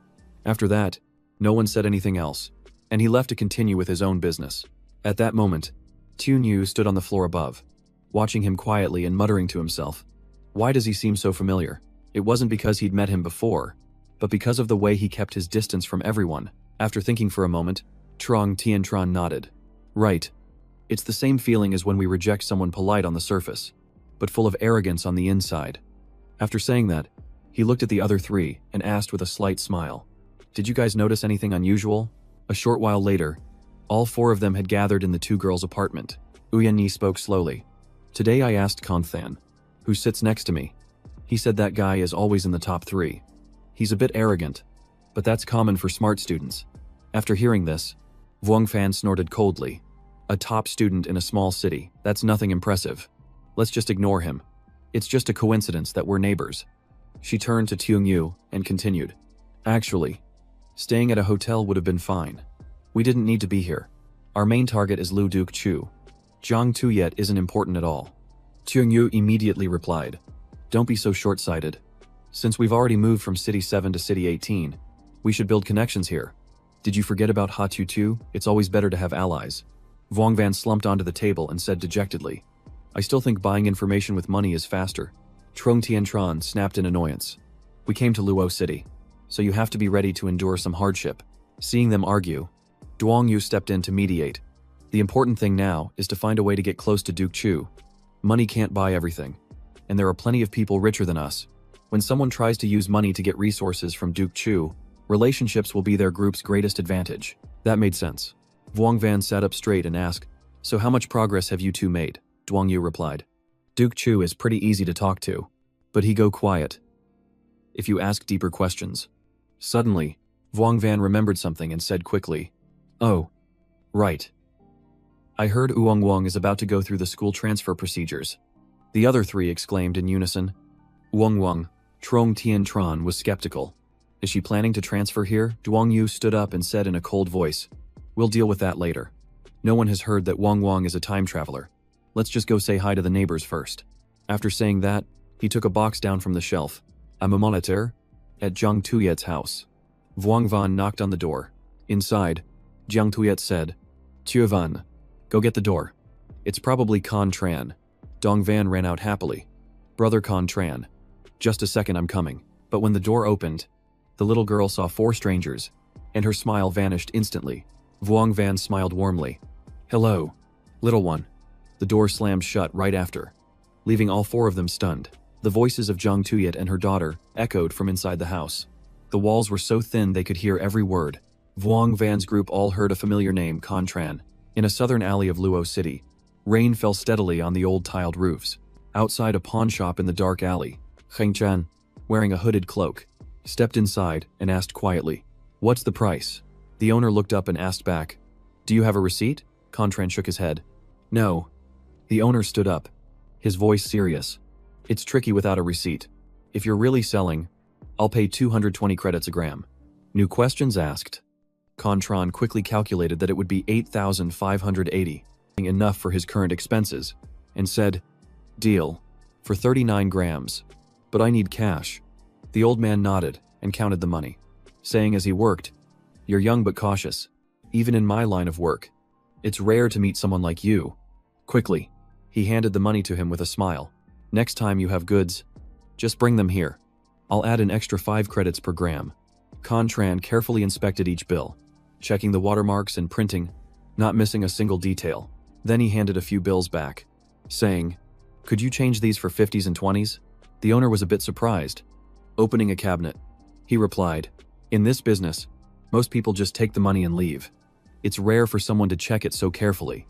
After that, no one said anything else, and he left to continue with his own business. At that moment, Chungyu stood on the floor above, watching him quietly and muttering to himself. Why does he seem so familiar? It wasn't because he'd met him before, but because of the way he kept his distance from everyone. After thinking for a moment, Trong Tiantran nodded. Right. It's the same feeling as when we reject someone polite on the surface, but full of arrogance on the inside. After saying that, he looked at the other three and asked with a slight smile, "Did you guys notice anything unusual?" A short while later, all four of them had gathered in the two girls' apartment. Uyanni spoke slowly. "Today I asked Konthan, who sits next to me. He said that guy is always in the top 3. He's a bit arrogant, but that's common for smart students." After hearing this, Vuong Fan snorted coldly. "A top student in a small city, that's nothing impressive. Let's just ignore him. It's just a coincidence that we're neighbors." She turned to Tiongyu and continued, "Actually, staying at a hotel would have been fine. We didn't need to be here. Our main target is Lu Duke Chu. Jiang Tuyet isn't important at all." Tiongyu immediately replied, "Don't be so short-sighted. Since we've already moved from City 7 to City 18, we should build connections here. Did you forget about Ha Tu? It's always better to have allies." Vuong Van slumped onto the table and said dejectedly, "I still think buying information with money is faster." Trong Tiantran snapped in annoyance. "We came to Luo City, so you have to be ready to endure some hardship." Seeing them argue, Duong Yu stepped in to mediate. "The important thing now is to find a way to get close to Duke Chu. Money can't buy everything, and there are plenty of people richer than us. When someone tries to use money to get resources from Duke Chu, relationships will be their group's greatest advantage." That made sense. Vuong Van sat up straight and asked, "So how much progress have you two made?" Duong Yu replied, "Duke Chu is pretty easy to talk to, but he go quiet if you ask deeper questions." Suddenly, Vuong Van remembered something and said quickly, "Oh, right. I heard Uong Wong is about to go through the school transfer procedures." The other three exclaimed in unison. Uong Wong, Trong Tien Tran was skeptical. "Is she planning to transfer here?" Duong Yu stood up and said in a cold voice, "We'll deal with that later. No one has heard that Wong Wong is a time traveler. Let's just go say hi to the neighbors first." After saying that, he took a box down from the shelf. "I'm a monitor at Jiang Tuyet's house." Vuong Van knocked on the door. Inside, Jiang Tuyet said, "Tue Van, go get the door. It's probably Con Tran." Dong Van ran out happily. "Brother Con Tran. Just a second, I'm coming." But when the door opened, the little girl saw 4 strangers, and her smile vanished instantly. Vuong Van smiled warmly. "Hello, little one." The door slammed shut right after, leaving all 4 of them stunned. The voices of Jiang Tuyet and her daughter echoed from inside the house. The walls were so thin they could hear every word. Vuong Van's group all heard a familiar name, Contran. In a southern alley of Luo City, rain fell steadily on the old tiled roofs. Outside a pawn shop in the dark alley, Heng Chan, wearing a hooded cloak, stepped inside and asked quietly, "What's the price?" The owner looked up and asked back, "Do you have a receipt?" Contran shook his head. "No." The owner stood up, his voice serious. "It's tricky without a receipt. If you're really selling, I'll pay 220 credits a gram." New questions asked. Contran quickly calculated that it would be 8,580, enough for his current expenses, and said, "Deal, for 39 grams. But I need cash." The old man nodded and counted the money, saying as he worked, "You're young but cautious. Even in my line of work, it's rare to meet someone like you." Quickly, he handed the money to him with a smile. "Next time you have goods, just bring them here. I'll add an extra 5 credits per gram." Contran carefully inspected each bill, checking the watermarks and printing, not missing a single detail. Then he handed a few bills back, saying, "Could you change these for 50s and 20s? The owner was a bit surprised. Opening a cabinet, he replied, "In this business, most people just take the money and leave. It's rare for someone to check it so carefully."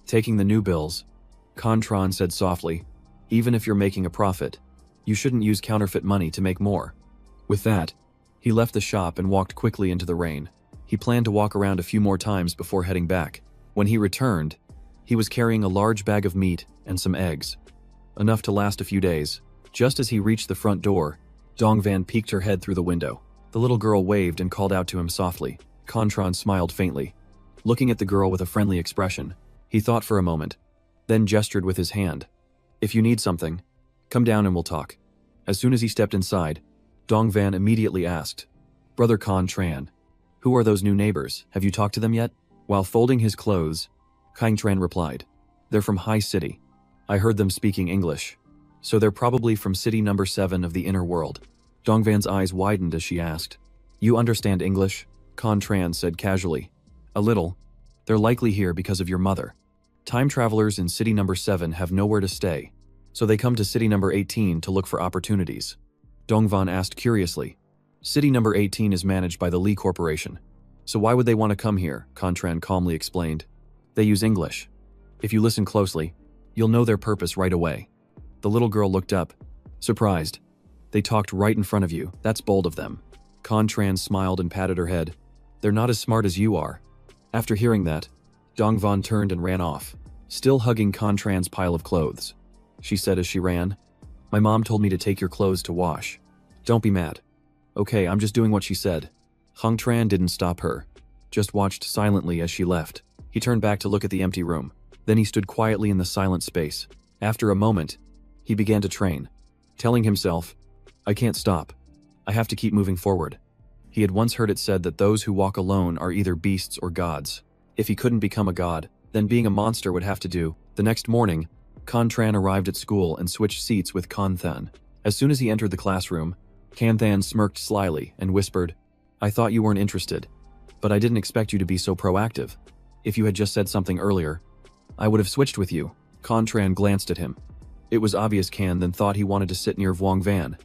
Taking the new bills, Contran said softly, "Even if you're making a profit, you shouldn't use counterfeit money to make more." With that, he left the shop and walked quickly into the rain. He planned to walk around a few more times before heading back. When he returned, he was carrying a large bag of meat and some eggs, enough to last a few days. Just as he reached the front door, Dongvan peeked her head through the window. The little girl waved and called out to him softly. Contran smiled faintly, looking at the girl with a friendly expression. He thought for a moment, then gestured with his hand. If you need something, come down and we'll talk. As soon as he stepped inside, Dongvan immediately asked, Brother Contran, who are those new neighbors? Have you talked to them yet? While folding his clothes, Contran replied, They're from High City. I heard them speaking English. So they're probably from city number 7 of the inner world. Dongvan's eyes widened as she asked, You understand English? Contran said casually. A little. They're likely here because of your mother. Time travelers in city number 7 have nowhere to stay, so they come to city number 18 to look for opportunities. Dongvan asked curiously. City number 18 is managed by the Lee Corporation. So why would they want to come here? Contran calmly explained. They use English. If you listen closely, you'll know their purpose right away. The little girl looked up, surprised. They talked right in front of you. That's bold of them. Contran smiled and patted her head. They're not as smart as you are. After hearing that, Dongvan turned and ran off, still hugging Contran's pile of clothes. She said as she ran, My mom told me to take your clothes to wash. Don't be mad. Okay, I'm just doing what she said. Contran didn't stop her, just watched silently as she left. He turned back to look at the empty room. Then he stood quietly in the silent space. After a moment, he began to train, telling himself, I can't stop. I have to keep moving forward. He had once heard it said that those who walk alone are either beasts or gods. If he couldn't become a god, then being a monster would have to do. The next morning, Contran arrived at school and switched seats with Kanthan. As soon as he entered the classroom, Kanthan smirked slyly and whispered, I thought you weren't interested, but I didn't expect you to be so proactive. If you had just said something earlier, I would have switched with you. Contran glanced at him. It was obvious Can then thought he wanted to sit near Vuong Van,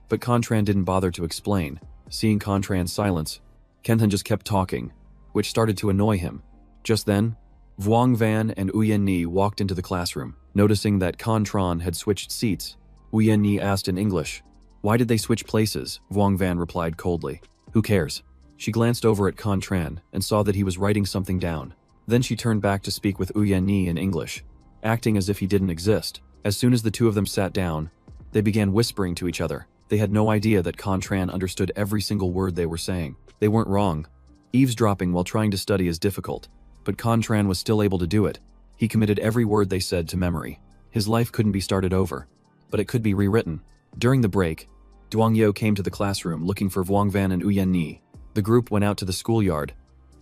but Contran didn't bother to explain. Seeing Contran's silence, Kenthan just kept talking, which started to annoy him. Just then, Vuong Van and Uyen Ni walked into the classroom. Noticing that Contran had switched seats, Uyen Ni asked in English, Why did they switch places? Vuong Van replied coldly, Who cares? She glanced over at Contran and saw that he was writing something down. Then she turned back to speak with Uyen Ni in English, acting as if he didn't exist. As soon as the two of them sat down, they began whispering to each other. They had no idea that Contran understood every single word they were saying. They weren't wrong. Eavesdropping while trying to study is difficult, but Contran was still able to do it. He committed every word they said to memory. His life couldn't be started over, but it could be rewritten. During the break, Duangyo came to the classroom looking for Vuong Van and Uyen Ni. The group went out to the schoolyard,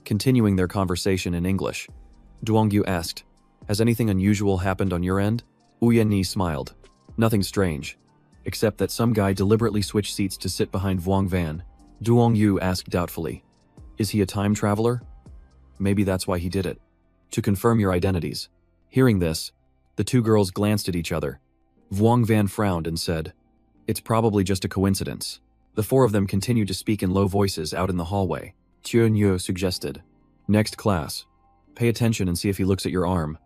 continuing their conversation in English. Duangyo asked, Has anything unusual happened on your end? Uyen Ni smiled. Nothing strange, except that some guy deliberately switched seats to sit behind Vuong Van. Duangyo asked doubtfully, Is he a time traveler? Maybe that's why he did it. To confirm your identities. Hearing this, the two girls glanced at each other. Vuong Van frowned and said, It's probably just a coincidence. The four of them continued to speak in low voices out in the hallway. Chuan suggested, Next class. Pay attention and see if he looks at your arm.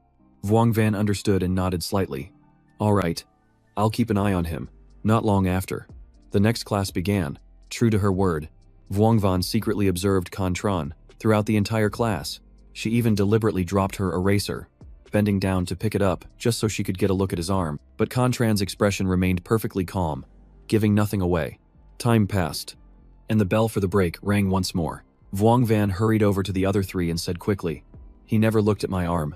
Vuong Van understood and nodded slightly. All right. I'll keep an eye on him. Not long after, the next class began. True to her word, Vuong Van secretly observed Contran throughout the entire class. She even deliberately dropped her eraser, bending down to pick it up just so she could get a look at his arm. But Contran's expression remained perfectly calm, giving nothing away. Time passed, and the bell for the break rang once more. Vuong Van hurried over to the other three and said quickly, He never looked at my arm.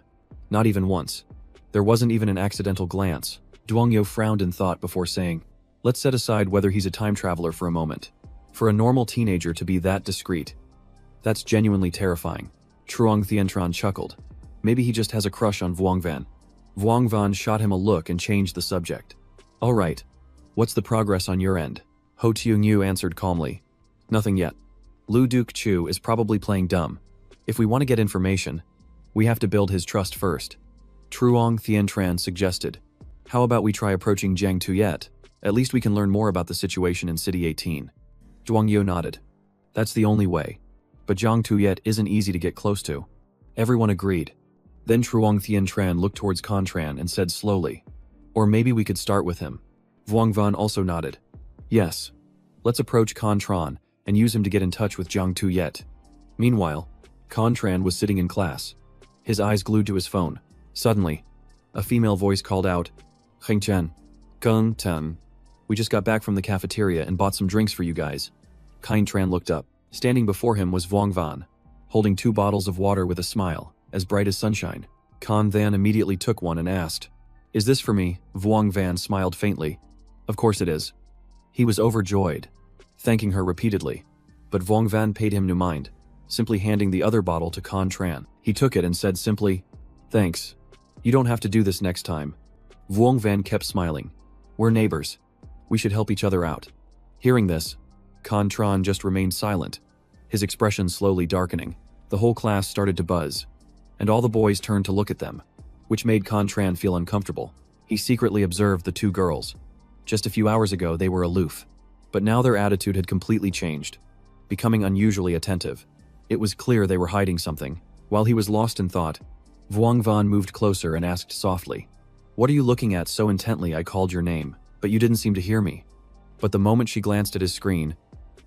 Not even once. There wasn't even an accidental glance. Duangyo frowned in thought before saying, Let's set aside whether he's a time traveler for a moment. For a normal teenager to be that discreet, that's genuinely terrifying. Truong Thientran chuckled. Maybe he just has a crush on Vuong Van. Vuong Van shot him a look and changed the subject. All right. What's the progress on your end? Ho Teung-yu answered calmly. Nothing yet. Lu Duke-chu is probably playing dumb. If we want to get information, we have to build his trust first. Truong Thientran suggested. How about we try approaching Jiang Tuyet? At least we can learn more about the situation in City 18. Duangyo nodded. That's the only way. But Jiang Tuyet isn't easy to get close to. Everyone agreed. Then Truong Thientran looked towards Contran and said slowly, Or maybe we could start with him. Vuong Van also nodded. Yes. Let's approach Contran and use him to get in touch with Jiang Tuyet. Meanwhile, Contran was sitting in class, his eyes glued to his phone. Suddenly, a female voice called out, "Hengchen, Geng Ten. We just got back from the cafeteria and bought some drinks for you guys." Contran looked up. Standing before him was Vuong Van, holding 2 bottles of water with a smile, as bright as sunshine. Con Van immediately took one and asked, "Is this for me?" Vuong Van smiled faintly. "Of course it is." He was overjoyed, thanking her repeatedly. But Vuong Van paid him no mind, simply handing the other bottle to Con Tran. He took it and said simply, "Thanks. You don't have to do this next time." Vuong Van kept smiling. "We're neighbors. We should help each other out." Hearing this, Con Tran just remained silent, his expression slowly darkening. The whole class started to buzz, and all the boys turned to look at them, which made Con Tran feel uncomfortable. He secretly observed the 2 girls. Just a few hours ago they were aloof, but now their attitude had completely changed, becoming unusually attentive. It was clear they were hiding something. While he was lost in thought, Vuong Van moved closer and asked softly, "What are you looking at so intently? I called your name, but you didn't seem to hear me." But the moment she glanced at his screen,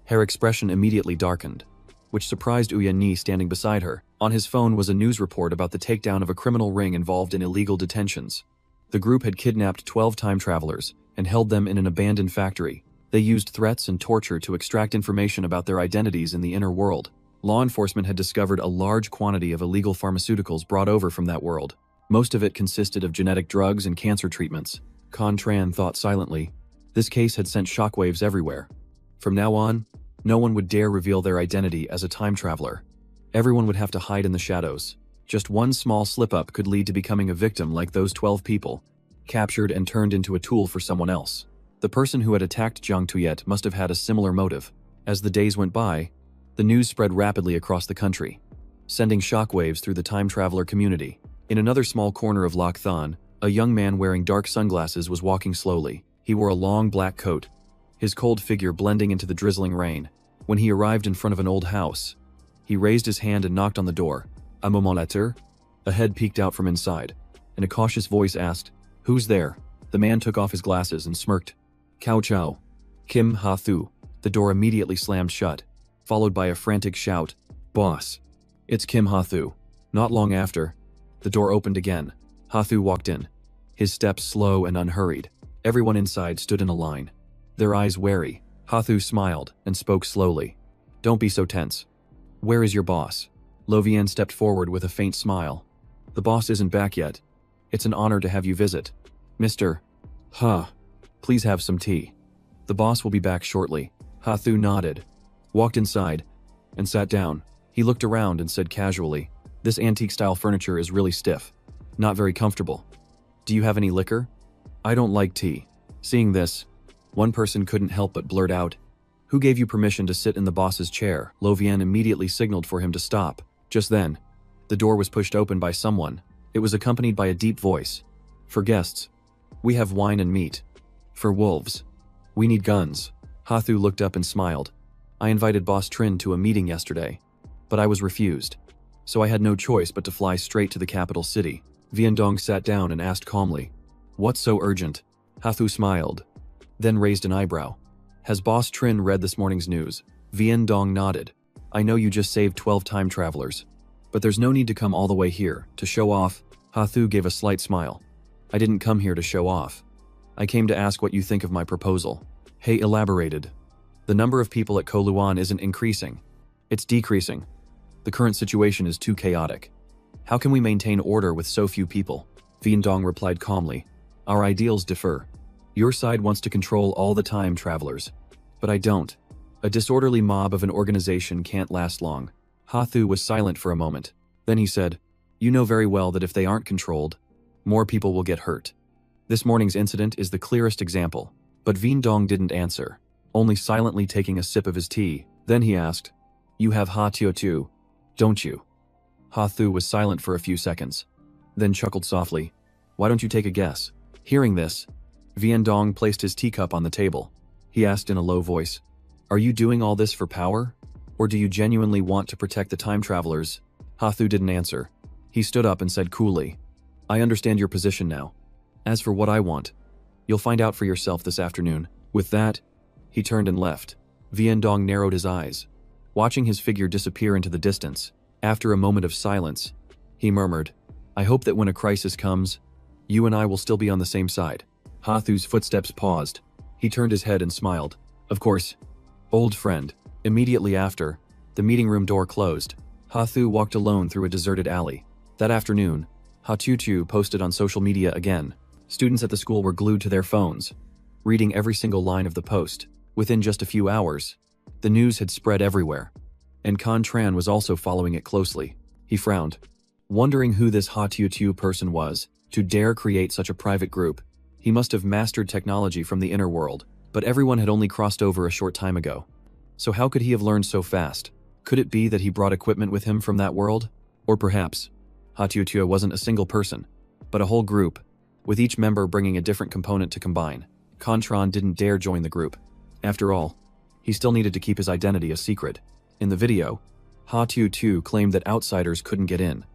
her expression immediately darkened, which surprised Uyan Ni standing beside her. On his phone was a news report about the takedown of a criminal ring involved in illegal detentions. The group had kidnapped 12 time travelers and held them in an abandoned factory. They used threats and torture to extract information about their identities in the inner world. Law enforcement had discovered a large quantity of illegal pharmaceuticals brought over from that world. Most of it consisted of genetic drugs and cancer treatments. Con Tran thought silently. This case had sent shockwaves everywhere. From now on, no one would dare reveal their identity as a time traveler. Everyone would have to hide in the shadows. Just one small slip-up could lead to becoming a victim like those 12 people, captured and turned into a tool for someone else. The person who had attacked Jiang Tuyet must have had a similar motive. As the days went by, the news spread rapidly across the country, sending shockwaves through the time traveler community. In another small corner of Lac Than, a young man wearing dark sunglasses was walking slowly. He wore a long black coat, his cold figure blending into the drizzling rain. When he arrived in front of an old house, he raised his hand and knocked on the door. "A moment later," a head peeked out from inside, and a cautious voice asked, "Who's there?" The man took off his glasses and smirked. "Cao Chao. Kim Ha Thu." The door immediately slammed shut, followed by a frantic shout, "Boss, it's Kim Ha Thu." Not long after, the door opened again. Ha Thu walked in, his steps slow and unhurried. Everyone inside stood in a line, their eyes wary. Ha Thu smiled and spoke slowly. "Don't be so tense. Where is your boss?" Lo Vian stepped forward with a faint smile. "The boss isn't back yet. It's an honor to have you visit. Mr. Ha, please have some tea. The boss will be back shortly." Ha Thu nodded, walked inside, and sat down. He looked around and said casually, "This antique-style furniture is really stiff. Not very comfortable. Do you have any liquor? I don't like tea." Seeing this, one person couldn't help but blurt out, "Who gave you permission to sit in the boss's chair?" Lo Vian immediately signaled for him to stop. Just then, the door was pushed open by someone. It was accompanied by a deep voice. "For guests, we have wine and meat. For wolves, we need guns." Ha Thu looked up and smiled. "I invited Boss Trin to a meeting yesterday, but I was refused, so I had no choice but to fly straight to the capital city." Vian Dong sat down and asked calmly, "What's so urgent?" Ha Thu smiled, then raised an eyebrow. "Has Boss Trin read this morning's news?" Vian Dong nodded. "I know you just saved 12 time travelers, but there's no need to come all the way here to show off." Ha Thu gave a slight smile. "I didn't come here to show off. I came to ask what you think of my proposal." He elaborated. "The number of people at Koluan isn't increasing. It's decreasing. The current situation is too chaotic. How can we maintain order with so few people?" Vian Dong replied calmly, "Our ideals differ. Your side wants to control all the time travelers, but I don't. A disorderly mob of an organization can't last long." Ha Thu was silent for a moment. Then he said, "You know very well that if they aren't controlled, more people will get hurt. This morning's incident is the clearest example." But Vian Dong didn't answer, only silently taking a sip of his tea. Then he asked, "You have Ha Tio too, don't you?" Ha Thu was silent for a few seconds, then chuckled softly. "Why don't you take a guess?" Hearing this, Vian Dong placed his teacup on the table. He asked in a low voice, "Are you doing all this for power? Or do you genuinely want to protect the time travelers?" Ha Thu didn't answer. He stood up and said coolly, "I understand your position now. As for what I want, you'll find out for yourself this afternoon." With that, he turned and left. Vian Dong narrowed his eyes. Watching his figure disappear into the distance, after a moment of silence, he murmured, "I hope that when a crisis comes, you and I will still be on the same side." Hathu's footsteps paused. He turned his head and smiled. "Of course, old friend." Immediately after, the meeting room door closed. Hathu walked alone through a deserted alley. That afternoon, Hatutu posted on social media again. Students at the school were glued to their phones, reading every single line of the post. Within just a few hours, the news had spread everywhere, and Contran was also following it closely. He frowned, wondering who this Hatutu person was to dare create such a private group. He must have mastered technology from the inner world, but everyone had only crossed over a short time ago. So how could he have learned so fast? Could it be that he brought equipment with him from that world? Or perhaps, Hatutu wasn't a single person, but a whole group, with each member bringing a different component to combine. Contran didn't dare join the group. After all, he still needed to keep his identity a secret. In the video, Hatutu claimed that outsiders couldn't get in.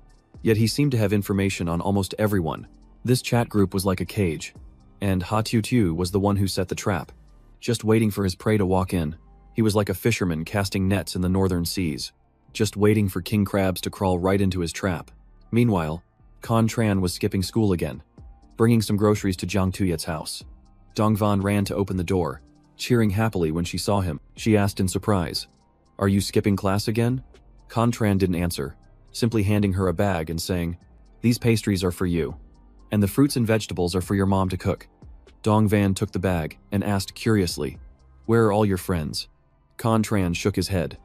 Yet he seemed to have information on almost everyone. This chat group was like a cage, and Hatutu was the one who set the trap, just waiting for his prey to walk in. He was like a fisherman casting nets in the northern seas, just waiting for king crabs to crawl right into his trap. Meanwhile, Contran was skipping school again, bringing some groceries to Jiang Tuyet's house. Dongvan ran to open the door, cheering happily when she saw him. She asked in surprise, "Are you skipping class again?" Contran didn't answer, simply handing her a bag and saying, "These pastries are for you, and the fruits and vegetables are for your mom to cook." Dongvan took the bag and asked curiously, "Where are all your friends?" Contran shook his head.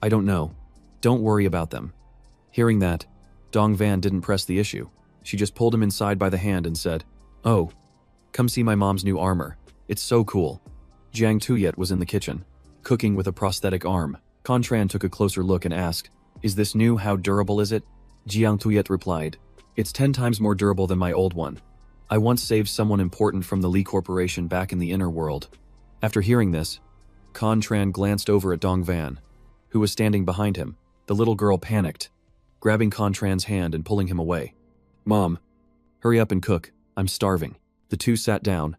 "I don't know. Don't worry about them." Hearing that, Dongvan didn't press the issue. She just pulled him inside by the hand and said, "Oh, come see my mom's new armor. It's so cool." Jiang Tuyet was in the kitchen, cooking with a prosthetic arm. Contran took a closer look and asked, "Is this new? How durable is it?" Jiang Tuyet replied, "It's 10 times more durable than my old one. I once saved someone important from the Li Corporation back in the inner world." After hearing this, Contran glanced over at Dongvan, who was standing behind him. The little girl panicked, grabbing Contran's hand and pulling him away. "Mom, hurry up and cook. I'm starving." The two sat down,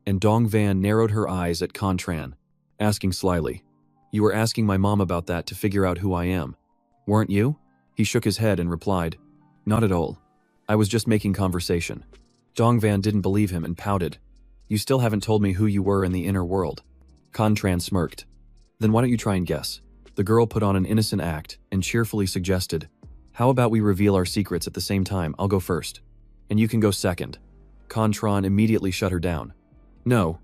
and Dongvan narrowed her eyes at Contran, asking slyly, "You were asking my mom about that to figure out who I am, weren't you?" He shook his head and replied, "Not at all. I was just making conversation." Dongvan didn't believe him and pouted, "You still haven't told me who you were in the inner world." Contran smirked. "Then why don't you try and guess?" The girl put on an innocent act and cheerfully suggested, "How about we reveal our secrets at the same time? I'll go first, and you can go second." Contran immediately shut her down. "No."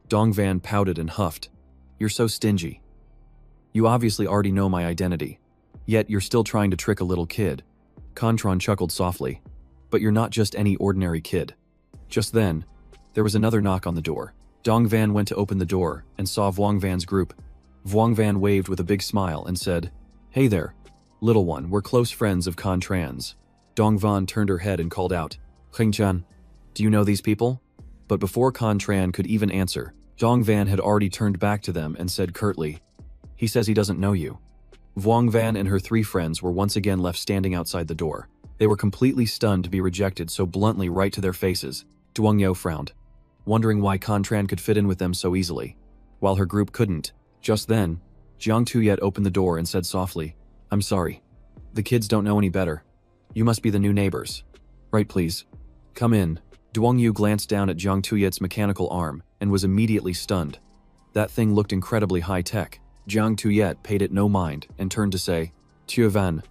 Dongvan pouted and huffed. "You're so stingy. You obviously already know my identity, yet you're still trying to trick a little kid." Contran chuckled softly. "But you're not just any ordinary kid." Just then, there was another knock on the door. Dongvan went to open the door and saw Vuongvan's group. Vuongvan waved with a big smile and said, "Hey there, little one, we're close friends of Contran's." Dongvan turned her head and called out, "Hengchan, do you know these people?" But before Contran could even answer, Dongvan had already turned back to them and said curtly, "He says he doesn't know you." Vuongvan and her 3 friends were once again left standing outside the door. They were completely stunned to be rejected so bluntly right to their faces. Duongyo frowned, wondering why Contran could fit in with them so easily, while her group couldn't. Just then, Jiang Tuyet opened the door and said softly, "I'm sorry. The kids don't know any better. You must be the new neighbors. Right, please. Come in." Duongyu glanced down at Jiang Tuyet's mechanical arm and was immediately stunned. That thing looked incredibly high-tech. Jiang Tuyet paid it no mind and turned to say, "Tuovan,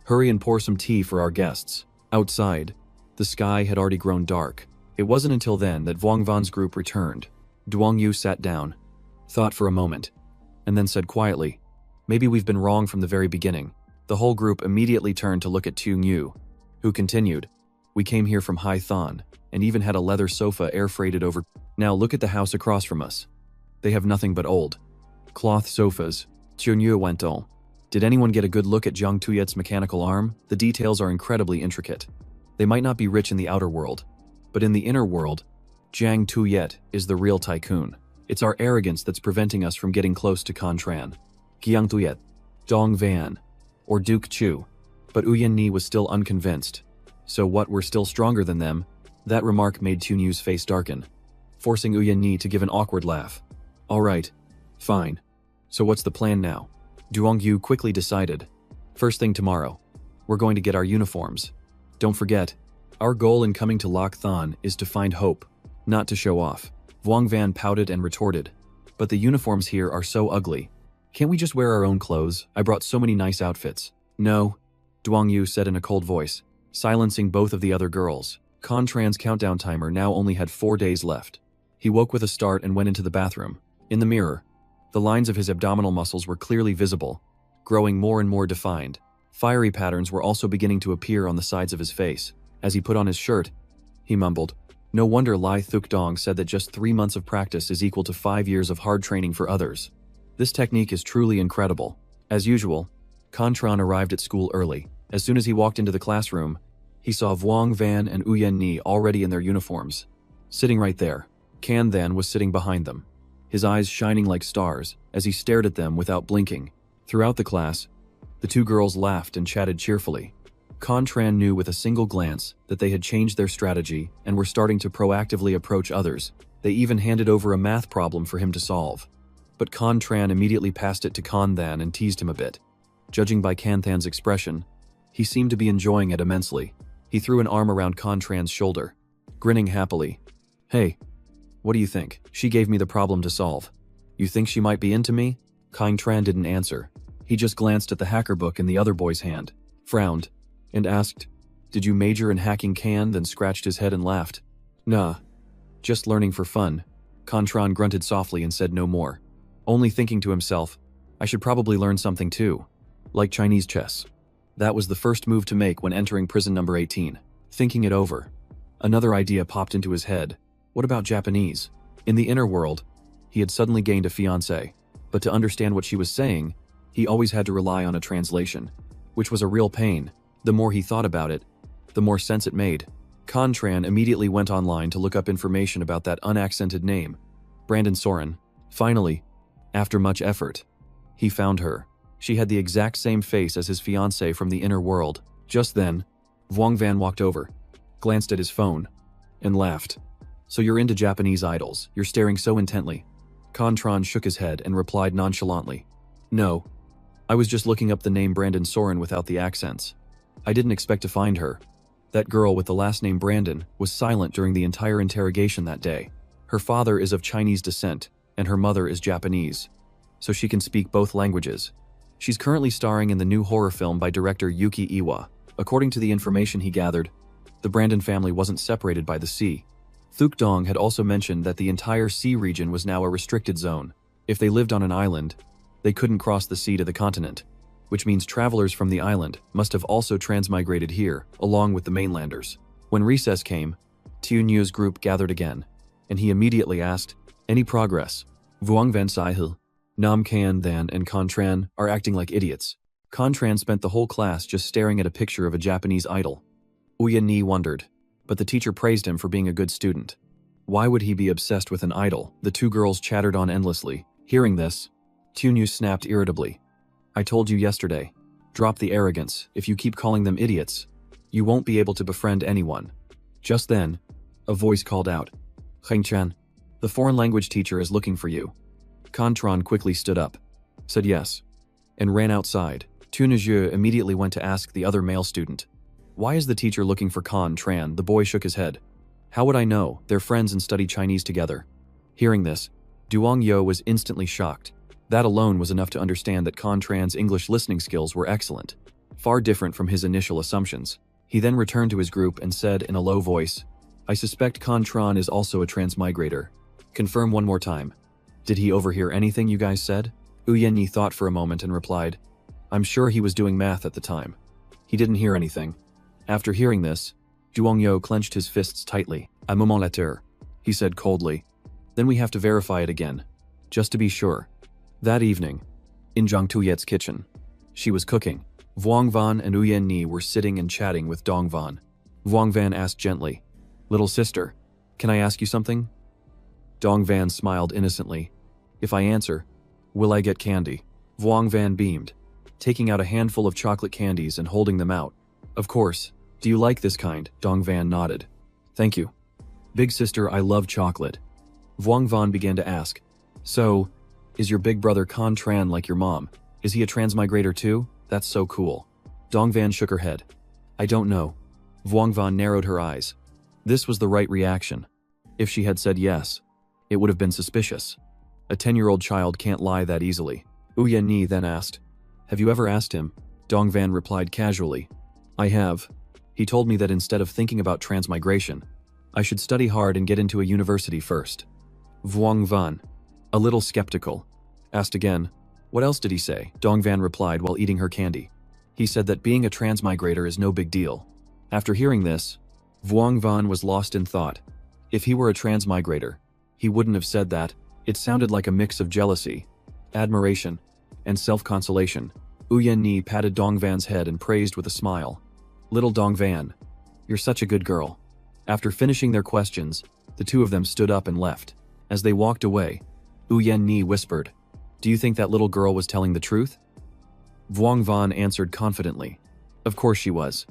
hurry and pour some tea for our guests." Outside, the sky had already grown dark. It wasn't until then that Vuongvan's group returned. Duongyu sat down, thought for a moment, and then said quietly, "Maybe we've been wrong from the very beginning." The whole group immediately turned to look at Tuongyu, who continued, "We came here from Haithan, and even had a leather sofa air-freighted over. Now look at the house across from us. They have nothing but old cloth sofas." Tuongyu went on. "Did anyone get a good look at Jiang Tuyet's mechanical arm? The details are incredibly intricate. They might not be rich in the outer world, but in the inner world, Jiang Tuyet is the real tycoon. It's our arrogance that's preventing us from getting close to Contran." Jiang Tuyet, Dongvan, or Duke Chu. But Uyen Ni was still unconvinced. "So what, we're still stronger than them?" That remark made Tunyu's face darken, forcing Uyen Ni to give an awkward laugh. "All right, fine. So what's the plan now?" Duongyu quickly decided. First thing tomorrow, we're going to get our uniforms. Don't forget, our goal in coming to Loc Thon is to find hope, not to show off. Vuong Van pouted and retorted. But the uniforms here are so ugly. Can't we just wear our own clothes? I brought so many nice outfits. No, Duongyu said in a cold voice, silencing both of the other girls. Contran's countdown timer now only had 4 days left. He woke with a start and went into the bathroom. In the mirror, the lines of his abdominal muscles were clearly visible, growing more and more defined. Fiery patterns were also beginning to appear on the sides of his face. As he put on his shirt, he mumbled, "No wonder Lai Thuk Dong said that just 3 months of practice is equal to 5 years of hard training for others. This technique is truly incredible." As usual, Contran arrived at school early. As soon as he walked into the classroom, he saw Vuong Van and Uyen Ni already in their uniforms. Sitting right there, Can Than was sitting behind them, his eyes shining like stars as he stared at them without blinking. Throughout the class, the two girls laughed and chatted cheerfully. Contran knew with a single glance that they had changed their strategy and were starting to proactively approach others. They even handed over a math problem for him to solve. But Contran immediately passed it to Can Than and teased him a bit. Judging by Can Than's expression, he seemed to be enjoying it immensely. He threw an arm around Contran's shoulder, grinning happily. "Hey, what do you think? She gave me the problem to solve. You think she might be into me?" Contran didn't answer. He just glanced at the hacker book in the other boy's hand, frowned, and asked, "Did you major in hacking Can?" Then scratched his head and laughed. "Nah, just learning for fun." Contran grunted softly and said no more, only thinking to himself, "I should probably learn something too, like Chinese chess." That was the first move to make when entering prison number 18. Thinking it over, another idea popped into his head. What about Japanese? In the inner world, he had suddenly gained a fiancée, but to understand what she was saying, he always had to rely on a translation, which was a real pain. The more he thought about it, the more sense it made. Contran immediately went online to look up information about that unaccented name, Brandon Soren. Finally, after much effort, he found her. She had the exact same face as his fiancée from the inner world. Just then, Vuong Van walked over, glanced at his phone, and laughed. "So you're into Japanese idols, you're staring so intently." Contran shook his head and replied nonchalantly, "No, I was just looking up the name Brandon Soren without the accents. I didn't expect to find her. That girl with the last name Brandon was silent during the entire interrogation that day. Her father is of Chinese descent, and her mother is Japanese, so she can speak both languages. She's currently starring in the new horror film by director Yuki Iwa. According to the information he gathered, the Brandon family wasn't separated by the sea. Thuk Dong had also mentioned that the entire sea region was now a restricted zone. If they lived on an island, they couldn't cross the sea to the continent, which means travelers from the island must have also transmigrated here, along with the mainlanders. When recess came, Tiu Nu's group gathered again, and he immediately asked, "Any progress?" Vuong Van Saihil, Nam Can Than, and Contran are acting like idiots. Contran spent the whole class just staring at a picture of a Japanese idol. Uyen Ni wondered, but the teacher praised him for being a good student. Why would he be obsessed with an idol? The two girls chattered on endlessly. Hearing this, Tiu Nu snapped irritably. "I told you yesterday. Drop the arrogance. If you keep calling them idiots, you won't be able to befriend anyone." Just then, a voice called out, "Heng Chan, the foreign language teacher is looking for you." Contran quickly stood up, said yes, and ran outside. Tu Nezhu immediately went to ask the other male student, "Why is the teacher looking for Contran?" The boy shook his head. "How would I know? They're friends and study Chinese together." Hearing this, Duong Yo was instantly shocked. That alone was enough to understand that Contran's English listening skills were excellent, far different from his initial assumptions. He then returned to his group and said in a low voice, "I suspect Contran is also a transmigrator. Confirm one more time. Did he overhear anything you guys said?" Uyen Yi thought for a moment and replied, "I'm sure he was doing math at the time. He didn't hear anything." After hearing this, Duong Yo clenched his fists tightly. "A moment later," he said coldly. "Then we have to verify it again, just to be sure." That evening, in Zhang Tuyet's kitchen, she was cooking. Vuong Van and Uyen Ni were sitting and chatting with Dong Van. Vuong Van asked gently, "Little sister, can I ask you something?" Dong Van smiled innocently. "If I answer, will I get candy?" Vuong Van beamed, taking out a handful of chocolate candies and holding them out. "Of course. Do you like this kind?" Dong Van nodded. "Thank you. Big sister, I love chocolate." Vuong Van began to ask, "So, is your big brother Contran like your mom?" Is he a transmigrator too? That's so cool. Dongvan shook her head. I don't know. Vuongvan narrowed her eyes. This was the right reaction. If she had said yes, it would have been suspicious. A 10-year-old child can't lie that easily. Uyen Ni then asked, Have you ever asked him? Dongvan replied casually. I have. He told me that instead of thinking about transmigration, I should study hard and get into a university first. Vuongvan, a little skeptical, asked again, What else did he say? Dongvan replied while eating her candy. He said that being a transmigrator is no big deal. After hearing this, Vuongvan was lost in thought. If he were a transmigrator, he wouldn't have said that. It sounded like a mix of jealousy, admiration, and self-consolation. Uyen Ni patted Dongvan's head and praised with a smile. Little Dongvan, you're such a good girl. After finishing their questions, the two of them stood up and left. As they walked away, Uyen Ni whispered, Do you think that little girl was telling the truth? Vuongvan answered confidently. Of course she was.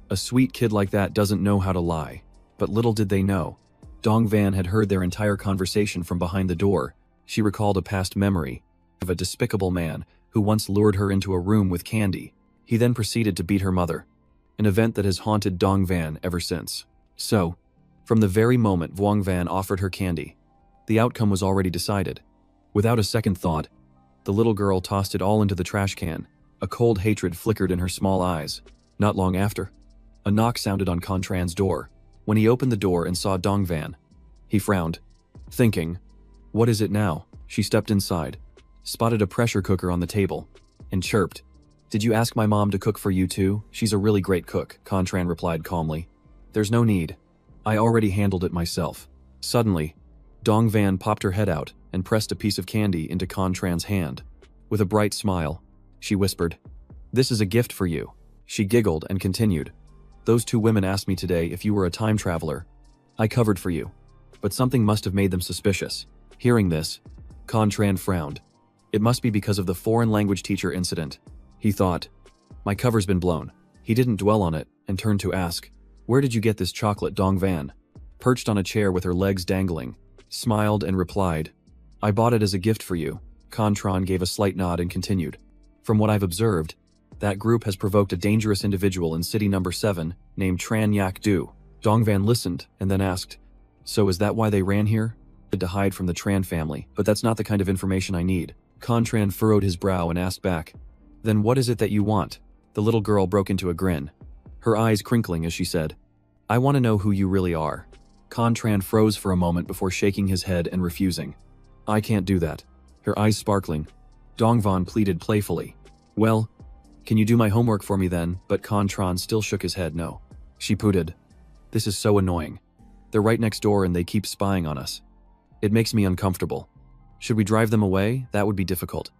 A sweet kid like that doesn't know how to lie. But little did they know. Dongvan had heard their entire conversation from behind the door. She recalled a past memory of a despicable man who once lured her into a room with candy. He then proceeded to beat her mother, an event that has haunted Dongvan ever since. So, from the very moment Vuongvan offered her candy, the outcome was already decided. Without a second thought, the little girl tossed it all into the trash can. A cold hatred flickered in her small eyes. Not long after, a knock sounded on Contran's door. When he opened the door and saw Dongvan, he frowned, thinking, What is it now? She stepped inside, spotted a pressure cooker on the table, and chirped, Did you ask my mom to cook for you too? She's a really great cook, Contran replied calmly. There's no need. I already handled it myself. Suddenly, Dongvan popped her head out and pressed a piece of candy into Contran's hand. With a bright smile, she whispered, This is a gift for you. She giggled and continued, Those two women asked me today if you were a time traveler. I covered for you. But something must have made them suspicious. Hearing this, Contran frowned. It must be because of the foreign language teacher incident. He thought, My cover's been blown. He didn't dwell on it and turned to ask, Where did you get this chocolate? Dongvan, perched on a chair with her legs dangling, smiled and replied, I bought it as a gift for you. Contran gave a slight nod and continued, From what I've observed, that group has provoked a dangerous individual in city number 7 named Tran Yak Du. Dongvan listened and then asked, So is that why they ran here? To hide from the Tran family, but that's not the kind of information I need. Contran furrowed his brow and asked back, Then what is it that you want? The little girl broke into a grin, her eyes crinkling as she said, I want to know who you really are. Contran froze for a moment before shaking his head and refusing. I can't do that. Her eyes sparkling, Dongvan pleaded playfully. Well, can you do my homework for me then? But Contran still shook his head no. She pooted. This is so annoying. They're right next door and they keep spying on us. It makes me uncomfortable. Should we drive them away? That would be difficult.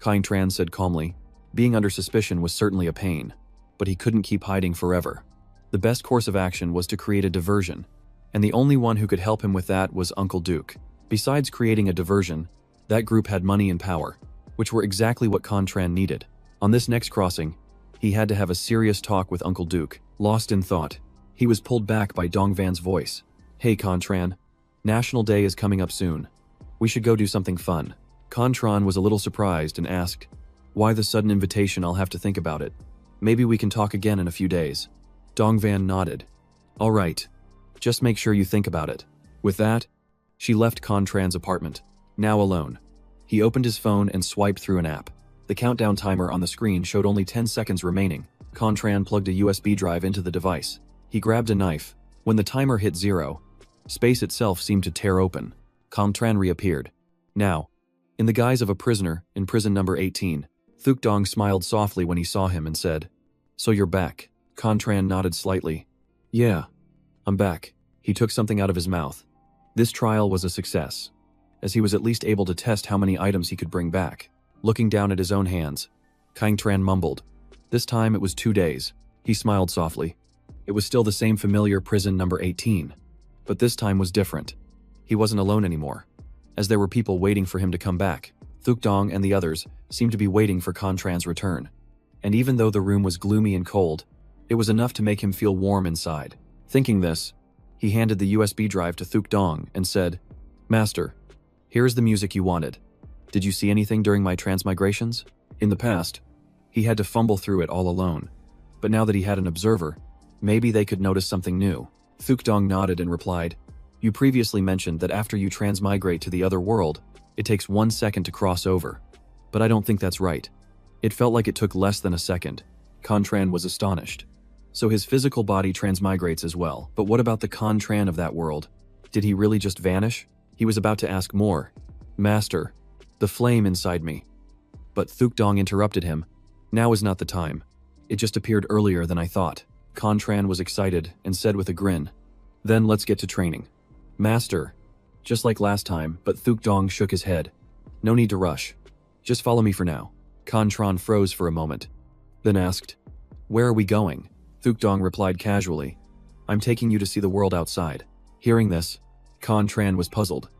Contran said calmly. Being under suspicion was certainly a pain, but he couldn't keep hiding forever. The best course of action was to create a diversion, and the only one who could help him with that was Uncle Duke. Besides creating a diversion, that group had money and power, which were exactly what Contran needed. On this next crossing, he had to have a serious talk with Uncle Duke. Lost in thought, he was pulled back by Dongvan's voice. Hey Contran, National Day is coming up soon. We should go do something fun. Contran was a little surprised and asked, Why the sudden invitation? I'll have to think about it. Maybe we can talk again in a few days. Dongvan nodded. All right. Just make sure you think about it. With that, she left Contran's apartment. Now alone, he opened his phone and swiped through an app. The countdown timer on the screen showed only 10 seconds remaining. Contran plugged a USB drive into the device. He grabbed a knife. When the timer hit 0, space itself seemed to tear open. Contran reappeared. Now, in the guise of a prisoner in prison number 18, Thukdong smiled softly when he saw him and said, So you're back. Contran nodded slightly. Yeah, I'm back. He took something out of his mouth. This trial was a success, as he was at least able to test how many items he could bring back. Looking down at his own hands, Contran mumbled. This time it was 2 days. He smiled softly. It was still the same familiar prison number 18, but this time was different. He wasn't alone anymore, as there were people waiting for him to come back. Thukdong and the others seemed to be waiting for Contran's return. And even though the room was gloomy and cold, it was enough to make him feel warm inside. Thinking this, he handed the USB drive to Thukdong and said, Master, here is the music you wanted. Did you see anything during my transmigrations? In the past, he had to fumble through it all alone. But now that he had an observer, maybe they could notice something new. Thukdong nodded and replied, "You previously mentioned that after you transmigrate to the other world, it takes 1 second to cross over. But I don't think that's right." It felt like it took less than a second. Contran was astonished. So his physical body transmigrates as well, but what about the Contran of that world? Did he really just vanish? He was about to ask more. "Master, the flame inside me." But Thukdong interrupted him. "Now is not the time. It just appeared earlier than I thought." Contran was excited and said with a grin, "Then let's get to training." "Master." Just like last time, but Thukdong shook his head. "No need to rush. Just follow me for now." Contran froze for a moment, then asked, "Where are we going?" Thukdong replied casually, "I'm taking you to see the world outside." Hearing this, Contran was puzzled.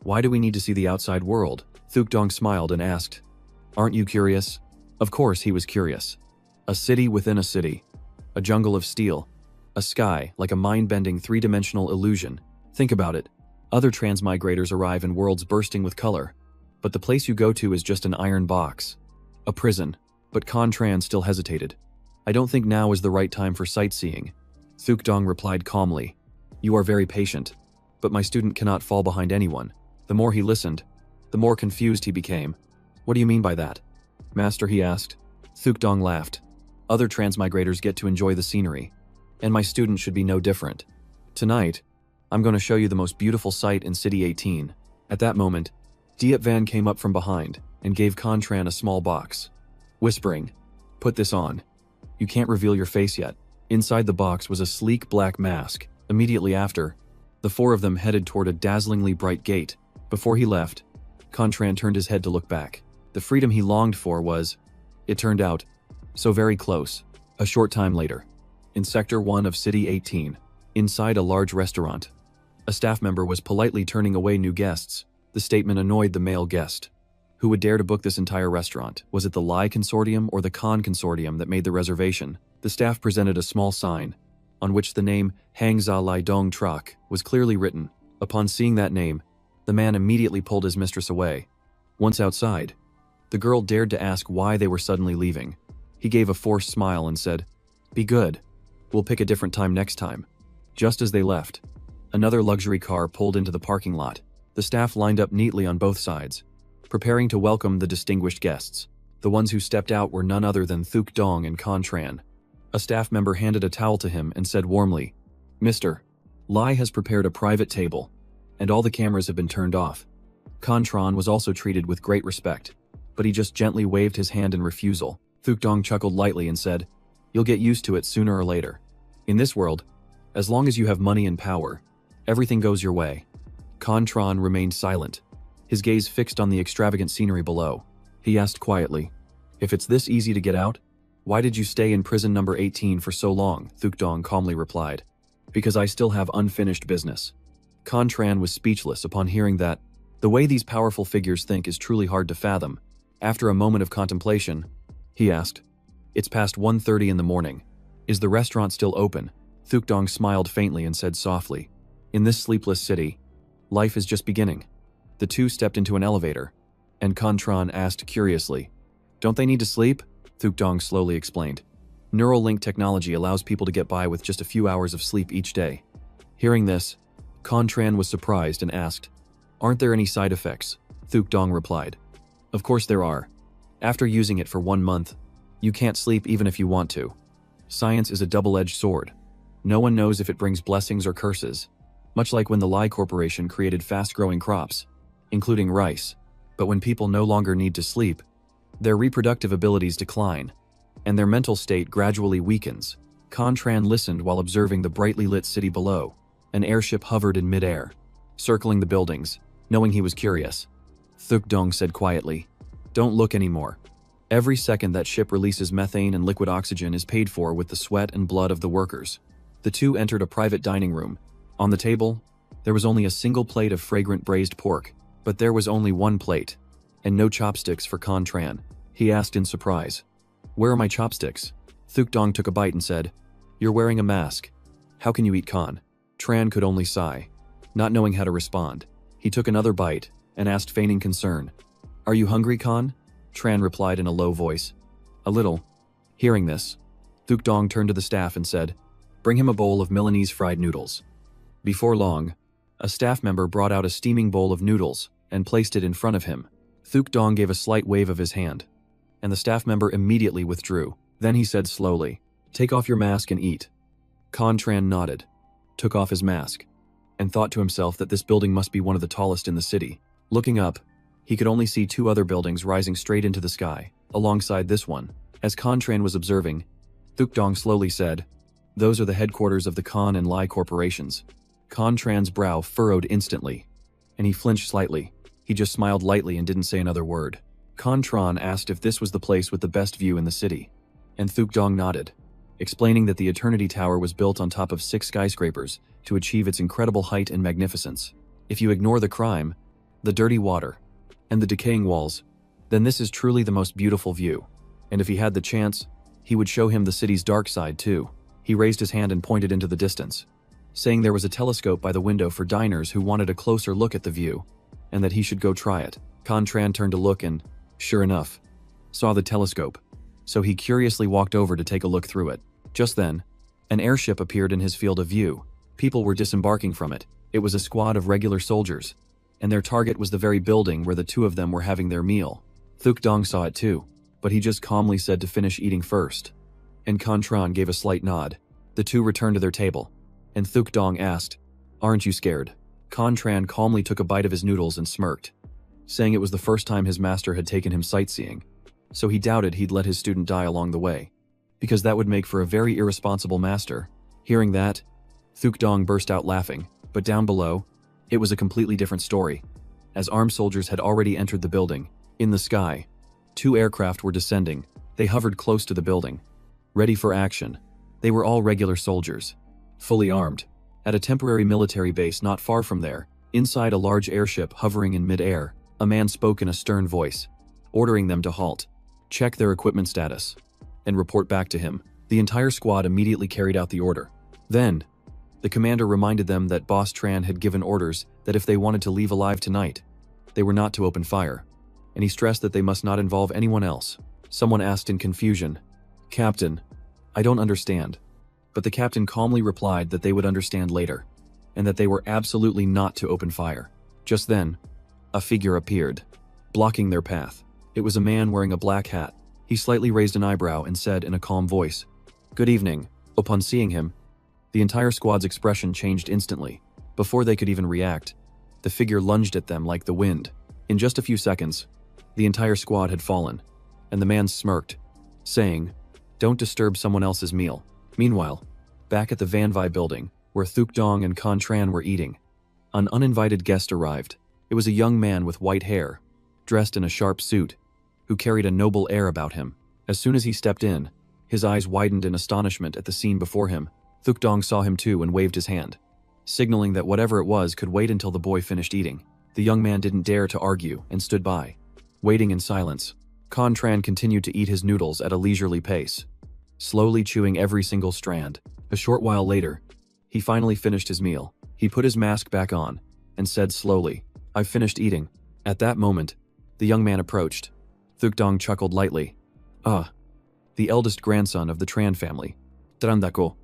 "Why do we need to see the outside world?" Thukdong smiled and asked, "Aren't you curious?" Of course he was curious. A city within a city. A jungle of steel. A sky like a mind-bending three-dimensional illusion. Think about it. Other transmigrators arrive in worlds bursting with color. But the place you go to is just an iron box. A prison. But Contran still hesitated. "I don't think now is the right time for sightseeing." Thukdong replied calmly, "You are very patient. But my student cannot fall behind anyone." The more he listened, the more confused he became. "What do you mean by that?" "Master," he asked. Thukdong laughed. "Other transmigrators get to enjoy the scenery. And my student should be no different. Tonight, I'm going to show you the most beautiful sight in City 18. At that moment, Diepvan came up from behind and gave Contran a small box, whispering, "Put this on. You can't reveal your face yet." Inside the box was a sleek black mask. Immediately after, the four of them headed toward a dazzlingly bright gate. Before he left, Contran turned his head to look back. The freedom he longed for was, it turned out, so very close. A short time later, in Sector 1 of City 18, inside a large restaurant, a staff member was politely turning away new guests. The statement annoyed the male guest. Who would dare to book this entire restaurant? Was it the Lai Consortium or the Khan Consortium that made the reservation? The staff presented a small sign, on which the name Hangza Lai Dong Trak was clearly written. Upon seeing that name, the man immediately pulled his mistress away. Once outside, the girl dared to ask why they were suddenly leaving. He gave a forced smile and said, "Be good. We'll pick a different time next time." Just as they left, another luxury car pulled into the parking lot. The staff lined up neatly on both sides, preparing to welcome the distinguished guests. The ones who stepped out were none other than Thukdong and Contran. A staff member handed a towel to him and said warmly, "Mr. Lai has prepared a private table, and all the cameras have been turned off." Contran was also treated with great respect, but he just gently waved his hand in refusal. Thukdong chuckled lightly and said, "You'll get used to it sooner or later. In this world, as long as you have money and power, everything goes your way." Contran remained silent, his gaze fixed on the extravagant scenery below. He asked quietly, "If it's this easy to get out, why did you stay in prison number 18 for so long?" Thukdong calmly replied, "Because I still have unfinished business." Contran was speechless upon hearing that. The way these powerful figures think is truly hard to fathom. After a moment of contemplation, he asked, "It's past 1:30 in the morning. Is the restaurant still open?" Thukdong smiled faintly and said softly, "In this sleepless city, life is just beginning." The two stepped into an elevator, and Contran asked curiously, "Don't they need to sleep?" Thukdong slowly explained, "Neural link technology allows people to get by with just a few hours of sleep each day." Hearing this, Contran was surprised and asked, "Aren't there any side effects?" Thukdong replied, "Of course there are. After using it for 1 month, you can't sleep even if you want to. Science is a double-edged sword. No one knows if it brings blessings or curses, much like when the Lai Corporation created fast-growing crops, including rice. But when people no longer need to sleep, their reproductive abilities decline, and their mental state gradually weakens." Contran listened while observing the brightly lit city below. An airship hovered in mid-air, circling the buildings. Knowing he was curious, Thukdong said quietly, "Don't look anymore. Every second that ship releases methane and liquid oxygen is paid for with the sweat and blood of the workers." The two entered a private dining room. On the table, there was only a single plate of fragrant braised pork, but there was only one plate, and no chopsticks for Contran. He asked in surprise, "Where are my chopsticks?" Thukdong took a bite and said, "You're wearing a mask. How can you eat Con?" Tran could only sigh, not knowing how to respond. He took another bite and asked, feigning concern, "Are you hungry, Con?" Tran replied in a low voice. A little. Hearing this, Thuk Dong turned to the staff and said, bring him a bowl of Milanese fried noodles. Before long, a staff member brought out a steaming bowl of noodles and placed it in front of him. Thuk Dong gave a slight wave of his hand, and the staff member immediately withdrew. Then he said slowly, take off your mask and eat. Tran nodded, took off his mask, and thought to himself that this building must be one of the tallest in the city. Looking up, he could only see 2 other buildings rising straight into the sky, alongside this one. As Tran was observing, Thuk Dong slowly said, those are the headquarters of the Khan and Lai corporations. Tran's brow furrowed instantly, and he flinched slightly. He just smiled lightly and didn't say another word. Tran asked if this was the place with the best view in the city, and Thuk Dong nodded, explaining that the Eternity Tower was built on top of 6 skyscrapers to achieve its incredible height and magnificence. If you ignore the crime, the dirty water, and the decaying walls, then this is truly the most beautiful view. And if he had the chance, he would show him the city's dark side too. He raised his hand and pointed into the distance, saying there was a telescope by the window for diners who wanted a closer look at the view, and that he should go try it. Tran turned to look and, sure enough, saw the telescope, so he curiously walked over to take a look through it. Just then, an airship appeared in his field of view. People were disembarking from it. It was a squad of regular soldiers, and their target was the very building where the 2 of them were having their meal. Thuk Dong saw it too, but he just calmly said to finish eating first. And Tran gave a slight nod. The 2 returned to their table, and Thuk Dong asked, aren't you scared? Tran calmly took a bite of his noodles and smirked, saying it was the first time his master had taken him sightseeing, so he doubted he'd let his student die along the way, because that would make for a very irresponsible master. Hearing that, Thuk Dong burst out laughing, but down below, it was a completely different story. As armed soldiers had already entered the building, in the sky, 2 aircraft were descending. They hovered close to the building, ready for action. They were all regular soldiers, fully armed. At a temporary military base not far from there, inside a large airship hovering in mid-air, a man spoke in a stern voice, ordering them to halt, check their equipment status, and report back to him. The entire squad immediately carried out the order. Then, the commander reminded them that Boss Tran had given orders that if they wanted to leave alive tonight, they were not to open fire, and he stressed that they must not involve anyone else. Someone asked in confusion, Captain, I don't understand. But the captain calmly replied that they would understand later, and that they were absolutely not to open fire. Just then, a figure appeared, blocking their path. It was a man wearing a black hat. He slightly raised an eyebrow and said in a calm voice, Good evening. Upon seeing him, the entire squad's expression changed instantly. Before they could even react, the figure lunged at them like the wind. In just a few seconds, the entire squad had fallen, and the man smirked, saying, Don't disturb someone else's meal. Meanwhile, back at the Vanvi building, where Thuk Dong and Tran were eating, an uninvited guest arrived. It was a young man with white hair, dressed in a sharp suit, who carried a noble air about him. As soon as he stepped in, his eyes widened in astonishment at the scene before him. Thuk Dong saw him too and waved his hand, signaling that whatever it was could wait until the boy finished eating. The young man didn't dare to argue and stood by, waiting in silence. Tran continued to eat his noodles at a leisurely pace, slowly chewing every single strand. A short while later, he finally finished his meal. He put his mask back on and said slowly, I've finished eating. At that moment, the young man approached. Thuk Dong chuckled lightly. The eldest grandson of the Tran family. Dako,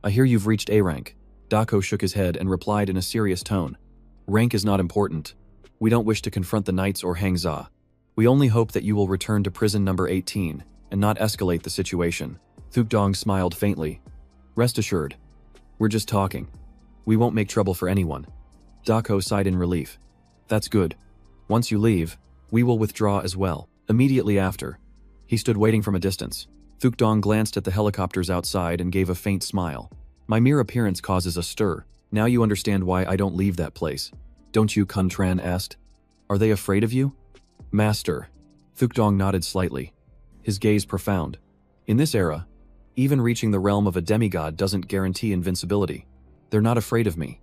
I hear you've reached A rank. Dako shook his head and replied in a serious tone. Rank is not important. We don't wish to confront the knights or Hang Za. We only hope that you will return to prison number 18 and not escalate the situation. Thuk Dong smiled faintly. Rest assured, we're just talking. We won't make trouble for anyone. Dako sighed in relief. That's good. Once you leave, we will withdraw as well. Immediately after, he stood waiting from a distance. Thuk Dong glanced at the helicopters outside and gave a faint smile. My mere appearance causes a stir. Now you understand why I don't leave that place. Don't you? Tran asked. Are they afraid of you? Master. Thuk Dong nodded slightly, his gaze profound. In this era, even reaching the realm of a demigod doesn't guarantee invincibility. They're not afraid of me.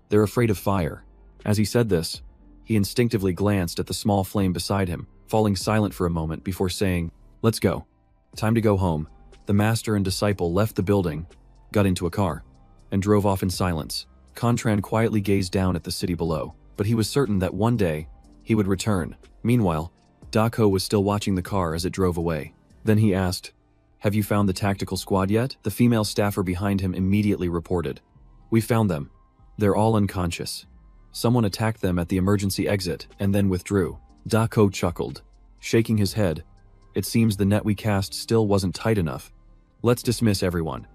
They're afraid of fire. As he said this, he instinctively glanced at the small flame beside him, falling silent for a moment before saying, Let's go. Time to go home. The master and disciple left the building, got into a car, and drove off in silence. Tran quietly gazed down at the city below, but he was certain that one day, he would return. Meanwhile, Dako was still watching the car as it drove away. Then he asked, "Have you found the tactical squad yet?" The female staffer behind him immediately reported, "We found them. They're all unconscious. Someone attacked them at the emergency exit and then withdrew." Dako chuckled, shaking his head. "It seems the net we cast still wasn't tight enough. Let's dismiss everyone.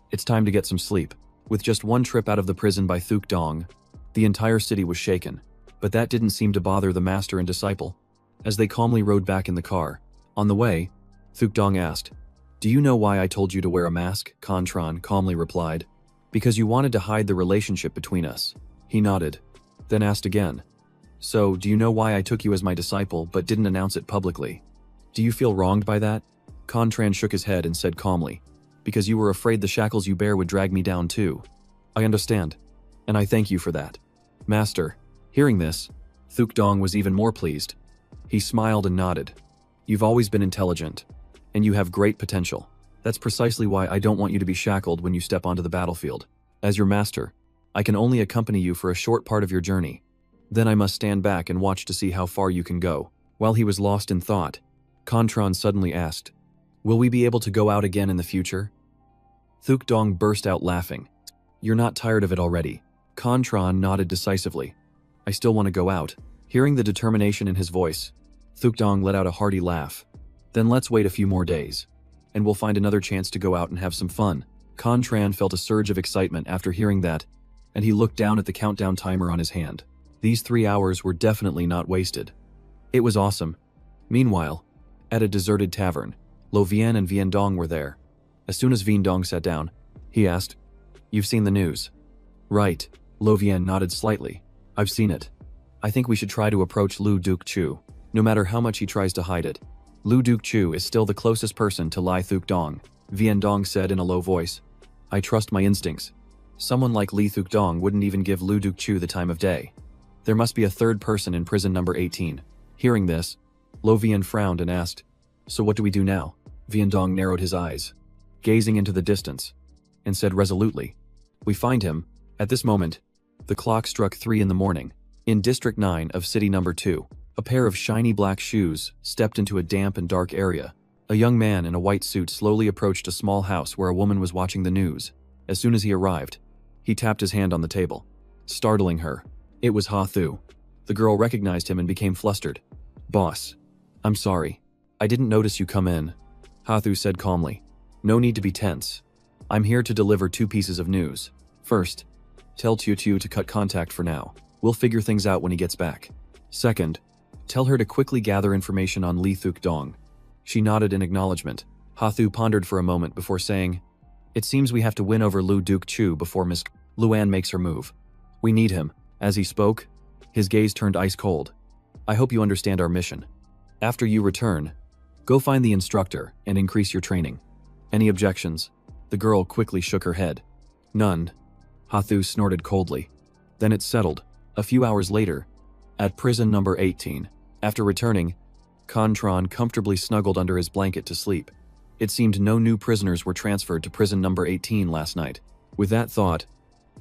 It's time to get some sleep." With just one trip out of the prison by Thuk Dong, the entire city was shaken. But that didn't seem to bother the master and disciple. As they calmly rode back in the car, on the way, Thuk Dong asked, "Do you know why I told you to wear a mask?" Contran calmly replied, "Because you wanted to hide the relationship between us." He nodded, then asked again, "So, do you know why I took you as my disciple but didn't announce it publicly? Do you feel wronged by that?" Contran shook his head and said calmly, "Because you were afraid the shackles you bear would drag me down too. I understand, and I thank you for that." Master, hearing this, Thuk Dong was even more pleased. He smiled and nodded. "You've always been intelligent, and you have great potential. That's precisely why I don't want you to be shackled when you step onto the battlefield. As your master, I can only accompany you for a short part of your journey. Then I must stand back and watch to see how far you can go." While he was lost in thought, Contran suddenly asked, "Will we be able to go out again in the future?" Thuk Dong burst out laughing. "You're not tired of it already?" Contran nodded decisively. "I still want to go out." Hearing the determination in his voice, Thuk Dong let out a hearty laugh. "Then let's wait a few more days, and we'll find another chance to go out and have some fun." Contran felt a surge of excitement after hearing that, and he looked down at the countdown timer on his hand. These 3 hours were definitely not wasted. It was awesome. Meanwhile, at a deserted tavern, Lo Vian and Vian Dong were there. As soon as Vian Dong sat down, he asked, "You've seen the news?" "Right." Lo Vian nodded slightly. "I've seen it. I think we should try to approach Lu Duke Chu. No matter how much he tries to hide it, Lu Duke Chu is still the closest person to Lai Thuk Dong." Vian Dong said in a low voice, "I trust my instincts. Someone like Li Thuk Dong wouldn't even give Lu Duke Chu the time of day. There must be a third person in prison number 18. Hearing this, Lo Vian frowned and asked, "So what do we do now?" Vian Dong narrowed his eyes, gazing into the distance, and said resolutely, "We find him." At this moment, the clock struck 3 in the morning. In District 9 of City Number 2, a pair of shiny black shoes stepped into a damp and dark area. A young man in a white suit slowly approached a small house where a woman was watching the news. As soon as he arrived, he tapped his hand on the table, startling her. It was Ha Thu. The girl recognized him and became flustered. "Boss, I'm sorry. I didn't notice you come in," Ha Thu said calmly. "No need to be tense. I'm here to deliver 2 pieces of news. First, tell Tiu Tiu to cut contact for now. We'll figure things out when he gets back. Second, tell her to quickly gather information on Li Thuk Dong." She nodded in acknowledgement. Ha Thu pondered for a moment before saying, "It seems we have to win over Lu Duke Chu before Miss Luan makes her move. We need him." As he spoke, his gaze turned ice cold. "I hope you understand our mission. After you return, go find the instructor and increase your training. Any objections?" The girl quickly shook her head. "None." Ha Thu snorted coldly. Then it settled. A few hours later, at prison number 18, after returning, Contran comfortably snuggled under his blanket to sleep. It seemed no new prisoners were transferred to prison number 18 last night. With that thought,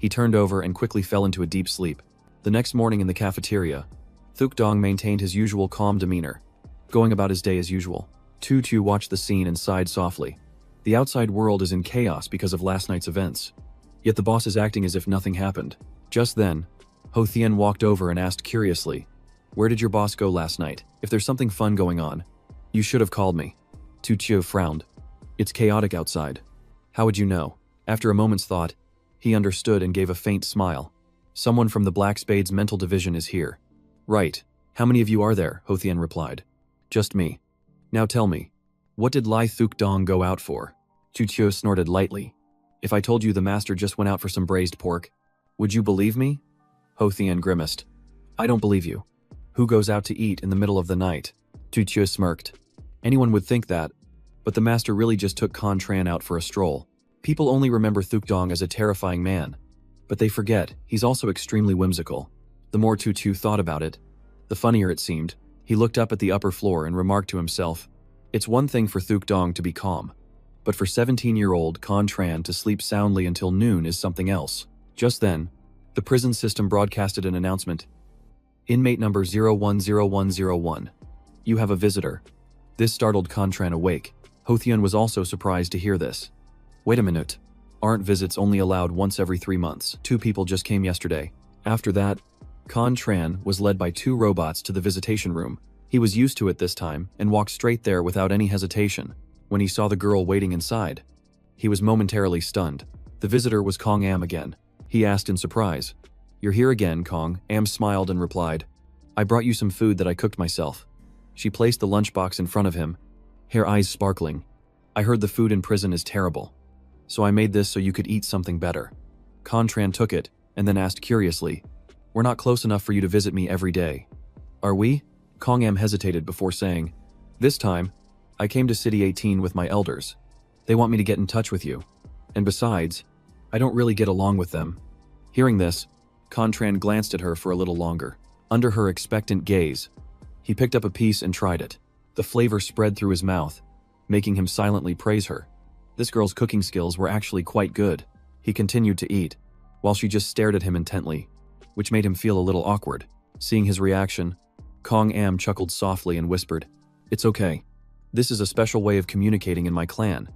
he turned over and quickly fell into a deep sleep. The next morning in the cafeteria, Thuk Dong maintained his usual calm demeanor, going about his day as usual. Tu Tu watched the scene and sighed softly. The outside world is in chaos because of last night's events. Yet the boss is acting as if nothing happened. Just then, Ho Thien walked over and asked curiously, "Where did your boss go last night? If there's something fun going on, you should have called me." Tu Chiu frowned. "It's chaotic outside. How would you know?" After a moment's thought, he understood and gave a faint smile. "Someone from the Black Spade's mental division is here." "Right. How many of you are there?" Ho Thien replied. "Just me. Now tell me, what did Lai Thuk Dong go out for?" Tu Chiu snorted lightly. "If I told you the master just went out for some braised pork, would you believe me?" Ho Thien grimaced. "I don't believe you. Who goes out to eat in the middle of the night?" Tu Chiu smirked. "Anyone would think that, but the master really just took Contran out for a stroll. People only remember Thuk Dong as a terrifying man, but they forget he's also extremely whimsical." The more Tu Chiu thought about it, the funnier it seemed. He looked up at the upper floor and remarked to himself, "It's one thing for Thuk Dong to be calm, but for 17-year-old Contran to sleep soundly until noon is something else." Just then, the prison system broadcasted an announcement. "Inmate number 010101. You have a visitor. This startled Contran awake. Hothyun was also surprised to hear this. Wait a minute. Aren't visits only allowed once every 3 months? 2 people just came yesterday. After that, Contran was led by 2 robots to the visitation room. He was used to it this time and walked straight there without any hesitation. When he saw the girl waiting inside, he was momentarily stunned. The visitor was Kong Am again. He asked in surprise, "You're here again, Kong?" Am smiled and replied, "I brought you some food that I cooked myself." She placed the lunchbox in front of him, her eyes sparkling. "I heard the food in prison is terrible, so I made this so you could eat something better." Contran took it and then asked curiously, "We're not close enough for you to visit me every day, are we?" Kong Am hesitated before saying, "This time, I came to City 18 with my elders. They want me to get in touch with you. And besides, I don't really get along with them." Hearing this, Contran glanced at her for a little longer. Under her expectant gaze, he picked up a piece and tried it. The flavor spread through his mouth, making him silently praise her. This girl's cooking skills were actually quite good. He continued to eat, while she just stared at him intently, which made him feel a little awkward. Seeing his reaction, Kong Am chuckled softly and whispered, "It's okay. This is a special way of communicating in my clan.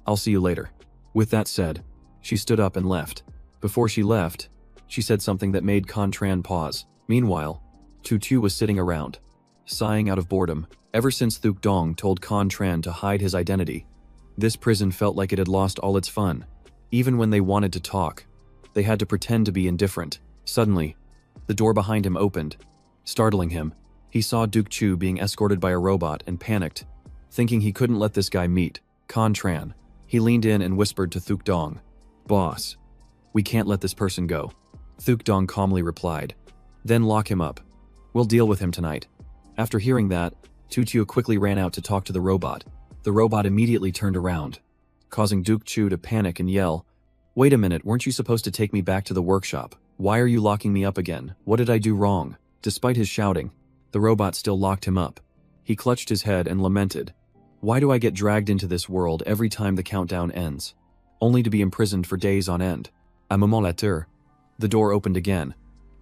I'll see you later." With that said, she stood up and left. Before she left, she said something that made Contran pause. Meanwhile, Tutu was sitting around, sighing out of boredom. Ever since Thuk Dong told Contran to hide his identity, this prison felt like it had lost all its fun. Even when they wanted to talk, they had to pretend to be indifferent. Suddenly, the door behind him opened, startling him. He saw Duke Chu being escorted by a robot and panicked, thinking he couldn't let this guy meet Contran. He leaned in and whispered to Thuk Dong, "Boss, we can't let this person go." Thuk Dong calmly replied, "Then lock him up. We'll deal with him tonight." After hearing that, Tutu quickly ran out to talk to the robot. The robot immediately turned around, causing Duke Chu to panic and yell, "Wait a minute, weren't you supposed to take me back to the workshop? Why are you locking me up again? What did I do wrong?" Despite his shouting, the robot still locked him up. He clutched his head and lamented, "Why do I get dragged into this world every time the countdown ends, only to be imprisoned for days on end?" A moment later, the door opened again,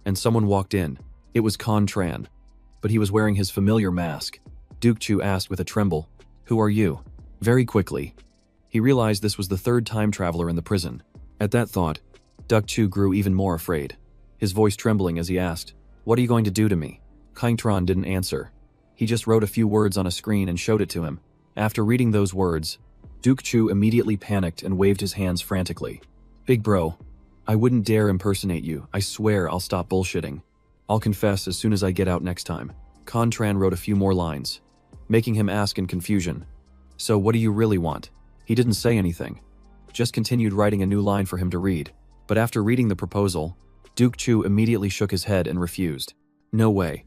and someone walked in. It was Contran, but he was wearing his familiar mask. Duke Chu asked with a tremble, "Who are you?" Very quickly, he realized this was the 3rd time traveler in the prison. At that thought, Duke Chu grew even more afraid, his voice trembling as he asked, "What are you going to do to me?" Contran didn't answer. He just wrote a few words on a screen and showed it to him. After reading those words, Duke Chu immediately panicked and waved his hands frantically. "Big bro, I wouldn't dare impersonate you. I swear I'll stop bullshitting. I'll confess as soon as I get out next time." Contran wrote a few more lines, making him ask in confusion, "So what do you really want?" He didn't say anything, just continued writing a new line for him to read. But after reading the proposal, Duke Chu immediately shook his head and refused. "No way.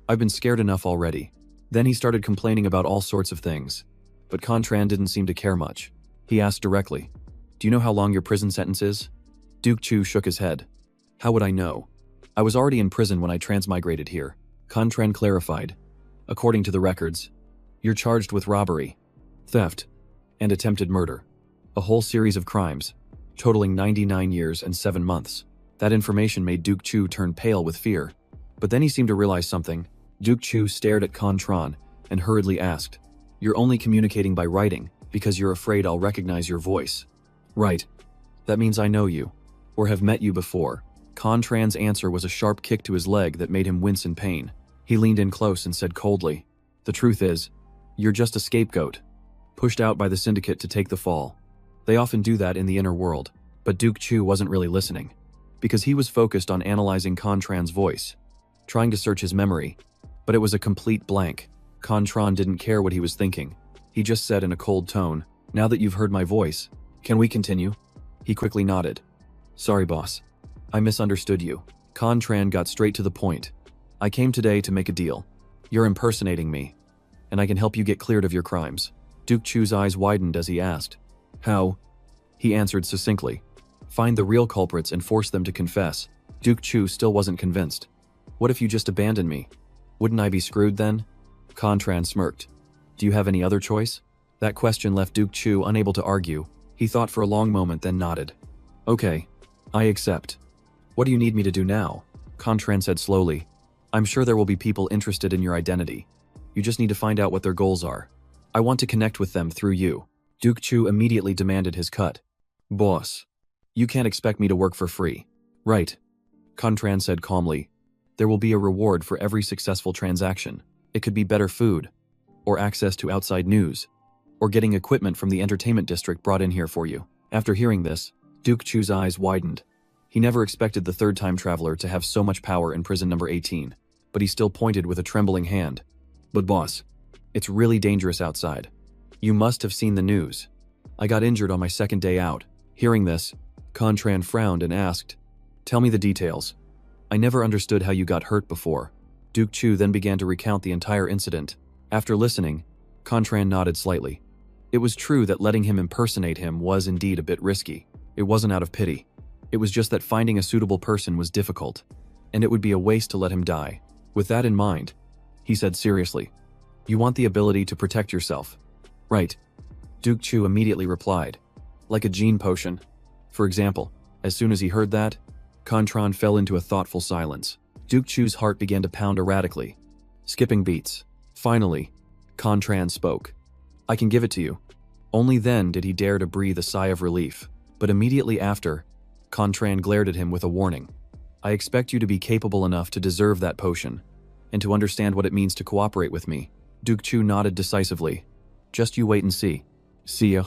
I've been scared enough already." Then he started complaining about all sorts of things, but Contran didn't seem to care much. He asked directly, "Do you know how long your prison sentence is?" Duke Chu shook his head. "How would I know? I was already in prison when I transmigrated here." Contran clarified, "According to the records, you're charged with robbery, theft, and attempted murder. A whole series of crimes, totaling 99 years and 7 months. That information made Duke Chu turn pale with fear. But then he seemed to realize something. Duke Chu stared at Contran and hurriedly asked, "You're only communicating by writing because you're afraid I'll recognize your voice." "Right. That means I know you, or have met you before." Contran's answer was a sharp kick to his leg that made him wince in pain. He leaned in close and said coldly, "The truth is, you're just a scapegoat, pushed out by the syndicate to take the fall. They often do that in the inner world." But Duke Chu wasn't really listening, because he was focused on analyzing Contran's voice, trying to search his memory, but it was a complete blank. Contran didn't care what he was thinking. He just said in a cold tone, "Now that you've heard my voice, can we continue?" He quickly nodded. "Sorry, boss. I misunderstood you." Contran got straight to the point. "I came today to make a deal. You're impersonating me, and I can help you get cleared of your crimes." Duke Chu's eyes widened as he asked, "How?" He answered succinctly, "Find the real culprits and force them to confess." Duke Chu still wasn't convinced. "What if you just abandon me? Wouldn't I be screwed then?" Contran smirked. "Do you have any other choice?" That question left Duke Chu unable to argue. He thought for a long moment, then nodded. "Okay, I accept. What do you need me to do now?" Contran said slowly, "I'm sure there will be people interested in your identity. You just need to find out what their goals are. I want to connect with them through you. Duke Chu immediately demanded his cut. Boss, you can't expect me to work for free. Right. Contran said calmly. There will be a reward for every successful transaction. It could be better food, or access to outside news, or getting equipment from the entertainment district brought in here for you. After hearing this, Duke Chu's eyes widened. He never expected the third time traveler to have so much power in prison number 18, but he still pointed with a trembling hand. But boss, it's really dangerous outside. You must have seen the news. I got injured on my second day out. Hearing this, Contran frowned and asked, Tell me the details. I never understood how you got hurt before. Duke Chu then began to recount the entire incident. After listening, Contran nodded slightly. It was true that letting him impersonate him was indeed a bit risky. It wasn't out of pity. It was just that finding a suitable person was difficult, and it would be a waste to let him die. With that in mind, he said seriously, You want the ability to protect yourself. Right. Duke Chu immediately replied, Like a gene potion. For example, as soon as he heard that, Contran fell into a thoughtful silence. Duke Chu's heart began to pound erratically, skipping beats. Finally, Contran spoke. I can give it to you. Only then did he dare to breathe a sigh of relief. But immediately after, Contran glared at him with a warning. I expect you to be capable enough to deserve that potion, and to understand what it means to cooperate with me. Duke Chu nodded decisively. Just you wait and see. See ya.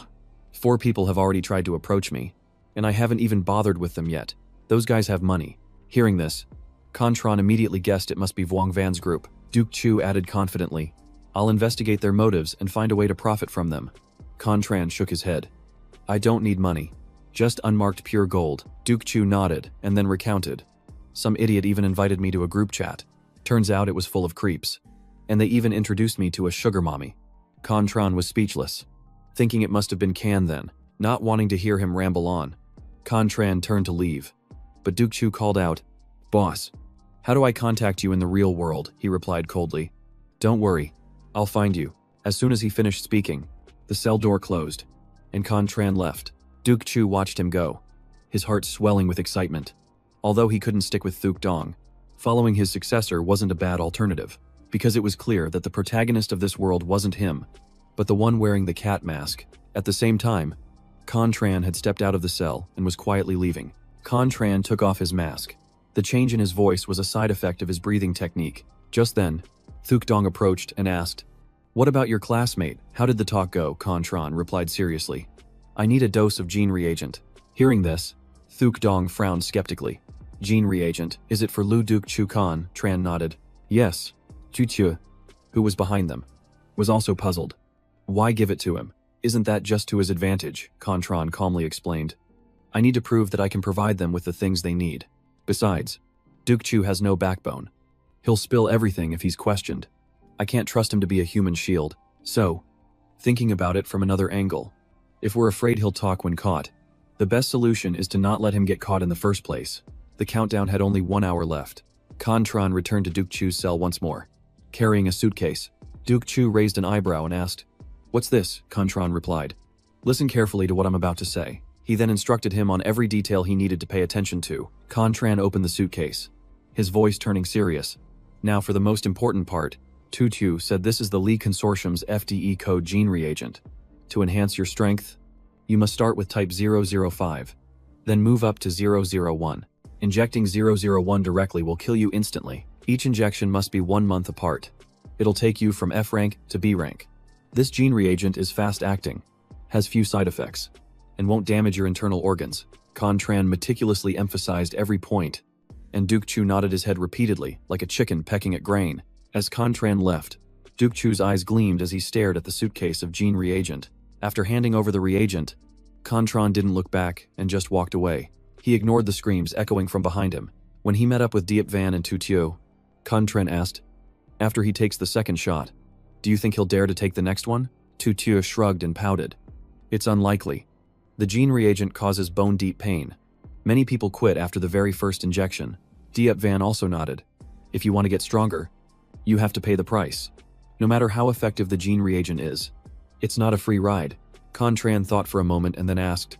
4 people have already tried to approach me, and I haven't even bothered with them yet. Those guys have money. Hearing this, Contran immediately guessed it must be Vuong Van's group. Duke Chu added confidently, I'll investigate their motives and find a way to profit from them. Contran shook his head. I don't need money. Just unmarked pure gold. Duke Chu nodded and then recounted. Some idiot even invited me to a group chat. Turns out it was full of creeps. And they even introduced me to a sugar mommy. Contran was speechless, thinking it must have been Can then, not wanting to hear him ramble on. Contran turned to leave, but Duke Chu called out, Boss, how do I contact you in the real world? He replied coldly. Don't worry, I'll find you. As soon as he finished speaking, the cell door closed, and Contran left. Duke Chu watched him go, his heart swelling with excitement. Although he couldn't stick with Thuk Dong, following his successor wasn't a bad alternative, because it was clear that the protagonist of this world wasn't him, but the one wearing the cat mask. At the same time, Contran had stepped out of the cell and was quietly leaving. Contran took off his mask. The change in his voice was a side effect of his breathing technique. Just then, Thuk Dong approached and asked, What about your classmate? How did the talk go? Contran replied seriously. I need a dose of gene reagent. Hearing this, Thuk Dong frowned skeptically. Gene reagent, is it for Lu Duke Chu Kan? Tran nodded. Yes. Chu Chu, who was behind them, was also puzzled. Why give it to him? Isn't that just to his advantage? Contran calmly explained. I need to prove that I can provide them with the things they need. Besides, Duke Chu has no backbone. He'll spill everything if he's questioned. I can't trust him to be a human shield. So, thinking about it from another angle, if we're afraid he'll talk when caught, the best solution is to not let him get caught in the first place. The countdown had only 1 hour left. Contran returned to Duke Chu's cell once more, carrying a suitcase. Duke Chu raised an eyebrow and asked, What's this? Contran replied. Listen carefully to what I'm about to say. He then instructed him on every detail he needed to pay attention to. Contran opened the suitcase, his voice turning serious. Now for the most important part, Tu Tu said this is the Lee Consortium's FDE code gene reagent. To enhance your strength, you must start with type 005, then move up to 001. Injecting 001 directly will kill you instantly. Each injection must be 1 month apart. It'll take you from F rank to B rank. This gene reagent is fast-acting, has few side effects, and won't damage your internal organs. Contran meticulously emphasized every point, and Duke Chu nodded his head repeatedly, like a chicken pecking at grain. As Contran left, Duke Chu's eyes gleamed as he stared at the suitcase of gene reagent. After handing over the reagent, Contran didn't look back and just walked away. He ignored the screams echoing from behind him. When he met up with Diep Van and Tu Tu, Contran asked, After he takes the second shot, do you think he'll dare to take the next one? Tu Tu shrugged and pouted. It's unlikely. The gene reagent causes bone-deep pain. Many people quit after the very first injection. Diep Van also nodded. If you want to get stronger, you have to pay the price. No matter how effective the gene reagent is, it's not a free ride. Contran thought for a moment and then asked,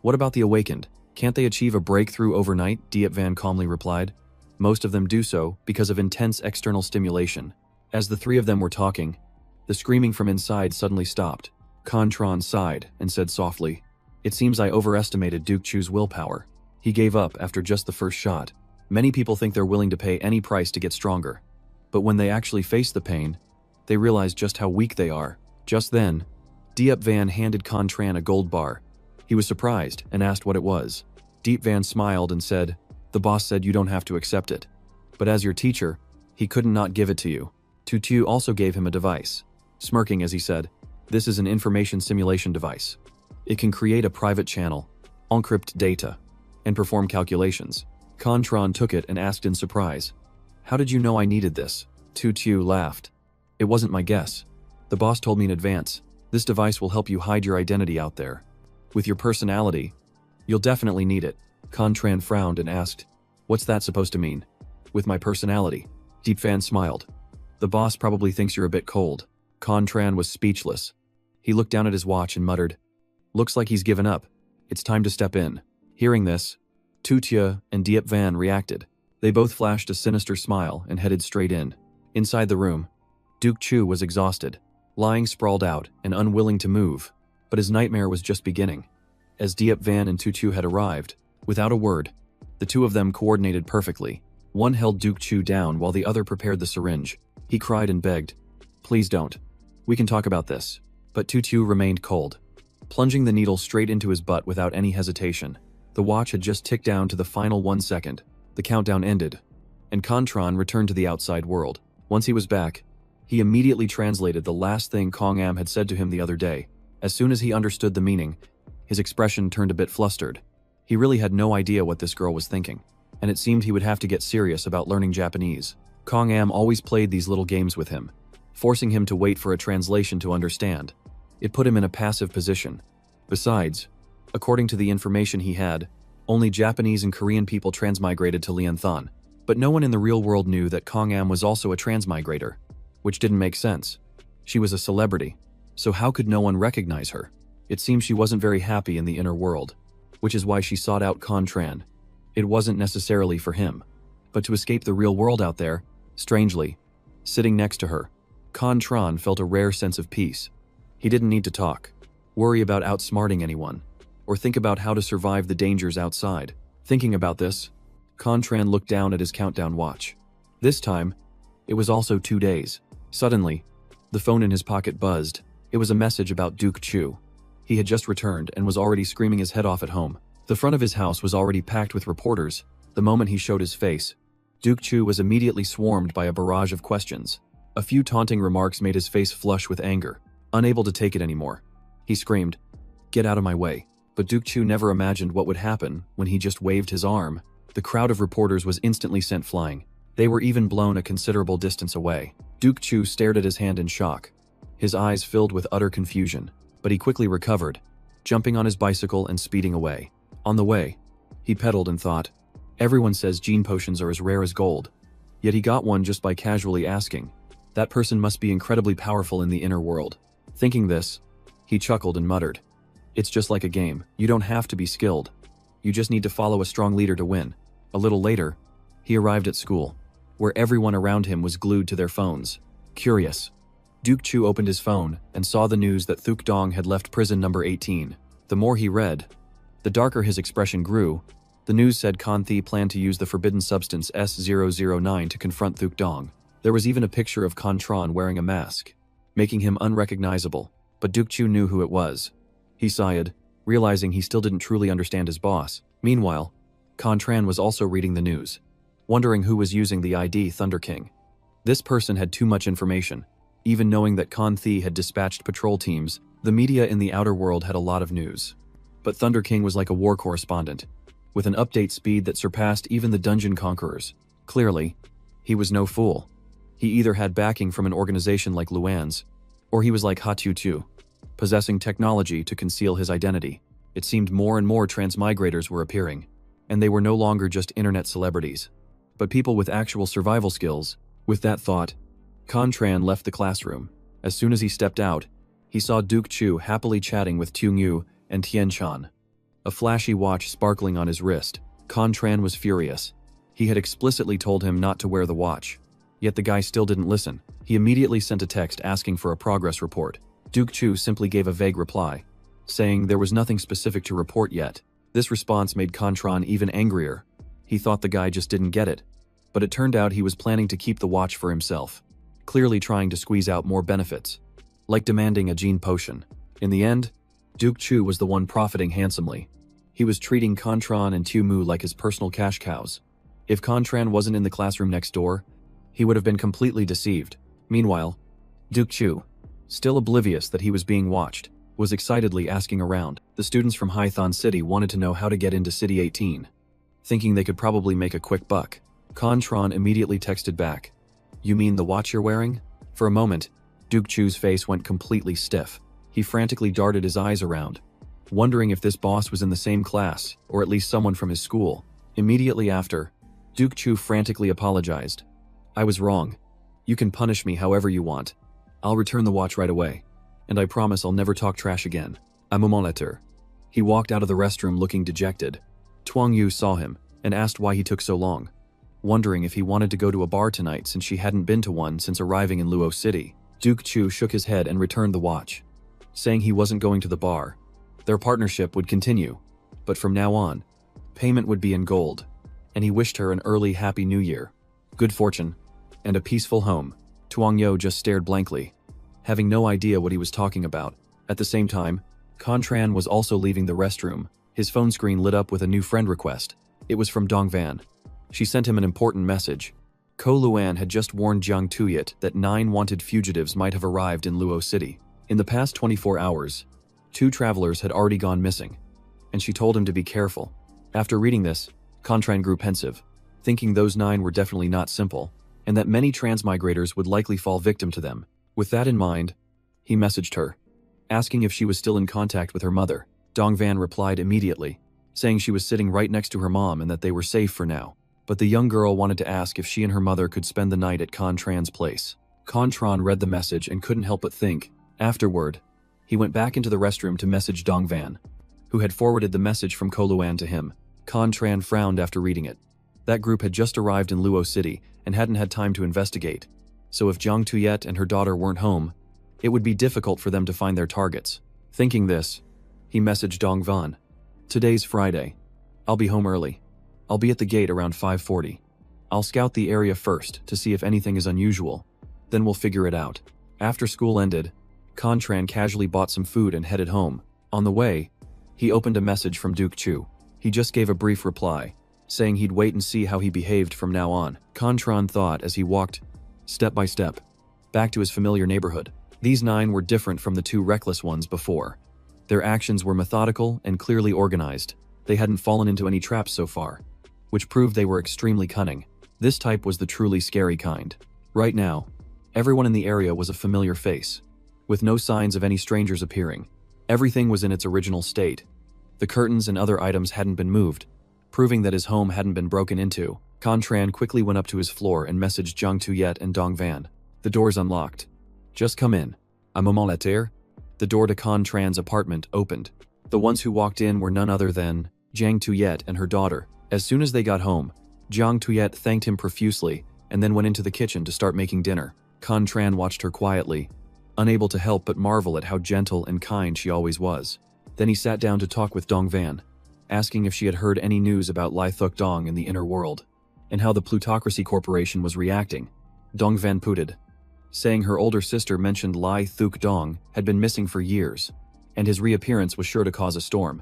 What about the awakened? Can't they achieve a breakthrough overnight? Diep Van calmly replied. Most of them do so because of intense external stimulation. As the three of them were talking, the screaming from inside suddenly stopped. Contran sighed and said softly, "It seems I overestimated Duke Chu's willpower. He gave up after just the first shot. Many people think they're willing to pay any price to get stronger. But when they actually face the pain, they realize just how weak they are." Just then, Diep Van handed Contran a gold bar. He was surprised and asked what it was. Diep Van smiled and said, "The boss said you don't have to accept it. But as your teacher, he couldn't not give it to you." Tutu also gave him a device, smirking as he said, "This is an information simulation device. It can create a private channel, encrypt data, and perform calculations." Contran took it and asked in surprise, "How did you know I needed this?" Tutu laughed. "It wasn't my guess. The boss told me in advance, this device will help you hide your identity out there. With your personality, you'll definitely need it." Contran frowned and asked, "What's that supposed to mean?" "With my personality." Diep Van smiled. "The boss probably thinks you're a bit cold." Contran was speechless. He looked down at his watch and muttered, "Looks like he's given up. It's time to step in." Hearing this, Tutu and Diep Van reacted. They both flashed a sinister smile and headed straight in. Inside the room, Duke Chu was exhausted, lying sprawled out and unwilling to move, but his nightmare was just beginning. As Diep Van and Tutu had arrived, without a word, the two of them coordinated perfectly. One held Duke Chu down while the other prepared the syringe. He cried and begged, "Please don't. We can talk about this." But Tutu remained cold, plunging the needle straight into his butt without any hesitation. The watch had just ticked down to the final 1 second. The countdown ended, and Contran returned to the outside world. Once he was back, he immediately translated the last thing Kong Am had said to him the other day. As soon as he understood the meaning, his expression turned a bit flustered. He really had no idea what this girl was thinking, and it seemed he would have to get serious about learning Japanese. Kong Am always played these little games with him, forcing him to wait for a translation to understand. It put him in a passive position. Besides, according to the information he had, only Japanese and Korean people transmigrated to Lianthan. But no one in the real world knew that Kong Am was also a transmigrator, which didn't make sense. She was a celebrity, so how could no one recognize her? It seemed she wasn't very happy in the inner world, which is why she sought out Contran. It wasn't necessarily for him, but to escape the real world out there. Strangely, sitting next to her, Contran felt a rare sense of peace. He didn't need to talk, worry about outsmarting anyone, or think about how to survive the dangers outside. Thinking about this, Contran looked down at his countdown watch. This time, it was also 2 days. Suddenly, the phone in his pocket buzzed. It was a message about Duke Chu. He had just returned and was already screaming his head off at home. The front of his house was already packed with reporters. The moment he showed his face, Duke Chu was immediately swarmed by a barrage of questions. A few taunting remarks made his face flush with anger. Unable to take it anymore, he screamed, "Get out of my way." But Duke Chu never imagined what would happen when he just waved his arm. The crowd of reporters was instantly sent flying. They were even blown a considerable distance away. Duke Chu stared at his hand in shock, his eyes filled with utter confusion. But he quickly recovered, jumping on his bicycle and speeding away. On the way, he pedaled and thought, everyone says gene potions are as rare as gold. Yet he got one just by casually asking. That person must be incredibly powerful in the inner world. Thinking this, he chuckled and muttered, "It's just like a game. You don't have to be skilled. You just need to follow a strong leader to win." A little later, he arrived at school, where everyone around him was glued to their phones. Curious, Duke Chu opened his phone and saw the news that Thuk Dong had left prison number 18. The more he read, the darker his expression grew. The news said Kan Thi planned to use the forbidden substance S009 to confront Thuk Dong. There was even a picture of Contran wearing a mask, making him unrecognizable, but Duke Chu knew who it was. He sighed, realizing he still didn't truly understand his boss. Meanwhile, Contran was also reading the news, wondering who was using the ID Thunder King. This person had too much information. Even knowing that Kan Thi had dispatched patrol teams, the media in the outer world had a lot of news. But Thunder King was like a war correspondent, with an update speed that surpassed even the dungeon conquerors. Clearly, he was no fool. He either had backing from an organization like Luan's, or he was like Ha Tu, possessing technology to conceal his identity. It seemed more and more transmigrators were appearing, and they were no longer just internet celebrities, but people with actual survival skills. With that thought, Contran left the classroom. As soon as he stepped out, he saw Duke Chu happily chatting with Tung Yu and Tian Chan, a flashy watch sparkling on his wrist. Contran was furious. He had explicitly told him not to wear the watch, Yet the guy still didn't listen. He immediately sent a text asking for a progress report. Duke Chu simply gave a vague reply, saying there was nothing specific to report yet. This response made Contran even angrier. He thought the guy just didn't get it. But it turned out he was planning to keep the watch for himself, clearly trying to squeeze out more benefits, like demanding a gene potion. In the end, Duke Chu was the one profiting handsomely. He was treating Contran and Tu Mu like his personal cash cows. If Contran wasn't in the classroom next door, he would have been completely deceived. Meanwhile, Duke Chu, still oblivious that he was being watched, was excitedly asking around. The students from Hython City wanted to know how to get into City 18, thinking they could probably make a quick buck. Contran immediately texted back, "You mean the watch you're wearing?" For a moment, Duke Chu's face went completely stiff. He frantically darted his eyes around, wondering if this boss was in the same class, or at least someone from his school. Immediately after, Duke Chu frantically apologized. "I was wrong. You can punish me however you want. I'll return the watch right away, and I promise I'll never talk trash again. I'm a monitor." He walked out of the restroom looking dejected. Tuang Yu saw him and asked why he took so long, wondering if he wanted to go to a bar tonight since she hadn't been to one since arriving in Luo City. Duke Chu shook his head and returned the watch, saying he wasn't going to the bar. Their partnership would continue, but from now on, payment would be in gold, and he wished her an early Happy New Year, good fortune, and a peaceful home. Tuang Yo just stared blankly, having no idea what he was talking about. At the same time, Contran was also leaving the restroom. His phone screen lit up with a new friend request. It was from Dongvan. She sent him an important message. Ko Luan had just warned Jiang Tuyet that 9 wanted fugitives might have arrived in Luo City. In the past 24 hours, 2 travelers had already gone missing, and she told him to be careful. After reading this, Contran grew pensive, thinking those 9 were definitely not simple, and that many transmigrators would likely fall victim to them. With that in mind, he messaged her, asking if she was still in contact with her mother. Dongvan replied immediately, saying she was sitting right next to her mom and that they were safe for now. But the young girl wanted to ask if she and her mother could spend the night at Contran's place. Contran read the message and couldn't help but think. Afterward, he went back into the restroom to message Dongvan, who had forwarded the message from Koluan to him. Contran frowned after reading it. That group had just arrived in Luo City and hadn't had time to investigate, so if Jiang Tuyet and her daughter weren't home, it would be difficult for them to find their targets. Thinking this, he messaged Dongvan, "Today's Friday. I'll be home early. I'll be at the gate around 5:40. I'll scout the area first to see if anything is unusual, then we'll figure it out." After school ended, Contran casually bought some food and headed home. On the way, he opened a message from Duke Chu. He just gave a brief reply, saying he'd wait and see how he behaved from now on. Contran thought as he walked, step by step, back to his familiar neighborhood. These 9 were different from the 2 reckless ones before. Their actions were methodical and clearly organized. They hadn't fallen into any traps so far, which proved they were extremely cunning. This type was the truly scary kind. Right now, everyone in the area was a familiar face, with no signs of any strangers appearing. Everything was in its original state. The curtains and other items hadn't been moved, proving that his home hadn't been broken into. Contran quickly went up to his floor and messaged Jiang Tuyet and Dongvan. "The door's unlocked. Just come in. I'm a moniteur." The door to Contran's apartment opened. The ones who walked in were none other than Jiang Tuyet and her daughter. As soon as they got home, Jiang Tuyet thanked him profusely and then went into the kitchen to start making dinner. Contran watched her quietly, unable to help but marvel at how gentle and kind she always was. Then he sat down to talk with Dongvan, asking if she had heard any news about Lai Thuk Dong in the inner world, and how the Plutocracy Corporation was reacting. Dongvan pooted, saying her older sister mentioned Lai Thuk Dong had been missing for years, and his reappearance was sure to cause a storm.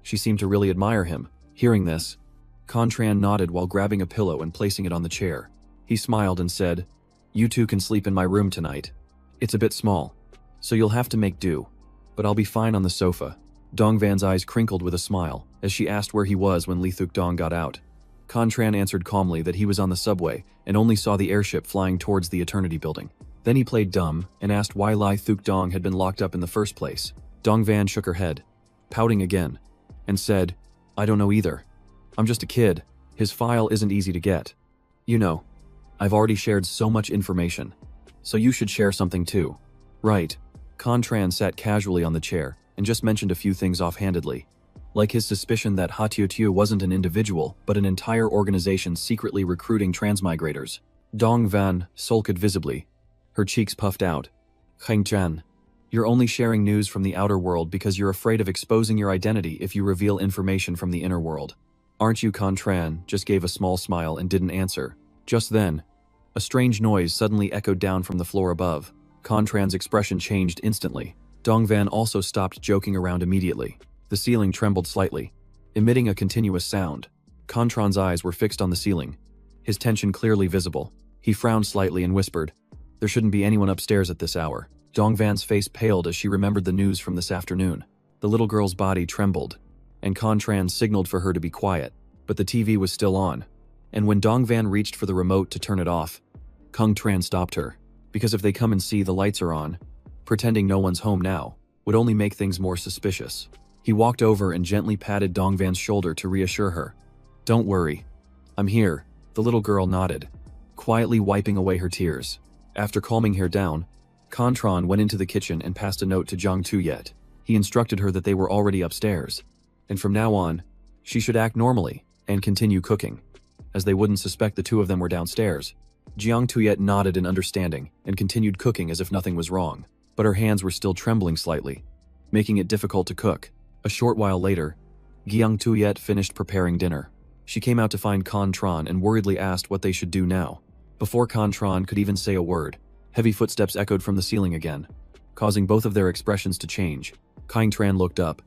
She seemed to really admire him. Hearing this, Contran nodded while grabbing a pillow and placing it on the chair. He smiled and said, "You 2 can sleep in my room tonight. It's a bit small, so you'll have to make do, but I'll be fine on the sofa." Dongvan's eyes crinkled with a smile as she asked where he was when Li Thuk Dong got out. Contran answered calmly that he was on the subway and only saw the airship flying towards the Eternity Building. Then he played dumb and asked why Lai Thuk Dong had been locked up in the first place. Dongvan shook her head, pouting again, and said, "I don't know either. I'm just a kid. His file isn't easy to get. You know, I've already shared so much information, so you should share something too." "Right." Contran sat casually on the chair and just mentioned a few things offhandedly, like his suspicion that Ha Tiu Tiu wasn't an individual but an entire organization secretly recruiting transmigrators. Dong Van sulked visibly, her cheeks puffed out. Heng Chan, you're only sharing news from the outer world because you're afraid of exposing your identity if you reveal information from the inner world. Aren't you? Contran just gave a small smile and didn't answer. Just then, a strange noise suddenly echoed down from the floor above. Contran's expression changed instantly. Dong Van also stopped joking around immediately. The ceiling trembled slightly, emitting a continuous sound. Contran's eyes were fixed on the ceiling, his tension clearly visible. He frowned slightly and whispered, "There shouldn't be anyone upstairs at this hour." Dong Van's face paled as she remembered the news from this afternoon. The little girl's body trembled, and Contran signaled for her to be quiet, but the TV was still on. And when Dong Van reached for the remote to turn it off, Kung Tran stopped her. Because if they come and see the lights are on, pretending no one's home now would only make things more suspicious. He walked over and gently patted Dong Van's shoulder to reassure her. "Don't worry. I'm here." The little girl nodded, quietly wiping away her tears. After calming her down, Contran went into the kitchen and passed a note to Jiang Tuyet. He instructed her that they were already upstairs, and from now on, she should act normally and continue cooking, as they wouldn't suspect the two of them were downstairs. Jiang Tuyet nodded in understanding and continued cooking as if nothing was wrong, but her hands were still trembling slightly, making it difficult to cook. A short while later, Jiang Tuyet finished preparing dinner. She came out to find Contran and worriedly asked what they should do now. Before Contran could even say a word, heavy footsteps echoed from the ceiling again, causing both of their expressions to change. Contran looked up,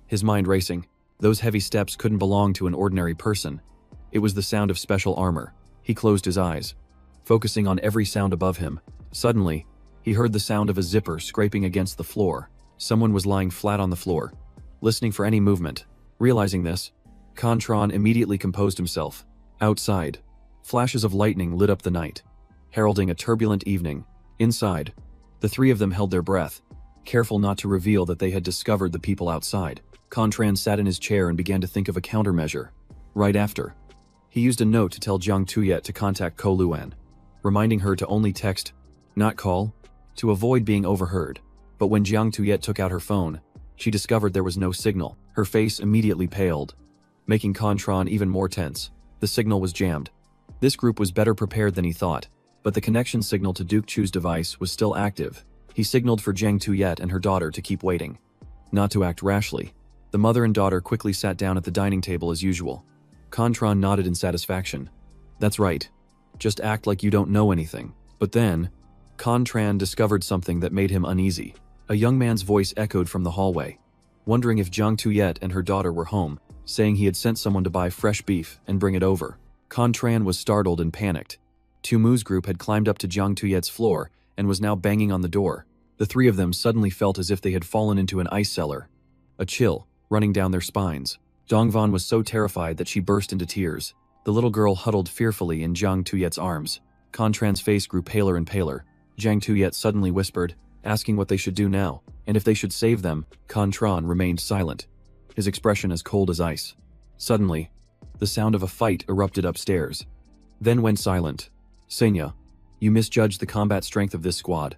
his mind racing. Those heavy steps couldn't belong to an ordinary person. It was the sound of special armor. He closed his eyes, focusing on every sound above him. Suddenly, he heard the sound of a zipper scraping against the floor. Someone was lying flat on the floor, listening for any movement. Realizing this, Contran immediately composed himself. Outside, flashes of lightning lit up the night, heralding a turbulent evening. Inside, the three of them held their breath, careful not to reveal that they had discovered the people outside. Contran sat in his chair and began to think of a countermeasure. Right after, he used a note to tell Jiang Tuyet to contact Ko Luan, reminding her to only text, not call, to avoid being overheard. But when Jiang Tuyet took out her phone, she discovered there was no signal. Her face immediately paled, making Contran even more tense. The signal was jammed. This group was better prepared than he thought, but the connection signal to Duke Chu's device was still active. He signaled for Jiang Tuyet and her daughter to keep waiting, not to act rashly. The mother and daughter quickly sat down at the dining table as usual. Contran nodded in satisfaction. That's right. Just act like you don't know anything. But then, Contran discovered something that made him uneasy. A young man's voice echoed from the hallway, wondering if Jiang Tuyet and her daughter were home, saying he had sent someone to buy fresh beef and bring it over. Contran was startled and panicked. Tu Mu's group had climbed up to Jiang Tuyet's floor and was now banging on the door. The three of them suddenly felt as if they had fallen into an ice cellar, a chill running down their spines. Dongvan was so terrified that she burst into tears. The little girl huddled fearfully in Jiang Tuyet's arms. Contran's face grew paler and paler. Jiang Tuyet suddenly whispered, asking what they should do now, and if they should save them. Contran remained silent, his expression as cold as ice. Suddenly, the sound of a fight erupted upstairs, then went silent. Senya, you misjudged the combat strength of this squad.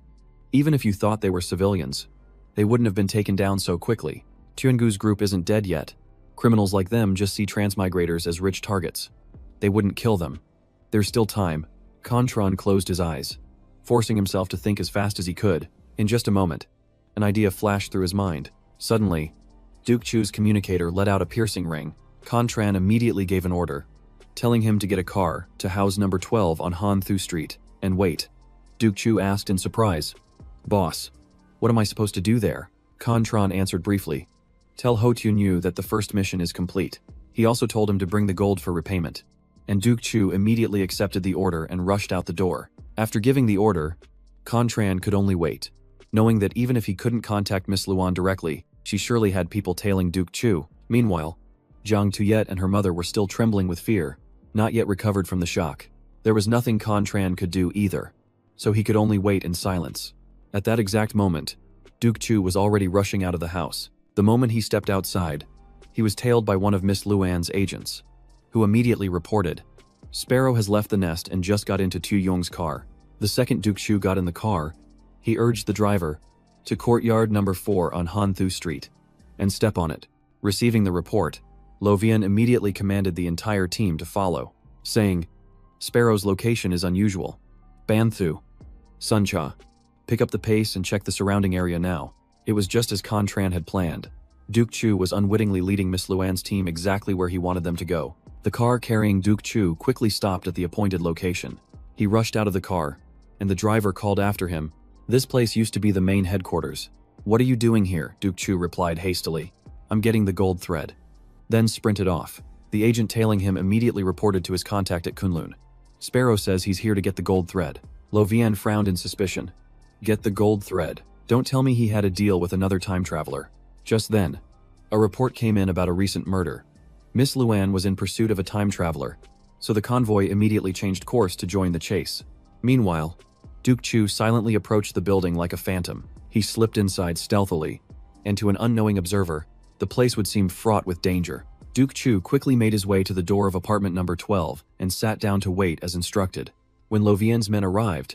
Even if you thought they were civilians, they wouldn't have been taken down so quickly. Tuangu's group isn't dead yet. Criminals like them just see transmigrators as rich targets. They wouldn't kill them. There's still time. Contran closed his eyes, forcing himself to think as fast as he could. In just a moment, an idea flashed through his mind. Suddenly, Duke Chu's communicator let out a piercing ring. Contran immediately gave an order, telling him to get a car to house number 12 on Han Thu Street and wait. Duke Chu asked in surprise, "Boss, what am I supposed to do there?" Contran answered briefly, "Tell Ho Tunyu that the first mission is complete." He also told him to bring the gold for repayment, and Duke Chu immediately accepted the order and rushed out the door. After giving the order, Contran could only wait, knowing that even if he couldn't contact Miss Luan directly, she surely had people tailing Duke Chu. Meanwhile, Jiang Tuyet and her mother were still trembling with fear, not yet recovered from the shock. There was nothing Contran could do either, so he could only wait in silence. At that exact moment, Duke Chu was already rushing out of the house. The moment he stepped outside, he was tailed by one of Miss Luan's agents, who immediately reported, "Sparrow has left the nest and just got into Tu Yong's car." The second Duke Chu got in the car, he urged the driver to courtyard number 4 on Han Thu Street and step on it. Receiving the report, Lo Vian immediately commanded the entire team to follow, saying, Sparrow's location is unusual. Banthu. Suncha. Pick up the pace and check the surrounding area now. It was just as Contran had planned. Duke Chu was unwittingly leading Miss Luan's team exactly where he wanted them to go. The car carrying Duke Chu quickly stopped at the appointed location. He rushed out of the car, and the driver called after him. This place used to be the main headquarters. What are you doing here? Duke Chu replied hastily. I'm getting the gold thread. Then sprinted off. The agent tailing him immediately reported to his contact at Kunlun. Sparrow says he's here to get the gold thread. Lo Vian frowned in suspicion. Get the gold thread. Don't tell me he had a deal with another time traveler. Just then, a report came in about a recent murder. Miss Luan was in pursuit of a time traveler, so the convoy immediately changed course to join the chase. Meanwhile, Duke Chu silently approached the building like a phantom. He slipped inside stealthily, and to an unknowing observer, the place would seem fraught with danger. Duke Chu quickly made his way to the door of apartment number 12 and sat down to wait as instructed. When Lo Vian's men arrived,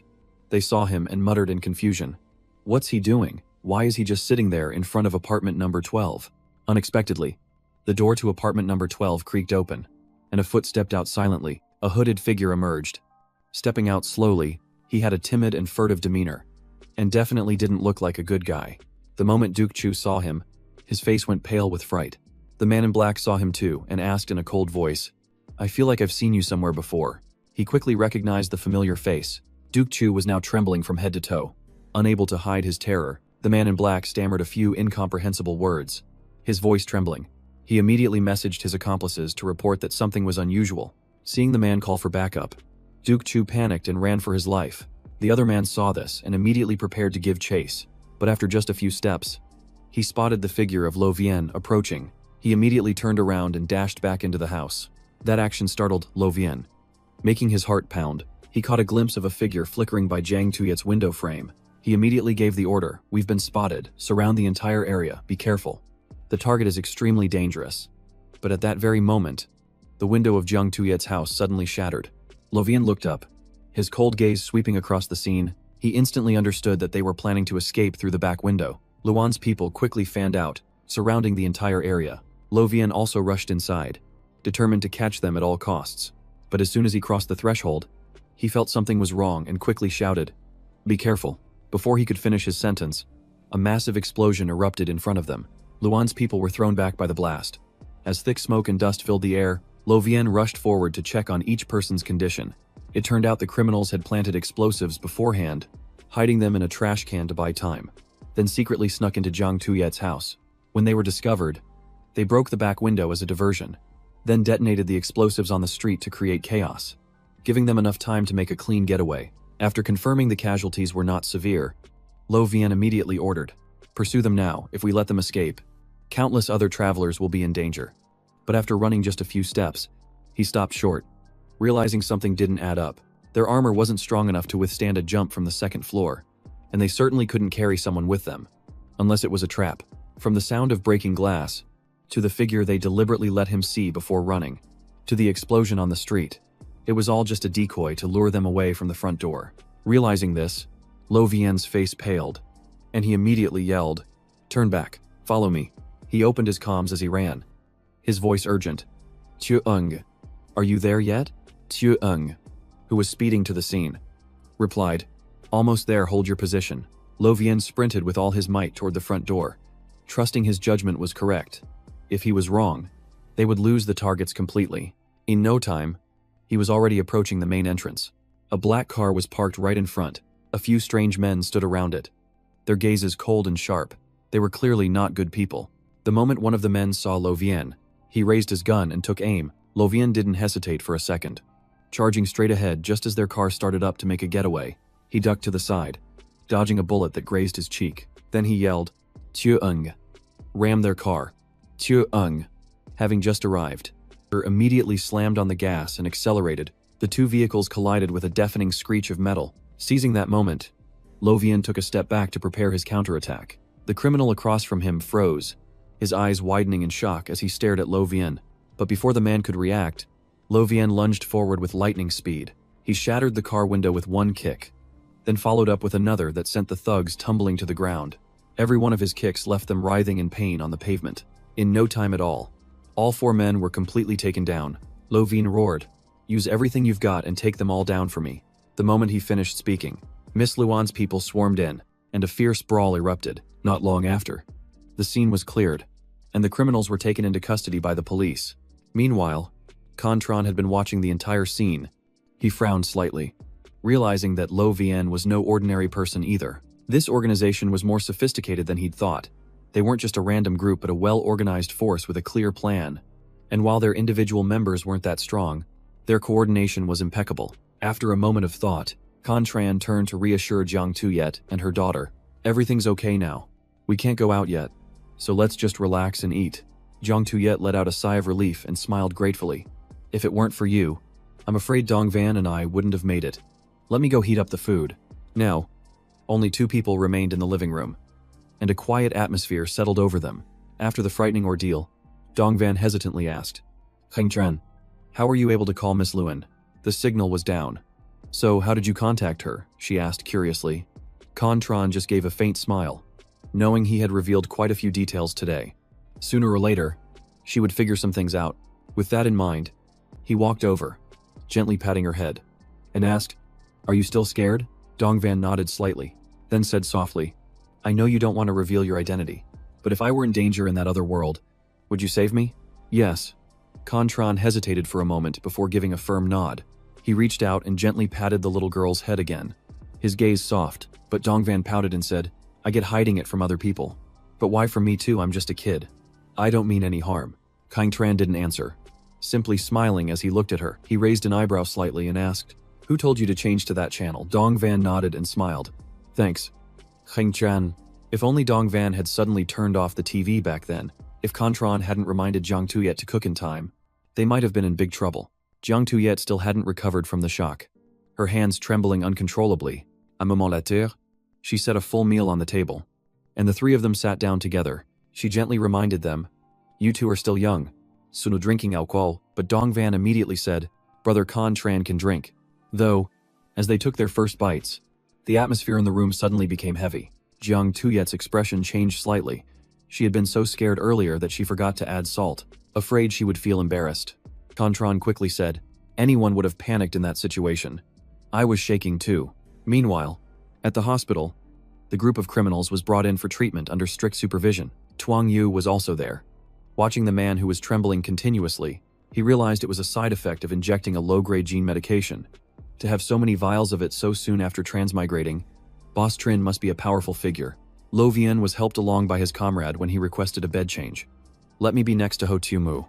they saw him and muttered in confusion. What's he doing? Why is he just sitting there in front of apartment number 12? Unexpectedly, the door to apartment number 12 creaked open, and a foot stepped out silently. A hooded figure emerged. Stepping out slowly, he had a timid and furtive demeanor, and definitely didn't look like a good guy. The moment Duke Chu saw him, his face went pale with fright. The man in black saw him too and asked in a cold voice, I feel like I've seen you somewhere before. He quickly recognized the familiar face. Duke Chu was now trembling from head to toe. Unable to hide his terror, the man in black stammered a few incomprehensible words, his voice trembling. He immediately messaged his accomplices to report that something was unusual. Seeing the man call for backup, Duke Chu panicked and ran for his life. The other man saw this and immediately prepared to give chase, but after just a few steps, he spotted the figure of Lo Vian approaching. He immediately turned around and dashed back into the house. That action startled Lo Vian. Making his heart pound, he caught a glimpse of a figure flickering by Jiang Tuyet's window frame. He immediately gave the order, we've been spotted, surround the entire area, be careful. The target is extremely dangerous. But at that very moment, the window of Jiang Tuyet's house suddenly shattered. Lo Vian looked up, his cold gaze sweeping across the scene. He instantly understood that they were planning to escape through the back window. Luan's people quickly fanned out, surrounding the entire area. Lo Vian also rushed inside, determined to catch them at all costs. But as soon as he crossed the threshold, he felt something was wrong and quickly shouted, be careful. Before he could finish his sentence, a massive explosion erupted in front of them. Luan's people were thrown back by the blast. As thick smoke and dust filled the air, Lo Vian rushed forward to check on each person's condition. It turned out the criminals had planted explosives beforehand, hiding them in a trash can to buy time, then secretly snuck into Jiang Tuyet's house. When they were discovered, they broke the back window as a diversion, then detonated the explosives on the street to create chaos, giving them enough time to make a clean getaway. After confirming the casualties were not severe, Lo Vian immediately ordered, pursue them now. If we let them escape, countless other travelers will be in danger. But after running just a few steps, he stopped short, realizing something didn't add up. Their armor wasn't strong enough to withstand a jump from the second floor, and they certainly couldn't carry someone with them, unless it was a trap. From the sound of breaking glass, to the figure they deliberately let him see before running, to the explosion on the street, it was all just a decoy to lure them away from the front door. Realizing this, Lo Vian's face paled, and he immediately yelled, turn back, follow me. He opened his comms as he ran, his voice urgent. Tiu Eng, are you there yet? Tiu Eng, who was speeding to the scene, replied, almost there, hold your position. Lo Vian sprinted with all his might toward the front door, trusting his judgment was correct. If he was wrong, they would lose the targets completely. In no time, he was already approaching the main entrance. A black car was parked right in front. A few strange men stood around it, their gazes cold and sharp. They were clearly not good people. The moment one of the men saw Lo Vian, he raised his gun and took aim. Lo Vian didn't hesitate for a second. Charging straight ahead just as their car started up to make a getaway, he ducked to the side, dodging a bullet that grazed his cheek. Then he yelled, Tiu Eng, rammed their car. Tiu Eng, having just arrived, immediately slammed on the gas and accelerated. The two vehicles collided with a deafening screech of metal. Seizing that moment, Lo Vian took a step back to prepare his counterattack. The criminal across from him froze, his eyes widening in shock as he stared at Lo Vian. But before the man could react, Lo Vian lunged forward with lightning speed. He shattered the car window with one kick, then followed up with another that sent the thugs tumbling to the ground. Every one of his kicks left them writhing in pain on the pavement. In no time at all four men were completely taken down. Lo Vian roared, Use everything you've got and take them all down for me." The moment he finished speaking, Miss Luan's people swarmed in, and a fierce brawl erupted. Not long after, the scene was cleared, and the criminals were taken into custody by the police. Meanwhile, Contran had been watching the entire scene. He frowned slightly, realizing that Lo Vian was no ordinary person either. This organization was more sophisticated than he'd thought. They weren't just a random group but a well-organized force with a clear plan. And while their individual members weren't that strong, their coordination was impeccable. After a moment of thought, Contran turned to reassure Jiang Tuyet and her daughter. "Everything's okay now. We can't go out yet, so let's just relax and eat." Jiang Tuyet let out a sigh of relief and smiled gratefully. "If it weren't for you, I'm afraid Dongvan and I wouldn't have made it. Let me go heat up the food." Now, only 2 people remained in the living room, and a quiet atmosphere settled over them. After the frightening ordeal, Dongvan hesitantly asked, "Hengchen, how were you able to call Miss Luan? The signal was down." "So how did you contact her?" she asked curiously. Contran just gave a faint smile, knowing he had revealed quite a few details today. Sooner or later, she would figure some things out. With that in mind, he walked over, gently patting her head, and asked, "Are you still scared?" Dongvan nodded slightly, then said softly, "I know you don't want to reveal your identity, but if I were in danger in that other world, would you save me?" "Yes." Contran hesitated for a moment before giving a firm nod. He reached out and gently patted the little girl's head again. His gaze soft, but Dongvan pouted and said, "I get hiding it from other people. But why from me too? I'm just a kid. I don't mean any harm." Contran didn't answer, simply smiling as he looked at her. He raised an eyebrow slightly and asked, "Who told you to change to that channel?" Dongvan nodded and smiled. "Thanks, Hengchen." If only Dongvan had suddenly turned off the TV back then. If Contran hadn't reminded Jiang Tuyet to cook in time, they might have been in big trouble. Jiang Tuyet still hadn't recovered from the shock, her hands trembling uncontrollably. "Un moment la terre." She set a full meal on the table, and the 3 of them sat down together. She gently reminded them, "You 2 are still young, so no drinking alcohol," but Dongvan immediately said, "Brother Contran can drink." Though, as they took their first bites, the atmosphere in the room suddenly became heavy. Jiang Tuyet's expression changed slightly. She had been so scared earlier that she forgot to add salt, afraid she would feel embarrassed. Contran quickly said, "Anyone would have panicked in that situation. I was shaking too." Meanwhile, at the hospital, the group of criminals was brought in for treatment under strict supervision. Tuang Yu was also there. Watching the man who was trembling continuously, he realized it was a side effect of injecting a low-grade gene medication. To have so many vials of it so soon after transmigrating, Boss Trin must be a powerful figure. Lo Vian was helped along by his comrade when he requested a bed change. "Let me be next to Ho Tu Mu."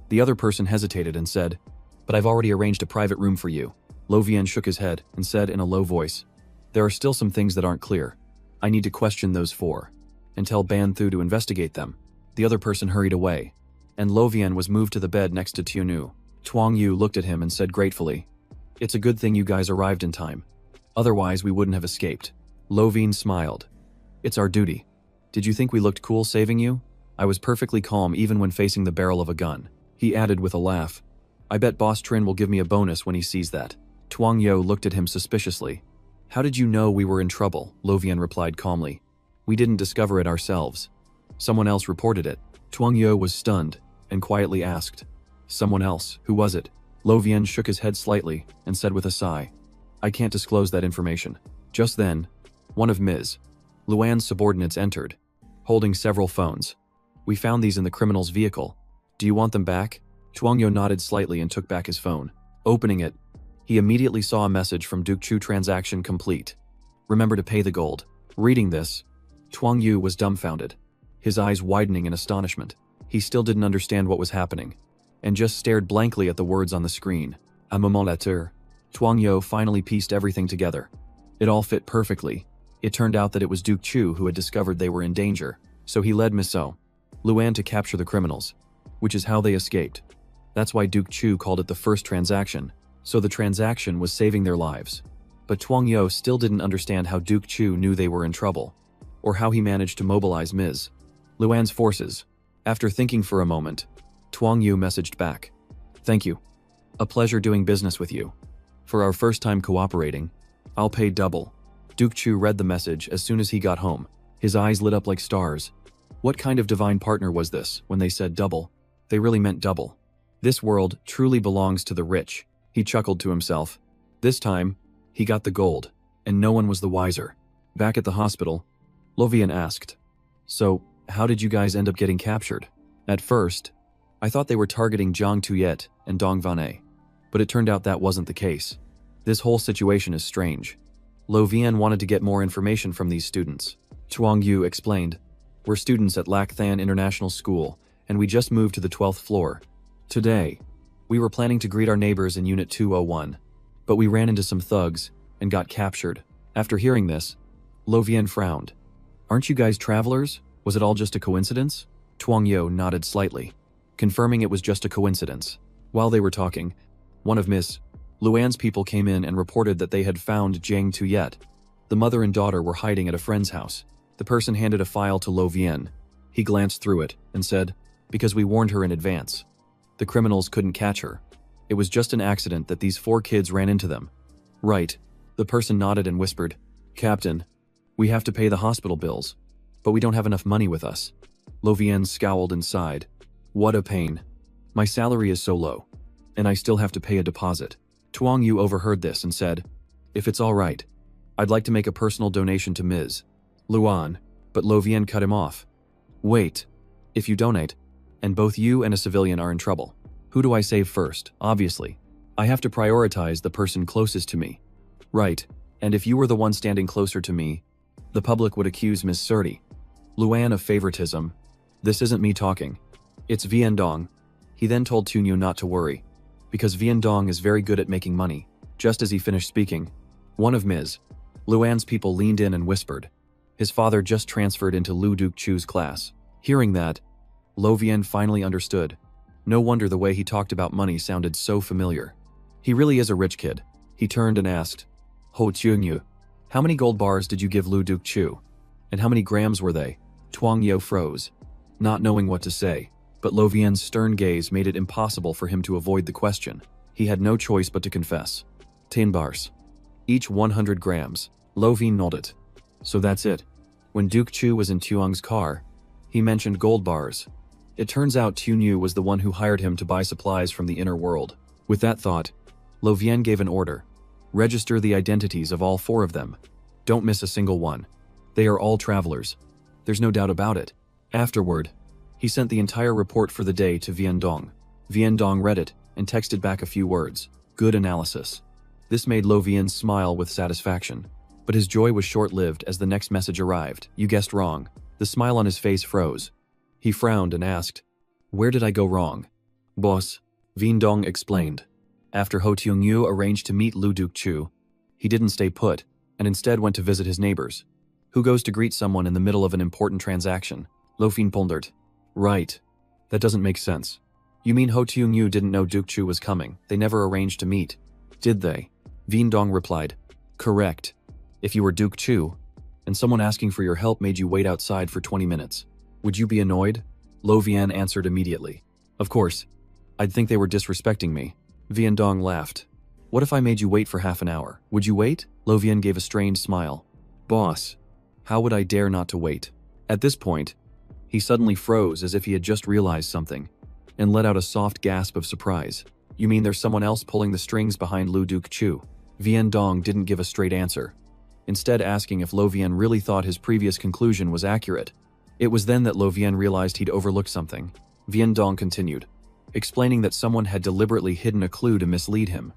The other person hesitated and said, "But I've already arranged a private room for you." Lo Vian shook his head and said in a low voice, "There are still some things that aren't clear. I need to question those 4, and tell Ban Thu to investigate them." The other person hurried away, and Lo Vian was moved to the bed next to Tu Nu. Tuang Yu looked at him and said gratefully, "It's a good thing you guys arrived in time. Otherwise we wouldn't have escaped." Lo Vian smiled. "It's our duty. Did you think we looked cool saving you? I was perfectly calm even when facing the barrel of a gun." He added with a laugh, "I bet Boss Trin will give me a bonus when he sees that." Tuang Yo looked at him suspiciously. "How did you know we were in trouble?" Lo Vian replied calmly. "We didn't discover it ourselves. Someone else reported it." Tuang Yo was stunned and quietly asked, "Someone else? Who was it?" Lo Vian shook his head slightly and said with a sigh, "I can't disclose that information." Just then, one of Ms. Luan's subordinates entered, holding several phones. "We found these in the criminal's vehicle. Do you want them back?" Tuang Yo nodded slightly and took back his phone. Opening it, he immediately saw a message from Duke Chu: "Transaction complete. Remember to pay the gold." Reading this, Tuang Yu was dumbfounded, his eyes widening in astonishment. He still didn't understand what was happening, and just stared blankly at the words on the screen. "Un moment later." Tuang Yo finally pieced everything together. It all fit perfectly. It turned out that it was Duke Chu who had discovered they were in danger, so he led Miss Luan to capture the criminals, which is how they escaped. That's why Duke Chu called it the first transaction, so the transaction was saving their lives. But Tuang Yo still didn't understand how Duke Chu knew they were in trouble, or how he managed to mobilize Ms. Luan's forces. After thinking for a moment, Tuang Yu messaged back, "Thank you. A pleasure doing business with you. For our first time cooperating, I'll pay double." Duke Chu read the message as soon as he got home. His eyes lit up like stars. What kind of divine partner was this? When they said double, they really meant double. This world truly belongs to the rich. He chuckled to himself. This time, he got the gold, and no one was the wiser. Back at the hospital, Lovian asked, "So, how did you guys end up getting captured?" At first, I thought they were targeting Jiang Tuyet and Dong Van'e, but it turned out that wasn't the case. This whole situation is strange. Lovian wanted to get more information from these students. Chuang Yu explained, "We're students at Lac Than International School, and we just moved to the 12th floor. Today, we were planning to greet our neighbors in Unit 201, but we ran into some thugs and got captured." After hearing this, Lovian frowned. "Aren't you guys travelers? Was it all just a coincidence?" Chuang Yu nodded slightly, confirming it was just a coincidence. While they were talking, one of Miss Luan's people came in and reported that they had found Jiang Tuyet. The mother and daughter were hiding at a friend's house. The person handed a file to Lovian. He glanced through it and said, "Because we warned her in advance. The criminals couldn't catch her. It was just an accident that these 4 kids ran into them." "Right." The person nodded and whispered, "Captain, we have to pay the hospital bills, but we don't have enough money with us." Lovian scowled and sighed. "What a pain. My salary is so low, and I still have to pay a deposit." Chuang Yu overheard this and said, "If it's all right, I'd like to make a personal donation to Ms. Luan," but Lovian cut him off. "Wait. If you donate, and both you and a civilian are in trouble, who do I save first? Obviously, I have to prioritize the person closest to me." "Right, and if you were the one standing closer to me, the public would accuse Ms. Surti Luan of favoritism. This isn't me talking. It's Vian Dong." He then told Tunyu not to worry, because Vian Dong is very good at making money. Just as he finished speaking, one of Ms. Luan's people leaned in and whispered, "His father just transferred into Lu Dukchu's class." Hearing that, Lovian finally understood. No wonder the way he talked about money sounded so familiar. He really is a rich kid. He turned and asked, "Ho Tunyu, how many gold bars did you give Lu Dukchu? And how many grams were they?" Chuang Yu froze, not knowing what to say, but Lovian's stern gaze made it impossible for him to avoid the question. He had no choice but to confess. 10 bars. Each 100 grams. Lovian nodded. "So that's it." When Duke Chu was in Tuang's car, he mentioned gold bars. It turns out Tunyu was the one who hired him to buy supplies from the inner world. With that thought, Lovian gave an order. "Register the identities of all 4 of them. Don't miss a single one. They are all travelers. There's no doubt about it." Afterward, he sent the entire report for the day to Vian Dong. Vian Dong read it and texted back a few words. "Good analysis." This made Lovian smile with satisfaction. But his joy was short-lived as the next message arrived. You guessed wrong. The smile on his face froze. He frowned and asked, "Where did I go wrong?" "Boss," Vian Dong explained. After Ho Tyung-yu arranged to meet Lu Duk-chu, he didn't stay put, and instead went to visit his neighbors. Who goes to greet someone in the middle of an important transaction? Lofin pondered. "Right. That doesn't make sense. You mean Ho Tyung-yu didn't know Duk-chu was coming? They never arranged to meet, did they?" Vian Dong replied, "Correct. If you were Duk-chu, and someone asking for your help made you wait outside for 20 minutes, would you be annoyed?" Lo Vian answered immediately. "Of course. I'd think they were disrespecting me." Vian Dong laughed. "What if I made you wait for half an hour? Would you wait?" Lo Vian gave a strained smile. "Boss, how would I dare not to wait?" At this point, he suddenly froze as if he had just realized something, and let out a soft gasp of surprise. "You mean there's someone else pulling the strings behind Lu Duk-chu?" Vian Dong didn't give a straight answer, instead asking if Lo Vian really thought his previous conclusion was accurate. It was then that Lo Vian realized he'd overlooked something. Vian Dong continued, explaining that someone had deliberately hidden a clue to mislead him,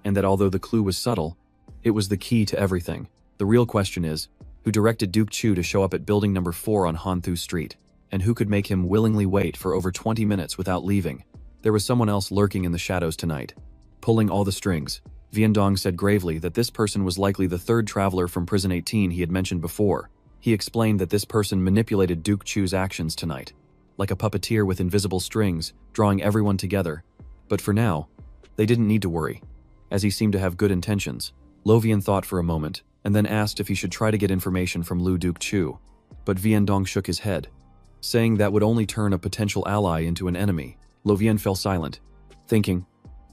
and that although the clue was subtle, it was the key to everything. The real question is, who directed Duke Chu to show up at building number 4 on Hanthu Street, and who could make him willingly wait for over 20 minutes without leaving? There was someone else lurking in the shadows tonight, pulling all the strings. Vian Dong said gravely that this person was likely the third traveler from Prison 18 he had mentioned before. He explained that this person manipulated Duke Chu's actions tonight, like a puppeteer with invisible strings, drawing everyone together. But for now, they didn't need to worry, as he seemed to have good intentions. Lo Vian thought for a moment, and then asked if he should try to get information from Lu Duke Chu. But Vian Dong shook his head, saying that would only turn a potential ally into an enemy. Lo Vian fell silent, thinking.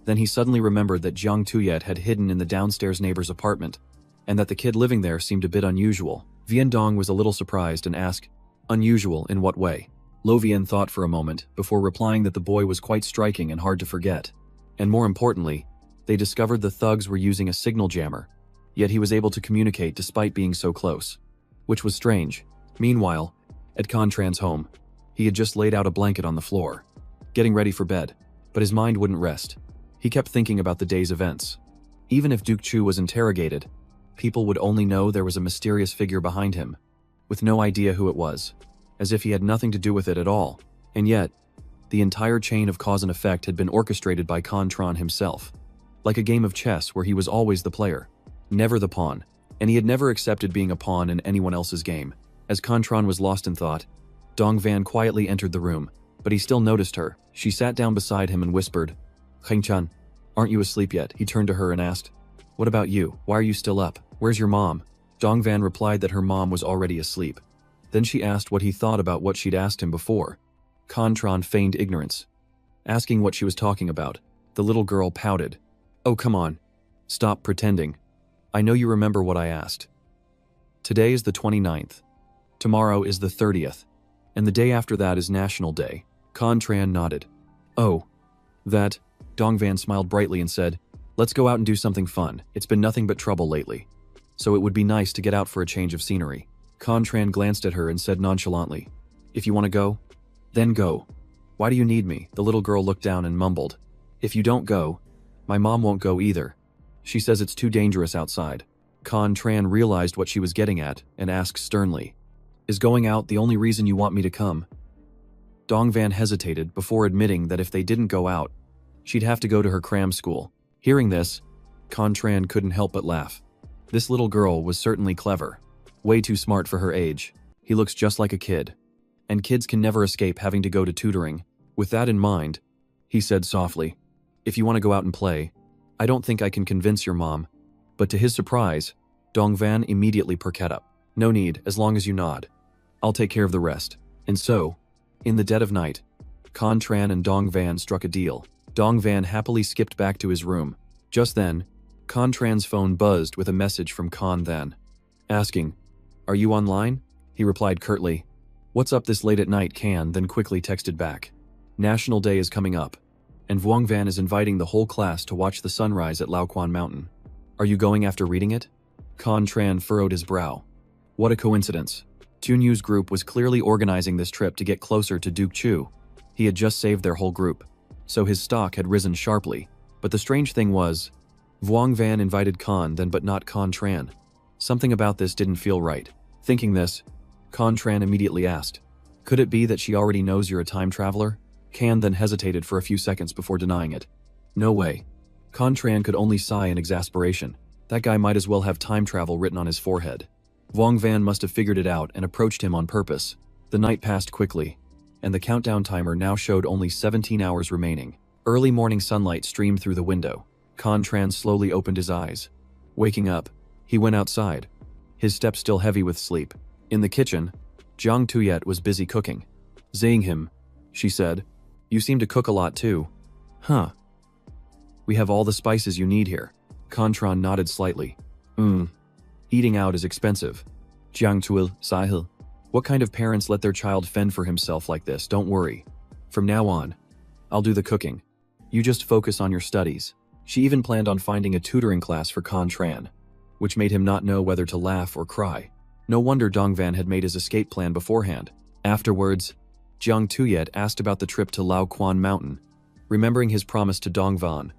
Then he suddenly remembered that Jiang Tuyet had hidden in the downstairs neighbor's apartment, and that the kid living there seemed a bit unusual. Vian Dong was a little surprised and asked, "Unusual in what way?" Lo Vian thought for a moment before replying that the boy was quite striking and hard to forget. And more importantly, They discovered the thugs were using a signal jammer, yet he was able to communicate despite being so close, which was strange. Meanwhile, at Contran's home, he had just laid out a blanket on the floor, getting ready for bed, but his mind wouldn't rest. He kept thinking about the day's events. Even if Duke Chu was interrogated, people would only know there was a mysterious figure behind him, with no idea who it was, as if he had nothing to do with it at all. And yet, the entire chain of cause and effect had been orchestrated by Contran himself, like a game of chess where he was always the player, never the pawn, and he had never accepted being a pawn in anyone else's game. As Contran was lost in thought, Dong Van quietly entered the room, but he still noticed her. She sat down beside him and whispered, "Heng-chan, aren't you asleep yet?" He turned to her and asked, "What about you? Why are you still up? Where's your mom?" Dong Van replied that her mom was already asleep. Then she asked what he thought about what she'd asked him before. Contran feigned ignorance, asking what she was talking about. The little girl pouted. "Oh, come on. Stop pretending. I know you remember what I asked. Today is the 29th. Tomorrow is the 30th. And the day after that is National Day." Contran nodded. "Oh, that." Dong Van smiled brightly and said, "Let's go out and do something fun. It's been nothing but trouble lately. So it would be nice to get out for a change of scenery." Contran glanced at her and said nonchalantly, "If you want to go, then go. Why do you need me?" The little girl looked down and mumbled, "If you don't go, my mom won't go either. She says it's too dangerous outside." Contran realized what she was getting at and asked sternly, "Is going out the only reason you want me to come?" Dong Van hesitated before admitting that if they didn't go out, she'd have to go to her cram school. Hearing this, Contran couldn't help but laugh. This little girl was certainly clever, way too smart for her age. He looks just like a kid, and kids can never escape having to go to tutoring. With that in mind, he said softly, "If you want to go out and play, I don't think I can convince your mom." But to his surprise, Dong Van immediately perked up. "No need, as long as you nod. I'll take care of the rest." And so, in the dead of night, Contran and Dong Van struck a deal. Dong Van happily skipped back to his room. Just then, Contran's phone buzzed with a message from Con Then, asking, "Are you online?" He replied curtly, "What's up this late at night?" Can then quickly texted back, "National Day is coming up, and Vuong Van is inviting the whole class to watch the sunrise at Laoquan Mountain. Are you going after reading it?" Contran furrowed his brow. What a coincidence. Tunyu's group was clearly organizing this trip to get closer to Duke Chu. He had just saved their whole group, so his stock had risen sharply. But the strange thing was, Vuong Van invited Con Then but not Contran. Something about this didn't feel right. Thinking this, Contran immediately asked, "Could it be that she already knows you're a time traveler?" Can then hesitated for a few seconds before denying it. "No way." Contran could only sigh in exasperation. That guy might as well have time travel written on his forehead. Vuong Van must have figured it out and approached him on purpose. The night passed quickly, and the countdown timer now showed only 17 hours remaining. Early morning sunlight streamed through the window. Contran slowly opened his eyes. Waking up, he went outside, his steps still heavy with sleep. In the kitchen, Jiang Tuyet was busy cooking. Seeing him, she said, "You seem to cook a lot too." "Huh. We have all the spices you need here." Contran nodded slightly. Eating out is expensive." Jiang Tuil Sahil. "What kind of parents let their child fend for himself like this?" "Don't worry. From now on, I'll do the cooking. You just focus on your studies." She even planned on finding a tutoring class for Contran, which made him not know whether to laugh or cry. No wonder Dong Van had made his escape plan beforehand. Afterwards, Jiang Tuyet asked about the trip to Lao Quan Mountain. Remembering his promise to Dong Van,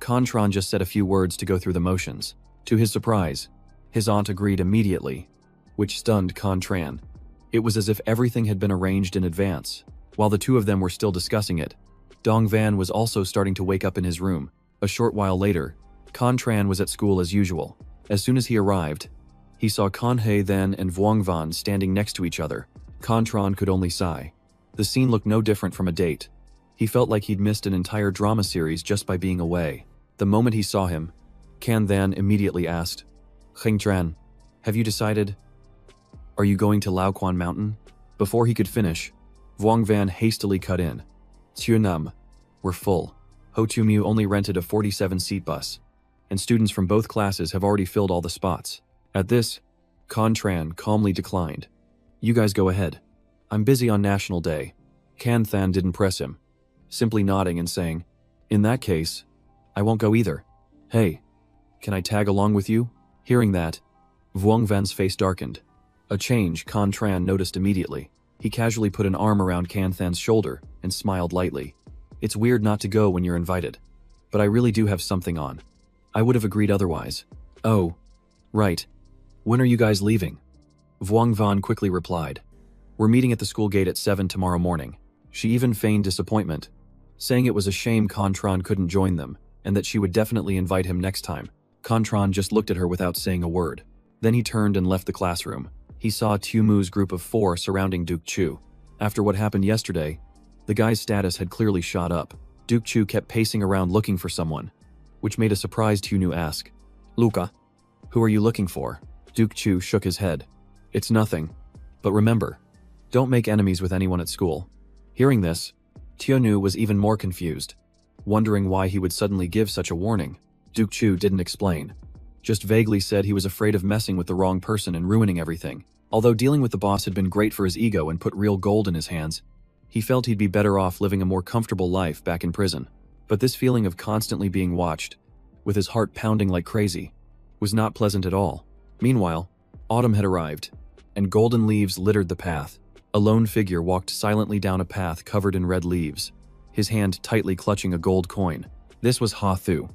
Contran just said a few words to go through the motions. To his surprise, his aunt agreed immediately, which stunned Contran. It was as if everything had been arranged in advance. While the two of them were still discussing it, Dong Van was also starting to wake up in his room. A short while later, Contran was at school as usual. As soon as he arrived, he saw Con He Then and Vuong Van standing next to each other. Contran could only sigh. The scene looked no different from a date. He felt like he'd missed an entire drama series just by being away. The moment he saw him, Can Then immediately asked, "Heng Tran, have you decided? Are you going to Laoquan Mountain?" Before he could finish, Vuong Van hastily cut in. "Nam, we're full. Ho Tu Mu only rented a 47-seat bus, and students from both classes have already filled all the spots." At this, Contran calmly declined. "You guys go ahead. I'm busy on National Day." Can Than didn't press him, simply nodding and saying, "In that case, I won't go either." Hey, can I tag along with you? Hearing that, Vuong Van's face darkened. A change Kan Tran noticed immediately. He casually put an arm around Kan Than's shoulder and smiled lightly. It's weird not to go when you're invited, but I really do have something on. I would have agreed otherwise. Oh, right. When are you guys leaving? Vuong Van quickly replied. We're meeting at the school gate at 7 tomorrow morning. She even feigned disappointment, saying it was a shame Kan Tran couldn't join them, and that she would definitely invite him next time. Kan Tran just looked at her without saying a word. Then he turned and left the classroom. He saw Tumu's group of 4 surrounding Duke Chu. After what happened yesterday, the guy's status had clearly shot up. Duke Chu kept pacing around looking for someone, which made a surprised Tunu ask, Luca, who are you looking for? Duke Chu shook his head. It's nothing. But remember, don't make enemies with anyone at school. Hearing this, Tianu was even more confused, wondering why he would suddenly give such a warning. Duke Chu didn't explain, just vaguely said he was afraid of messing with the wrong person and ruining everything. Although dealing with the boss had been great for his ego and put real gold in his hands, he felt he'd be better off living a more comfortable life back in prison. But this feeling of constantly being watched, with his heart pounding like crazy, was not pleasant at all. Meanwhile, autumn had arrived, and golden leaves littered the path. A lone figure walked silently down a path covered in red leaves, his hand tightly clutching a gold coin. This was Ha Thu,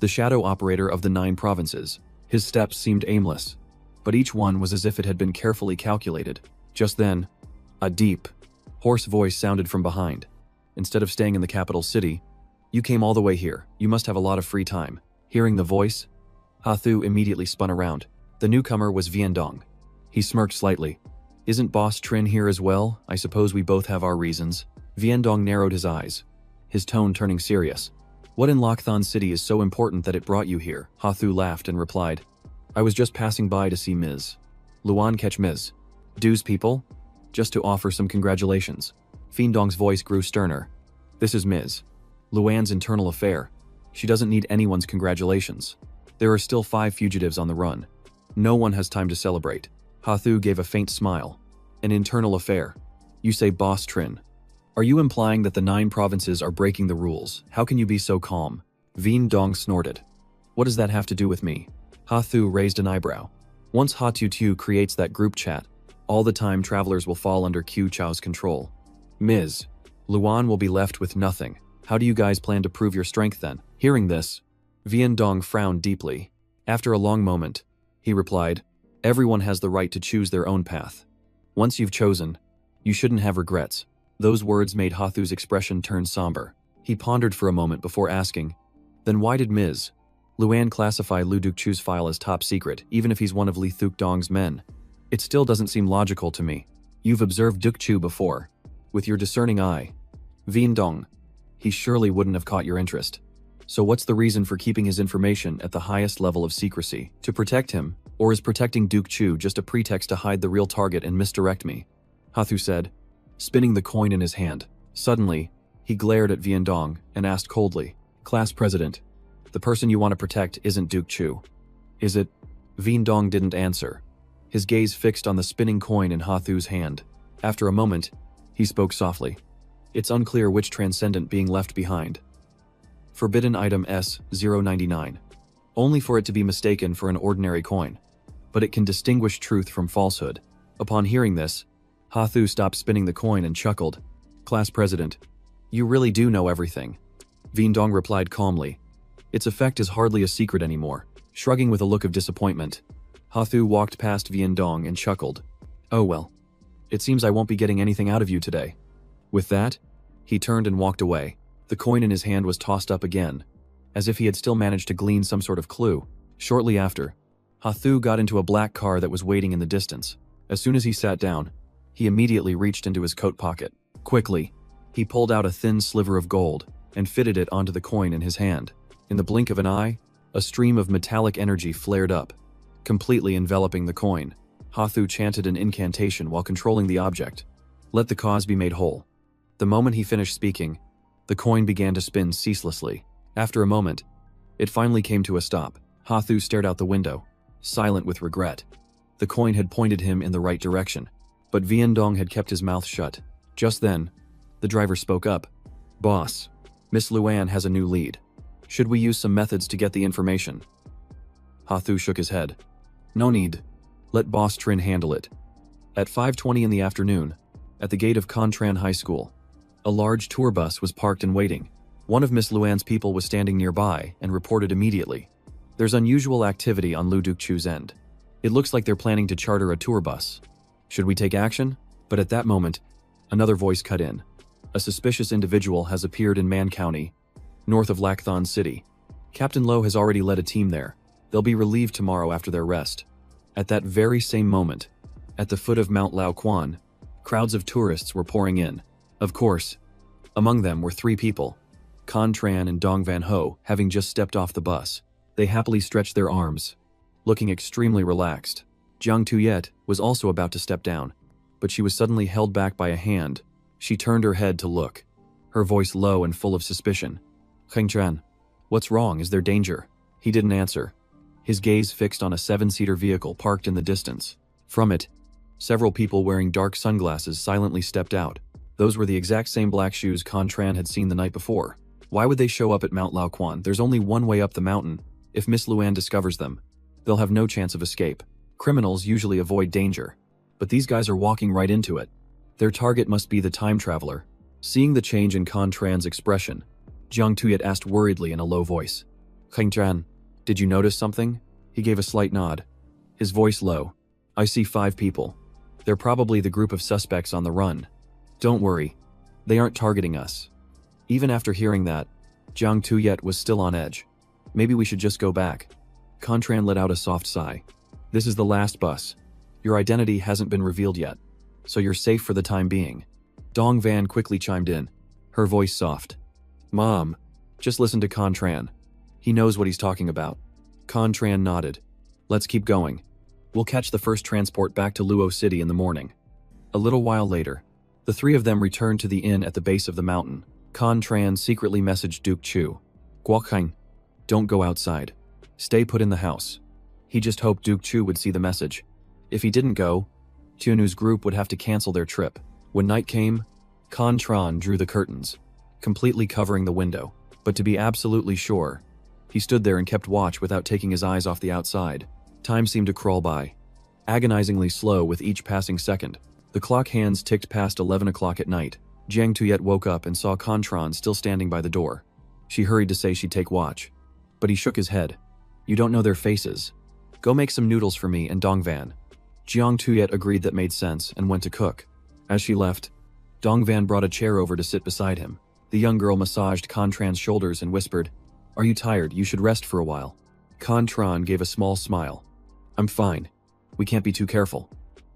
the shadow operator of the 9 provinces. His steps seemed aimless, but each one was as if it had been carefully calculated. Just then, a deep, hoarse voice sounded from behind. Instead of staying in the capital city, you came all the way here. You must have a lot of free time. Hearing the voice, Ha Thu immediately spun around. The newcomer was Vian Dong. He smirked slightly. Isn't Boss Trin here as well? I suppose we both have our reasons. Vian Dong narrowed his eyes, his tone turning serious. What in Lokthan City is so important that it brought you here? Ha Thu laughed and replied, I was just passing by to see Ms. Luan catch Ms. Du's people, just to offer some congratulations. Vian Dong's voice grew sterner. This is Ms. Luan's internal affair. She doesn't need anyone's congratulations. There are still 5 fugitives on the run. No one has time to celebrate. Ha Thu gave a faint smile. An internal affair. You say Boss Trin. Are you implying that the 9 provinces are breaking the rules? How can you be so calm? Vian Dong snorted. What does that have to do with me? Ha Thu raised an eyebrow. Once Ha Tu creates that group chat, all the time travelers will fall under Q Chao's control. Ms. Luan will be left with nothing. How do you guys plan to prove your strength then? Hearing this, Vian Dong frowned deeply. After a long moment, he replied, Everyone has the right to choose their own path. Once you've chosen, you shouldn't have regrets. Those words made Ha Thu's expression turn somber. He pondered for a moment before asking, then why did Ms. Luan classify Lu Dukchu's file as top secret, even if he's one of Li Thuk Dong's men? It still doesn't seem logical to me. You've observed Dukchu before, with your discerning eye. Vian Dong, he surely wouldn't have caught your interest. So what's the reason for keeping his information at the highest level of secrecy? To protect him, or is protecting Duke Chu just a pretext to hide the real target and misdirect me? Ha Thu said, spinning the coin in his hand. Suddenly, he glared at Vian Dong and asked coldly, Class President, the person you want to protect isn't Duke Chu. Is it? Vian Dong didn't answer, his gaze fixed on the spinning coin in Ha Thu's hand. After a moment, he spoke softly. It's unclear which transcendent being left behind. Forbidden item S099. Only for it to be mistaken for an ordinary coin. But it can distinguish truth from falsehood. Upon hearing this, Ha Thu stopped spinning the coin and chuckled. Class President, you really do know everything. Vian Dong replied calmly. Its effect is hardly a secret anymore. Shrugging with a look of disappointment, Ha Thu walked past Vian Dong and chuckled. Oh well. It seems I won't be getting anything out of you today. With that, he turned and walked away. The coin in his hand was tossed up again, as if he had still managed to glean some sort of clue. Shortly after, Ha Thu got into a black car that was waiting in the distance. As soon as he sat down, he immediately reached into his coat pocket. Quickly, he pulled out a thin sliver of gold and fitted it onto the coin in his hand. In the blink of an eye, a stream of metallic energy flared up, completely enveloping the coin. Ha Thu chanted an incantation while controlling the object. Let the cause be made whole. The moment he finished speaking, the coin began to spin ceaselessly. After a moment, it finally came to a stop. Ha Thu stared out the window, silent with regret. The coin had pointed him in the right direction, but Vian Dong had kept his mouth shut. Just then, the driver spoke up. Boss, Miss Luan has a new lead. Should we use some methods to get the information? Hathu shook his head. No need. Let Boss Trin handle it. At 5:20 in the afternoon, at the gate of Contran High School, a large tour bus was parked and waiting. One of Miss Luan's people was standing nearby and reported immediately. There's unusual activity on Lu Dukchu's end. It looks like they're planning to charter a tour bus. Should we take action? But at that moment, another voice cut in. A suspicious individual has appeared in Man County, north of Lacthon City. Captain Lo has already led a team there. They'll be relieved tomorrow after their rest. At that very same moment, at the foot of Mount Lao Quan, crowds of tourists were pouring in. Of course, among them were 3 people. Con Tran and Dong Van Ho, having just stepped off the bus. They happily stretched their arms, looking extremely relaxed. Jiang Tuyet was also about to step down, but she was suddenly held back by a hand. She turned her head to look, her voice low and full of suspicion. Heng Tran, what's wrong? Is there danger? He didn't answer. His gaze fixed on a 7-seater vehicle parked in the distance. From it, several people wearing dark sunglasses silently stepped out. Those were the exact same black shoes Con Tran had seen the night before. Why would they show up at Mount Lao Quan? There's only one way up the mountain. If Miss Luan discovers them, they'll have no chance of escape. Criminals usually avoid danger, but these guys are walking right into it. Their target must be the time traveler. Seeing the change in Con Tran's expression, Jiang Tuyet asked worriedly in a low voice. Heng Tran, did you notice something? He gave a slight nod. His voice low. I see 5 people. They're probably the group of suspects on the run. Don't worry. They aren't targeting us. Even after hearing that, Jiang Tuyet was still on edge. Maybe we should just go back. Con Tran let out a soft sigh. This is the last bus. Your identity hasn't been revealed yet, so you're safe for the time being. Dong Van quickly chimed in, her voice soft. Mom, just listen to Con Tran. He knows what he's talking about. Con Tran nodded. Let's keep going. We'll catch the first transport back to Luo City in the morning. A little while later, the 3 of them returned to the inn at the base of the mountain. Con Tran secretly messaged Duke Chu. Guokheng, don't go outside. Stay put in the house. He just hoped Duke Chu would see the message. If he didn't go, Tuanu's group would have to cancel their trip. When night came, Con Tran drew the curtains, completely covering the window. But to be absolutely sure, he stood there and kept watch without taking his eyes off the outside. Time seemed to crawl by, agonizingly slow with each passing second. The clock hands ticked past 11 o'clock at night. Jiang Tuyet woke up and saw Con Tran still standing by the door. She hurried to say she'd take watch, but he shook his head. You don't know their faces. Go make some noodles for me and Dong Van. Jiang Tuyet agreed that made sense and went to cook. As she left, Dong Van brought a chair over to sit beside him. The young girl massaged Con Tran's shoulders and whispered, Are you tired? You should rest for a while. Con Tran gave a small smile. I'm fine. We can't be too careful.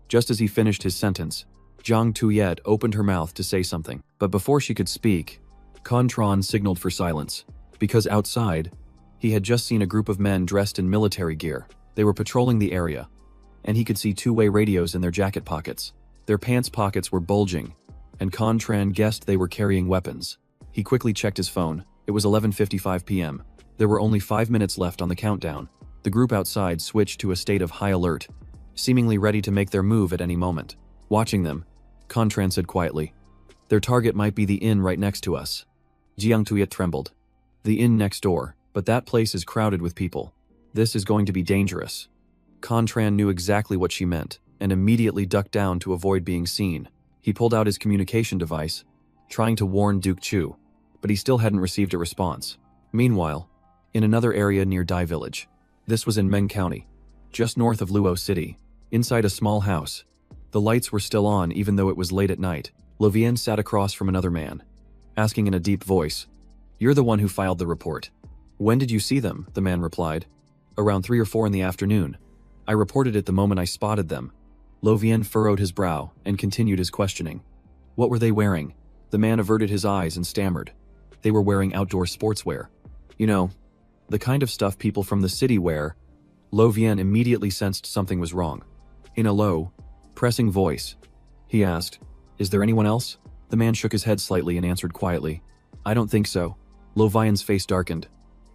Just as he finished his sentence, Jiang Tuyet opened her mouth to say something, but before she could speak, Con Tran signaled for silence, because outside, he had just seen a group of men dressed in military gear. They were patrolling the area, and he could see 2-way radios in their jacket pockets. Their pants pockets were bulging, and Con Tran guessed they were carrying weapons. He quickly checked his phone. It was 11:55 p.m. There were only 5 minutes left on the countdown. The group outside switched to a state of high alert, seemingly ready to make their move at any moment. Watching them, Con Tran said quietly, Their target might be the inn right next to us. Jiang Tuyet trembled. The inn next door, but that place is crowded with people. This is going to be dangerous. Con Tran knew exactly what she meant, and immediately ducked down to avoid being seen. He pulled out his communication device, trying to warn Duke Chu, but he still hadn't received a response. Meanwhile, in another area near Dai Village, this was in Meng County, just north of Luo City, inside a small house. The lights were still on even though it was late at night. Lo Vian sat across from another man, asking in a deep voice, You're the one who filed the report. When did you see them? The man replied. Around 3 or 4 in the afternoon. I reported it the moment I spotted them. Lo Vian furrowed his brow and continued his questioning. What were they wearing? The man averted his eyes and stammered. They were wearing outdoor sportswear. You know, the kind of stuff people from the city wear. Lo Vian immediately sensed something was wrong. In a low, pressing voice, he asked, Is there anyone else? The man shook his head slightly and answered quietly, I don't think so. Lo Vian's face darkened.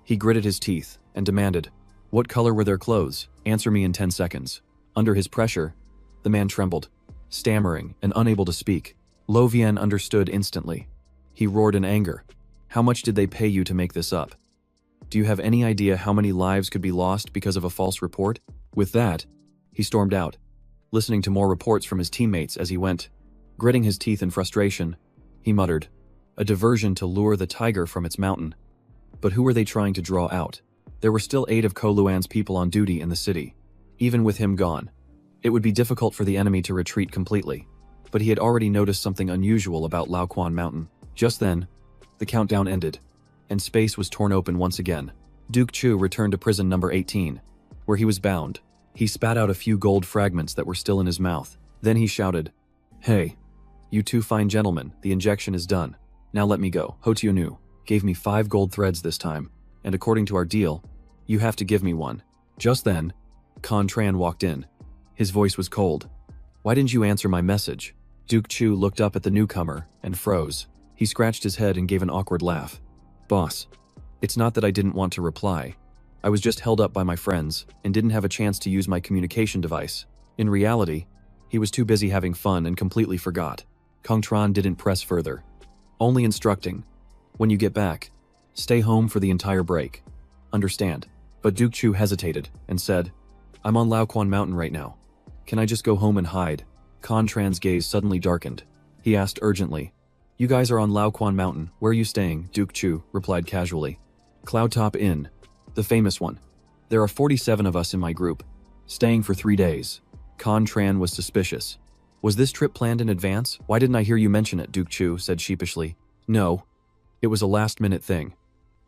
He gritted his teeth and demanded, What color were their clothes? Answer me in 10 seconds. Under his pressure, the man trembled, stammering and unable to speak. Lo Vian understood instantly. He roared in anger. How much did they pay you to make this up? Do you have any idea how many lives could be lost because of a false report? With that, he stormed out, listening to more reports from his teammates as he went. Gritting his teeth in frustration, he muttered, a diversion to lure the tiger from its mountain. But who were they trying to draw out? There were still 8 of Ko Luan's people on duty in the city. Even with him gone, it would be difficult for the enemy to retreat completely. But he had already noticed something unusual about Laoquan Mountain. Just then, the countdown ended, and space was torn open once again. Duke Chu returned to prison number 18, where he was bound. He spat out a few gold fragments that were still in his mouth. Then he shouted, "Hey, you two fine gentlemen, the injection is done. Now let me go." Ho Tianu gave me 5 gold threads this time, and according to our deal, you have to give me 1. Just then, Con Tran walked in. His voice was cold. "Why didn't you answer my message?" Duke Chu looked up at the newcomer and froze. He scratched his head and gave an awkward laugh. "Boss, it's not that I didn't want to reply. I was just held up by my friends and didn't have a chance to use my communication device." In reality, he was too busy having fun and completely forgot. Kong Tran didn't press further, only instructing, "When you get back, stay home for the entire break. Understand?" But Duke Chu hesitated and said, "I'm on Laoquan Mountain right now. Can I just go home and hide?" Con Tran's gaze suddenly darkened. He asked urgently, "You guys are on Laoquan Mountain. Where are you staying?" Duke Chu replied casually, "Cloudtop Inn, the famous one. There are 47 of us in my group, staying for 3 days." Con Tran was suspicious. "Was this trip planned in advance? Why didn't I hear you mention it?" Duke Chu said sheepishly. "No, it was a last-minute thing.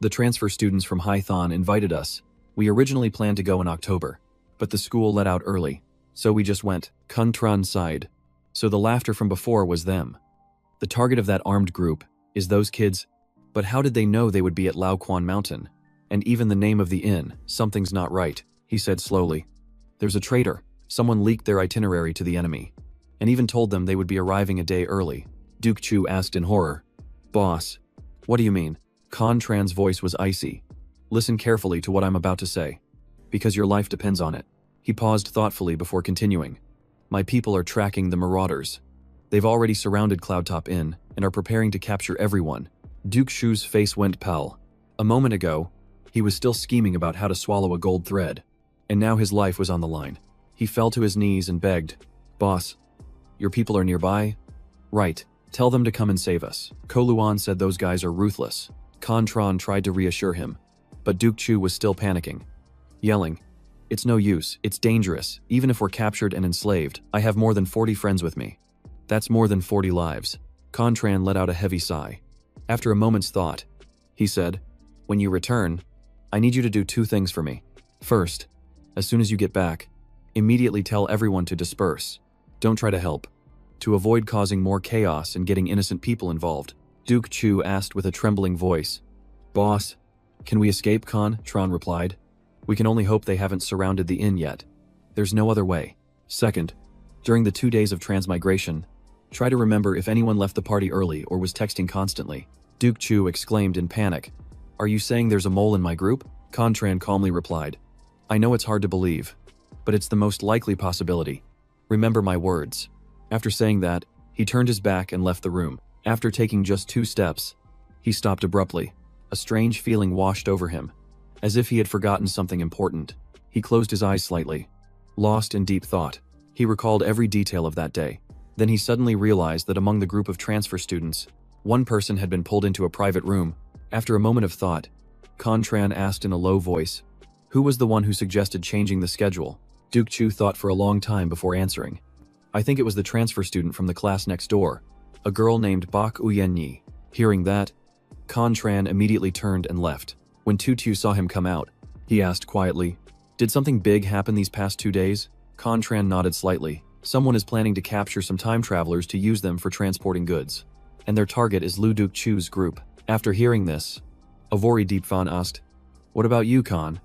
The transfer students from Haithon invited us. We originally planned to go in October, but the school let out early, so we just went." Con Tran sighed. "So the laughter from before was them. The target of that armed group is those kids. But how did they know they would be at Laoquan Mountain? And even the name of the inn, something's not right," he said slowly. "There's a traitor. Someone leaked their itinerary to the enemy, and even told them they would be arriving a day early." Duke Chu asked in horror, "Boss, what do you mean?" Con Tran's voice was icy. "Listen carefully to what I'm about to say, because your life depends on it." He paused thoughtfully before continuing. "My people are tracking the marauders. They've already surrounded Cloudtop Inn and are preparing to capture everyone." Duke Chu's face went pale. A moment ago, he was still scheming about how to swallow a gold thread, and now his life was on the line. He fell to his knees and begged, "Boss, your people are nearby?" "Right. Tell them to come and save us." Ko Luan said those guys are ruthless. Con Tran tried to reassure him, but Duke Chu was still panicking, yelling, "It's no use. It's dangerous. Even if we're captured and enslaved, I have more than 40 friends with me. That's more than 40 lives." Con Tran let out a heavy sigh. After a moment's thought, he said, "When you return, I need you to do 2 things for me. First, as soon as you get back, immediately tell everyone to disperse. Don't try to help, to avoid causing more chaos and getting innocent people involved." Duke Chu asked with a trembling voice. "Boss, can we escape?" Con Tran replied. "We can only hope they haven't surrounded the inn yet. There's no other way. Second, during the 2 days of transmigration, try to remember if anyone left the party early or was texting constantly." Duke Chu exclaimed in panic, "Are you saying there's a mole in my group?" Con Tran calmly replied, "I know it's hard to believe, but it's the most likely possibility. Remember my words." After saying that, he turned his back and left the room. After taking just 2 steps, he stopped abruptly. A strange feeling washed over him, as if he had forgotten something important. He closed his eyes slightly, lost in deep thought. He recalled every detail of that day. Then he suddenly realized that among the group of transfer students, one person had been pulled into a private room. After a moment of thought, Con Tran asked in a low voice, "Who was the one who suggested changing the schedule?" Duke Chu thought for a long time before answering. "I think it was the transfer student from the class next door, a girl named Bak Uyenyi." Hearing that, Con Tran immediately turned and left. When Tutu saw him come out, he asked quietly, "Did something big happen these past 2 days?" Con Tran nodded slightly. "Someone is planning to capture some time travelers to use them for transporting goods, and their target is Lu Duke Chu's group." After hearing this, Avori Deepfan asked, "What about you, Con?"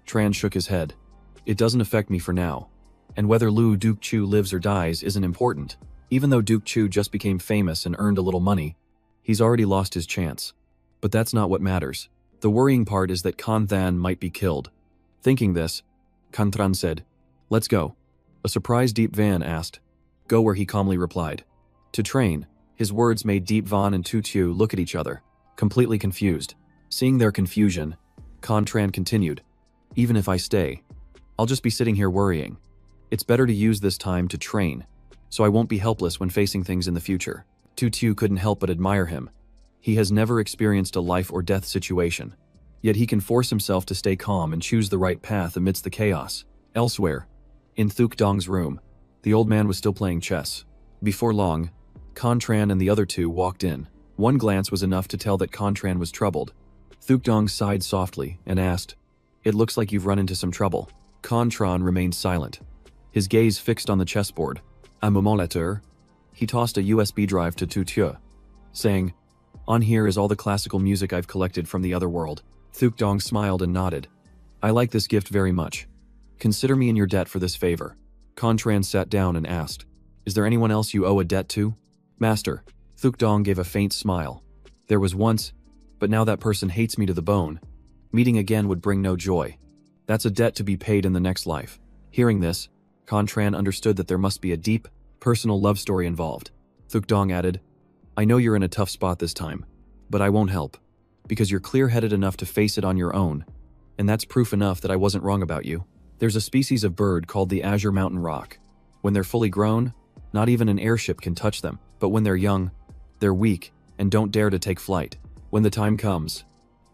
Tran shook his head. "It doesn't affect me for now, and whether Lu Duke Chu lives or dies isn't important. Even though Duke Chu just became famous and earned a little money, he's already lost his chance. But that's not what matters. The worrying part is that Kan Than might be killed." Thinking this, Kan Tran said, "Let's go." A surprised Deep Van asked, "Go where?" He calmly replied, "To train." His words made Deep Van and Tutu look at each other, completely confused. Seeing their confusion, Contran continued. Even if I stay, I'll just be sitting here worrying. It's better to use this time to train, so I won't be helpless when facing things in the future. Tutu couldn't help but admire him. He has never experienced a life or death situation, yet he can force himself to stay calm and choose the right path amidst the chaos. Elsewhere, in Thuk Dong's room, the old man was still playing chess. Before long, Contran and the other two walked in. One glance was enough to tell that Contran was troubled. Thuk Dong sighed softly and asked, "It looks like you've run into some trouble." Contran remained silent, his gaze fixed on the chessboard. "Un moment later," he tossed a USB drive to Tutu, saying, "On here is all the classical music I've collected from the other world." Thuk Dong smiled and nodded. "I like this gift very much. Consider me in your debt for this favor." Contran sat down and asked, "Is there anyone else you owe a debt to?" "Master." Thuk Dong gave a faint smile. "There was once, but now that person hates me to the bone. Meeting again would bring no joy. That's a debt to be paid in the next life." Hearing this, Contran understood that there must be a deep, personal love story involved. Thuk Dong added, "I know you're in a tough spot this time, but I won't help, because you're clear-headed enough to face it on your own, and that's proof enough that I wasn't wrong about you. There's a species of bird called the Azure Mountain Rock. When they're fully grown, not even an airship can touch them, but when they're young, they're weak and don't dare to take flight. When the time comes,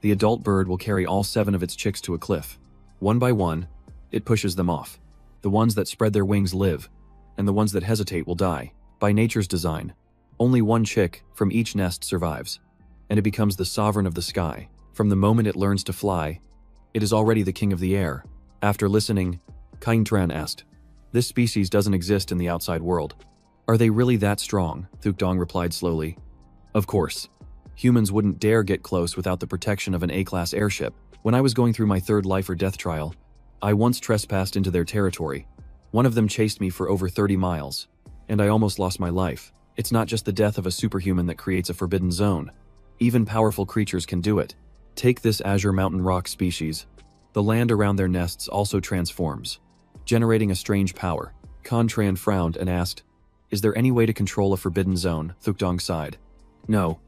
the adult bird will carry all 7 of its chicks to a cliff. One by one, it pushes them off. The ones that spread their wings live, and the ones that hesitate will die. By nature's design, only one chick from each nest survives, and it becomes the sovereign of the sky. From the moment it learns to fly, it is already the king of the air." After listening, Kaintran asked, "This species doesn't exist in the outside world. Are they really that strong?" Thuk Dong replied slowly, "Of course. Humans wouldn't dare get close without the protection of an A-class airship. When I was going through my 3rd life or death trial, I once trespassed into their territory. One of them chased me for over 30 miles, and I almost lost my life. It's not just the death of a superhuman that creates a forbidden zone. Even powerful creatures can do it. Take this Azure Mountain Rock species. The land around their nests also transforms, generating a strange power." Contran frowned and asked, "Is there any way to control a forbidden zone?" Thuk Dong sighed. "No.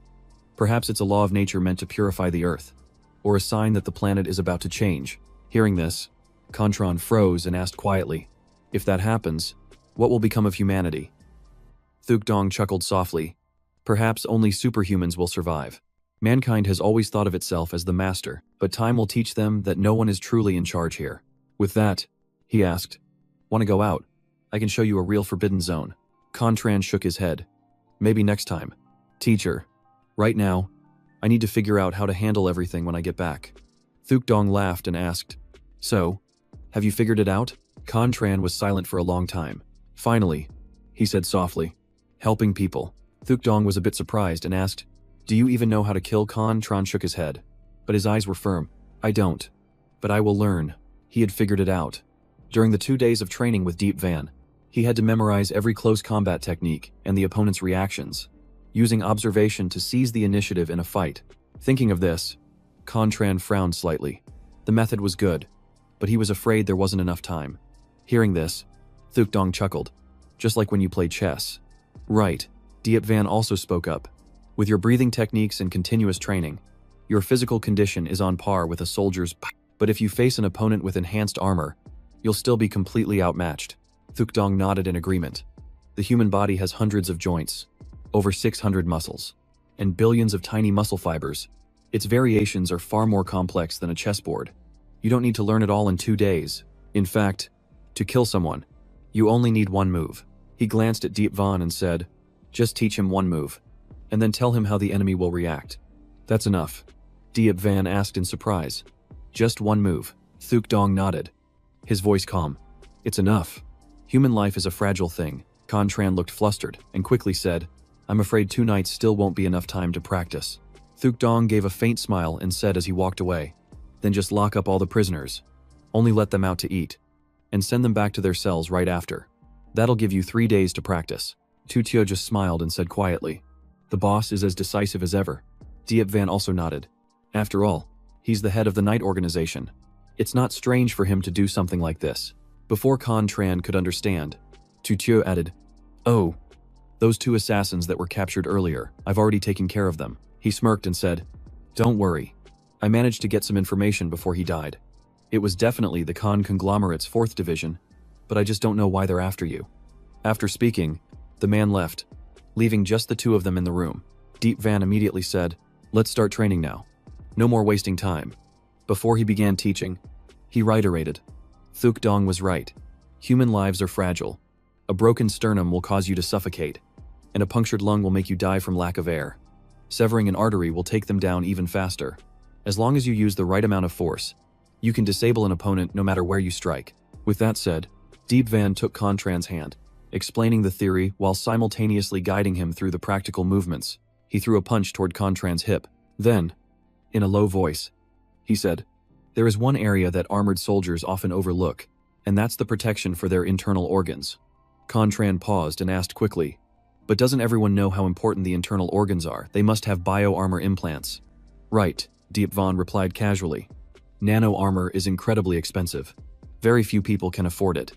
Perhaps it's a law of nature meant to purify the earth, or a sign that the planet is about to change." Hearing this, Contran froze and asked quietly, "If that happens, what will become of humanity?" Thuk Dong chuckled softly. "Perhaps only superhumans will survive. Mankind has always thought of itself as the master, but time will teach them that no one is truly in charge here." With that, he asked, "Want to go out? I can show you a real forbidden zone." Contran shook his head. "Maybe next time, teacher. Right now, I need to figure out how to handle everything when I get back." Thuk Dong laughed and asked, "So, have you figured it out?" Contran was silent for a long time. Finally, he said softly, "Helping people." Thuk Dong was a bit surprised and asked, "Do you even know how to kill?" Contran shook his head, but his eyes were firm. "I don't, but I will learn." He had figured it out. During the 2 days of training with Deep Van, he had to memorize every close combat technique and the opponent's reactions, using observation to seize the initiative in a fight. Thinking of this, Contran frowned slightly. The method was good, but he was afraid there wasn't enough time. Hearing this, Thuk Dong chuckled. "Just like when you played chess." "Right," Diep Van also spoke up. "With your breathing techniques and continuous training, your physical condition is on par with a soldier's, but if you face an opponent with enhanced armor, you'll still be completely outmatched." Thuk Dong nodded in agreement. The human body has hundreds of joints, over 600 muscles, and billions of tiny muscle fibers. Its variations are far more complex than a chessboard. You don't need to learn it all in 2 days. In fact, to kill someone, you only need one move. He glanced at Diep Van and said, "Just teach him one move, and then tell him how the enemy will react." "That's enough?" Diep Van asked in surprise. "Just one move." Thuk Dong nodded, his voice calm. "It's enough. Human life is a fragile thing." Contran looked flustered and quickly said, "I'm afraid 2 nights still won't be enough time to practice." Thuk Dong gave a faint smile and said as he walked away, "Then just lock up all the prisoners. Only let them out to eat, and send them back to their cells right after. That'll give you 3 days to practice." Tutio just smiled and said quietly, "The boss is as decisive as ever." Diep Van also nodded. After all, he's the head of the night organization. It's not strange for him to do something like this. Before Contran could understand, Tutio added, "Oh, those 2 assassins that were captured earlier, I've already taken care of them." He smirked and said, "Don't worry. I managed to get some information before he died. It was definitely the Khan conglomerate's 4th division, but I just don't know why they're after you." After speaking, the man left, leaving just the two of them in the room. Deep Van immediately said, "Let's start training now. No more wasting time." Before he began teaching, he reiterated, "Thuk Dong was right. Human lives are fragile. A broken sternum will cause you to suffocate, and a punctured lung will make you die from lack of air. Severing an artery will take them down even faster. As long as you use the right amount of force, you can disable an opponent no matter where you strike." With that said, Deep Van took Contran's hand, explaining the theory while simultaneously guiding him through the practical movements. He threw a punch toward Contran's hip. Then, in a low voice, he said, "There is one area that armored soldiers often overlook, and that's the protection for their internal organs." Contran paused and asked quickly, "But doesn't everyone know how important the internal organs are? They must have bio-armor implants." "Right," Deep Van replied casually. "Nano armor is incredibly expensive. Very few people can afford it.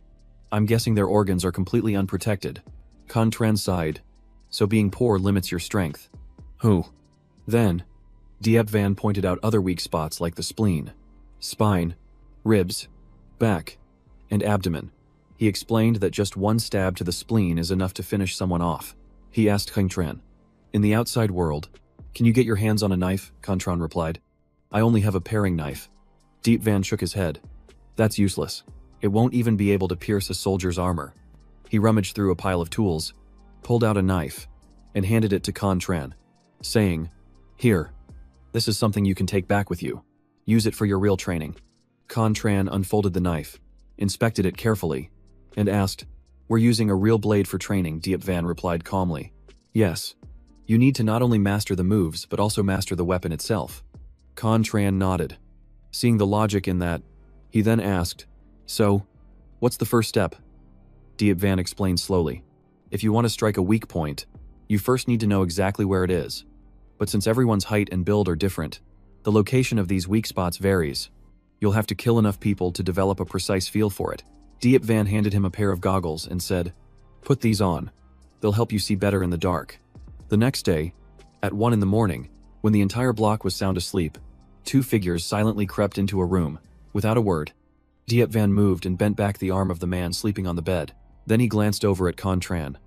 I'm guessing their organs are completely unprotected." Contran sighed. "So being poor limits your strength." "Who?" Then, Diep Van pointed out other weak spots like the spleen, spine, ribs, back, and abdomen. He explained that just one stab to the spleen is enough to finish someone off. He asked Contran, "In the outside world, can you get your hands on a knife?" Contran replied, "I only have a paring knife." Deep Van shook his head. "That's useless. It won't even be able to pierce a soldier's armor." He rummaged through a pile of tools, pulled out a knife, and handed it to Contran, saying, "Here, this is something you can take back with you. Use it for your real training." Contran unfolded the knife, inspected it carefully, and asked, "We're using a real blade for training," Diep Van replied calmly. "Yes. You need to not only master the moves, but also master the weapon itself." Contran nodded, seeing the logic in that. He then asked, "So, what's the first step?" Diep Van explained slowly. "If you want to strike a weak point, you first need to know exactly where it is. But since everyone's height and build are different, the location of these weak spots varies. You'll have to kill enough people to develop a precise feel for it." Diep Van handed him a pair of goggles and said, "Put these on. They'll help you see better in the dark." The next day, at 1 in the morning, when the entire block was sound asleep, 2 figures silently crept into a room. Without a word, Diep Van moved and bent back the arm of the man sleeping on the bed. Then he glanced over at Contran,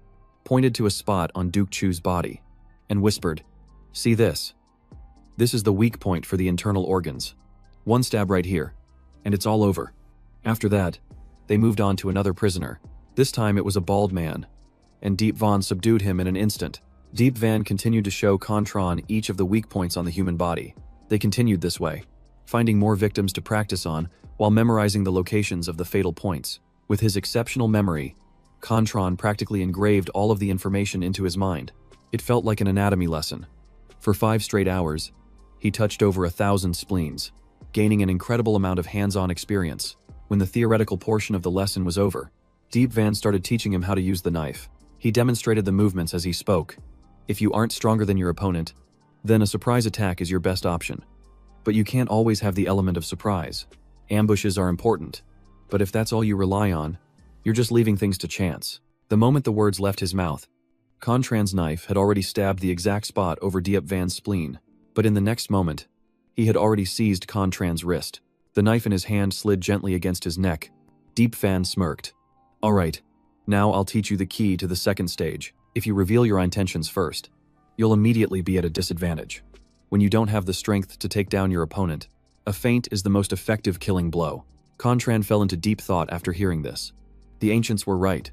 pointed to a spot on Duke Chu's body, and whispered, "See this? This is the weak point for the internal organs. One stab right here, and it's all over." After that, they moved on to another prisoner. This time it was a bald man, and Deep Van subdued him in an instant. Deep Van continued to show Contran each of the weak points on the human body. They continued this way, finding more victims to practice on while memorizing the locations of the fatal points. With his exceptional memory, Contran practically engraved all of the information into his mind. It felt like an anatomy lesson. For 5 straight hours, he touched over 1,000 spleens, gaining an incredible amount of hands-on experience. When the theoretical portion of the lesson was over, Deep Van started teaching him how to use the knife. He demonstrated the movements as he spoke. If you aren't stronger than your opponent, then a surprise attack is your best option. But you can't always have the element of surprise. Ambushes are important, but if that's all you rely on, you're just leaving things to chance. The moment the words left his mouth, Contran's knife had already stabbed the exact spot over Diep Van's spleen, but in the next moment, he had already seized Contran's wrist. The knife in his hand slid gently against his neck. Deep Van smirked. "All right, now I'll teach you the key to the second stage. If you reveal your intentions first, you'll immediately be at a disadvantage. When you don't have the strength to take down your opponent, a feint is the most effective killing blow." Contran fell into deep thought after hearing this. The ancients were right.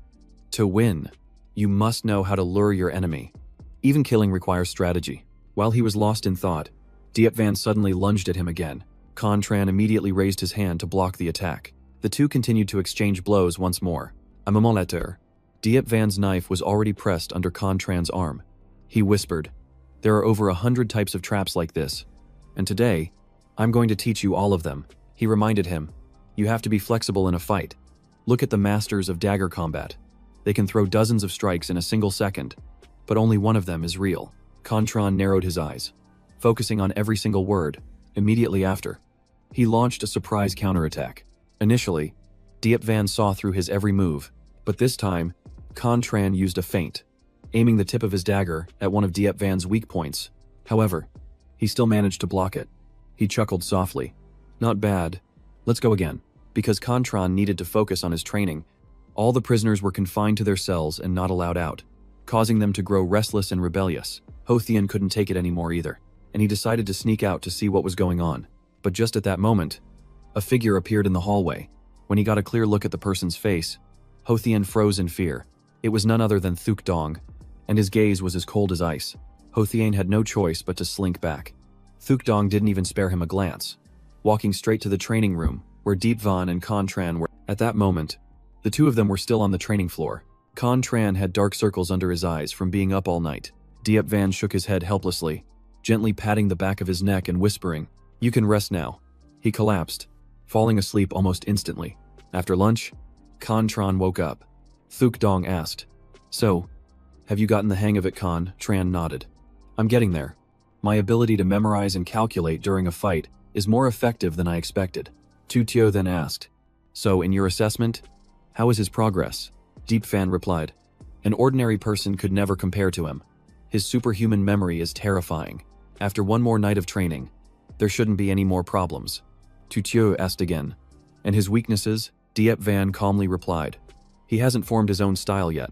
To win, you must know how to lure your enemy. Even killing requires strategy. While he was lost in thought, Diep Van suddenly lunged at him again. Contran immediately raised his hand to block the attack. The two continued to exchange blows once more. A moment later, Diep Van's knife was already pressed under Contran's arm. He whispered, "There are over 100 types of traps like this, and today, I'm going to teach you all of them." He reminded him, "You have to be flexible in a fight. Look at the masters of dagger combat. They can throw dozens of strikes in a single second, but only one of them is real." Contran narrowed his eyes, focusing on every single word. Immediately after, he launched a surprise counterattack. Initially, Diep Van saw through his every move, but this time, Contran used a feint, aiming the tip of his dagger at one of Diep Van's weak points. However, he still managed to block it. He chuckled softly. Not bad. Let's go again. Because Contran needed to focus on his training, all the prisoners were confined to their cells and not allowed out, causing them to grow restless and rebellious. Hothian couldn't take it anymore either, and he decided to sneak out to see what was going on. But just at that moment, a figure appeared in the hallway. When he got a clear look at the person's face, Hothian froze in fear. It was none other than Thuk Dong, and his gaze was as cold as ice. Hothian had no choice but to slink back. Thuk Dong didn't even spare him a glance, walking straight to the training room, where Deep Van and Contran were. At that moment, the two of them were still on the training floor. Contran had dark circles under his eyes from being up all night. Diep Van shook his head helplessly, gently patting the back of his neck and whispering, "You can rest now." He collapsed, falling asleep almost instantly. After lunch, Contran woke up. Thuk Dong asked, "So, have you gotten the hang of it?" Contran nodded. "I'm getting there. My ability to memorize and calculate during a fight is more effective than I expected." Tu Tio then asked, "So, in your assessment, how is his progress?" Deep Fan replied, "An ordinary person could never compare to him. His superhuman memory is terrifying. After one more night of training, there shouldn't be any more problems." Tu Tio asked again, "And his weaknesses?" Diep Van calmly replied, "He hasn't formed his own style yet.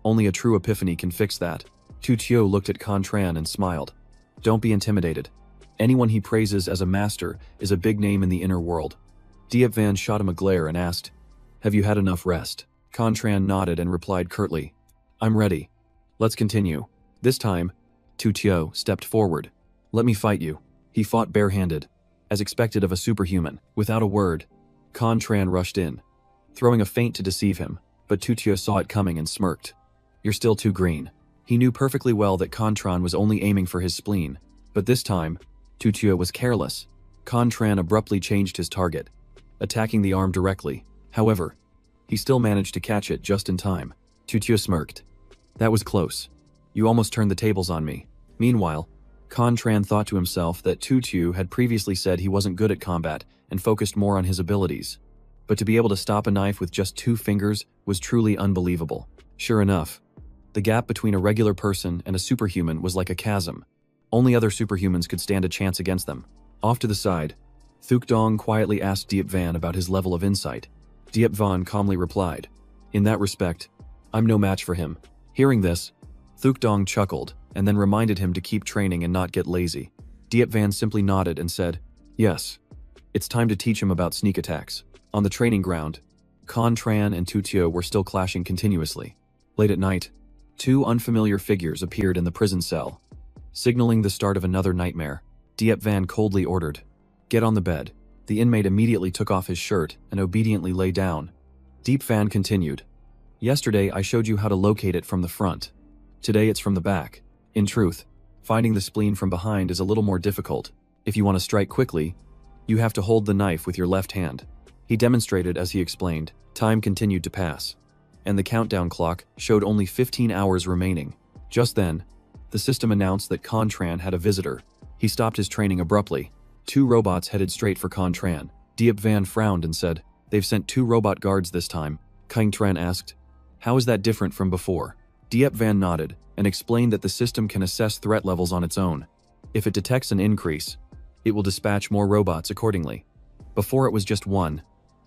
Only a true epiphany can fix that." Tu Tio looked at Contran and smiled. "Don't be intimidated. Anyone he praises as a master is a big name in the inner world." Diep Van shot him a glare and asked, "Have you had enough rest?" Contran nodded and replied curtly, "I'm ready. Let's continue." This time, Tu Tio stepped forward. "Let me fight you." He fought barehanded, as expected of a superhuman. Without a word, Contran rushed in, throwing a feint to deceive him, but Tu Tio saw it coming and smirked. "You're still too green." He knew perfectly well that Contran was only aiming for his spleen, but this time, Tu Tio was careless. Contran abruptly changed his target, attacking the arm directly. However, he still managed to catch it just in time. Tu Tio smirked. "That was close. You almost turned the tables on me." Meanwhile, Contran thought to himself that Tu Tio had previously said he wasn't good at combat and focused more on his abilities. But to be able to stop a knife with just 2 fingers was truly unbelievable. Sure enough, the gap between a regular person and a superhuman was like a chasm. Only other superhumans could stand a chance against them. Off to the side, Thuk Dong quietly asked Diep Van about his level of insight. Diep Van calmly replied, "In that respect, I'm no match for him." Hearing this, Thuk Dong chuckled and then reminded him to keep training and not get lazy. Diep Van simply nodded and said, "Yes, it's time to teach him about sneak attacks." On the training ground, Contran and Tu Tio were still clashing continuously. Late at night, 2 unfamiliar figures appeared in the prison cell, signaling the start of another nightmare. Diep Van coldly ordered, "Get on the bed." The inmate immediately took off his shirt and obediently lay down. Diep Van continued, "Yesterday I showed you how to locate it from the front. Today it's from the back. In truth, finding the spleen from behind is a little more difficult. If you want to strike quickly, you have to hold the knife with your left hand." He demonstrated as he explained. Time continued to pass, and the countdown clock showed only 15 hours remaining. Just then, the system announced that Contran had a visitor. He stopped his training abruptly. 2 robots headed straight for Contran. Diep Van frowned and said, "They've sent 2 robot guards this time." Contran asked, "How is that different from before?" Diep Van nodded and explained that the system can assess threat levels on its own. If it detects an increase, it will dispatch more robots accordingly. Before it was just 1.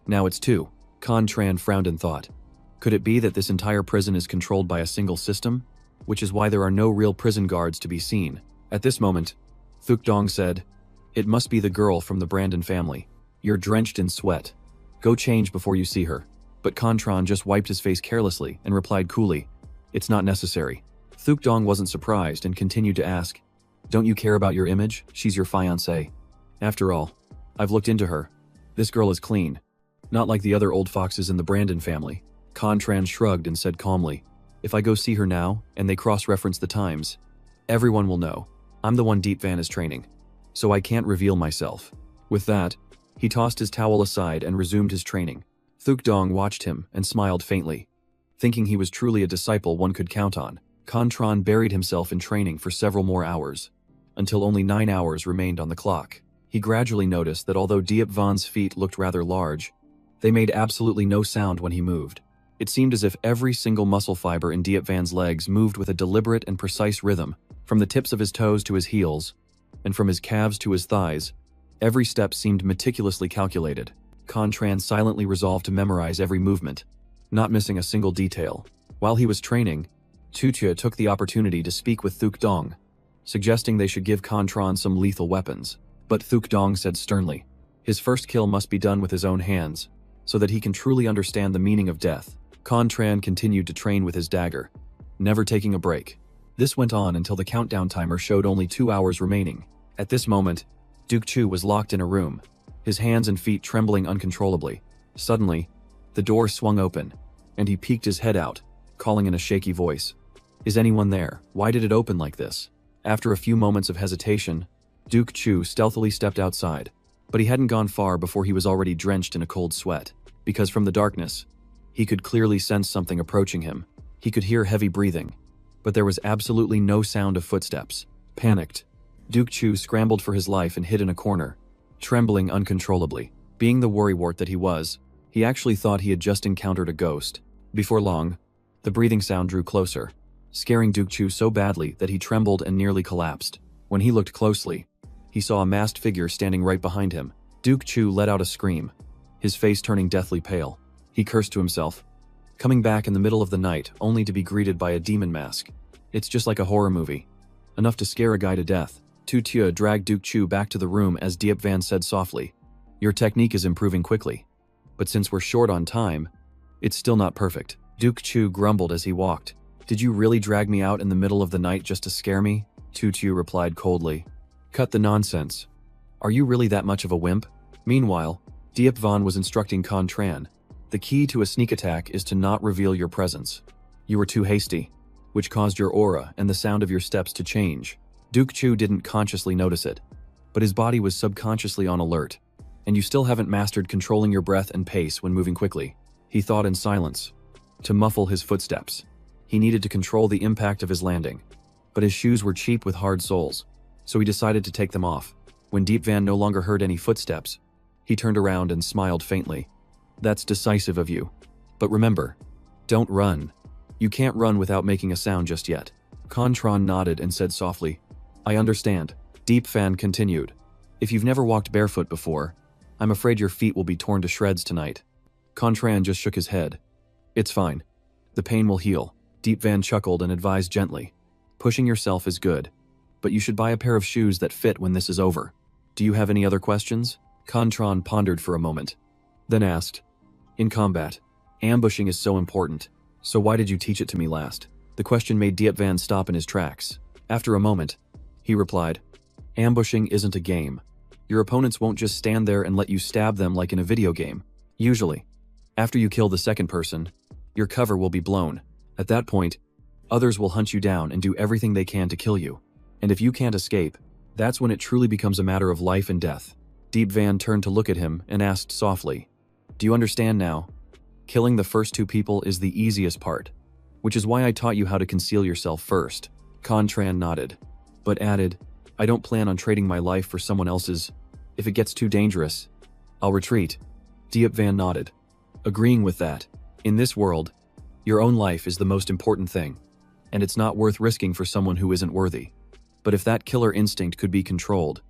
Now it's 2. Contran frowned and thought, could it be that this entire prison is controlled by a single system? Which is why there are no real prison guards to be seen. At this moment, Thuk Dong said, "It must be the girl from the Brandon family. You're drenched in sweat. Go change before you see her." But Contran just wiped his face carelessly and replied coolly, "It's not necessary." Thuk Dong wasn't surprised and continued to ask, "Don't you care about your image? She's your fiancée. After all, I've looked into her. This girl is clean. Not like the other old foxes in the Brandon family." Contran shrugged and said calmly, "If I go see her now and they cross-reference the times, everyone will know. I'm the one Deep Van is training, so I can't reveal myself." With that, he tossed his towel aside and resumed his training. Thuk Dong watched him and smiled faintly. Thinking he was truly a disciple one could count on, Contran buried himself in training for several more hours, until only 9 hours remained on the clock. He gradually noticed that although Diep Van's feet looked rather large, they made absolutely no sound when he moved. It seemed as if every single muscle fiber in Diep Van's legs moved with a deliberate and precise rhythm, from the tips of his toes to his heels, and from his calves to his thighs. Every step seemed meticulously calculated. Contran silently resolved to memorize every movement, not missing a single detail. While he was training, Tutia took the opportunity to speak with Thuk Dong, suggesting they should give Contran some lethal weapons. But Thuk Dong said sternly, his first kill must be done with his own hands, so that he can truly understand the meaning of death. Contran continued to train with his dagger, never taking a break. This went on until the countdown timer showed only 2 hours remaining. At this moment, Duke Chu was locked in a room, his hands and feet trembling uncontrollably. Suddenly, the door swung open, and he peeked his head out, calling in a shaky voice. "Is anyone there? Why did it open like this?" After a few moments of hesitation, Duke Chu stealthily stepped outside, but he hadn't gone far before he was already drenched in a cold sweat, because from the darkness, he could clearly sense something approaching him. He could hear heavy breathing, but there was absolutely no sound of footsteps. Panicked, Duke Chu scrambled for his life and hid in a corner, trembling uncontrollably. Being the worrywart that he was, he actually thought he had just encountered a ghost. Before long, the breathing sound drew closer, scaring Duke Chu so badly that he trembled and nearly collapsed. When he looked closely, he saw a masked figure standing right behind him. Duke Chu let out a scream, his face turning deathly pale. He cursed to himself, coming back in the middle of the night only to be greeted by a demon mask. It's just like a horror movie, enough to scare a guy to death. Tu Tia dragged Duke Chu back to the room as Diep Van said softly, "Your technique is improving quickly, but since we're short on time, it's still not perfect." Duke Chu grumbled as he walked. "Did you really drag me out in the middle of the night just to scare me?" Tu Tia replied coldly. "Cut the nonsense. Are you really that much of a wimp?" Meanwhile, Diep Van was instructing Contran. "The key to a sneak attack is to not reveal your presence. You were too hasty, which caused your aura and the sound of your steps to change." Duke Chu didn't consciously notice it, but his body was subconsciously on alert. "And you still haven't mastered controlling your breath and pace when moving quickly," he thought in silence. To muffle his footsteps, he needed to control the impact of his landing, but his shoes were cheap with hard soles, so he decided to take them off. When Diep Van no longer heard any footsteps, he turned around and smiled faintly. "That's decisive of you. But remember, don't run. You can't run without making a sound just yet." Contran nodded and said softly, "I understand." Diep Van continued, "If you've never walked barefoot before, I'm afraid your feet will be torn to shreds tonight." Contran just shook his head. "It's fine. The pain will heal." Diep Van chuckled and advised gently, "Pushing yourself is good, but you should buy a pair of shoes that fit when this is over. Do you have any other questions?" Contran pondered for a moment, then asked, "In combat, ambushing is so important, so why did you teach it to me last?" The question made Diep Van stop in his tracks. After a moment, he replied, "Ambushing isn't a game. Your opponents won't just stand there and let you stab them like in a video game. Usually, after you kill the second person, your cover will be blown. At that point, others will hunt you down and do everything they can to kill you. And if you can't escape, that's when it truly becomes a matter of life and death." Diep Van turned to look at him and asked softly, "Do you understand now? Killing the first two people is the easiest part, which is why I taught you how to conceal yourself first." Contran nodded, but added, "I don't plan on trading my life for someone else's. If it gets too dangerous, I'll retreat." Diep Van nodded, agreeing with that. In this world, your own life is the most important thing, and it's not worth risking for someone who isn't worthy. But if that killer instinct could be controlled,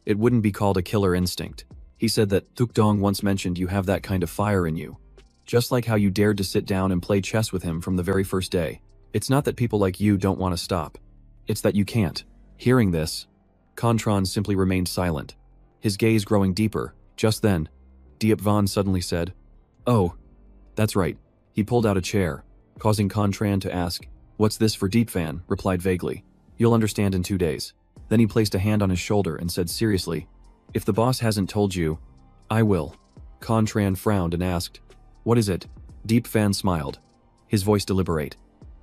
it wouldn't be called a killer instinct. He said that Thuk Dong once mentioned you have that kind of fire in you, just like how you dared to sit down and play chess with him from the very first day. It's not that people like you don't want to stop, it's that you can't. Hearing this, Contran simply remained silent, his gaze growing deeper. Just then, Diep Van suddenly said, "Oh, that's right." He pulled out a chair, causing Contran to ask, "What's this for?" Diep Van replied vaguely, "You'll understand in 2 days." Then he placed a hand on his shoulder and said seriously, "If the boss hasn't told you, I will." Contran frowned and asked, "What is it?" Diep Van smiled, his voice deliberate.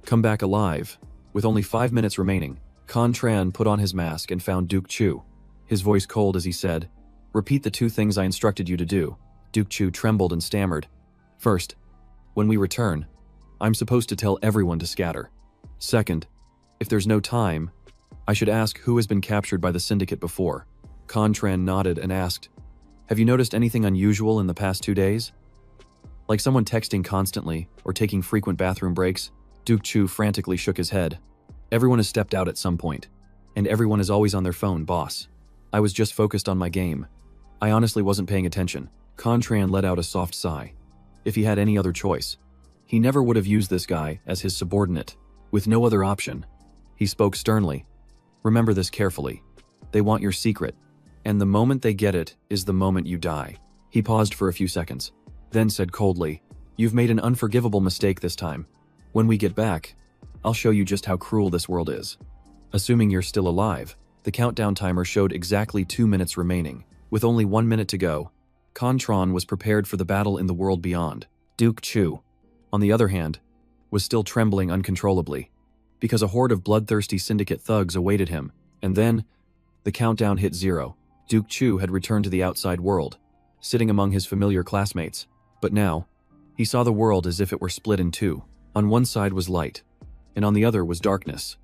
"Come back alive." With only 5 minutes remaining, Contran put on his mask and found Duke Chu, his voice cold as he said, "Repeat the 2 things I instructed you to do." Duke Chu trembled and stammered, "First, when we return, I'm supposed to tell everyone to scatter. Second, if there's no time, I should ask who has been captured by the syndicate before." Contran nodded and asked, "Have you noticed anything unusual in the past 2 days? Like someone texting constantly or taking frequent bathroom breaks?" Duke Chu frantically shook his head. "Everyone has stepped out at some point, and everyone is always on their phone, boss. I was just focused on my game." I honestly wasn't paying attention. Contran let out a soft sigh. If he had any other choice, he never would have used this guy as his subordinate. With no other option, he spoke sternly. Remember this carefully. They want your secret, and the moment they get it is the moment you die. He paused for a few seconds, then said coldly, "You've made an unforgivable mistake this time. When we get back, I'll show you just how cruel this world is." Assuming you're still alive, the countdown timer showed exactly 2 minutes remaining. With only 1 minute to go, Contran was prepared for the battle in the world beyond. Duke Chu, on the other hand, was still trembling uncontrollably, because a horde of bloodthirsty syndicate thugs awaited him, and then, the countdown hit 0. Duke Chu had returned to the outside world, sitting among his familiar classmates, but now, he saw the world as if it were split in two. On one side was light, and on the other was darkness.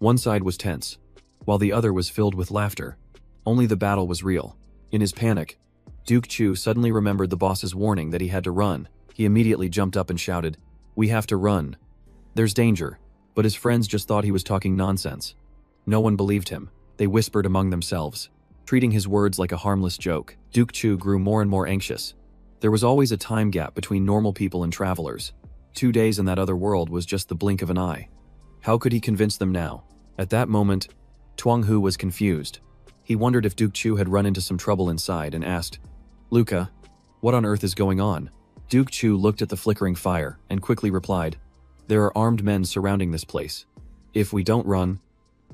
One side was tense, while the other was filled with laughter. Only the battle was real. In his panic, Duke Chu suddenly remembered the boss's warning that he had to run. He immediately jumped up and shouted, "We have to run. There's danger." But his friends just thought he was talking nonsense. No one believed him. They whispered among themselves, treating his words like a harmless joke. Duke Chu grew more and more anxious. There was always a time gap between normal people and travelers. 2 days in that other world was just the blink of an eye. How could he convince them now? At that moment, Tuang Hu was confused. He wondered if Duke Chu had run into some trouble inside and asked, "Luca, what on earth is going on?" Duke Chu looked at the flickering fire and quickly replied, "There are armed men surrounding this place. If we don't run,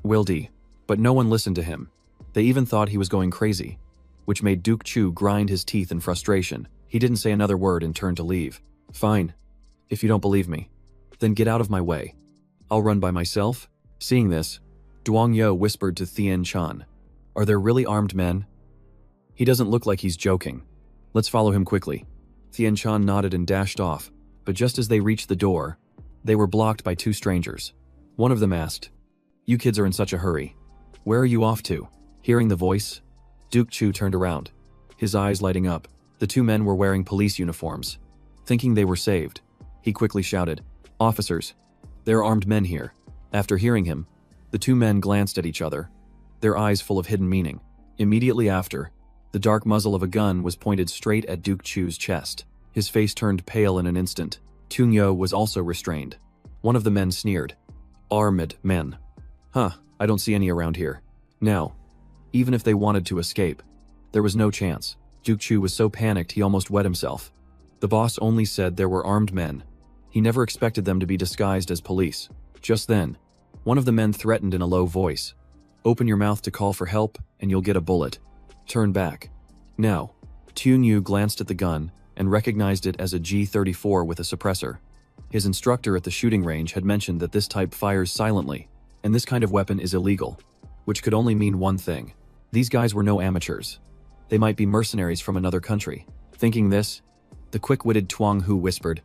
we'll die." But no one listened to him. They even thought he was going crazy, which made Duke Chu grind his teeth in frustration. He didn't say another word and turned to leave. "Fine. If you don't believe me, then get out of my way. I'll run by myself." Seeing this, Duang Yo whispered to Thien Chan, "Are there really armed men? He doesn't look like he's joking. Let's follow him quickly." Thien Chan nodded and dashed off, but just as they reached the door, they were blocked by 2 strangers. One of them asked, "You kids are in such a hurry. Where are you off to?" Hearing the voice, Duke Chu turned around, his eyes lighting up. The 2 men were wearing police uniforms. Thinking they were saved, he quickly shouted, "Officers, there are armed men here." After hearing him, the 2 men glanced at each other, their eyes full of hidden meaning. Immediately after, the dark muzzle of a gun was pointed straight at Duke Chu's chest. His face turned pale in an instant. Tung Yo was also restrained. One of the men sneered, "Armed men. Huh, I don't see any around here." Now, even if they wanted to escape, there was no chance. Duke Chu was so panicked he almost wet himself. The boss only said there were armed men. He never expected them to be disguised as police. Just then, one of the men threatened in a low voice, "Open your mouth to call for help, and you'll get a bullet. Turn back." Now, Tung Yu glanced at the gun and recognized it as a G-34 with a suppressor. His instructor at the shooting range had mentioned that this type fires silently, and this kind of weapon is illegal, which could only mean one thing. These guys were no amateurs. They might be mercenaries from another country. Thinking this, the quick-witted Tuang Hu whispered,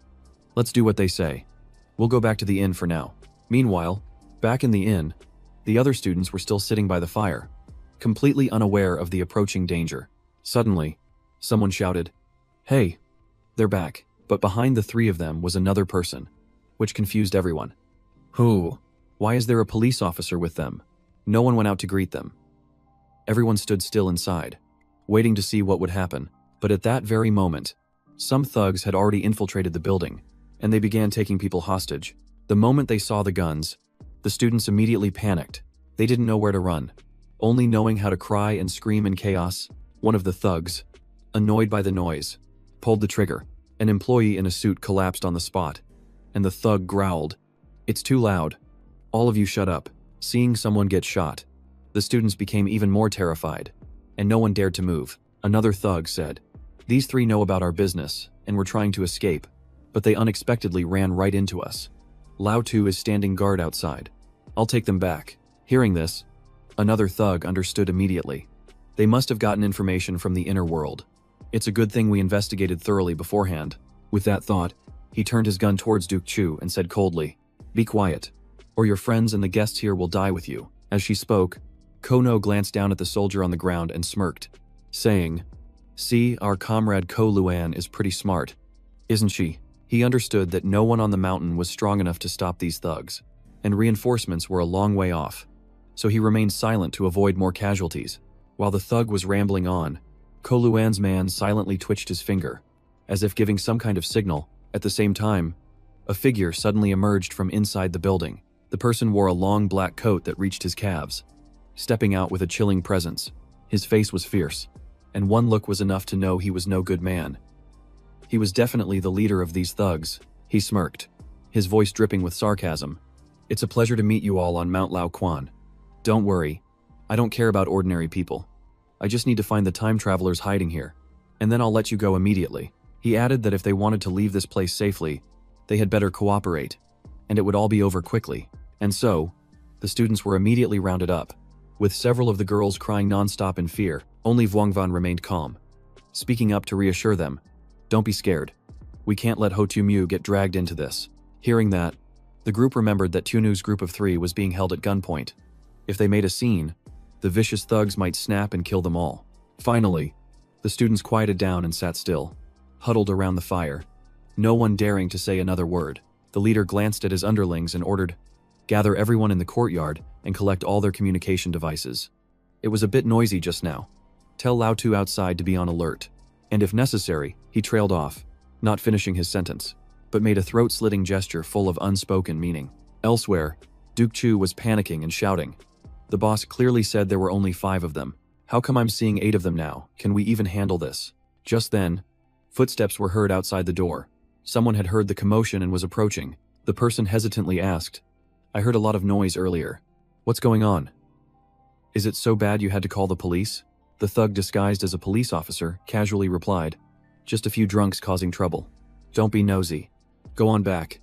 "Let's do what they say. We'll go back to the inn for now." Meanwhile, back in the inn, the other students were still sitting by the fire, completely unaware of the approaching danger. Suddenly, someone shouted, "Hey, they're back." But behind the 3 of them was another person, which confused everyone. Who? Why is there a police officer with them? No one went out to greet them. Everyone stood still inside, waiting to see what would happen. But at that very moment, some thugs had already infiltrated the building, and they began taking people hostage. The moment they saw the guns, the students immediately panicked. They didn't know where to run, only knowing how to cry and scream in chaos. One of the thugs, annoyed by the noise, pulled the trigger. An employee in a suit collapsed on the spot, and the thug growled, "It's too loud. All of you shut up." Seeing someone get shot, the students became even more terrified, and no one dared to move. Another thug said, "These 3 know about our business, and were trying to escape, but they unexpectedly ran right into us. Lao Tu is standing guard outside. I'll take them back." Hearing this, another thug understood immediately. They must have gotten information from the inner world. It's a good thing we investigated thoroughly beforehand. With that thought, he turned his gun towards Duke Chu and said coldly, "Be quiet, or your friends and the guests here will die with you." As she spoke, Kono glanced down at the soldier on the ground and smirked, saying, "See, our comrade Ko Luan is pretty smart, isn't she?" He understood that no one on the mountain was strong enough to stop these thugs, and reinforcements were a long way off, so he remained silent to avoid more casualties. While the thug was rambling on, Koluan's man silently twitched his finger, as if giving some kind of signal. At the same time, a figure suddenly emerged from inside the building. The person wore a long black coat that reached his calves, stepping out with a chilling presence. His face was fierce, and one look was enough to know he was no good man. He was definitely the leader of these thugs. He smirked, his voice dripping with sarcasm. "It's a pleasure to meet you all on Mount Lao Quan. Don't worry, I don't care about ordinary people. I just need to find the time travelers hiding here, and then I'll let you go immediately." He added that if they wanted to leave this place safely, they had better cooperate, and it would all be over quickly. And so, the students were immediately rounded up, with several of the girls crying nonstop in fear. Only Vuongvan remained calm, speaking up to reassure them. "Don't be scared. We can't let Ho Tu Mu get dragged into this." Hearing that, the group remembered that Tunu's group of 3 was being held at gunpoint. If they made a scene, the vicious thugs might snap and kill them all. Finally, the students quieted down and sat still, huddled around the fire, no one daring to say another word. The leader glanced at his underlings and ordered, "Gather everyone in the courtyard and collect all their communication devices. It was a bit noisy just now. Tell Lao Tu outside to be on alert." And if necessary, he trailed off, not finishing his sentence, but made a throat-slitting gesture full of unspoken meaning. Elsewhere, Duke Chu was panicking and shouting. The boss clearly said there were only 5 of them. "How come I'm seeing 8 of them now? Can we even handle this?" Just then, footsteps were heard outside the door. Someone had heard the commotion and was approaching. The person hesitantly asked, "I heard a lot of noise earlier. What's going on? Is it so bad you had to call the police?" The thug disguised as a police officer casually replied, "Just a few drunks causing trouble. Don't be nosy. Go on back."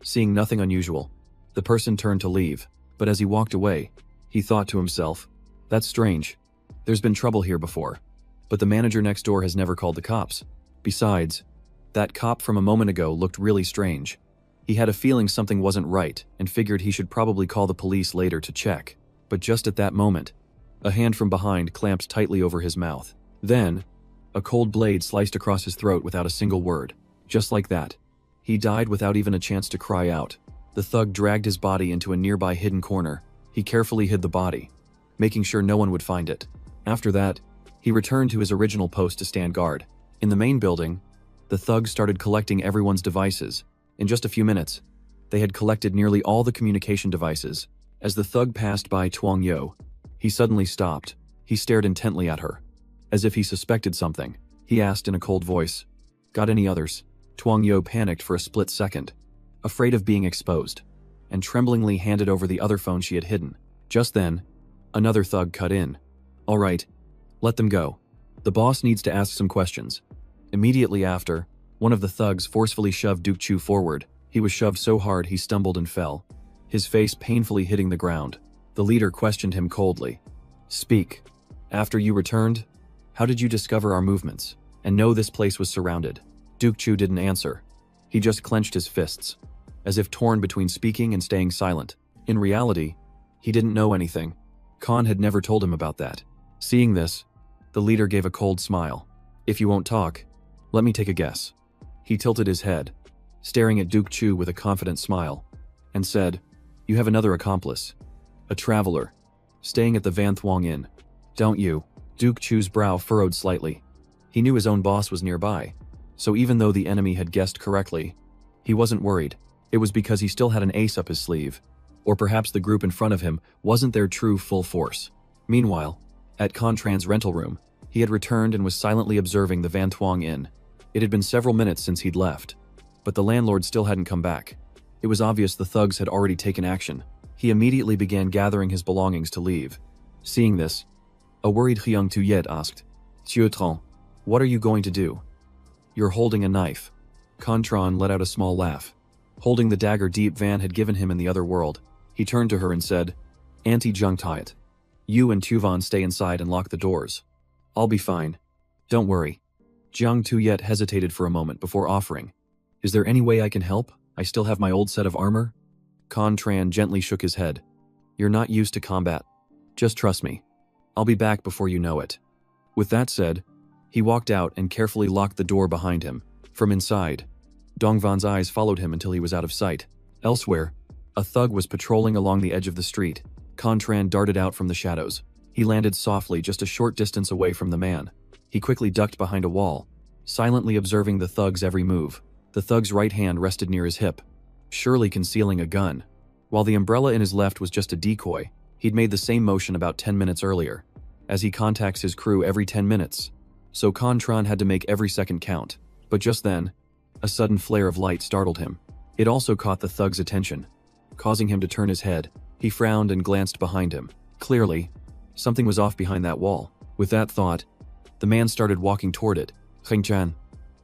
Seeing nothing unusual, the person turned to leave, but as he walked away, he thought to himself, "That's strange. There's been trouble here before, but the manager next door has never called the cops. Besides, that cop from a moment ago looked really strange." He had a feeling something wasn't right and figured he should probably call the police later to check. But just at that moment, a hand from behind clamped tightly over his mouth. Then, a cold blade sliced across his throat without a single word. Just like that, he died without even a chance to cry out. The thug dragged his body into a nearby hidden corner. He carefully hid the body, making sure no one would find it. After that, he returned to his original post to stand guard. In the main building, the thugs started collecting everyone's devices. In just a few minutes, they had collected nearly all the communication devices. As the thug passed by Tuang Yo, he suddenly stopped. He stared intently at her, as if he suspected something. He asked in a cold voice, "Got any others?" Tuang Yo panicked for a split second, afraid of being exposed, and tremblingly handed over the other phone she had hidden. Just then, another thug cut in. "All right, let them go. The boss needs to ask some questions." Immediately after, one of the thugs forcefully shoved Duke Chu forward. He was shoved so hard he stumbled and fell, his face painfully hitting the ground. The leader questioned him coldly. "Speak. After you returned, how did you discover our movements and know this place was surrounded?" Duke Chu didn't answer. He just clenched his fists, as if torn between speaking and staying silent. In reality, he didn't know anything. Khan had never told him about that. Seeing this, the leader gave a cold smile. "If you won't talk, let me take a guess." He tilted his head, staring at Duke Chu with a confident smile, and said, "You have another accomplice. A traveler, staying at the Van Thuong Inn. Don't you?" Duke Chu's brow furrowed slightly. He knew his own boss was nearby, so even though the enemy had guessed correctly, he wasn't worried. It was because he still had an ace up his sleeve. Or perhaps the group in front of him wasn't their true full force. Meanwhile, at Contran's rental room, he had returned and was silently observing the Van Thuong Inn. It had been several minutes since he'd left, but the landlord still hadn't come back. It was obvious the thugs had already taken action. He immediately began gathering his belongings to leave. Seeing this, a worried Hyung Tuyet asked, "Tuotron, what are you going to do?" "You're holding a knife." Contran let out a small laugh. Holding the dagger Deep Van had given him in the other world, he turned to her and said, "Auntie Jung Tuyet, you and Tuvan stay inside and lock the doors. I'll be fine. Don't worry." Jiang Tuyet hesitated for a moment before offering, "Is there any way I can help? I still have my old set of armor." Contran gently shook his head. "You're not used to combat. Just trust me. I'll be back before you know it." With that said, he walked out and carefully locked the door behind him. From inside, Dongvan's eyes followed him until he was out of sight. Elsewhere, a thug was patrolling along the edge of the street. Contran darted out from the shadows. He landed softly just a short distance away from the man. He quickly ducked behind a wall, silently observing the thug's every move. The thug's right hand rested near his hip, surely concealing a gun. While the umbrella in his left was just a decoy, he'd made the same motion about 10 minutes earlier, as he contacts his crew every 10 minutes. So Contran had to make every second count. But just then, a sudden flare of light startled him. It also caught the thug's attention, causing him to turn his head. He frowned and glanced behind him. Clearly, something was off behind that wall. With that thought, the man started walking toward it. Heng-chan,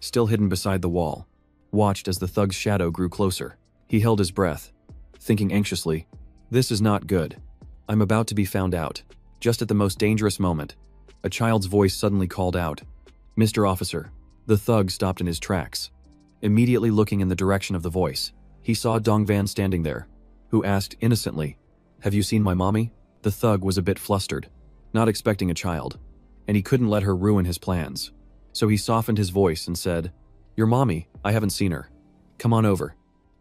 still hidden beside the wall, watched as the thug's shadow grew closer. He held his breath, thinking anxiously, "This is not good. I'm about to be found out." Just at the most dangerous moment, a child's voice suddenly called out, "Mr. Officer." The thug stopped in his tracks. Immediately looking in the direction of the voice, he saw Dongvan standing there, who asked innocently, "Have you seen my mommy?" The thug was a bit flustered, not expecting a child, and he couldn't let her ruin his plans. So he softened his voice and said, "Your mommy, I haven't seen her. Come on over.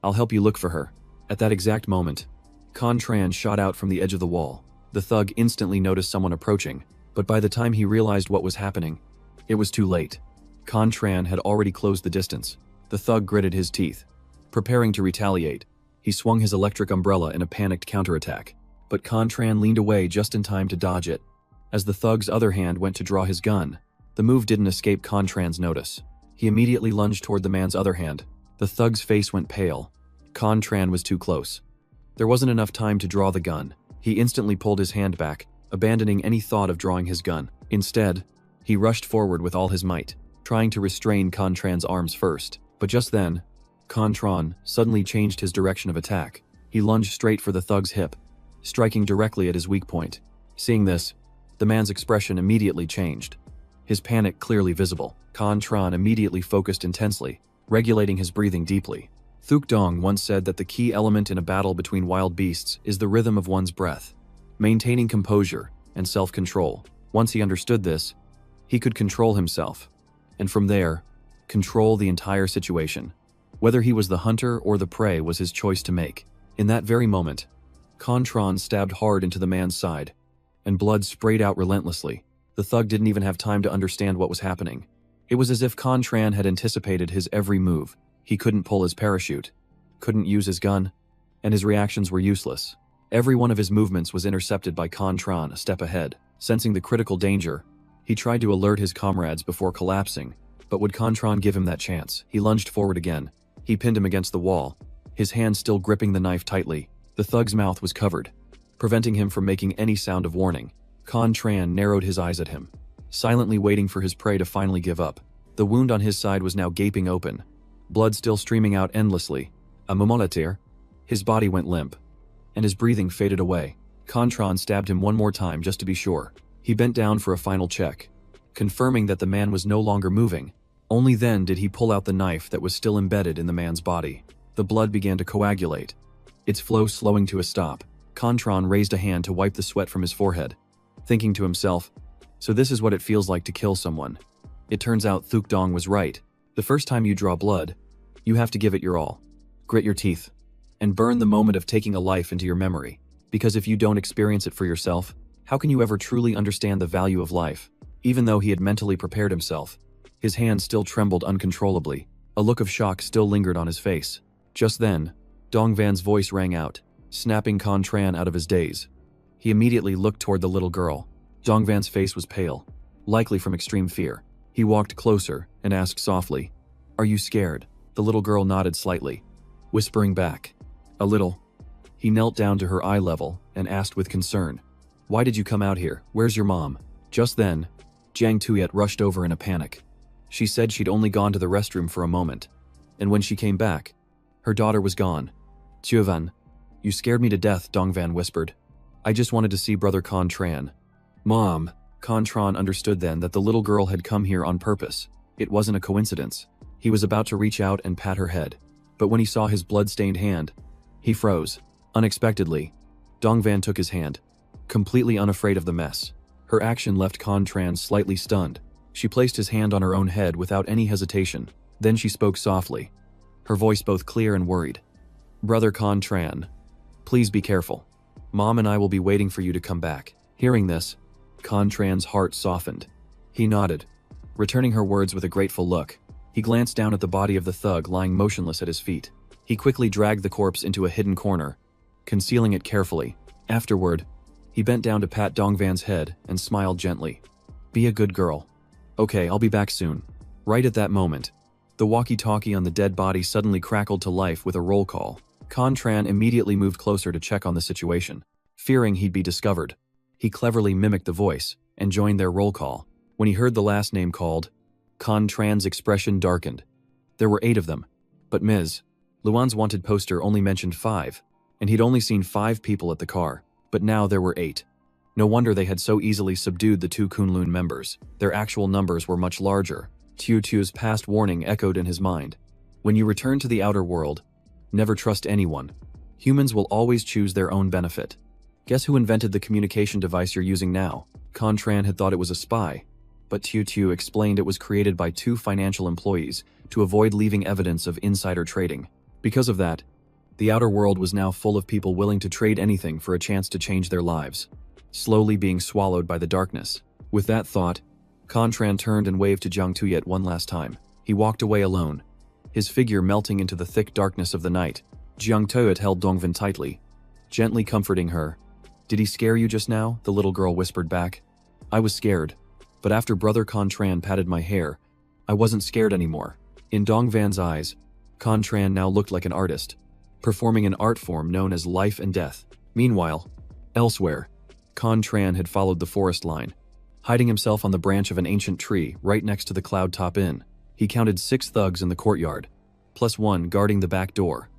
I'll help you look for her." At that exact moment, Contran shot out from the edge of the wall. The thug instantly noticed someone approaching, but by the time he realized what was happening, it was too late. Contran had already closed the distance. The thug gritted his teeth, preparing to retaliate. He swung his electric umbrella in a panicked counterattack, but Contran leaned away just in time to dodge it. As the thug's other hand went to draw his gun, the move didn't escape Contran's notice. He immediately lunged toward the man's other hand. The thug's face went pale. Contran was too close. There wasn't enough time to draw the gun. He instantly pulled his hand back, abandoning any thought of drawing his gun. Instead, he rushed forward with all his might, trying to restrain Contran's arms first. But just then, Contran suddenly changed his direction of attack. He lunged straight for the thug's hip, striking directly at his weak point. Seeing this, the man's expression immediately changed, his panic clearly visible. Contran immediately focused intensely, regulating his breathing deeply. Thuk Dong once said that the key element in a battle between wild beasts is the rhythm of one's breath, maintaining composure and self-control. Once he understood this, he could control himself, and from there, control the entire situation. Whether he was the hunter or the prey was his choice to make. In that very moment, Contran stabbed hard into the man's side, and blood sprayed out relentlessly. The thug didn't even have time to understand what was happening. It was as if Contran had anticipated his every move. He couldn't pull his parachute, couldn't use his gun, and his reactions were useless. Every one of his movements was intercepted by Contran a step ahead. Sensing the critical danger, he tried to alert his comrades before collapsing, but would Contran give him that chance? He lunged forward again. He pinned him against the wall, his hand still gripping the knife tightly. The thug's mouth was covered, preventing him from making any sound of warning. Contran narrowed his eyes at him, silently waiting for his prey to finally give up. The wound on his side was now gaping open, blood still streaming out endlessly. A moment later, his body went limp, and his breathing faded away. Contran stabbed him one more time just to be sure. He bent down for a final check, confirming that the man was no longer moving. Only then did he pull out the knife that was still embedded in the man's body. The blood began to coagulate, its flow slowing to a stop. Contran raised a hand to wipe the sweat from his forehead, thinking to himself, so this is what it feels like to kill someone. It turns out Thuk Dong was right. The first time you draw blood, you have to give it your all. Grit your teeth, and burn the moment of taking a life into your memory. Because if you don't experience it for yourself, how can you ever truly understand the value of life? Even though he had mentally prepared himself, his hand still trembled uncontrollably. A look of shock still lingered on his face. Just then, Dongvan's voice rang out, snapping Contran out of his daze. He immediately looked toward the little girl. Dongvan's face was pale, likely from extreme fear. He walked closer and asked softly, "Are you scared?" The little girl nodded slightly, whispering back, "A little." He knelt down to her eye level and asked with concern, "Why did you come out here? Where's your mom?" Just then, Jiang Tuyet rushed over in a panic. She said she'd only gone to the restroom for a moment, and when she came back, her daughter was gone. "Chuvan, you scared me to death," Dongvan whispered. "I just wanted to see Brother Contran." "Mom." Contran understood then that the little girl had come here on purpose. It wasn't a coincidence. He was about to reach out and pat her head, but when he saw his blood-stained hand, he froze. Unexpectedly, Dongvan took his hand, completely unafraid of the mess. Her action left Contran slightly stunned. She placed his hand on her own head without any hesitation. Then she spoke softly, her voice both clear and worried. "Brother Contran, please be careful. Mom and I will be waiting for you to come back." Hearing this, Contran's heart softened. He nodded, returning her words with a grateful look. He glanced down at the body of the thug lying motionless at his feet. He quickly dragged the corpse into a hidden corner, concealing it carefully. Afterward, he bent down to pat Dongvan's head and smiled gently. "Be a good girl. Okay, I'll be back soon." Right at that moment, the walkie-talkie on the dead body suddenly crackled to life with a roll call. Contran immediately moved closer to check on the situation. Fearing he'd be discovered, he cleverly mimicked the voice and joined their roll call. When he heard the last name called, Contran's expression darkened. There were 8 of them, but Ms. Luan's wanted poster only mentioned 5, and he'd only seen 5 people at the car, but now there were 8. No wonder they had so easily subdued the 2 Kunlun members. Their actual numbers were much larger. Tiu Tu's past warning echoed in his mind. When you return to the outer world, never trust anyone. Humans will always choose their own benefit. Guess who invented the communication device you're using now? Contran had thought it was a spy, but Tiu Tu explained it was created by 2 financial employees to avoid leaving evidence of insider trading. Because of that, the outer world was now full of people willing to trade anything for a chance to change their lives, slowly being swallowed by the darkness. With that thought, Contran turned and waved to Jiang Tuyet one last time. He walked away alone, his figure melting into the thick darkness of the night. Jiang Tuyet held Dongvan tightly, gently comforting her. "Did he scare you just now?" the little girl whispered back. "I was scared, but after Brother Contran patted my hair, I wasn't scared anymore." In Dongvan's eyes, Contran now looked like an artist, performing an art form known as life and death. Meanwhile, elsewhere, Contran had followed the forest line, hiding himself on the branch of an ancient tree right next to the Cloud Top Inn. He counted 6 thugs in the courtyard, plus 1 guarding the back door.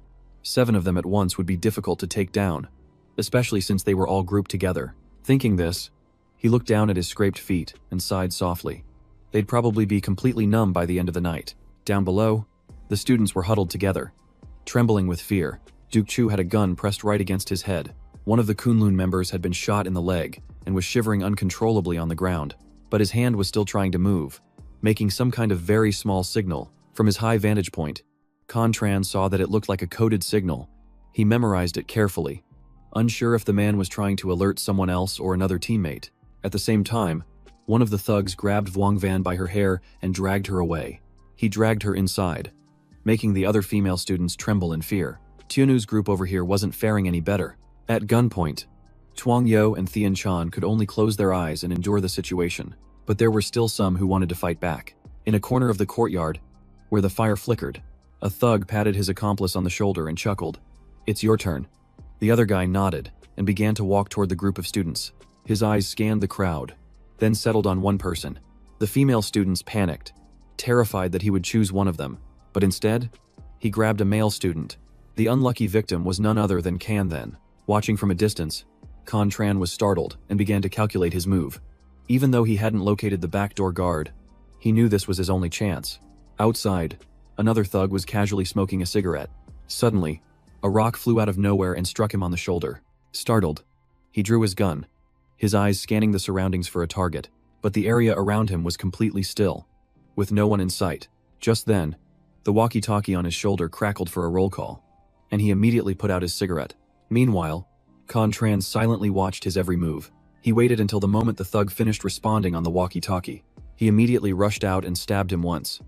7 of them at once would be difficult to take down, especially since they were all grouped together. Thinking this, he looked down at his scraped feet and sighed softly. They'd probably be completely numb by the end of the night. Down below, the students were huddled together, trembling with fear. Duke Chu had a gun pressed right against his head. One of the Kunlun members had been shot in the leg and was shivering uncontrollably on the ground, but his hand was still trying to move, making some kind of very small signal. From his high vantage point, Contran saw that it looked like a coded signal. He memorized it carefully, unsure if the man was trying to alert someone else or another teammate. At the same time, one of the thugs grabbed Vuongvan by her hair and dragged her away. He dragged her inside, making the other female students tremble in fear. Tianu's group over here wasn't faring any better. At gunpoint, Chuang Yo and Thian Chan could only close their eyes and endure the situation, but there were still some who wanted to fight back. In a corner of the courtyard, where the fire flickered, a thug patted his accomplice on the shoulder and chuckled. "It's your turn." The other guy nodded and began to walk toward the group of students. His eyes scanned the crowd, then settled on one person. The female students panicked, terrified that he would choose one of them, but instead, he grabbed a male student. The unlucky victim was none other than Can then. Watching from a distance, Contran was startled and began to calculate his move. Even though he hadn't located the backdoor guard, he knew this was his only chance. Outside, another thug was casually smoking a cigarette. Suddenly, a rock flew out of nowhere and struck him on the shoulder. Startled, he drew his gun, his eyes scanning the surroundings for a target, but the area around him was completely still, with no one in sight. Just then, the walkie-talkie on his shoulder crackled for a roll call, and he immediately put out his cigarette. Meanwhile, Contran silently watched his every move. He waited until the moment the thug finished responding on the walkie-talkie. He immediately rushed out and stabbed him once,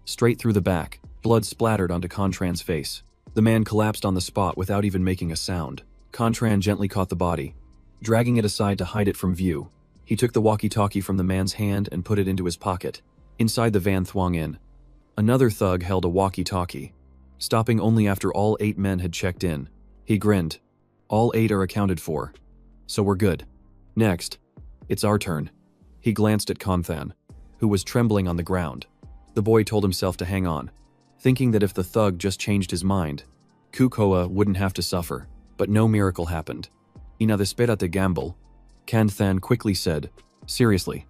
straight through the back. Blood splattered onto Contran's face. The man collapsed on the spot without even making a sound. Contran gently caught the body, dragging it aside to hide it from view. He took the walkie-talkie from the man's hand and put it into his pocket. Inside the Van Thuong Inn, another thug held a walkie-talkie, stopping only after all 8 men had checked in. He grinned. "All 8 are accounted for, so we're good. Next, it's our turn." He glanced at Konthan, who was trembling on the ground. The boy told himself to hang on, thinking that if the thug just changed his mind, Kukoa wouldn't have to suffer. But no miracle happened. "Ina desperate gamble," Kanthan quickly said. "Seriously,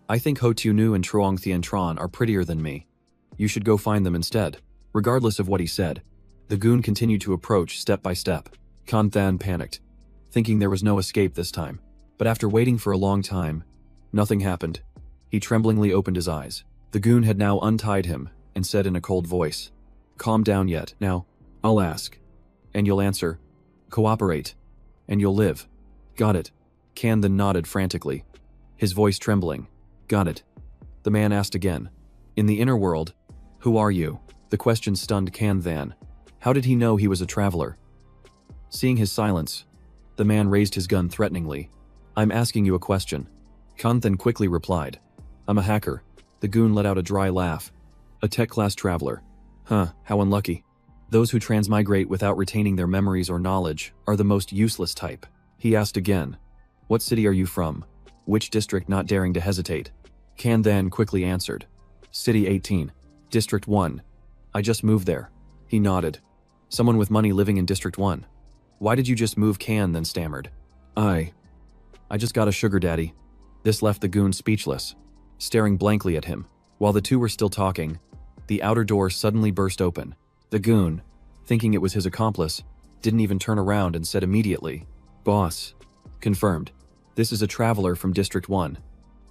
I think Ho Tu Nu and Truong Thien Tron are prettier than me. You should go find them instead." Regardless of what he said, the goon continued to approach step by step. Kanthan panicked, thinking there was no escape this time. But after waiting for a long time, nothing happened. He tremblingly opened his eyes. The goon had now untied him and said in a cold voice, "Calm down yet. Now, I'll ask, and you'll answer. Cooperate, and you'll live." "Got it." Can then nodded frantically, his voice trembling. "Got it. The man asked again. In the inner world, who are you? The question stunned Kanthan. How did he know he was a traveler? Seeing his silence, the man raised his gun threateningly. I'm asking you a question. Kanthan quickly replied. I'm a hacker. The goon let out a dry laugh. A tech class traveler. Huh, how unlucky. Those who transmigrate without retaining their memories or knowledge are the most useless type. He asked again. What city are you from? Which district? Not daring to hesitate, Kanthan quickly answered. City 18. District 1. I just moved there. He nodded. Someone with money living in District 1. Why did you just move? Kanthan stammered. I just got a sugar daddy. This left the goon speechless, staring blankly at him. While the two were still talking, the outer door suddenly burst open. The goon, thinking it was his accomplice, didn't even turn around and said immediately, Boss. Confirmed. This is a traveler from District 1.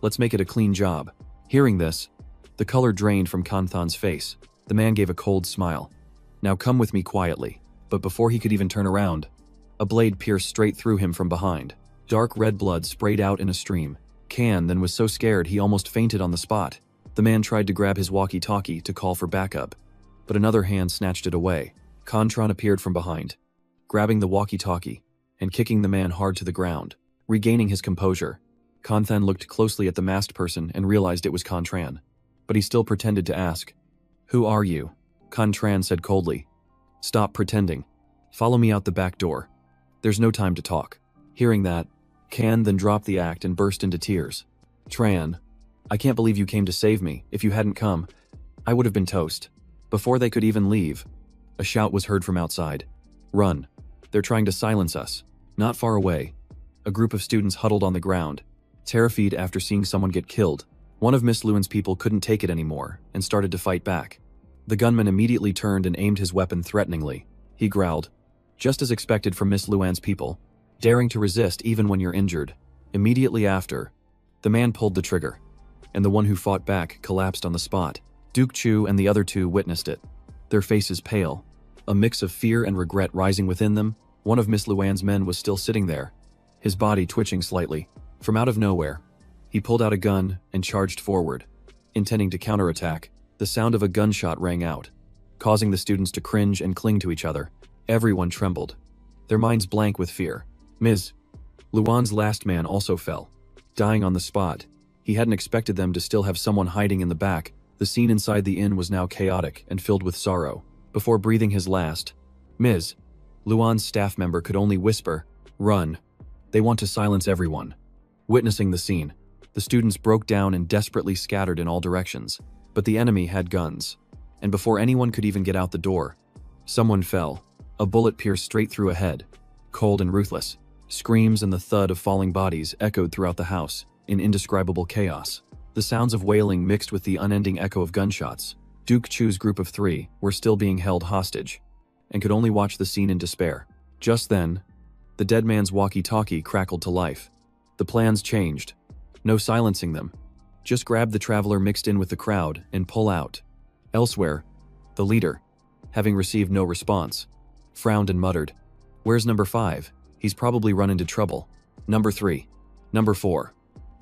Let's make it a clean job. Hearing this, the color drained from Kanthan's face. The man gave a cold smile. Now come with me quietly. But before he could even turn around, a blade pierced straight through him from behind. Dark red blood sprayed out in a stream. Kanthan was so scared he almost fainted on the spot. The man tried to grab his walkie-talkie to call for backup, but another hand snatched it away. Kantran appeared from behind, grabbing the walkie-talkie and kicking the man hard to the ground. Regaining his composure, Kanthan looked closely at the masked person and realized it was Kantran. But he still pretended to ask, Who are you? Kantran said coldly, Stop pretending. Follow me out the back door. There's no time to talk. Hearing that, Kanthan dropped the act and burst into tears. Tran, I can't believe you came to save me. If you hadn't come, I would have been toast. Before they could even leave, a shout was heard from outside. Run. They're trying to silence us. Not far away, a group of students huddled on the ground, terrified after seeing someone get killed. One of Miss Luan's people couldn't take it anymore and started to fight back. The gunman immediately turned and aimed his weapon threateningly. He growled, just as expected from Miss Luan's people, daring to resist even when you're injured. Immediately after, the man pulled the trigger, and the one who fought back collapsed on the spot. Duke Chu and the other two witnessed it, their faces pale, a mix of fear and regret rising within them. One of Miss Luan's men was still sitting there, his body twitching slightly. From out of nowhere, he pulled out a gun and charged forward, intending to counterattack. The sound of a gunshot rang out, causing the students to cringe and cling to each other. Everyone trembled, their minds blank with fear. Ms. Luan's last man also fell, dying on the spot. He hadn't expected them to still have someone hiding in the back. The scene inside the inn was now chaotic and filled with sorrow. Before breathing his last, Ms. Luan's staff member could only whisper, Run. They want to silence everyone. Witnessing the scene, the students broke down and desperately scattered in all directions. But the enemy had guns, and before anyone could even get out the door, someone fell. A bullet pierced straight through a head, cold and ruthless. Screams and the thud of falling bodies echoed throughout the house in indescribable chaos. The sounds of wailing mixed with the unending echo of gunshots. Duke Chu's group of 3 were still being held hostage and could only watch the scene in despair. Just then, the dead man's walkie-talkie crackled to life. The plans changed. No silencing them. Just grab the traveler mixed in with the crowd and pull out. Elsewhere, the leader, having received no response, frowned and muttered, Where's number 5? He's probably run into trouble. Number 3. Number 4.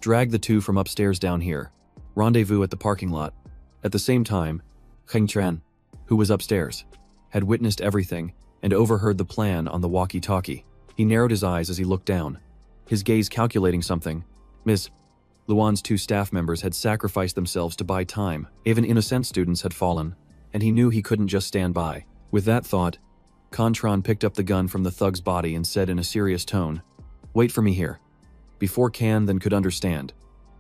Drag the 2 from upstairs down here. Rendezvous at the parking lot. At the same time, Heng Tran, who was upstairs, had witnessed everything and overheard the plan on the walkie-talkie. He narrowed his eyes as he looked down, his gaze calculating something. Ms. Luan's 2 staff members had sacrificed themselves to buy time. Even innocent students had fallen, and he knew he couldn't just stand by. With that thought, Kantran picked up the gun from the thug's body and said in a serious tone, Wait for me here. Before Kanthan could understand,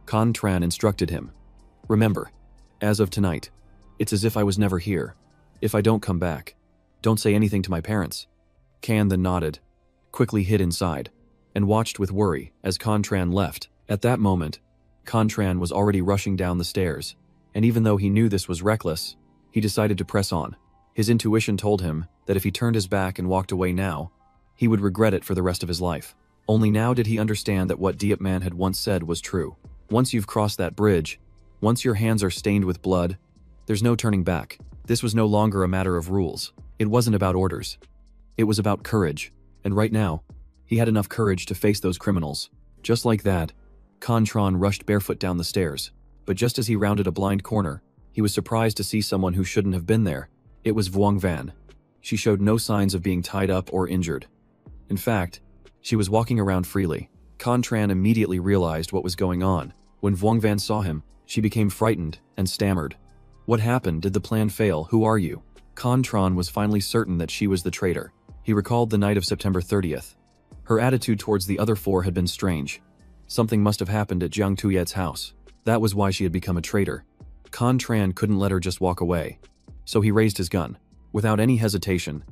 Kantran instructed him, Remember, as of tonight, it's as if I was never here. If I don't come back, don't say anything to my parents. Kanthan nodded, quickly hid inside, and watched with worry as Kantran left. At that moment, Kantran was already rushing down the stairs, and even though he knew this was reckless, he decided to press on. His intuition told him that if he turned his back and walked away now, he would regret it for the rest of his life. Only now did he understand that what Diep Man had once said was true. Once you've crossed that bridge, once your hands are stained with blood, there's no turning back. This was no longer a matter of rules. It wasn't about orders. It was about courage. And right now, he had enough courage to face those criminals. Just like that, Kantran rushed barefoot down the stairs, But just as he rounded a blind corner, he was surprised to see someone who shouldn't have been there. It was Vuong Van. She showed no signs of being tied up or injured. In fact, she was walking around freely. Contran immediately realized what was going on. When Vuong Van saw him, she became frightened and stammered. "What happened? Did the plan fail? Who are you?" Contran was finally certain that she was the traitor. He recalled the night of September 30th. Her attitude towards the other four had been strange. Something must have happened at Jiang Tuyet's house. That was why she had become a traitor. Contran couldn't let her just walk away. So he raised his gun. Without any hesitation,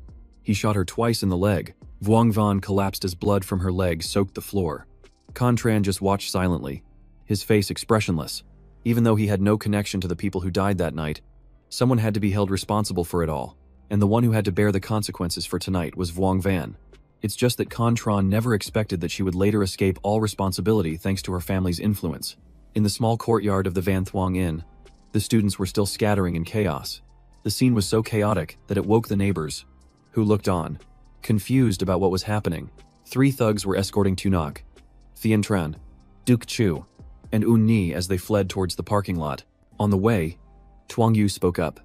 he shot her twice in the leg. Vuong Van collapsed as blood from her leg soaked the floor. Contran just watched silently, his face expressionless. Even though he had no connection to the people who died that night, someone had to be held responsible for it all, and the one who had to bear the consequences for tonight was Vuong Van. It's just that Contran never expected that she would later escape all responsibility thanks to her family's influence. In the small courtyard of the Van Thuong Inn, the students were still scattering in chaos. The scene was so chaotic that it woke the neighbors, who looked on, confused about what was happening. 3 thugs were escorting Tunog, Thien Tran, Duke Chu, and Un Ni as they fled towards the parking lot. On the way, Tuong Yu spoke up.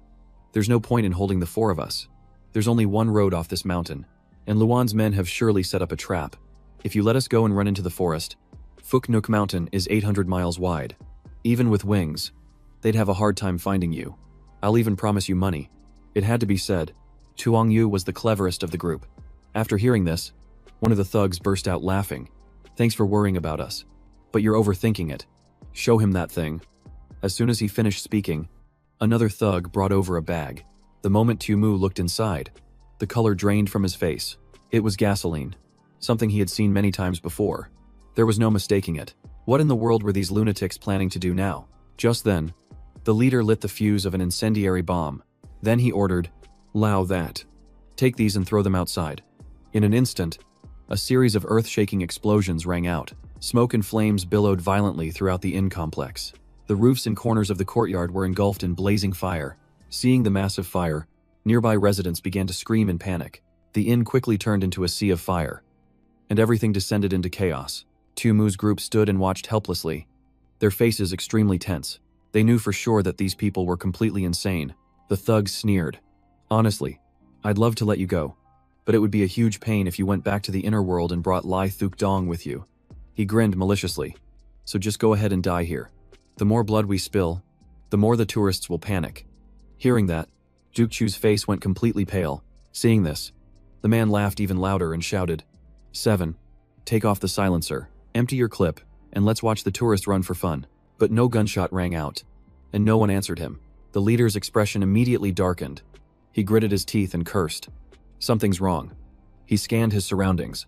"There's no point in holding the 4 of us. There's only one road off this mountain, and Luan's men have surely set up a trap. If you let us go and run into the forest, Phúc Nook Mountain is 800 miles wide. Even with wings, they'd have a hard time finding you. I'll even promise you money." It had to be said, Tuong Yu was the cleverest of the group. After hearing this, one of the thugs burst out laughing. "Thanks for worrying about us. But you're overthinking it. Show him that thing." As soon as he finished speaking, another thug brought over a bag. The moment Tumu looked inside, the color drained from his face. It was gasoline, something he had seen many times before. There was no mistaking it. What in the world were these lunatics planning to do now? Just then, the leader lit the fuse of an incendiary bomb. Then he ordered, "Lao that. Take these and throw them outside." In an instant, a series of earth-shaking explosions rang out. Smoke and flames billowed violently throughout the inn complex. The roofs and corners of the courtyard were engulfed in blazing fire. Seeing the massive fire, nearby residents began to scream in panic. The inn quickly turned into a sea of fire, and everything descended into chaos. Tumu's group stood and watched helplessly, their faces extremely tense. They knew for sure that these people were completely insane. The thugs sneered. "Honestly, I'd love to let you go, but it would be a huge pain if you went back to the inner world and brought Lai Thuk Dong with you." He grinned maliciously. "So just go ahead and die here. The more blood we spill, the more the tourists will panic." Hearing that, Duke Chu's face went completely pale. Seeing this, the man laughed even louder and shouted, "7. Take off the silencer, empty your clip, and let's watch the tourists run for fun." But no gunshot rang out, and no one answered him. The leader's expression immediately darkened. He gritted his teeth and cursed. Something's wrong. He scanned his surroundings,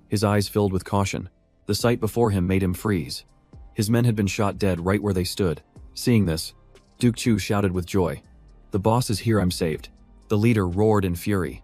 his eyes filled with caution. The sight before him made him freeze. His men had been shot dead right where they stood. Seeing this, Duke Chu shouted with joy, "The boss is here, I'm saved." The leader roared in fury.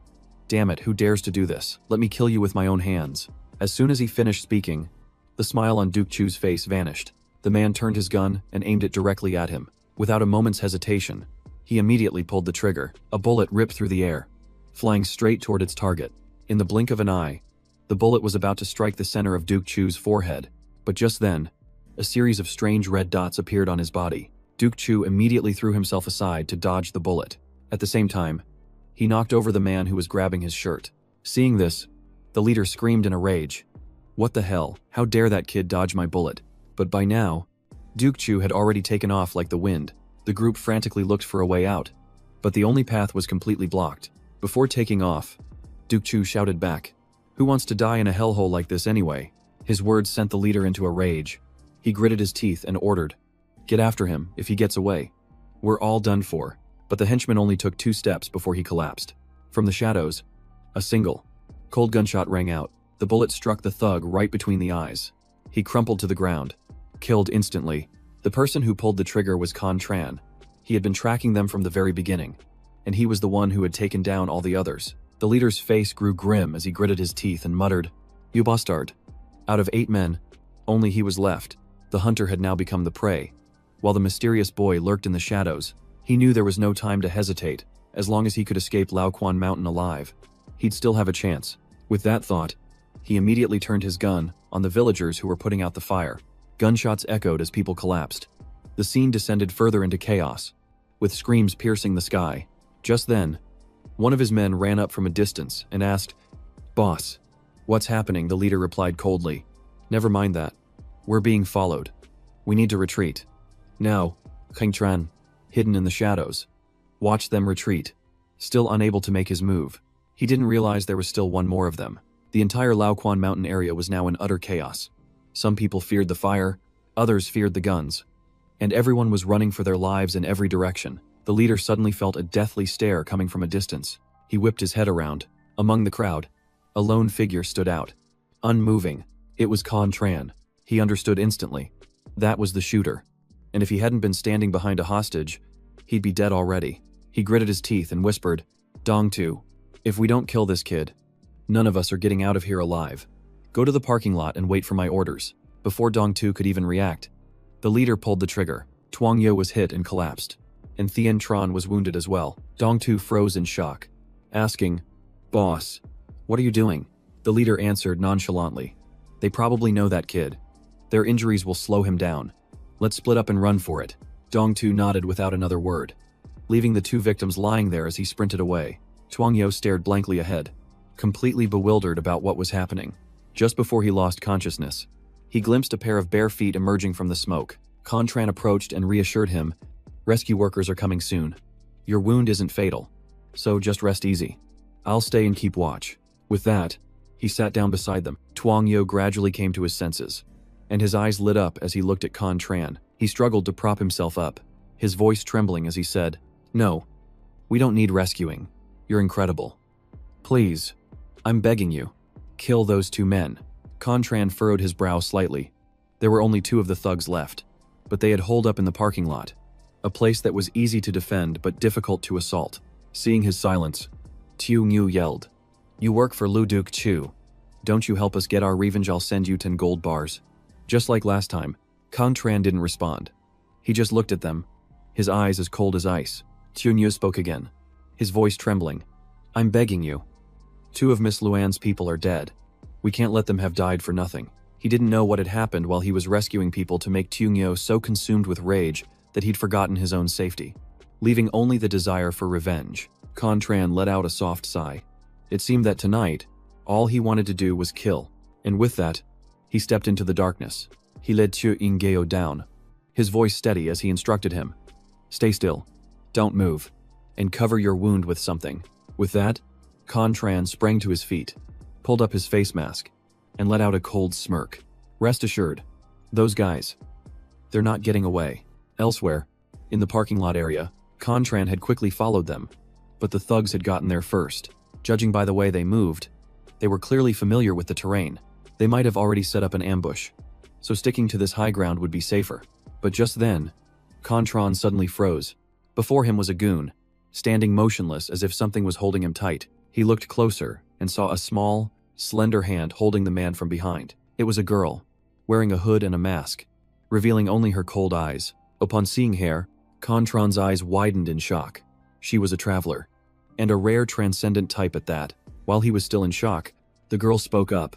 "Damn it, who dares to do this? Let me kill you with my own hands." As soon as he finished speaking, the smile on Duke Chu's face vanished. The man turned his gun and aimed it directly at him. Without a moment's hesitation, he immediately pulled the trigger. A bullet ripped through the air, flying straight toward its target. In the blink of an eye, the bullet was about to strike the center of Duke Chu's forehead. But just then, a series of strange red dots appeared on his body. Duke Chu immediately threw himself aside to dodge the bullet. At the same time, he knocked over the man who was grabbing his shirt. Seeing this, the leader screamed in a rage. "What the hell? How dare that kid dodge my bullet?" But by now, Duke Chu had already taken off like the wind. The group frantically looked for a way out, but the only path was completely blocked. Before taking off, Duke Chu shouted back, "Who wants to die in a hellhole like this anyway?" His words sent the leader into a rage. He gritted his teeth and ordered, "Get after him if he gets away. We're all done for." But the henchman only took 2 steps before he collapsed. From the shadows, a single, cold gunshot rang out. The bullet struck the thug right between the eyes. He crumpled to the ground, killed instantly. The person who pulled the trigger was Con Tran. He had been tracking them from the very beginning, and he was the one who had taken down all the others. The leader's face grew grim as he gritted his teeth and muttered, "You bastard." Out of 8 men, only he was left. The hunter had now become the prey. While the mysterious boy lurked in the shadows, he knew there was no time to hesitate. As long as he could escape Lao Quan Mountain alive, he'd still have a chance. With that thought, he immediately turned his gun on the villagers who were putting out the fire. Gunshots echoed as people collapsed. The scene descended further into chaos, with screams piercing the sky. Just then, one of his men ran up from a distance and asked, "Boss, what's happening?" The leader replied coldly, "Never mind that. We're being followed. We need to retreat." Now, Tran, hidden in the shadows, watched them retreat, still unable to make his move. He didn't realize there was still one more of them. The entire Laoquan mountain area was now in utter chaos. Some people feared the fire, others feared the guns, and everyone was running for their lives in every direction. The leader suddenly felt a deathly stare coming from a distance. He whipped his head around. Among the crowd, a lone figure stood out, unmoving. It was Tran. He understood instantly. That was the shooter. And if he hadn't been standing behind a hostage, he'd be dead already. He gritted his teeth and whispered, "Dongtu, if we don't kill this kid, none of us are getting out of here alive. Go to the parking lot and wait for my orders." Before Dongtu could even react, the leader pulled the trigger. Tuangyo was hit and collapsed, and Thien Tran was wounded as well. Dongtu froze in shock, asking, "Boss, what are you doing?" The leader answered nonchalantly, "They probably know that kid. Their injuries will slow him down. Let's split up and run for it." Dongtu nodded without another word, leaving the two victims lying there as he sprinted away. Tuangyo stared blankly ahead, completely bewildered about what was happening. Just before he lost consciousness, he glimpsed a pair of bare feet emerging from the smoke. Tran approached and reassured him, "Rescue workers are coming soon. Your wound isn't fatal, so just rest easy. I'll stay and keep watch." With that, he sat down beside them. Tuangyo gradually came to his senses, and his eyes lit up as he looked at Tran. He struggled to prop himself up, his voice trembling as he said, "No, we don't need rescuing. You're incredible. Please, I'm begging you, kill those two men." Tran furrowed his brow slightly. There were only two of the thugs left, but they had holed up in the parking lot, a place that was easy to defend but difficult to assault. Seeing his silence, Tu Ngu yelled, "You work for Lu Duke Chu. Don't you help us get our revenge, I'll send you 10 gold bars." Just like last time, Tran didn't respond. He just looked at them, his eyes as cold as ice. Tu Ngu spoke again, his voice trembling, "I'm begging you. 2 of Miss Luan's people are dead. We can't let them have died for nothing." He didn't know what had happened while he was rescuing people to make Tuangyo so consumed with rage that he'd forgotten his own safety, leaving only the desire for revenge. Tran let out a soft sigh. It seemed that tonight, all he wanted to do was kill, and with that, he stepped into the darkness. He led Tu Ingeo down, his voice steady as he instructed him, "Stay still, don't move, and cover your wound with something." With that, Tran sprang to his feet, pulled up his face mask, and let out a cold smirk. "Rest assured, those guys, they're not getting away." Elsewhere, in the parking lot area, Tran had quickly followed them, but the thugs had gotten there first. Judging by the way they moved, they were clearly familiar with the terrain. They might have already set up an ambush, so sticking to this high ground would be safer. But just then, Tran suddenly froze. Before him was a goon, standing motionless as if something was holding him tight. He looked closer and saw a small, slender hand holding the man from behind. It was a girl, wearing a hood and a mask, revealing only her cold eyes. Upon seeing her, Tran's eyes widened in shock. She was a traveler, and a rare transcendent type at that. While he was still in shock, the girl spoke up.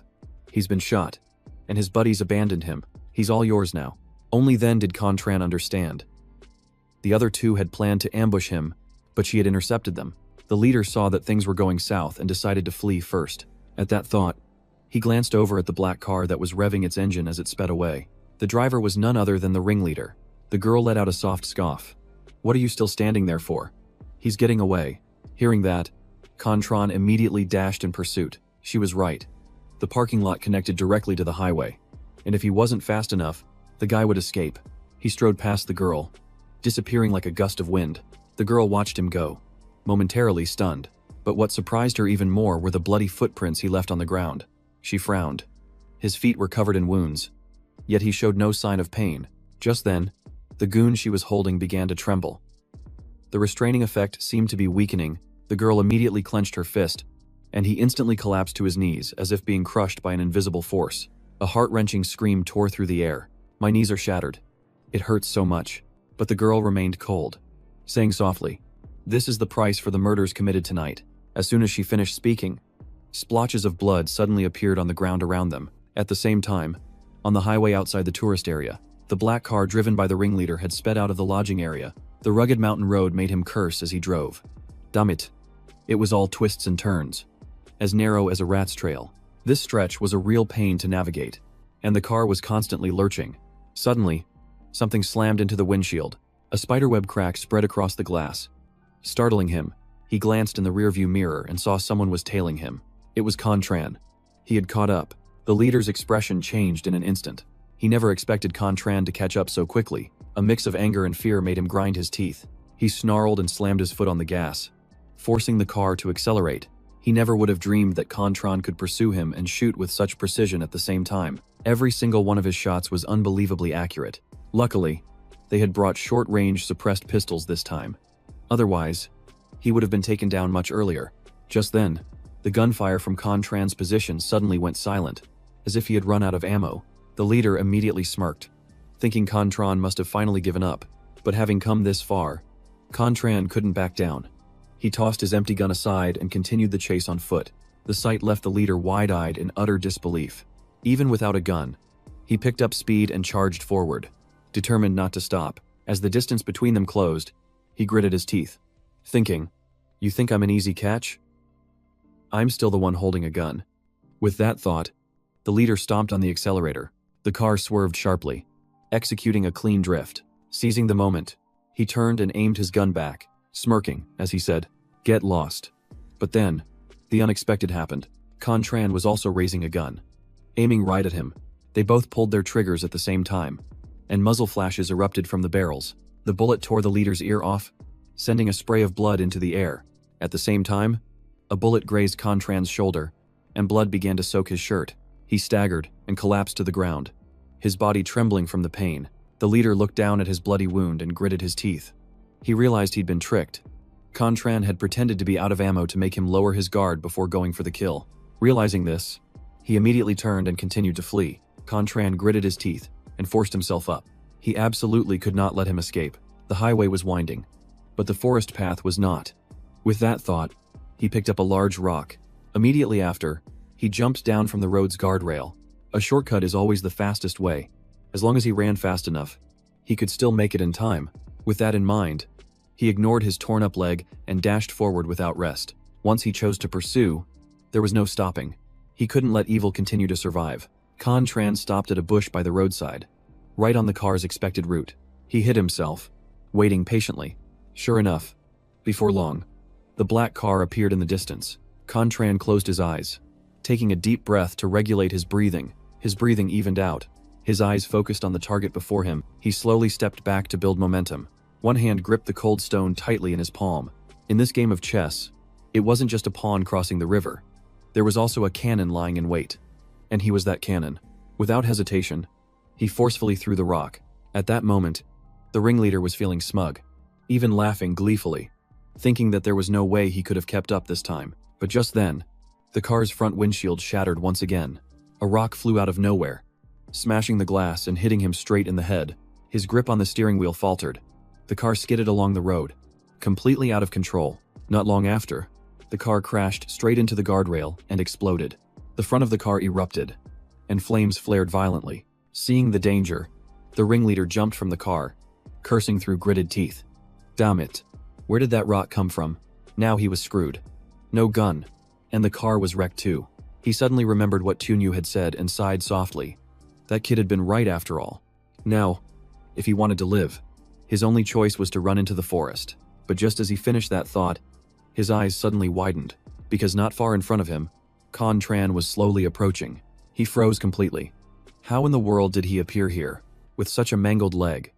"He's been shot, and his buddies abandoned him. He's all yours now." Only then did Tran understand. The other two had planned to ambush him, but she had intercepted them. The leader saw that things were going south and decided to flee first. At that thought, he glanced over at the black car that was revving its engine as it sped away. The driver was none other than the ringleader. The girl let out a soft scoff. "What are you still standing there for? He's getting away." Hearing that, Tran immediately dashed in pursuit. She was right. The parking lot connected directly to the highway, and if he wasn't fast enough, the guy would escape. He strode past the girl, disappearing like a gust of wind. The girl watched him go, momentarily stunned. But what surprised her even more were the bloody footprints he left on the ground. She frowned. His feet were covered in wounds, yet he showed no sign of pain. Just then, the goon she was holding began to tremble. The restraining effect seemed to be weakening. The girl immediately clenched her fist, and he instantly collapsed to his knees as if being crushed by an invisible force. A heart-wrenching scream tore through the air. "My knees are shattered. It hurts so much." But the girl remained cold, saying softly, "This is the price for the murders committed tonight." As soon as she finished speaking, splotches of blood suddenly appeared on the ground around them. At the same time, on the highway outside the tourist area, The black car driven by the ringleader had sped out of the lodging area. The rugged mountain road made him curse as he drove. Damn it. It was all twists and turns. As narrow as a rat's trail. This stretch was a real pain to navigate. And the car was constantly lurching. Suddenly, something slammed into the windshield. A spiderweb crack spread across the glass. Startling him, he glanced in the rearview mirror and saw someone was tailing him. It was Contran. He had caught up. The leader's expression changed in an instant. He never expected Contran to catch up so quickly. A mix of anger and fear made him grind his teeth. He snarled and slammed his foot on the gas, forcing the car to accelerate. He never would have dreamed that Contran could pursue him and shoot with such precision at the same time. Every single one of his shots was unbelievably accurate. Luckily, they had brought short-range suppressed pistols this time. Otherwise, he would have been taken down much earlier. Just then, the gunfire from Contran's position suddenly went silent, as if he had run out of ammo. The leader immediately smirked, thinking Contran must have finally given up. But having come this far, Contran couldn't back down. He tossed his empty gun aside and continued the chase on foot. The sight left the leader wide-eyed in utter disbelief. Even without a gun, he picked up speed and charged forward, determined not to stop. As the distance between them closed, he gritted his teeth, thinking, "You think I'm an easy catch? I'm still the one holding a gun." With that thought, the leader stomped on the accelerator. The car swerved sharply, executing a clean drift. Seizing the moment, he turned and aimed his gun back, smirking as he said, "Get lost." But then, the unexpected happened. Contran was also raising a gun, aiming right at him. They both pulled their triggers at the same time, and muzzle flashes erupted from the barrels. The bullet tore the leader's ear off, sending a spray of blood into the air. At the same time, a bullet grazed Contran's shoulder, and blood began to soak his shirt. He staggered and collapsed to the ground, his body trembling from the pain. The leader looked down at his bloody wound and gritted his teeth. He realized he'd been tricked. Contran had pretended to be out of ammo to make him lower his guard before going for the kill. Realizing this, he immediately turned and continued to flee. Contran gritted his teeth and forced himself up. He absolutely could not let him escape. The highway was winding, but the forest path was not. With that thought, he picked up a large rock. Immediately after, he jumped down from the road's guardrail. A shortcut is always the fastest way. As long as he ran fast enough, he could still make it in time. With that in mind, he ignored his torn-up leg and dashed forward without rest. Once he chose to pursue, there was no stopping. He couldn't let evil continue to survive. Contran stopped at a bush by the roadside, right on the car's expected route. He hid himself, waiting patiently. Sure enough, before long, the black car appeared in the distance. Contran closed his eyes, taking a deep breath to regulate his breathing. His breathing evened out. His eyes focused on the target before him. He slowly stepped back to build momentum. One hand gripped the cold stone tightly in his palm. In this game of chess, it wasn't just a pawn crossing the river. There was also a cannon lying in wait. And he was that cannon. Without hesitation, he forcefully threw the rock. At that moment, the ringleader was feeling smug, even laughing gleefully, thinking that there was no way he could have kept up this time. But just then, the car's front windshield shattered once again. A rock flew out of nowhere, smashing the glass and hitting him straight in the head. His grip on the steering wheel faltered. The car skidded along the road, completely out of control. Not long after, the car crashed straight into the guardrail and exploded. The front of the car erupted, and flames flared violently. Seeing the danger, the ringleader jumped from the car, cursing through gritted teeth. Damn it. Where did that rock come from? Now he was screwed. No gun, and the car was wrecked too. He suddenly remembered what Tunyu had said and sighed softly. That kid had been right after all. Now, if he wanted to live, his only choice was to run into the forest. But just as he finished that thought, his eyes suddenly widened, because not far in front of him, Contran was slowly approaching. He froze completely. How in the world did he appear here, with such a mangled leg?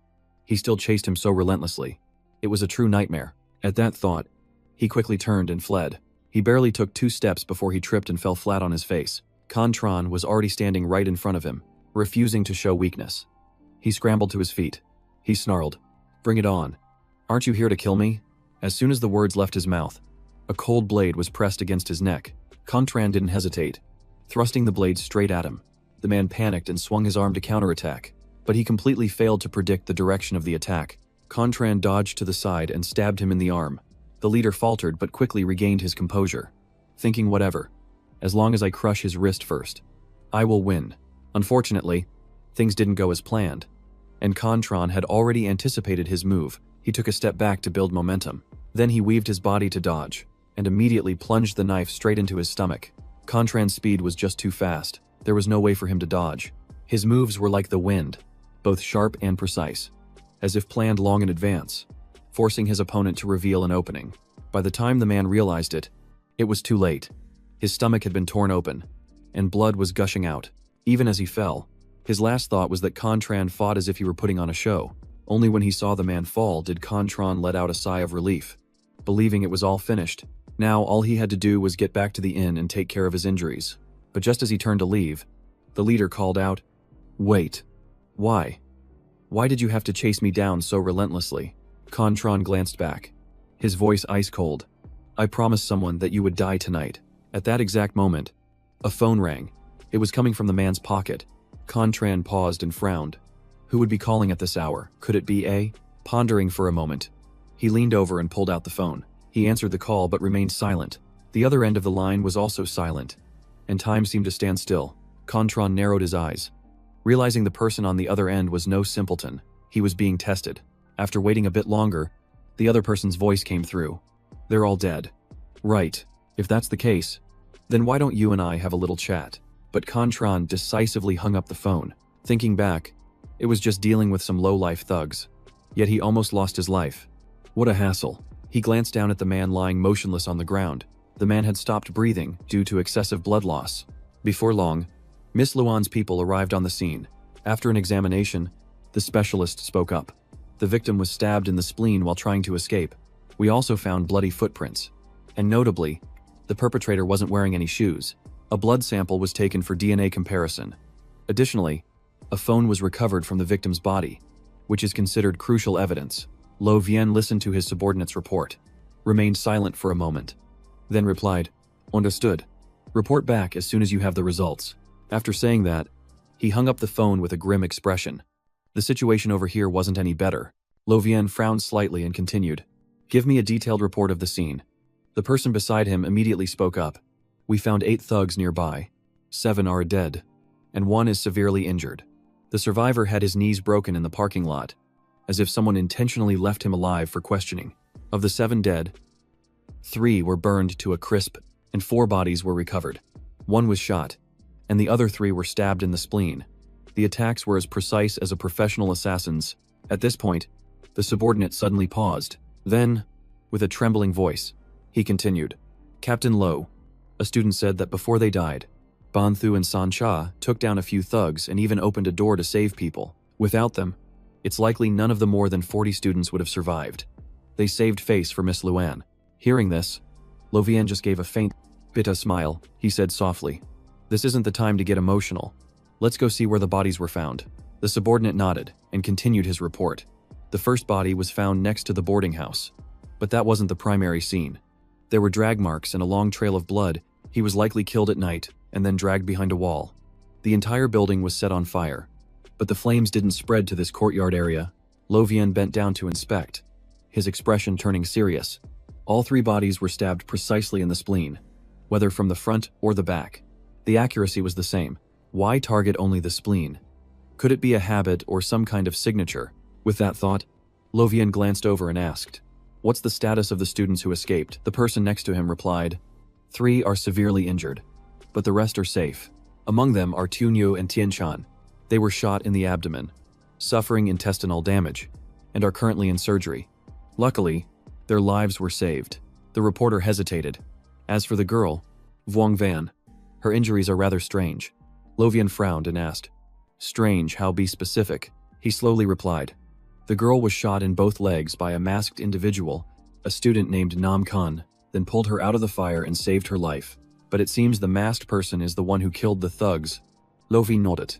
He still chased him so relentlessly. It was a true nightmare. At that thought, he quickly turned and fled. He barely took 2 steps before he tripped and fell flat on his face. Contran was already standing right in front of him, refusing to show weakness. He scrambled to his feet. He snarled, "Bring it on. Aren't you here to kill me?" As soon as the words left his mouth, a cold blade was pressed against his neck. Contran didn't hesitate, thrusting the blade straight at him. The man panicked and swung his arm to counterattack, but he completely failed to predict the direction of the attack. Contran dodged to the side and stabbed him in the arm. The leader faltered but quickly regained his composure, thinking whatever, as long as I crush his wrist first, I will win. Unfortunately, things didn't go as planned. and Contron had already anticipated his move. He took a step back to build momentum. Then he weaved his body to dodge, and immediately plunged the knife straight into his stomach. Contran's speed was just too fast. There was no way for him to dodge. His moves were like the wind, both sharp and precise, as if planned long in advance, forcing his opponent to reveal an opening. By the time the man realized it, it was too late. His stomach had been torn open, and blood was gushing out. Even as he fell, his last thought was that Contran fought as if he were putting on a show. Only when he saw the man fall did Contran let out a sigh of relief, believing it was all finished. Now all he had to do was get back to the inn and take care of his injuries. But just as he turned to leave, the leader called out, "Wait. Why? Why did you have to chase me down so relentlessly?" Contran glanced back, his voice ice cold. "I promised someone that you would die tonight." At that exact moment, a phone rang. It was coming from the man's pocket. Contran paused and frowned. Who would be calling at this hour? Could it be A? Pondering for a moment, he leaned over and pulled out the phone. He answered the call but remained silent. The other end of the line was also silent, and time seemed to stand still. Contran narrowed his eyes, realizing the person on the other end was no simpleton. He was being tested. After waiting a bit longer, the other person's voice came through. "They're all dead." "Right. If that's the case, then why don't you and I have a little chat?" But Contran decisively hung up the phone. Thinking back, it was just dealing with some low-life thugs. Yet he almost lost his life. What a hassle. He glanced down at the man lying motionless on the ground. The man had stopped breathing due to excessive blood loss. Before long, Miss Luan's people arrived on the scene. After an examination, the specialist spoke up. The victim was stabbed in the spleen while trying to escape. We also found bloody footprints. And notably, the perpetrator wasn't wearing any shoes. A blood sample was taken for DNA comparison. Additionally, a phone was recovered from the victim's body, which is considered crucial evidence. Lo Vien listened to his subordinate's report, remained silent for a moment, then replied, "Understood. Report back as soon as you have the results." After saying that, he hung up the phone with a grim expression. The situation over here wasn't any better. Lo Vien frowned slightly and continued, "Give me a detailed report of the scene." The person beside him immediately spoke up. "We found 8 thugs nearby. 7 are dead, and 1 is severely injured. The survivor had his knees broken in the parking lot, as if someone intentionally left him alive for questioning. Of the 7 dead, 3 were burned to a crisp, and 4 bodies were recovered. 1 was shot, and the other 3 were stabbed in the spleen. The attacks were as precise as a professional assassin's." At this point, the subordinate suddenly paused. Then, with a trembling voice, he continued, "Captain Lo, a student said that before they died, Banthu and San Cha took down a few thugs and even opened a door to save people. Without them, it's likely none of the more than 40 students would have survived. They saved face for Miss Luan." Hearing this, Lo Vien just gave a faint, bitter smile. He said softly, "This isn't the time to get emotional. Let's go see where the bodies were found." The subordinate nodded and continued his report. The first body was found next to the boarding house, but that wasn't the primary scene. There were drag marks and a long trail of blood. He was likely killed at night and then dragged behind a wall. The entire building was set on fire, but the flames didn't spread to this courtyard area. Lo Vien bent down to inspect, his expression turning serious. All 3 bodies were stabbed precisely in the spleen, whether from the front or the back. The accuracy was the same. Why target only the spleen? Could it be a habit or some kind of signature? With that thought, Lo Vien glanced over and asked, "What's the status of the students who escaped?" The person next to him replied, 3 are severely injured, but the rest are safe. Among them are Tunyu and Tianchan. They were shot in the abdomen, suffering intestinal damage, and are currently in surgery. Luckily, their lives were saved. The reporter hesitated. As for the girl, Vuong Van, her injuries are rather strange. Lo Vien frowned and asked, "Strange, how be specific?" He slowly replied, "The girl was shot in both legs by a masked individual, a student named Nam Khan, then pulled her out of the fire and saved her life. But it seems the masked person is the one who killed the thugs." Lo Vien nodded.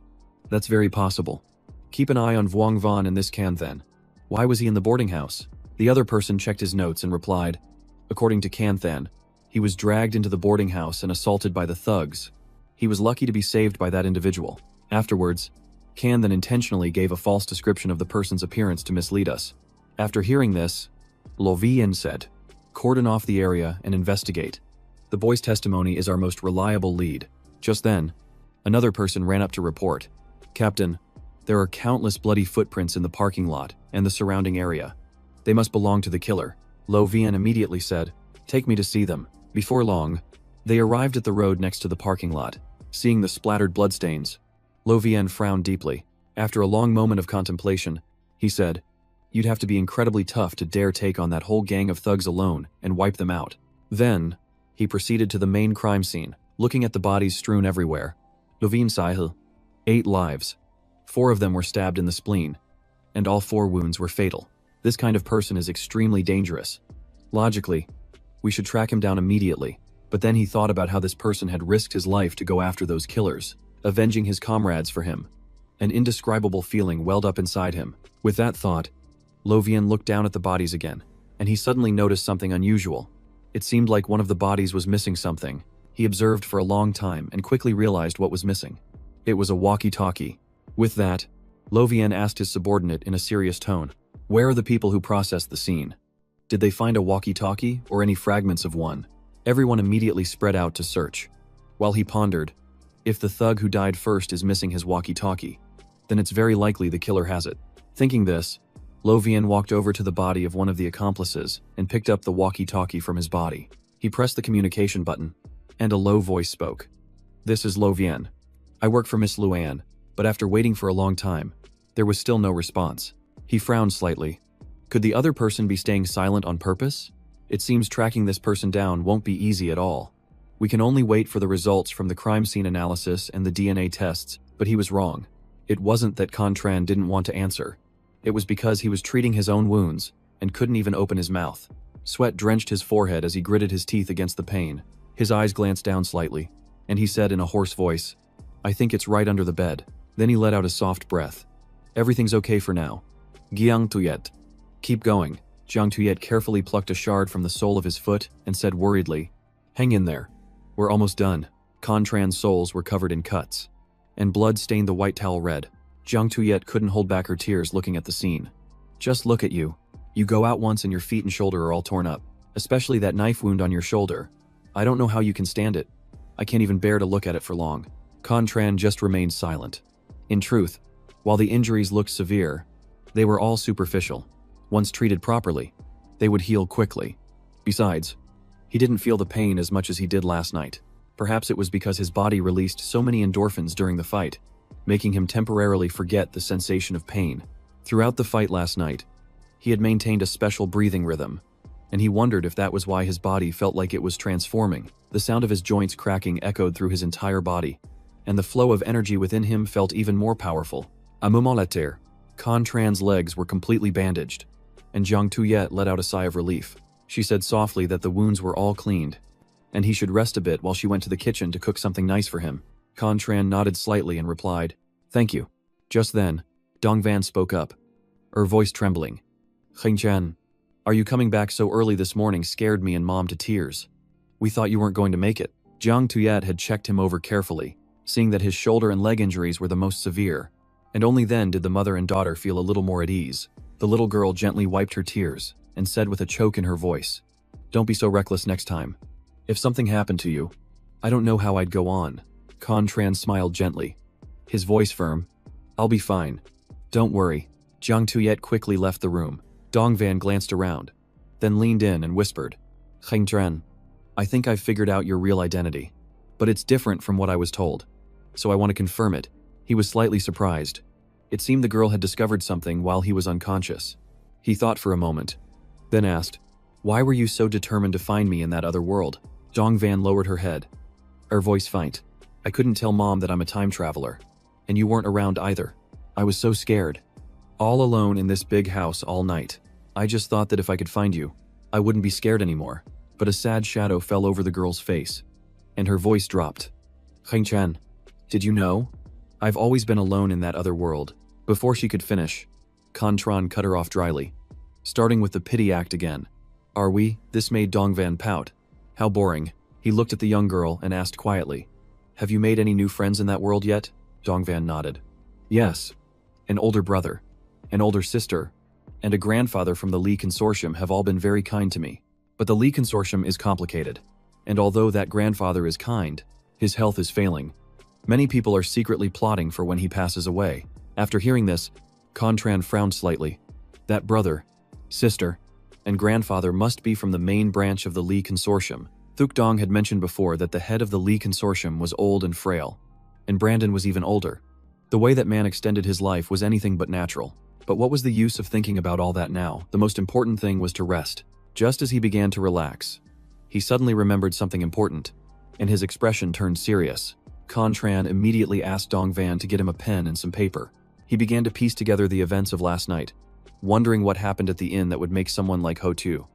"That's very possible. Keep an eye on Vuong Van in this can then. Why was he in the boarding house?" The other person checked his notes and replied, "According to Canthan, he was dragged into the boarding house and assaulted by the thugs. He was lucky to be saved by that individual. Afterwards, Canthan intentionally gave a false description of the person's appearance to mislead us." After hearing this, Lo Vien said, "Cordon off the area and investigate. The boy's testimony is our most reliable lead." Just then, another person ran up to report, "Captain, There are countless bloody footprints in the parking lot and the surrounding area. They must belong to the killer. Lo Vian immediately said, "Take me to see them." Before long, they arrived at the road next to the parking lot. Seeing the splattered bloodstains, Lo Vian frowned deeply. After a long moment of contemplation, he said, "You'd have to be incredibly tough to dare take on that whole gang of thugs alone and wipe them out." Then, he proceeded to the main crime scene, looking at the bodies strewn everywhere. Lovin Sahil, 8 lives. 4 of them were stabbed in the spleen, and all 4 wounds were fatal. This kind of person is extremely dangerous. Logically, we should track him down immediately, but then he thought about how this person had risked his life to go after those killers, avenging his comrades for him. An indescribable feeling welled up inside him. With that thought, Lo Vian looked down at the bodies again, and he suddenly noticed something unusual. It seemed like one of the bodies was missing something. He observed for a long time and quickly realized what was missing. It was a walkie-talkie. With that, Lo Vian asked his subordinate in a serious tone, "Where are the people who processed the scene? Did they find a walkie-talkie or any fragments of one?" Everyone immediately spread out to search. While he pondered, if the thug who died first is missing his walkie-talkie, then it's very likely the killer has it. Thinking this, Lo Vian walked over to the body of one of the accomplices and picked up the walkie-talkie from his body. He pressed the communication button, and a low voice spoke. "This is Lo Vian. I work for Miss Luan," but after waiting for a long time, there was still no response. He frowned slightly. Could the other person be staying silent on purpose? It seems tracking this person down won't be easy at all. We can only wait for the results from the crime scene analysis and the DNA tests, but he was wrong. It wasn't that Contran didn't want to answer. It was because he was treating his own wounds and couldn't even open his mouth. Sweat drenched his forehead as he gritted his teeth against the pain. His eyes glanced down slightly, and he said in a hoarse voice, "I think it's right under the bed." Then he let out a soft breath. "Everything's okay for now. Giang Tuyet. Keep going." Jiang Tuyet carefully plucked a shard from the sole of his foot and said worriedly, "Hang in there. We're almost done." Contran's soles were covered in cuts, and blood stained the white towel red. Jiang Tuyet couldn't hold back her tears looking at the scene. "Just look at you. You go out once and your feet and shoulder are all torn up, especially that knife wound on your shoulder. I don't know how you can stand it. I can't even bear to look at it for long." Contran just remained silent. In truth, while the injuries looked severe, they were all superficial. Once treated properly, they would heal quickly. Besides, he didn't feel the pain as much as he did last night. Perhaps it was because his body released so many endorphins during the fight, making him temporarily forget the sensation of pain. Throughout the fight last night, he had maintained a special breathing rhythm, and he wondered if that was why his body felt like it was transforming. The sound of his joints cracking echoed through his entire body, and the flow of energy within him felt even more powerful. A moment later, Contran's legs were completely bandaged, and Jiang Tuyet let out a sigh of relief. She said softly that the wounds were all cleaned, and he should rest a bit while she went to the kitchen to cook something nice for him. Contran nodded slightly and replied, "Thank you." Just then, Dongvan spoke up, her voice trembling. "Hengchen, are you coming back so early this morning scared me and Mom to tears. We thought you weren't going to make it." Jiang Tuyet had checked him over carefully, seeing that his shoulder and leg injuries were the most severe, and only then did the mother and daughter feel a little more at ease. The little girl gently wiped her tears and said with a choke in her voice, "Don't be so reckless next time. If something happened to you, I don't know how I'd go on." Contran smiled gently, his voice firm. "I'll be fine. Don't worry." Jiang Tuyet quickly left the room. Dongvan glanced around, then leaned in and whispered, "Hengchen, I think I've figured out your real identity, but it's different from what I was told, so I want to confirm it." He was slightly surprised. It seemed the girl had discovered something while he was unconscious. He thought for a moment, then asked, "Why were you so determined to find me in that other world?" Dongvan lowered her head, her voice faint. "I couldn't tell Mom that I'm a time traveler, and you weren't around either. I was so scared. All alone in this big house all night. I just thought that if I could find you, I wouldn't be scared anymore." But a sad shadow fell over the girl's face, and her voice dropped. "Hengchen, did you know? I've always been alone in that other world." Before she could finish, Contran cut her off dryly, starting with the pity act again. "Are we?" This made Dongvan pout. "How boring." He looked at the young girl and asked quietly, "Have you made any new friends in that world yet?" Dongvan nodded. "Yes. An older brother, an older sister, and a grandfather from the Lee Consortium have all been very kind to me. But the Lee Consortium is complicated, and although that grandfather is kind, his health is failing. Many people are secretly plotting for when he passes away." After hearing this, Contran frowned slightly. That brother, sister, and grandfather must be from the main branch of the Lee Consortium. Thuk Dong had mentioned before that the head of the Lee Consortium was old and frail, and Brandon was even older. The way that man extended his life was anything but natural. But what was the use of thinking about all that now? The most important thing was to rest. Just as he began to relax, he suddenly remembered something important, and his expression turned serious. Contran immediately asked Dong Van to get him a pen and some paper. He began to piece together the events of last night, wondering what happened at the inn that would make someone like Ho Tu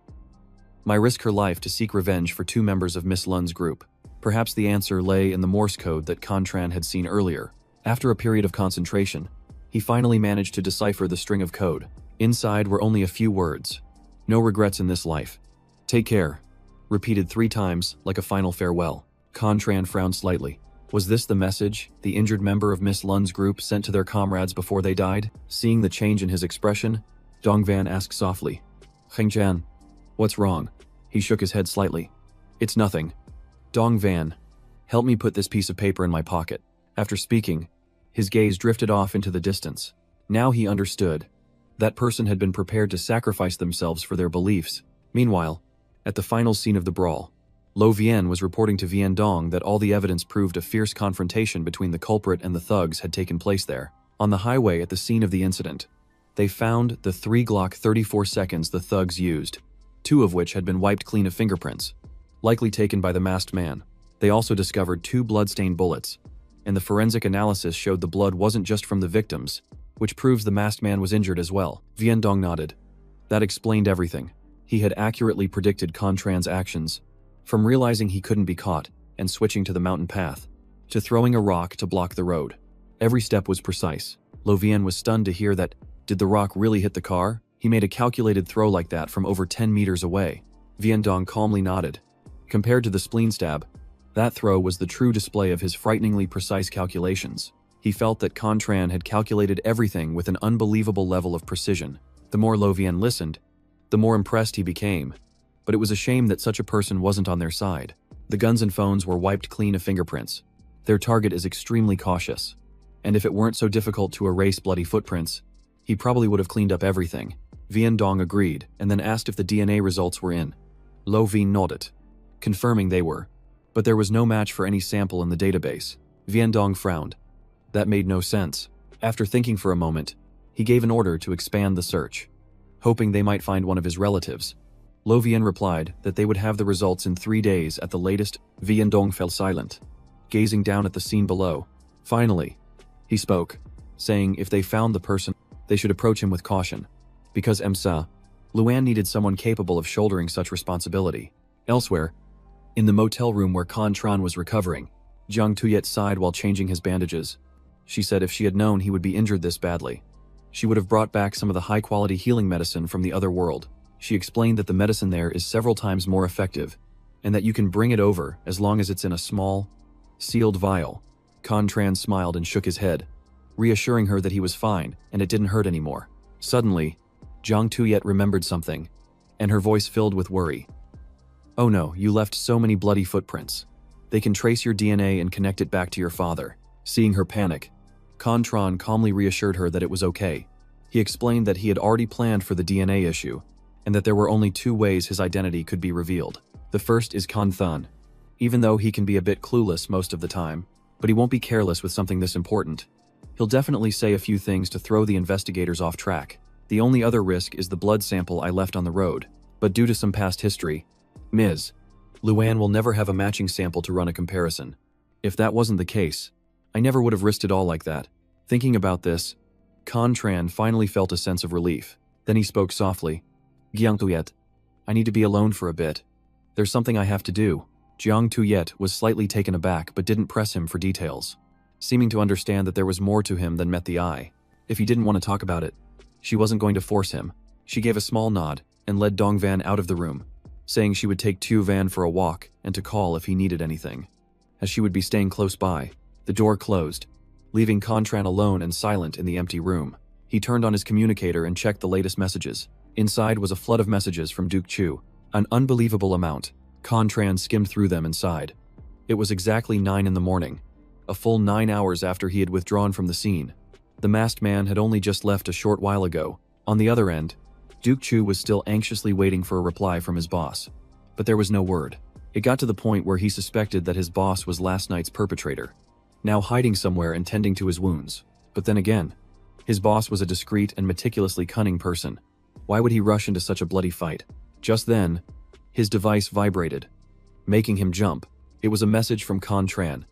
might risk her life to seek revenge for 2 members of Miss Lun's group. Perhaps the answer lay in the Morse code that Contran had seen earlier. After a period of concentration, he finally managed to decipher the string of code. Inside were only a few words. No regrets in this life. Take care. Repeated 3 times, like a final farewell. Contran frowned slightly. Was this the message the injured member of Miss Lun's group sent to their comrades before they died? Seeing the change in his expression, Dong Van asked softly, "Hengchan, what's wrong?" He shook his head slightly. "It's nothing." Dong Van, help me put this piece of paper in my pocket. After speaking, his gaze drifted off into the distance. Now he understood. That person had been prepared to sacrifice themselves for their beliefs. Meanwhile, at the final scene of the brawl, Lo Vien was reporting to Vien Dong that all the evidence proved a fierce confrontation between the culprit and the thugs had taken place there. On the highway at the scene of the incident, they found the 3 Glock 34 seconds the thugs used, 2 of which had been wiped clean of fingerprints, likely taken by the masked man. They also discovered 2 blood-stained bullets, and the forensic analysis showed the blood wasn't just from the victims, which proves the masked man was injured as well. Vien Dong nodded. That explained everything. He had accurately predicted Contran's actions, from realizing he couldn't be caught and switching to the mountain path, to throwing a rock to block the road. Every step was precise. Lo Vien was stunned to hear that, did the rock really hit the car? He made a calculated throw like that from over 10 meters away. Vien Dong calmly nodded. Compared to the spleen stab, that throw was the true display of his frighteningly precise calculations. He felt that Contran had calculated everything with an unbelievable level of precision. The more Lo Vien listened, the more impressed he became. But it was a shame that such a person wasn't on their side. The guns and phones were wiped clean of fingerprints. Their target is extremely cautious. And if it weren't so difficult to erase bloody footprints, he probably would have cleaned up everything. Vien Dong agreed, and then asked if the DNA results were in. Lo Vien nodded, confirming they were. But there was no match for any sample in the database. Vien Dong frowned. That made no sense. After thinking for a moment, he gave an order to expand the search, hoping they might find one of his relatives. Lo Vien replied that they would have the results in 3 days at the latest. Vien Dong fell silent, gazing down at the scene below. Finally, he spoke, saying if they found the person, they should approach him with caution. Because Emsa, Luan needed someone capable of shouldering such responsibility. Elsewhere, in the motel room where Contran was recovering, Jiang Tuyet sighed while changing his bandages. She said if she had known he would be injured this badly, she would have brought back some of the high-quality healing medicine from the other world. She explained that the medicine there is several times more effective, and that you can bring it over as long as it's in a small, sealed vial. Contran smiled and shook his head, reassuring her that he was fine and it didn't hurt anymore. Suddenly, Jiang Tuyet remembered something, and her voice filled with worry. "Oh no, you left so many bloody footprints. They can trace your DNA and connect it back to your father." Seeing her panic, Contran calmly reassured her that it was okay. He explained that he had already planned for the DNA issue, and that there were only 2 ways his identity could be revealed. The first is Con-Thun. Even though he can be a bit clueless most of the time, but he won't be careless with something this important. He'll definitely say a few things to throw the investigators off track. The only other risk is the blood sample I left on the road, but due to some past history, Ms. Luan will never have a matching sample to run a comparison. If that wasn't the case, I never would have risked it all like that. Thinking about this, Contran finally felt a sense of relief. Then he spoke softly. "Jiang Tuyet, I need to be alone for a bit. There's something I have to do." Jiang Tuyet was slightly taken aback but didn't press him for details, seeming to understand that there was more to him than met the eye. If he didn't want to talk about it, she wasn't going to force him. She gave a small nod and led Dong Van out of the room, saying she would take Tu Van for a walk and to call if he needed anything, as she would be staying close by. The door closed, leaving Contran alone and silent in the empty room. He turned on his communicator and checked the latest messages. Inside was a flood of messages from Duke Chu, an unbelievable amount. Contran skimmed through them and sighed. It was exactly 9 in the morning, a full 9 hours after he had withdrawn from the scene. The masked man had only just left a short while ago. On the other end, Duke Chu was still anxiously waiting for a reply from his boss. But there was no word. It got to the point where he suspected that his boss was last night's perpetrator, now hiding somewhere and tending to his wounds. But then again, his boss was a discreet and meticulously cunning person. Why would he rush into such a bloody fight? Just then, his device vibrated, making him jump. It was a message from Contran.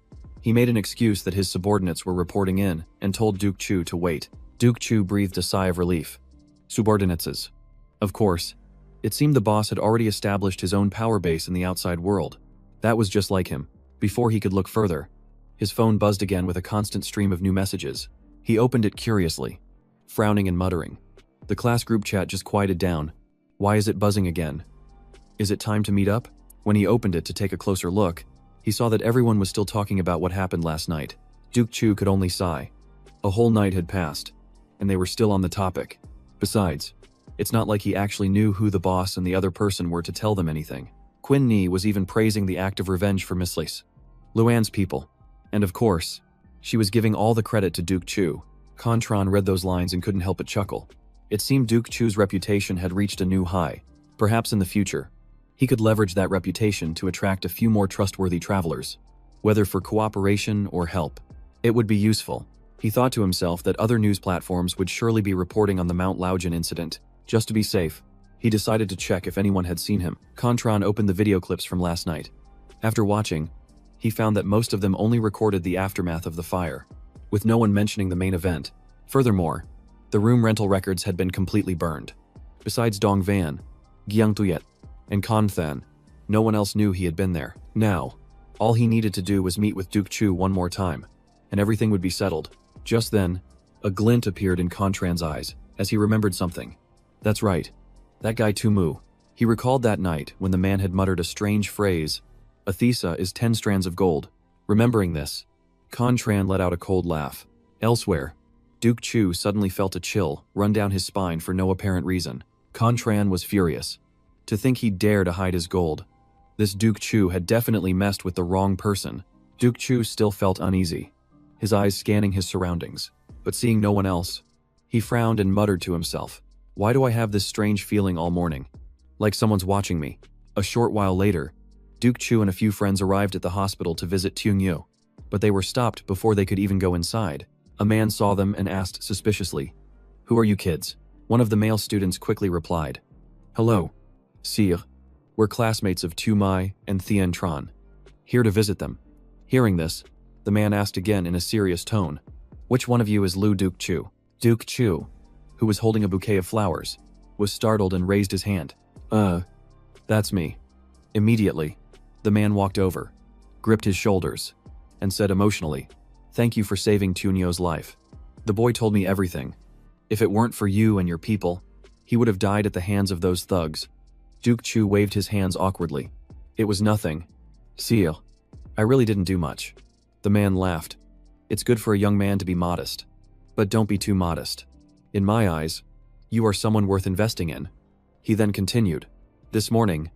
He made an excuse that his subordinates were reporting in and told Duke Chu to wait. Duke Chu breathed a sigh of relief. Subordinates. Of course. It seemed the boss had already established his own power base in the outside world. That was just like him. Before he could look further, his phone buzzed again with a constant stream of new messages. He opened it curiously, frowning and muttering. The class group chat just quieted down. Why is it buzzing again? Is it time to meet up? When he opened it to take a closer look, he saw that everyone was still talking about what happened last night. Duke Chu could only sigh. A whole night had passed, and they were still on the topic. Besides, it's not like he actually knew who the boss and the other person were to tell them anything. Quinn Ni was even praising the act of revenge for Miss Lise, Luan's people. And of course, she was giving all the credit to Duke Chu. Contran read those lines and couldn't help but chuckle. It seemed Duke Chu's reputation had reached a new high. Perhaps in the future, he could leverage that reputation to attract a few more trustworthy travelers. Whether for cooperation or help, it would be useful. He thought to himself that other news platforms would surely be reporting on the Mount Laojian incident. Just to be safe, he decided to check if anyone had seen him. Contran opened the video clips from last night. After watching, he found that most of them only recorded the aftermath of the fire, with no one mentioning the main event. Furthermore, the room rental records had been completely burned. Besides Dong Van, Gyang Tuyet, and Con Than, no one else knew he had been there. Now, all he needed to do was meet with Duke Chu one more time, and everything would be settled. Just then, a glint appeared in Contran's eyes, as he remembered something. That's right, that guy Tumu. He recalled that night when the man had muttered a strange phrase, "Athesa is 10 strands of gold." Remembering this, Contran let out a cold laugh. Elsewhere, Duke Chu suddenly felt a chill run down his spine for no apparent reason. Contran was furious. To think he'd dare to hide his gold. This Duke Chu had definitely messed with the wrong person. Duke Chu still felt uneasy, his eyes scanning his surroundings. But seeing no one else, he frowned and muttered to himself, "Why do I have this strange feeling all morning? Like someone's watching me." A short while later, Duke Chu and a few friends arrived at the hospital to visit Tungyeo, but they were stopped before they could even go inside. A man saw them and asked suspiciously, "Who are you kids?" One of the male students quickly replied, "Hello, Sir. We're classmates of Tu Mai and Thien Tran. Here to visit them." Hearing this, the man asked again in a serious tone, "Which one of you is Lu Duke Chu?" Duke Chu, who was holding a bouquet of flowers, was startled and raised his hand. That's me." Immediately, the man walked over, gripped his shoulders, and said emotionally, "Thank you for saving Tunyo's life. The boy told me everything. If it weren't for you and your people, he would have died at the hands of those thugs." Duke Chu waved his hands awkwardly. "It was nothing. Sir, I really didn't do much." The man laughed. "It's good for a young man to be modest. But don't be too modest. In my eyes, you are someone worth investing in." He then continued, "This morning,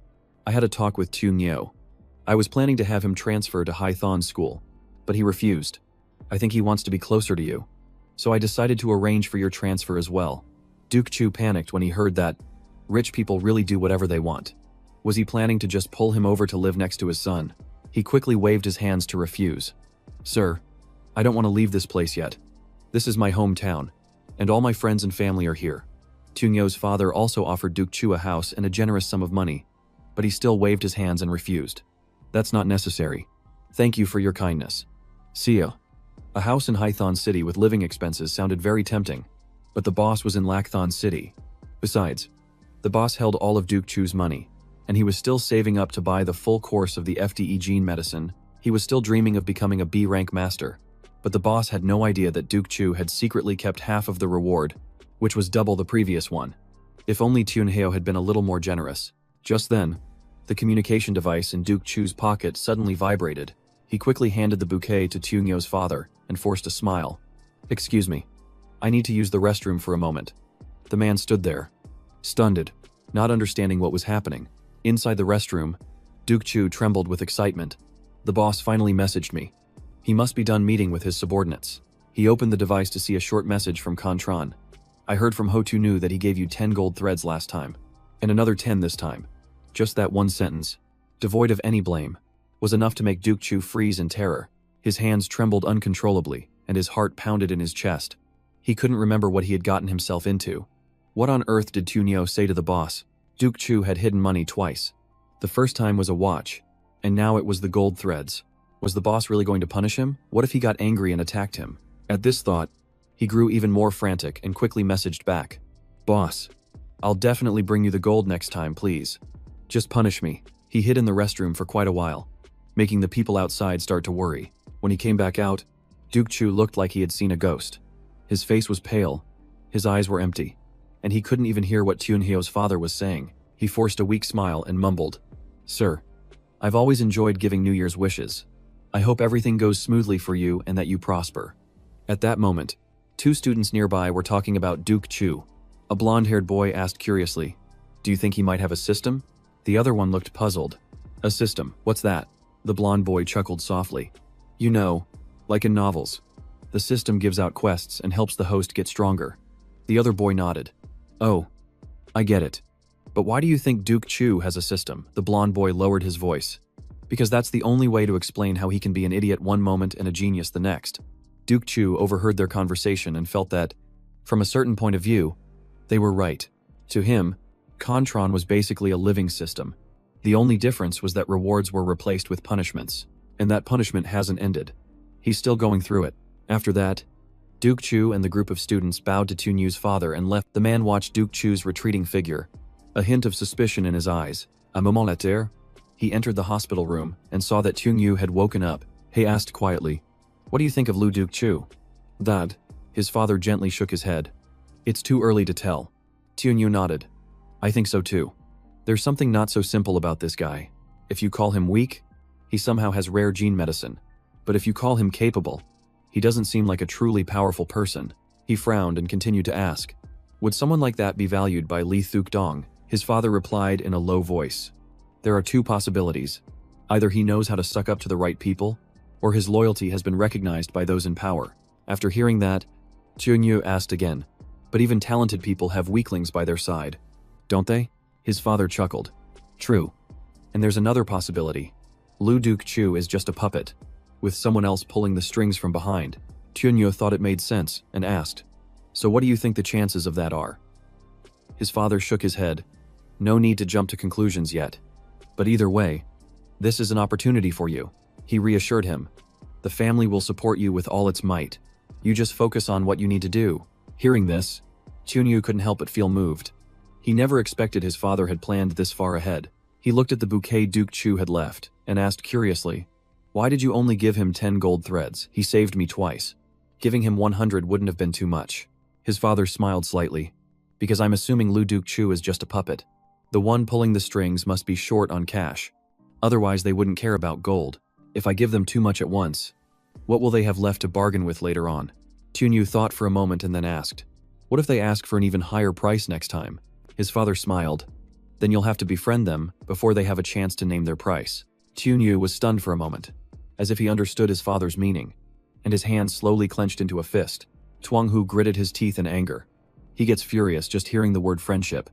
I had a talk with Tunyo. I was planning to have him transfer to Haithon School, but he refused. I think he wants to be closer to you. So I decided to arrange for your transfer as well." Duke Chu panicked when he heard that rich people really do whatever they want. Was he planning to just pull him over to live next to his son? He quickly waved his hands to refuse. "Sir, I don't want to leave this place yet. This is my hometown, and all my friends and family are here." Tunyo's father also offered Duke Chu a house and a generous sum of money, but he still waved his hands and refused. "That's not necessary. Thank you for your kindness. Sir." A house in Haithon City with living expenses sounded very tempting, but the boss was in Lakthon City. Besides, the boss held all of Duke Chu's money, and he was still saving up to buy the full course of the FDE gene medicine. He was still dreaming of becoming a B-rank master, but the boss had no idea that Duke Chu had secretly kept half of the reward, which was double the previous one. If only Tunheo had been a little more generous. Just then, the communication device in Duke Chu's pocket suddenly vibrated. He quickly handed the bouquet to Tunyo's father and forced a smile. "Excuse me, I need to use the restroom for a moment." The man stood there, stunned, not understanding what was happening. Inside the restroom, Duke Chu trembled with excitement. The boss finally messaged me. He must be done meeting with his subordinates. He opened the device to see a short message from Contran. I heard from Ho Tu-nu that he gave you 10 gold threads last time. And another 10 this time. Just that one sentence, devoid of any blame, was enough to make Duke Chu freeze in terror. His hands trembled uncontrollably, and his heart pounded in his chest. He couldn't remember what he had gotten himself into. What on earth did Tunyo say to the boss? Duke Chu had hidden money twice. The first time was a watch, and now it was the gold threads. Was the boss really going to punish him? What if he got angry and attacked him? At this thought, he grew even more frantic and quickly messaged back. Boss, I'll definitely bring you the gold next time, please. Just punish me. He hid in the restroom for quite a while, making the people outside start to worry. When he came back out, Duke Chu looked like he had seen a ghost. His face was pale, his eyes were empty, and he couldn't even hear what Tunhyo's father was saying. He forced a weak smile and mumbled, Sir, I've always enjoyed giving New Year's wishes. I hope everything goes smoothly for you and that you prosper. At that moment, 2 students nearby were talking about Duke Chu. A blonde-haired boy asked curiously, Do you think he might have a system? The other one looked puzzled. A system, what's that? The blonde boy chuckled softly. You know, like in novels. The system gives out quests and helps the host get stronger. The other boy nodded. Oh, I get it. But why do you think Duke Chu has a system? The blonde boy lowered his voice. Because that's the only way to explain how he can be an idiot one moment and a genius the next. Duke Chu overheard their conversation and felt that, from a certain point of view, they were right. To him, Contran was basically a living system. The only difference was that rewards were replaced with punishments, and that punishment hasn't ended. He's still going through it. After that, Duke Chu and the group of students bowed to Tunyu's father and left. The man watched Duke Chu's retreating figure, a hint of suspicion in his eyes. A moment later, he entered the hospital room and saw that Tunyu had woken up. He asked quietly, What do you think of Lu Duke Chu? Dad, his father gently shook his head. It's too early to tell. Tunyu nodded. I think so too. There's something not so simple about this guy. If you call him weak, he somehow has rare gene medicine. But if you call him capable, he doesn't seem like a truly powerful person. He frowned and continued to ask, Would someone like that be valued by Li Thuk Dong? His father replied in a low voice. There are 2 possibilities. Either he knows how to suck up to the right people, or his loyalty has been recognized by those in power. After hearing that, Tunyu asked again, But even talented people have weaklings by their side, don't they? His father chuckled. True. And there's another possibility. Lu Duke Chu is just a puppet, with someone else pulling the strings from behind. Tunyu thought it made sense and asked, So what do you think the chances of that are? His father shook his head. No need to jump to conclusions yet. But either way, this is an opportunity for you. He reassured him. The family will support you with all its might. You just focus on what you need to do. Hearing this, Tunyu couldn't help but feel moved. He never expected his father had planned this far ahead. He looked at the bouquet Duke Chu had left and asked curiously, Why did you only give him 10 gold threads? He saved me twice. Giving him 100 wouldn't have been too much. His father smiled slightly. Because I'm assuming Lu Duke Chu is just a puppet. The one pulling the strings must be short on cash. Otherwise they wouldn't care about gold. If I give them too much at once, what will they have left to bargain with later on? Tunyu thought for a moment and then asked, What if they ask for an even higher price next time? His father smiled. Then you'll have to befriend them before they have a chance to name their price. Tunyu was stunned for a moment, as if he understood his father's meaning, and his hand slowly clenched into a fist. Tuanghu gritted his teeth in anger. He gets furious just hearing the word friendship.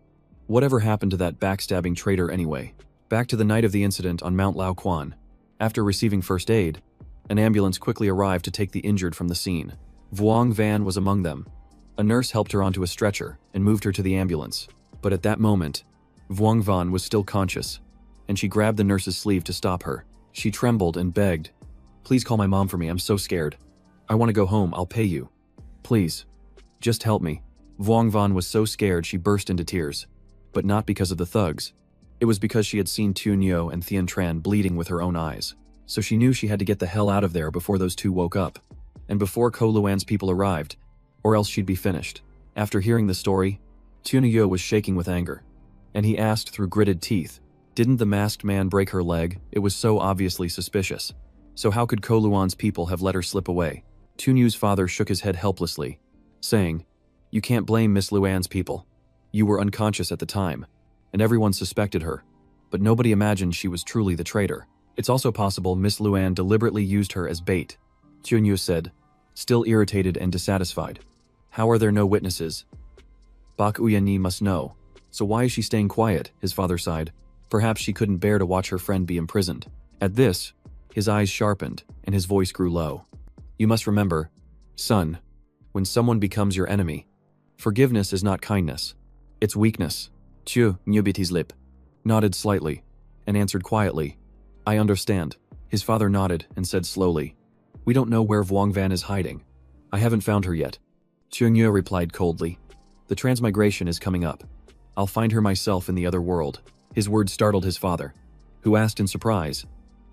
Whatever happened to that backstabbing traitor anyway? Back to the night of the incident on Mount Lao Quan. After receiving first aid, an ambulance quickly arrived to take the injured from the scene. Vuong Van was among them. A nurse helped her onto a stretcher and moved her to the ambulance. But at that moment, Vuong Van was still conscious, and she grabbed the nurse's sleeve to stop her. She trembled and begged, Please call my mom for me, I'm so scared. I want to go home, I'll pay you. Please. Just help me. Vuong Van was so scared she burst into tears. But not because of the thugs. It was because she had seen Tunyo and Thien Tran bleeding with her own eyes. So she knew she had to get the hell out of there before those 2 woke up. And before Ko Luan's people arrived, or else she'd be finished. After hearing the story, Tunyo was shaking with anger. And he asked through gritted teeth, Didn't the masked man break her leg? It was so obviously suspicious. So how could Ko Luan's people have let her slip away? Tunyo's father shook his head helplessly, saying, You can't blame Miss Luan's people. You were unconscious at the time, and everyone suspected her. But nobody imagined she was truly the traitor. It's also possible Miss Luan deliberately used her as bait. Tunyo said, still irritated and dissatisfied. How are there no witnesses? Bak Uyani must know. So why is she staying quiet? His father sighed. Perhaps she couldn't bear to watch her friend be imprisoned. At this, his eyes sharpened and his voice grew low. You must remember, son, when someone becomes your enemy, forgiveness is not kindness. It's weakness. Chu Nyubiti's lip nodded slightly and answered quietly. I understand. His father nodded and said slowly. We don't know where Vuong Van is hiding. I haven't found her yet. Chu Nyu replied coldly. The transmigration is coming up. I'll find her myself in the other world. His words startled his father, who asked in surprise,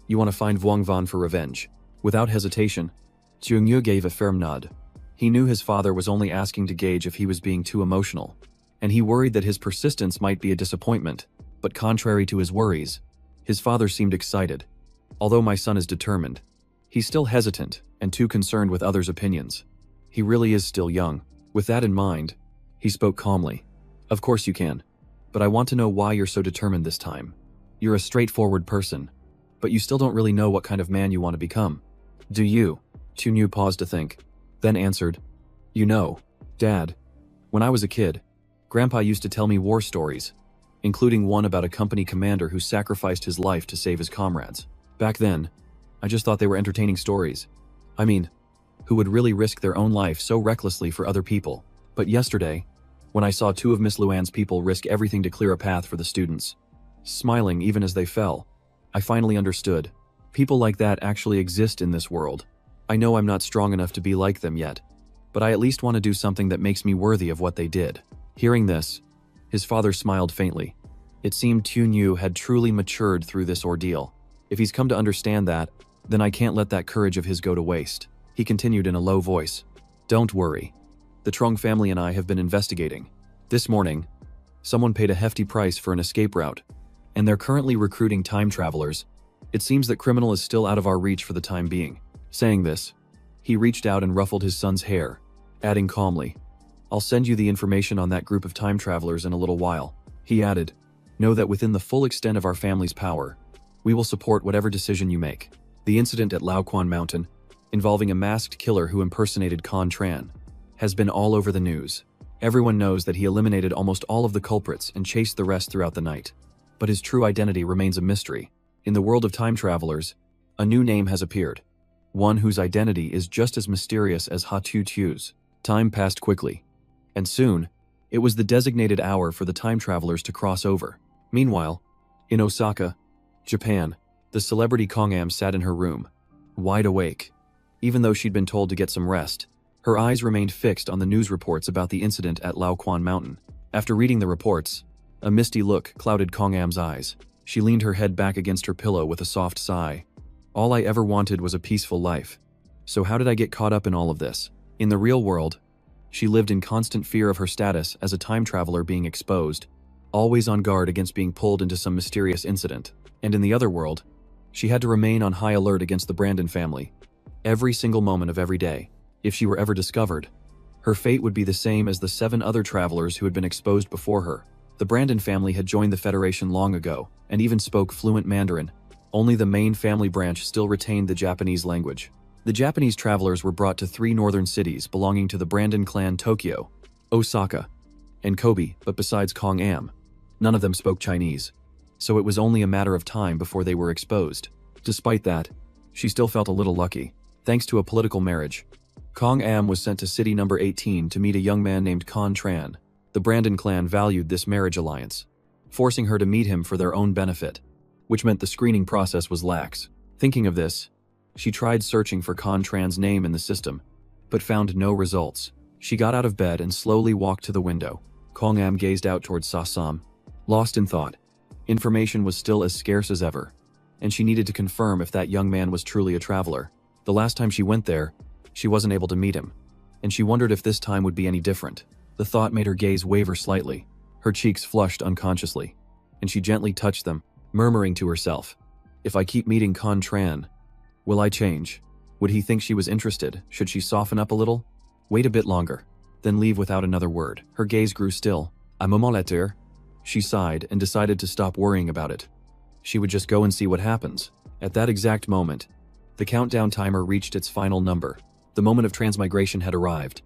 You want to find Vuong Van for revenge? Without hesitation, Chu Nyu gave a firm nod. He knew his father was only asking to gauge if he was being too emotional, and he worried that his persistence might be a disappointment, but contrary to his worries, his father seemed excited. Although my son is determined, he's still hesitant and too concerned with others' opinions. He really is still young. With that in mind, he spoke calmly. Of course you can, but I want to know why you're so determined this time. You're a straightforward person, but you still don't really know what kind of man you want to become. Do you? Chu Nyu paused to think, then answered, You know, Dad, when I was a kid, Grandpa used to tell me war stories, including one about a company commander who sacrificed his life to save his comrades. Back then, I just thought they were entertaining stories. I mean, who would really risk their own life so recklessly for other people? But yesterday, when I saw two of Miss Luan's people risk everything to clear a path for the students, smiling even as they fell, I finally understood. People like that actually exist in this world. I know I'm not strong enough to be like them yet, but I at least want to do something that makes me worthy of what they did. Hearing this, his father smiled faintly. It seemed Chu Nyu had truly matured through this ordeal. If he's come to understand that, then I can't let that courage of his go to waste. He continued in a low voice. Don't worry. The Trong family and I have been investigating. This morning, someone paid a hefty price for an escape route, and they're currently recruiting time travelers. It seems that criminal is still out of our reach for the time being. Saying this, he reached out and ruffled his son's hair, adding calmly, I'll send you the information on that group of time travelers in a little while. He added, Know that within the full extent of our family's power, we will support whatever decision you make. The incident at Lao Quan Mountain, involving a masked killer who impersonated Con Tran, has been all over the news. Everyone knows that he eliminated almost all of the culprits and chased the rest throughout the night. But his true identity remains a mystery. In the world of time travelers, a new name has appeared. One whose identity is just as mysterious as Ha Tu Tu's. Time passed quickly, and soon, it was the designated hour for the time travelers to cross over. Meanwhile, in Osaka, Japan, the celebrity Kong Am sat in her room, wide awake. Even though she'd been told to get some rest, her eyes remained fixed on the news reports about the incident at Lao Quan Mountain. After reading the reports, a misty look clouded Kong Am's eyes. She leaned her head back against her pillow with a soft sigh. All I ever wanted was a peaceful life. So how did I get caught up in all of this? In the real world, she lived in constant fear of her status as a time traveler being exposed, always on guard against being pulled into some mysterious incident. And in the other world, she had to remain on high alert against the Brandon family. Every single moment of every day, if she were ever discovered, her fate would be the same as the 7 other travelers who had been exposed before her. The Brandon family had joined the Federation long ago, and even spoke fluent Mandarin. Only the main family branch still retained the Japanese language. The Japanese travelers were brought to 3 northern cities belonging to the Brandon clan: Tokyo, Osaka, and Kobe, but besides Kong Am, none of them spoke Chinese, so it was only a matter of time before they were exposed. Despite that, she still felt a little lucky. Thanks to a political marriage, Kong Am was sent to city number 18 to meet a young man named Con Tran. The Brandon clan valued this marriage alliance, forcing her to meet him for their own benefit, which meant the screening process was lax. Thinking of this, she tried searching for Con Tran's name in the system, but found no results. She got out of bed and slowly walked to the window. Kong Am gazed out towards Sassam, lost in thought. Information was still as scarce as ever, and she needed to confirm if that young man was truly a traveler. The last time she went there, she wasn't able to meet him, and she wondered if this time would be any different. The thought made her gaze waver slightly. Her cheeks flushed unconsciously, and she gently touched them, murmuring to herself, If I keep meeting Con Tran, will I change? Would he think she was interested? Should she soften up a little? Wait a bit longer, then leave without another word. Her gaze grew still. A moment later, she sighed and decided to stop worrying about it. She would just go and see what happens. At that exact moment, the countdown timer reached its final number. The The moment of transmigration had arrived.